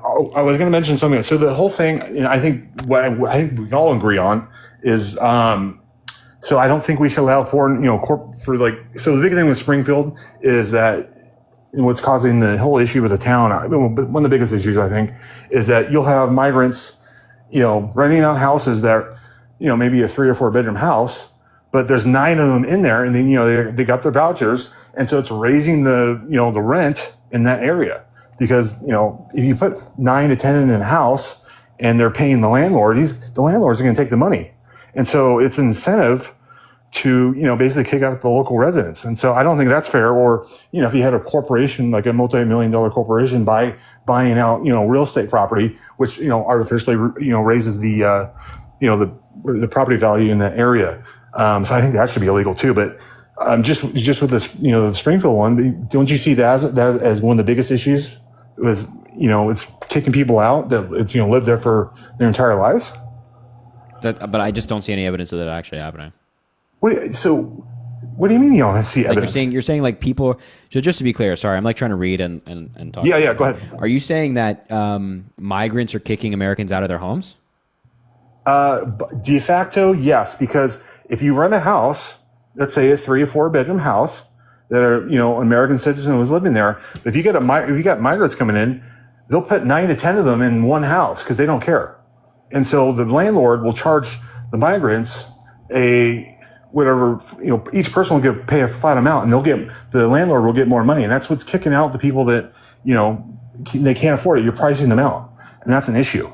I was going to mention something. So the whole thing, I think what I think we all agree on is, so I don't think we should allow foreign, so the big thing with Springfield is that what's causing the whole issue with the town, one of the biggest issues I think is that you'll have migrants, renting out houses that maybe a 3 or 4 bedroom house, but there's 9 of them in there, and then they got their vouchers, and so it's raising the the rent in that area because if you put 9 to 10 in a house and they're paying the landlord, the landlords are going to take the money, and so it's an incentive to basically kick out the local residents, and so I don't think that's fair. Or if you had a corporation like a multi-million-dollar corporation buying out real estate property, which artificially raises the the property value in that area. So I think that should be illegal too. But just with this, the Springfield one, don't you see that as one of the biggest issues? Was it's kicking people out that it's lived there for their entire lives. But I just don't see any evidence of that actually happening. What do you mean you don't see evidence? You're saying people. So just to be clear, sorry, I'm trying to read and talk. Yeah, go ahead. Are you saying that migrants are kicking Americans out of their homes? De facto, yes, because if you rent a house, let's say a 3 or 4 bedroom house that are, American citizen who's living there, if you got migrants coming in, they'll put 9 to 10 of them in one house because they don't care. And so the landlord will charge the migrants each person will pay a flat amount, and the landlord will get more money. And that's what's kicking out the people that, they can't afford it. You're pricing them out. And that's an issue.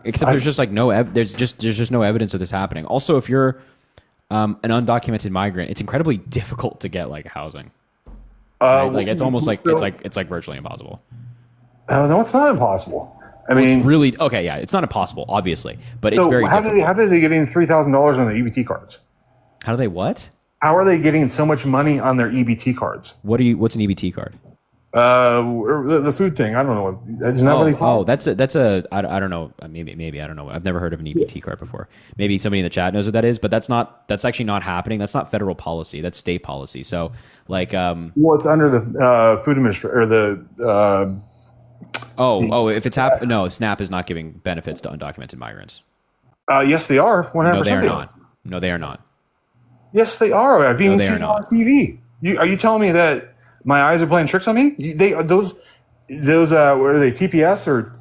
Except there's just there's just no evidence of this happening. Also, if you're an undocumented migrant, it's incredibly difficult to get housing. Right? Like it's almost like it's like virtually impossible. No, it's not impossible. I Well, mean, it's really okay. Yeah, it's not impossible, obviously, but it's so very difficult. how did they get in $3,000 on their EBT cards? How do they what? How are they getting so much money on their EBT cards? What's an EBT card? The food thing. I don't know. Isn't that what they call it? I don't know. Maybe I don't know. I've never heard of an EBT card before. Maybe somebody in the chat knows what that is, but that's actually not happening. That's not federal policy. That's state policy. So like, well, it's under the food administration or the. If it's no, SNAP is not giving benefits to undocumented migrants. Yes, they are. 100%. No, they are not. No, they are not. Yes, they are. I've even they seen are it not. on TV. Are you telling me that my eyes are playing tricks on me? Those what are they? TPS or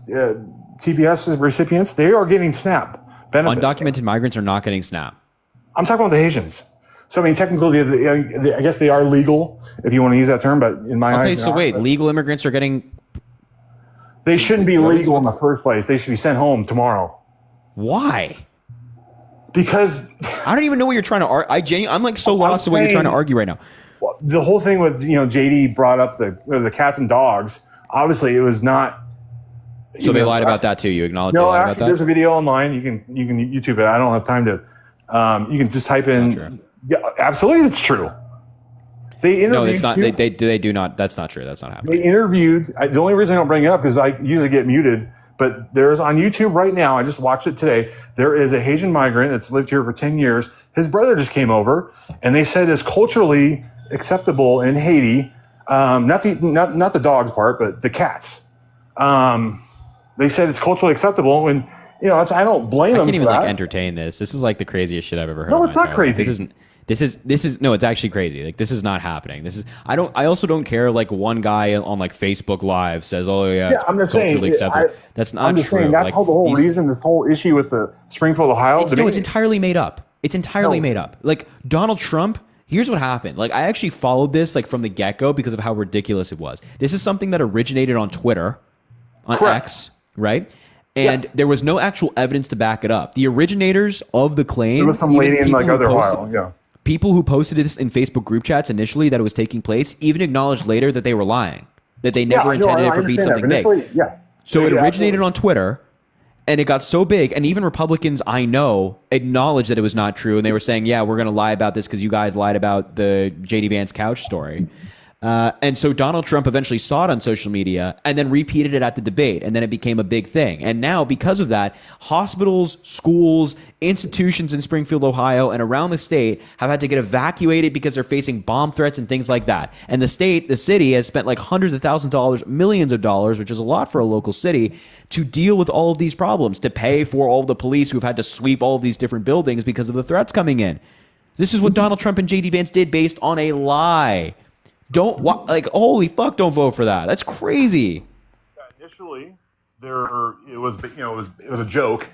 TPS recipients? They are getting SNAP benefits. Undocumented migrants are not getting SNAP. I'm talking about the Haitians. So I mean, technically, I guess they are legal if you want to use that term. But in my eyes, okay. So wait, legal immigrants are getting. They shouldn't be legal in the first place. They should be sent home tomorrow. Why? Because I don't even know what you're trying to argue. I'm like so lost in what you're trying to argue right now. The whole thing with JD brought up the cats and dogs. Obviously, it was not. So they lied about that too. You acknowledge they No, lied about actually, that? there's a video online. You can YouTube it. I don't have time to. You can just type in. Yeah, absolutely, it's true. They interviewed. No, it's not. They do not. That's not true. That's not happening. They interviewed. The only reason I don't bring it up is I usually get muted. But there's on YouTube right now. I just watched it today. There is a Haitian migrant that's lived here for 10 years. His brother just came over, and they said it's culturally acceptable in Haiti. Not the dogs part, but the cats. They said it's culturally acceptable, and I don't blame them. I can't even for that. like entertain this. This is like the craziest shit I've ever heard. No, in it's my not entire life. crazy. This is no, it's actually crazy. Like this is not happening. I also don't care. Like one guy on like Facebook Live says, "Oh yeah, I'm just saying. That's not I'm just true. saying that's like, the whole reason. This whole issue with the Springfield, Ohio. It's entirely made up. It's entirely made up. Like Donald Trump. Here's what happened. Like I actually followed this like from the get-go because of how ridiculous it was. This is something that originated on Twitter, on X, right? And there was no actual evidence to back it up. The originators of the claim. There was some lady in like other Ohio. Yeah. People who posted this in Facebook group chats initially that it was taking place even acknowledged later that they were lying, that they never intended it for being something big. So it originated on Twitter, and it got so big, and even Republicans I know acknowledged that it was not true, and they were saying, yeah, we're going to lie about this because you guys lied about the JD Vance couch story. And so Donald Trump eventually saw it on social media and then repeated it at the debate. And then it became a big thing. And now, because of that, hospitals, schools, institutions in Springfield, Ohio, and around the state have had to get evacuated because they're facing bomb threats and things like that. And the city has spent like hundreds of thousands of dollars, millions of dollars, which is a lot for a local city, to deal with all of these problems, to pay for all of the police who've had to sweep all of these different buildings because of the threats coming in. This is what Donald Trump and JD Vance did based on a lie. Holy fuck, don't vote for that. That's crazy. Initially, it was a joke.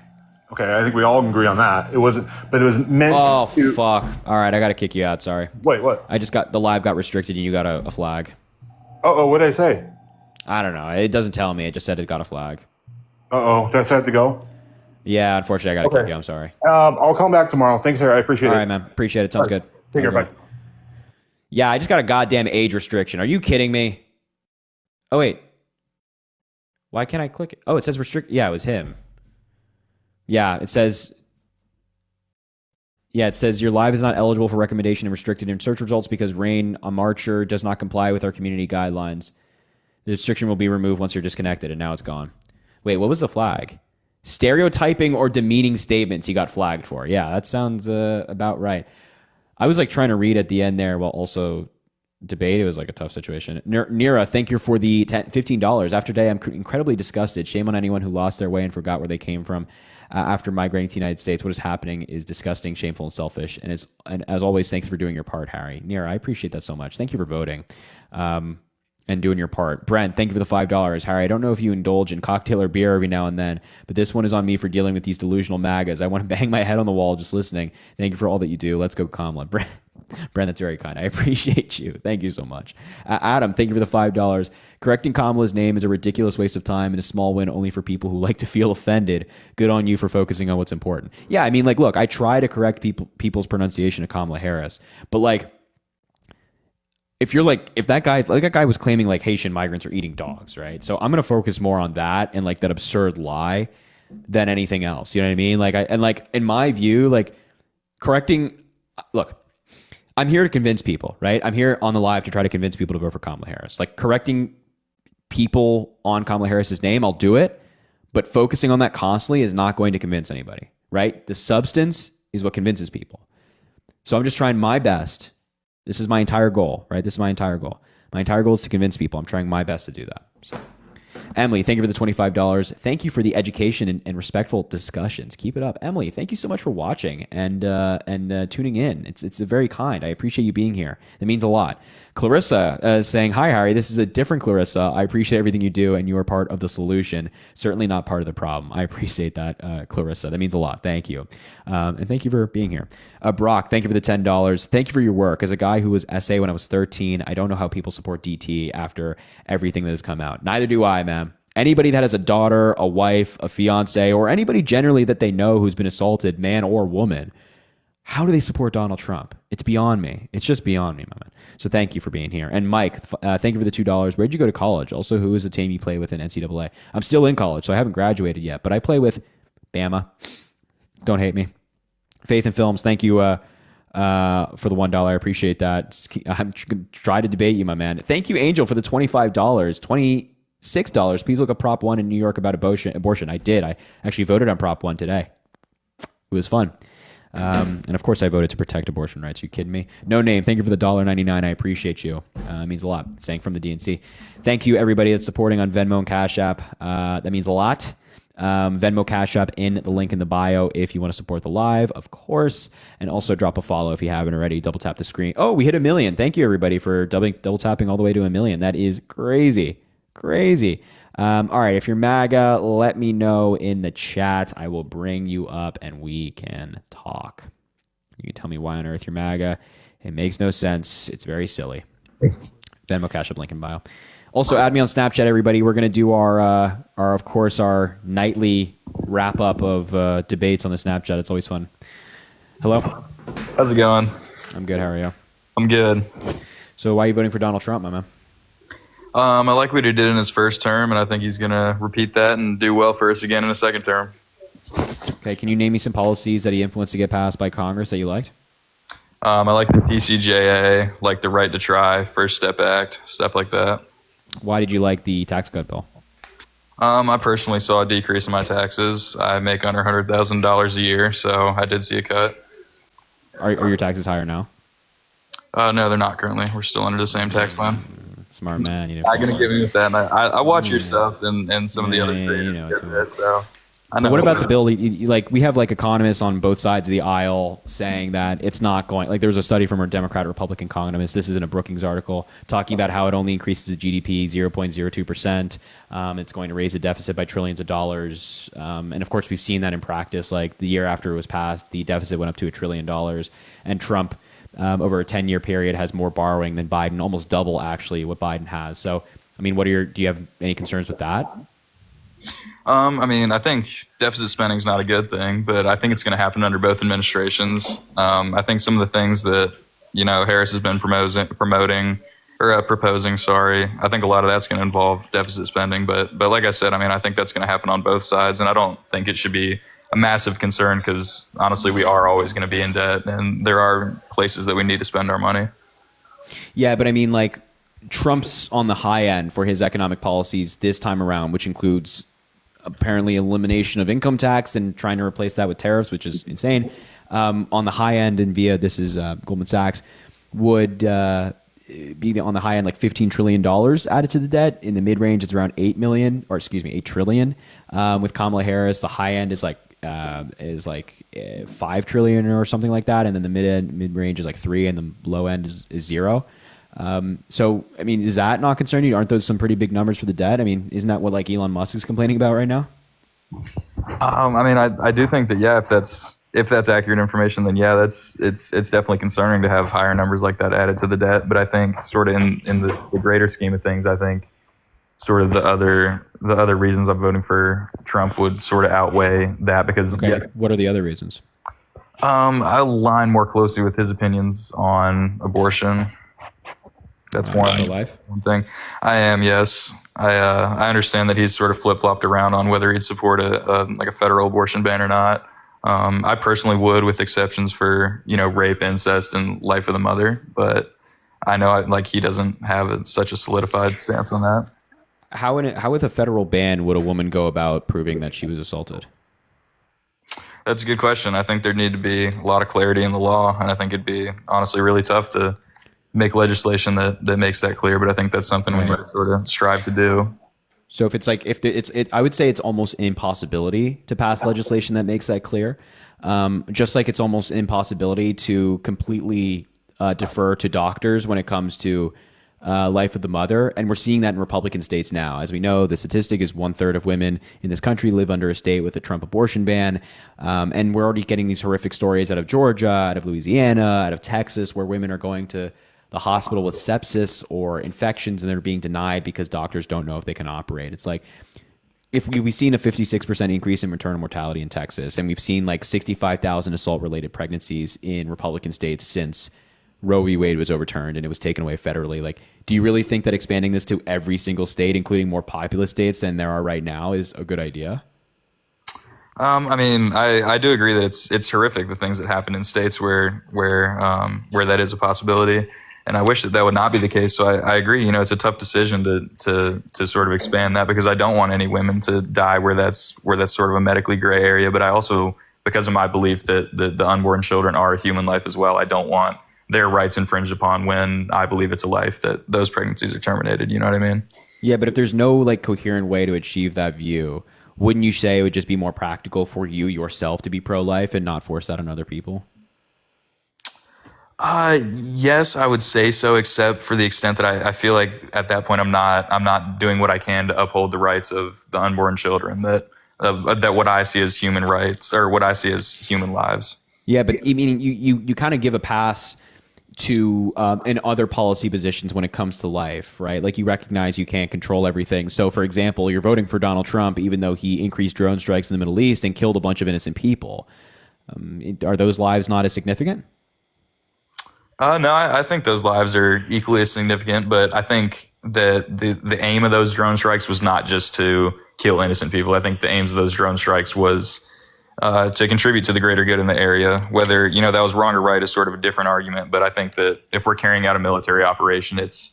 Okay, I think we all agree on that. It wasn't, but it was meant to. Fuck. All right, I got to kick you out. Sorry. Wait, what? The live got restricted and you got a flag. What did I say? I don't know. It doesn't tell me. It just said it got a flag. That's had to go? Yeah, unfortunately, I got to kick you. I'm sorry. I'll come back tomorrow. Thanks, Harry. I appreciate it. All right, man. Appreciate it. Sounds good. Take care. Bye. Yeah, I just got a goddamn age restriction. Are you kidding me? Oh, wait. Why can't I click it? Oh, it says restrict. Yeah, it was him. Yeah, it says your live is not eligible for recommendation and restricted in search results because Rain, a marcher, does not comply with our community guidelines. The restriction will be removed once you're disconnected, and now it's gone. Wait, what was the flag? Stereotyping or demeaning statements he got flagged for. Yeah, that sounds about right. I was like trying to read at the end there while also debate. It was like a tough situation. Nira, thank you for the $15. After today, I'm incredibly disgusted. Shame on anyone who lost their way and forgot where they came from after migrating to the United States. What is happening is disgusting, shameful, and selfish. And as always, thanks for doing your part, Harry. Nira, I appreciate that so much. Thank you for voting and doing your part. Brent, thank you for the $5. Harry, I don't know if you indulge in cocktail or beer every now and then, but this one is on me for dealing with these delusional MAGAs. I want to bang my head on the wall just listening. Thank you for all that you do. Let's go, Kamala. Brent, that's very kind. I appreciate you. Thank you so much. Adam, thank you for the $5. Correcting Kamala's name is a ridiculous waste of time and a small win only for people who like to feel offended. Good on you for focusing on what's important. Yeah, I mean, like, look, I try to correct people's pronunciation of Kamala Harris, but like, if that guy was claiming like Haitian migrants are eating dogs, right? So I'm going to focus more on that and like that absurd lie than anything else. You know what I mean? Like in my view, like look, I'm here to convince people, right? I'm here on the live to try to convince people to vote for Kamala Harris. Like correcting people on Kamala Harris's name, I'll do it, but focusing on that constantly is not going to convince anybody, right? The substance is what convinces people. So I'm just trying my best. This is my entire goal, right? This is my entire goal. My entire goal is to convince people. I'm trying my best to do that. So, Emily, thank you for the $25. Thank you for the education and respectful discussions. Keep it up. Emily, thank you so much for watching and tuning in. It's very kind. I appreciate you being here. That means a lot. Clarissa is saying, hi, Harry. This is a different Clarissa. I appreciate everything you do, and you are part of the solution. Certainly not part of the problem. I appreciate that, Clarissa. That means a lot. Thank you. And thank you for being here. Brock, thank you for the $10. Thank you for your work. As a guy who was SA when I was 13, I don't know how people support DT after everything that has come out. Neither do I, man. Anybody that has a daughter, a wife, a fiance, or anybody generally that they know who's been assaulted, man or woman, how do they support Donald Trump? It's beyond me. It's just beyond me, my man. So thank you for being here. And Mike, thank you for the $2. Where'd you go to college? Also, who is the team you play with in NCAA? I'm still in college, so I haven't graduated yet, but I play with Bama. Don't hate me. Faith in Films, thank you for the $1. I appreciate that. I'm trying to debate you, my man. Thank you, Angel, for the $25. $26. Please look up Prop 1 in New York about abortion. I did. I actually voted on Prop 1 today. It was fun. And of course I voted to protect abortion rights. Are you kidding me? No Name, thank you for the $1.99. I appreciate you. It means a lot. Saying from the DNC. Thank you everybody that's supporting on Venmo and Cash App. That means a lot. Venmo, Cash App in the link in the bio if you want to support the live, of course. And also drop a follow if you haven't already. Double tap the screen. Oh, we hit 1 million. Thank you everybody for double tapping all the way to 1 million. That is crazy. Crazy. All right, if you're MAGA, let me know in the chat. I will bring you up and we can talk. You can tell me why on earth you're MAGA. It makes no sense. It's very silly. Venmo, Cash App, link in bio. Also, add me on Snapchat, everybody. We're going to do our nightly wrap up of debates on the Snapchat. It's always fun. Hello. How's it going? I'm good. How are you? I'm good. So why are you voting for Donald Trump, my man? I like what he did in his first term, and I think he's going to repeat that and do well for us again in a second term. Okay, can you name me some policies that he influenced to get passed by Congress that you liked? I like the TCJA, like the Right to Try, First Step Act, stuff like that. Why did you like the tax cut bill? I personally saw a decrease in my taxes. I make under $100,000 a year, so I did see a cut. Are your taxes higher now? No, they're not currently. We're still under the same tax plan. Smart man. You I'm gonna give you with that. And I watch your stuff and some of the other creators so I know. But what about the bill? Like we have like economists on both sides of the aisle saying that it's not going. Like there was a study from a Democrat Republican economist. This is in a Brookings article talking about how it only increases the GDP 0.02%. It's going to raise the deficit by trillions of dollars. And of course we've seen that in practice. Like the year after it was passed, the deficit went up to $1 trillion, and Trump. Over a 10-year period has more borrowing than Biden, almost double actually what Biden has. So, I mean, do you have any concerns with that? I mean, I think deficit spending is not a good thing, but I think it's going to happen under both administrations. I think some of the things that, Harris has been proposing, I think a lot of that's going to involve deficit spending. But like I said, I mean, I think that's going to happen on both sides, and I don't think it should be a massive concern because honestly, we are always going to be in debt, and there are places that we need to spend our money. Yeah, but I mean, like Trump's on the high end for his economic policies this time around, which includes apparently elimination of income tax and trying to replace that with tariffs, which is insane. On the high end, and via this is Goldman Sachs, would be on the high end like $15 trillion added to the debt. In the mid range, it's around $8 trillion. With Kamala Harris, the high end is like 5 trillion or something like that, and then the mid range is like 3, and the low end is 0. So I mean, is that not concerning you? Aren't those some pretty big numbers for the debt? I mean, isn't that what like Elon Musk is complaining about right now? I mean, I do think that if that's accurate information, then yeah, it's definitely concerning to have higher numbers like that added to the debt. But I think sort of in the greater scheme of things, I think sort of the other reasons I'm voting for Trump would sort of outweigh that because What are the other reasons? I align more closely with his opinions on abortion. That's pro-life? one thing. I am, yes. I understand that he's sort of flip-flopped around on whether he'd support a federal abortion ban or not. I personally would, with exceptions for, rape, incest, and life of the mother. But I know he doesn't have such a solidified stance on that. How with a federal ban would a woman go about proving that she was assaulted? That's a good question. I think there'd need to be a lot of clarity in the law, and I think it'd be honestly really tough to make legislation that makes that clear. But I think that's something we need to sort of strive to do. So if it's I would say it's almost an impossibility to pass legislation that makes that clear. Just like it's almost an impossibility to completely defer to doctors when it comes to life of the mother. And we're seeing that in Republican states now. As we know, the statistic is 1/3 of women in this country live under a state with a Trump abortion ban. And we're already getting these horrific stories out of Georgia, out of Louisiana, out of Texas, where women are going to the hospital with sepsis or infections and they're being denied because doctors don't know if they can operate. It's like, if we've seen a 56% increase in maternal mortality in Texas, and we've seen 65,000 assault-related pregnancies in Republican states since Roe v. Wade was overturned and it was taken away federally. Do you really think that expanding this to every single state, including more populous states than there are right now, is a good idea? I do agree that it's horrific, the things that happen in states where that is a possibility. And I wish that would not be the case. So I agree. It's a tough decision to sort of expand that, because I don't want any women to die where that's sort of a medically gray area. But I also, because of my belief that the unborn children are a human life as well, I don't want their rights infringed upon when I believe it's a life that those pregnancies are terminated. You know what I mean? Yeah, but if there's no coherent way to achieve that view, wouldn't you say it would just be more practical for you yourself to be pro-life and not force that on other people? Yes, I would say so, except for the extent that I feel like at that point I'm not doing what I can to uphold the rights of the unborn children that what I see as human rights, or what I see as human lives. Yeah, but meaning you kind of give a pass to in other policy positions when it comes to life, right? You recognize you can't control everything. So, for example, you're voting for Donald Trump even though he increased drone strikes in the Middle East and killed a bunch of innocent people. Are those lives not as significant? No, I think those lives are equally as significant, but I think that the aim of those drone strikes was not just to kill innocent people. I think the aims of those drone strikes was to contribute to the greater good in the area. Whether that was wrong or right is sort of a different argument, but I think that if we're carrying out a military operation, it's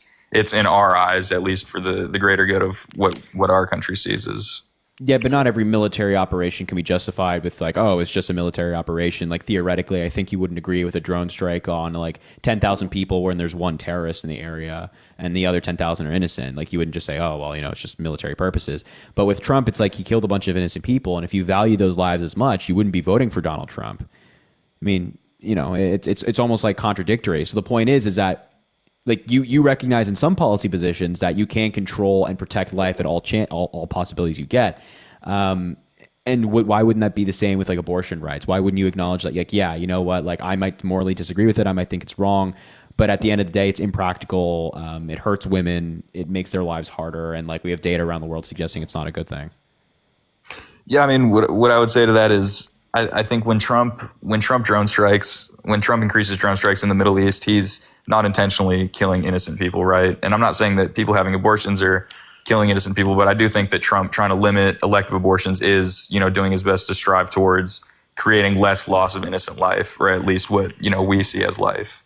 in our eyes, at least for the greater good of what our country sees as. Yeah, but not every military operation can be justified with it's just a military operation. Theoretically, I think you wouldn't agree with a drone strike on 10,000 people when there's one terrorist in the area and the other 10,000 are innocent. You wouldn't just say, it's just military purposes. But with Trump, it's he killed a bunch of innocent people. And if you value those lives as much, you wouldn't be voting for Donald Trump. I mean, it's almost contradictory. So the point is that you recognize in some policy positions that you can control and protect life at all possibilities you get. And why wouldn't that be the same with abortion rights? Why wouldn't you acknowledge that you know what, I might morally disagree with it. I might think it's wrong, but at the end of the day, it's impractical. It hurts women. It makes their lives harder. And we have data around the world suggesting it's not a good thing. Yeah. What I would say to that is, I think when Trump increases drone strikes in the Middle East, he's not intentionally killing innocent people, right? And I'm not saying that people having abortions are killing innocent people, but I do think that Trump trying to limit elective abortions is, doing his best to strive towards creating less loss of innocent life, or at least what, we see as life.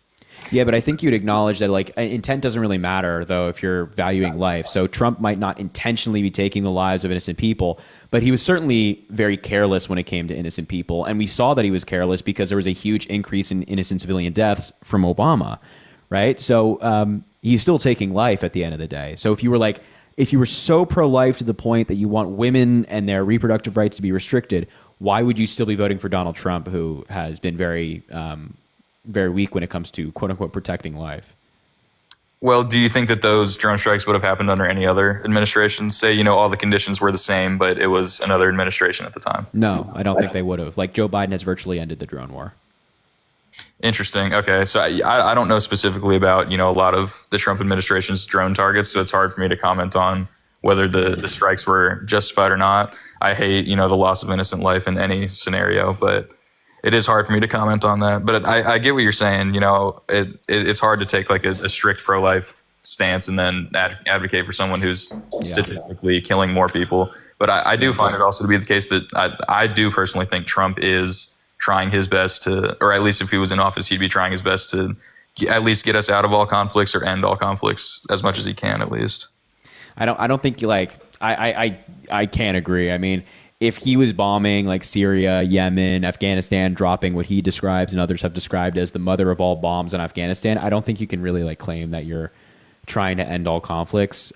Yeah, but I think you'd acknowledge that intent doesn't really matter, though, if you're valuing life. So Trump might not intentionally be taking the lives of innocent people, but he was certainly very careless when it came to innocent people. And we saw that he was careless because there was a huge increase in innocent civilian deaths from Obama, right? So he's still taking life at the end of the day. So if you were so pro-life to the point that you want women and their reproductive rights to be restricted, why would you still be voting for Donald Trump, who has been very weak when it comes to quote unquote protecting life? Well, do you think that those drone strikes would have happened under any other administration? Say, all the conditions were the same, but it was another administration at the time. No, I don't think they would have. Joe Biden has virtually ended the drone war. Interesting. Okay. So I don't know specifically about, a lot of the Trump administration's drone targets. So it's hard for me to comment on whether the strikes were justified or not. I hate, the loss of innocent life in any scenario, but it is hard for me to comment on that. But I get what you're saying. It's hard to take a strict pro-life stance and then advocate for someone who's statistically killing more people. But I do find it also to be the case that I do personally think Trump is trying his best to, or at least if he was in office, he'd be trying his best to at least get us out of all conflicts or end all conflicts as much as he can, at least. I don't think I can't agree. I mean, if he was bombing like Syria, Yemen, Afghanistan, dropping what he describes and others have described as the mother of all bombs in Afghanistan, I don't think you can really like claim that you're trying to end all conflicts.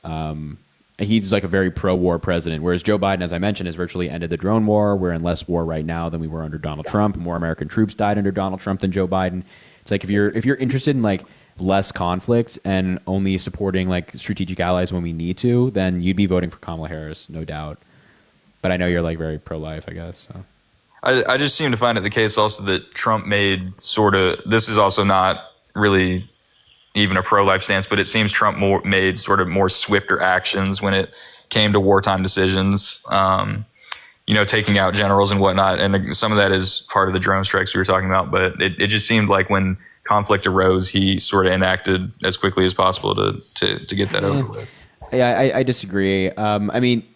He's like a very pro-war president, whereas Joe Biden, as I mentioned, has virtually ended the drone war. We're in less war right now than we were under Donald Trump. More American troops died under Donald Trump than Joe Biden. It's like if you're interested in like less conflict and only supporting like strategic allies when we need to, then you'd be voting for Kamala Harris, no doubt. But I know you're like very pro-life, I guess. So. I just seem to find it the case also that Trump made sort of, this is also not really even a pro-life stance, but it seems Trump made sort of more swifter actions when it came to wartime decisions, taking out generals and whatnot. And some of that is part of the drone strikes we were talking about, but it just seemed like when conflict arose, he sort of enacted as quickly as possible to get that over with. Yeah, I disagree. I mean,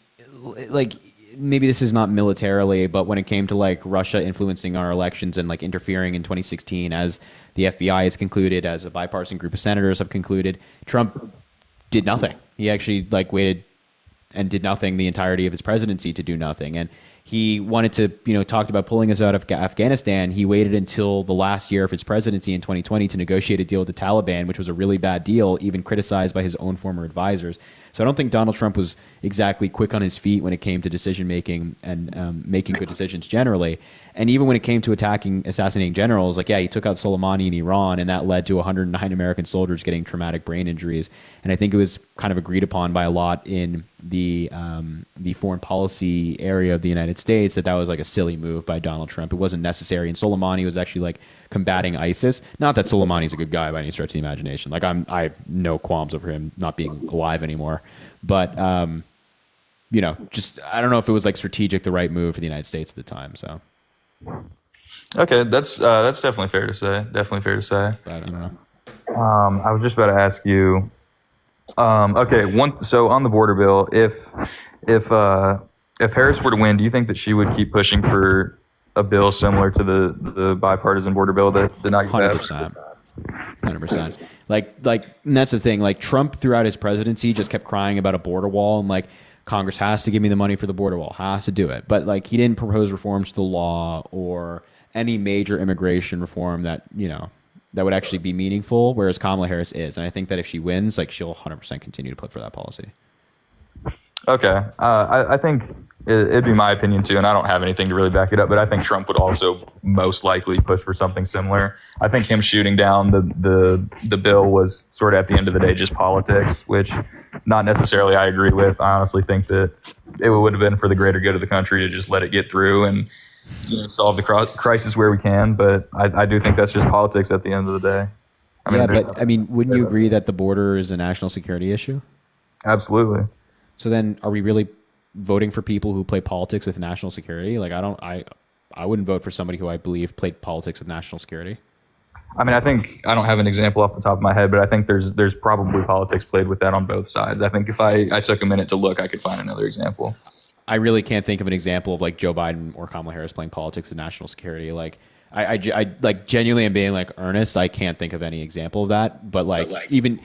like, maybe this is not militarily, but when it came to like Russia influencing our elections and like interfering in 2016, as the FBI has concluded, as a bipartisan group of senators have concluded, Trump did nothing. He actually like waited and did nothing the entirety of his presidency to do nothing. And he wanted to, talked about pulling us out of Afghanistan. He waited until the last year of his presidency in 2020 to negotiate a deal with the Taliban, which was a really bad deal, even criticized by his own former advisors. So I don't think Donald Trump was exactly quick on his feet when it came to decision making and making good decisions generally. And even when it came to assassinating generals, like, yeah, he took out Soleimani in Iran, and that led to 109 American soldiers getting traumatic brain injuries. And I think it was kind of agreed upon by a lot in the foreign policy area of the United States that was like a silly move by Donald Trump. It wasn't necessary. And Soleimani was actually like combating ISIS. Not that Soleimani's a good guy by any stretch of the imagination. Like I have no qualms over him not being alive anymore. But just I don't know if it was like strategic, the right move for the United States at the time. So. Okay, that's definitely fair to say. Definitely fair to say. I don't know. I was just about to ask you. So on the border bill, if Harris were to win, do you think that she would keep pushing for a bill similar to the bipartisan border bill that did not get passed? 100%. Like, and that's the thing. Like Trump throughout his presidency just kept crying about a border wall and like Congress has to give me the money for the border wall, has to do it. But like he didn't propose reforms to the law or any major immigration reform that that would actually be meaningful. Whereas Kamala Harris is, and I think that if she wins, like she'll 100% continue to put for that policy. Okay, I think it'd be my opinion too, and I don't have anything to really back it up, but I think Trump would also most likely push for something similar. I think him shooting down the bill was sort of at the end of the day just politics, which not necessarily I agree with. I honestly think that it would have been for the greater good of the country to just let it get through and solve the crisis where we can. But I do think that's just politics at the end of the day. Wouldn't you agree that the border is a national security issue? Absolutely. So then are we really voting for people who play politics with national security? Like I wouldn't vote for somebody who I believe played politics with national security. I mean, I think I don't have an example off the top of my head, but I think there's probably politics played with that on both sides. I think if I took a minute to look, I could find another example. I really can't think of an example of like Joe Biden or Kamala Harris playing politics with national security. Like I like genuinely am being like earnest. I can't think of any example of that. But like even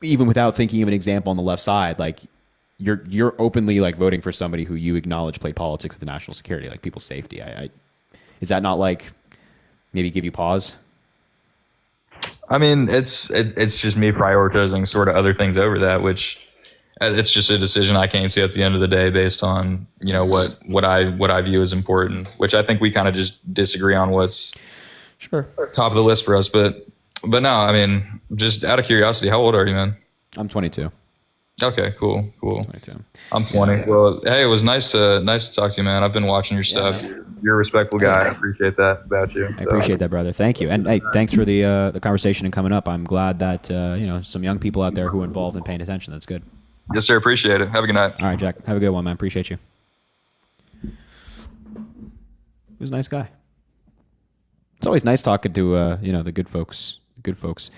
without thinking of an example on the left side, like you're openly like voting for somebody who you acknowledge played politics with the national security, like people's safety. Is that not like maybe give you pause? I mean, it's just me prioritizing sort of other things over that, which it's just a decision I came to at the end of the day based on what I view as important, which I think we kind of just disagree on what's top of the list for us. But no, I mean, just out of curiosity, how old are you, man? I'm 22. Okay, cool. 22. I'm 20. Yeah. Well, hey, it was nice to talk to you, man. I've been watching your stuff. Yeah. You're a respectful guy. I appreciate that about you. I appreciate that, brother. Thank you. And hey, thanks for the conversation and coming up. I'm glad that some young people out there who are involved and paying attention. That's good. Yes, sir. Appreciate it. Have a good night. All right, Jack. Have a good one, man. Appreciate you. He was a nice guy. It's always nice talking to the good folks Good folks.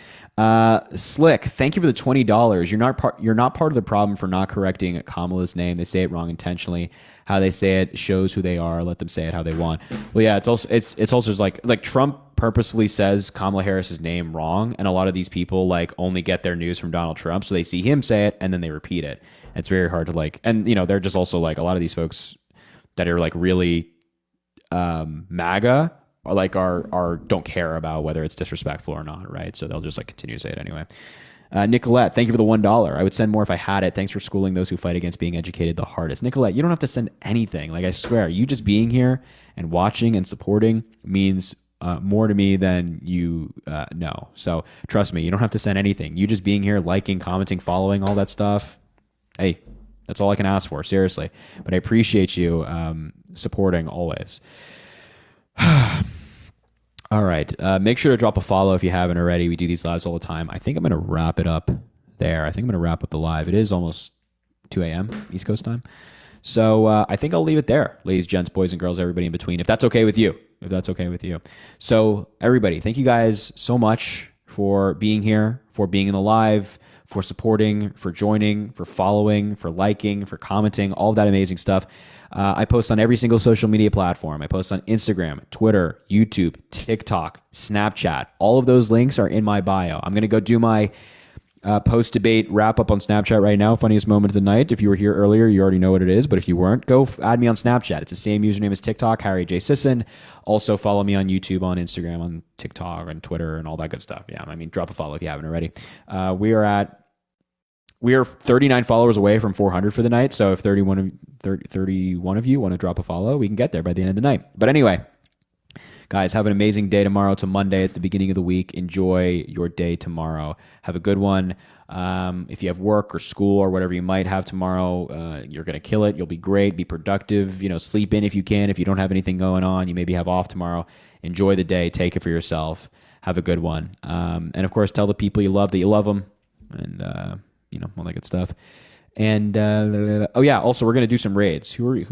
Slick, thank you for the $20. You're not part of the problem for not correcting Kamala's name. They say it wrong intentionally. How they say it shows who they are. Let them say it how they want. Well, yeah, it's also like Trump purposefully says Kamala Harris's name wrong, and a lot of these people like only get their news from Donald Trump, so they see him say it and then they repeat it. It's very hard to like, and they're just also like a lot of these folks that are like really MAGA are don't care about whether it's disrespectful or not, right? So they'll just like continue to say it anyway. Nicolette, thank you for the $1. I would send more if I had it. Thanks for schooling those who fight against being educated the hardest. Nicolette, you don't have to send anything. Like, I swear, you just being here and watching and supporting means more to me than you know. So trust me, you don't have to send anything. You just being here, liking, commenting, following, all that stuff. Hey, that's all I can ask for, seriously. But I appreciate you supporting always. All right. Make sure to drop a follow if you haven't already. We do these lives all the time. I think I'm going to wrap it up there. I think I'm going to wrap up the live. It is almost 2 a.m. East Coast time. So I think I'll leave it there, ladies, gents, boys, and girls, everybody in between, if that's okay with you. So everybody, thank you guys so much for being here, for being in the live, for supporting, for joining, for following, for liking, for commenting, all of that amazing stuff. I post on every single social media platform. I post on Instagram, Twitter, YouTube, TikTok, Snapchat. All of those links are in my bio. I'm going to go do my post-debate wrap-up on Snapchat right now. Funniest moment of the night. If you were here earlier, you already know what it is. But if you weren't, go add me on Snapchat. It's the same username as TikTok, Harry J. Sisson. Also follow me on YouTube, on Instagram, on TikTok, and Twitter, and all that good stuff. Yeah, I mean, drop a follow if you haven't already. We are 39 followers away from 400 for the night. So if 31 of you want to drop a follow, we can get there by the end of the night. But anyway, guys, have an amazing day tomorrow. It's a Monday. It's the beginning of the week. Enjoy your day tomorrow. Have a good one. If you have work or school or whatever you might have tomorrow, you're going to kill it. You'll be great. Be productive. Sleep in if you can. If you don't have anything going on, you maybe have off tomorrow. Enjoy the day. Take it for yourself. Have a good one. And of course, tell the people you love that you love them. And, all that good stuff. And also we're gonna do some raids. Who is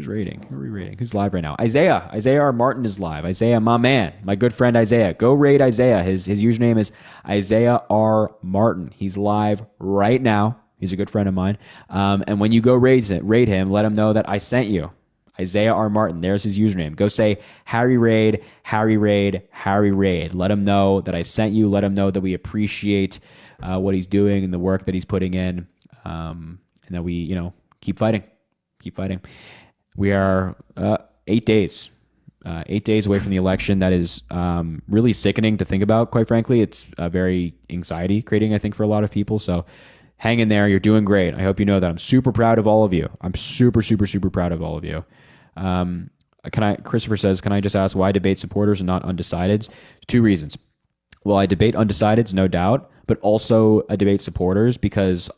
raiding? Who are we raiding? Who's live right now? Isaiah R. Martin is live. Isaiah, my man, my good friend Isaiah. Go raid Isaiah. His username is Isaiah R. Martin. He's live right now. He's a good friend of mine. And when you go raid him, let him know that I sent you. Isaiah R. Martin. There's his username. Go say Harry Raid, Harry Raid, Harry Raid. Let him know that I sent you. Let him know that we appreciate what he's doing and the work that he's putting in. And that we, keep fighting. We are 8 days. 8 days away from the election. That is really sickening to think about, quite frankly. It's very anxiety creating, I think, for a lot of people. So hang in there. You're doing great. I hope you know that. I'm super proud of all of you. I'm super, super, super proud of all of you. Christopher says, can I just ask why debate supporters and not undecideds? 2 reasons. Well, I debate undecideds, no doubt, but also I debate supporters because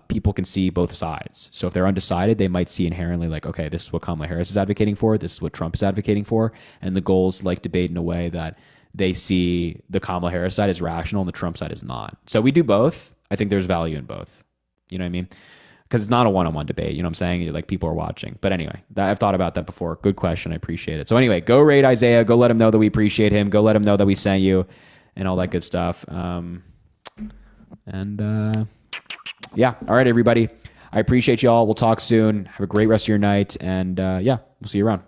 people can see both sides. So if they're undecided, they might see inherently like, okay, this is what Kamala Harris is advocating for. This is what Trump is advocating for. And the goals like debate in a way that they see the Kamala Harris side is rational and the Trump side is not. So we do both. I think there's value in both. You know what I mean? Because it's not a one-on-one debate. You know what I'm saying? Like people are watching. But anyway, I've thought about that before. Good question. I appreciate it. So anyway, go raid Isaiah. Go let him know that we appreciate him. Go let him know that we sent you and all that good stuff. Yeah. All right, everybody. I appreciate y'all. We'll talk soon. Have a great rest of your night. And we'll see you around.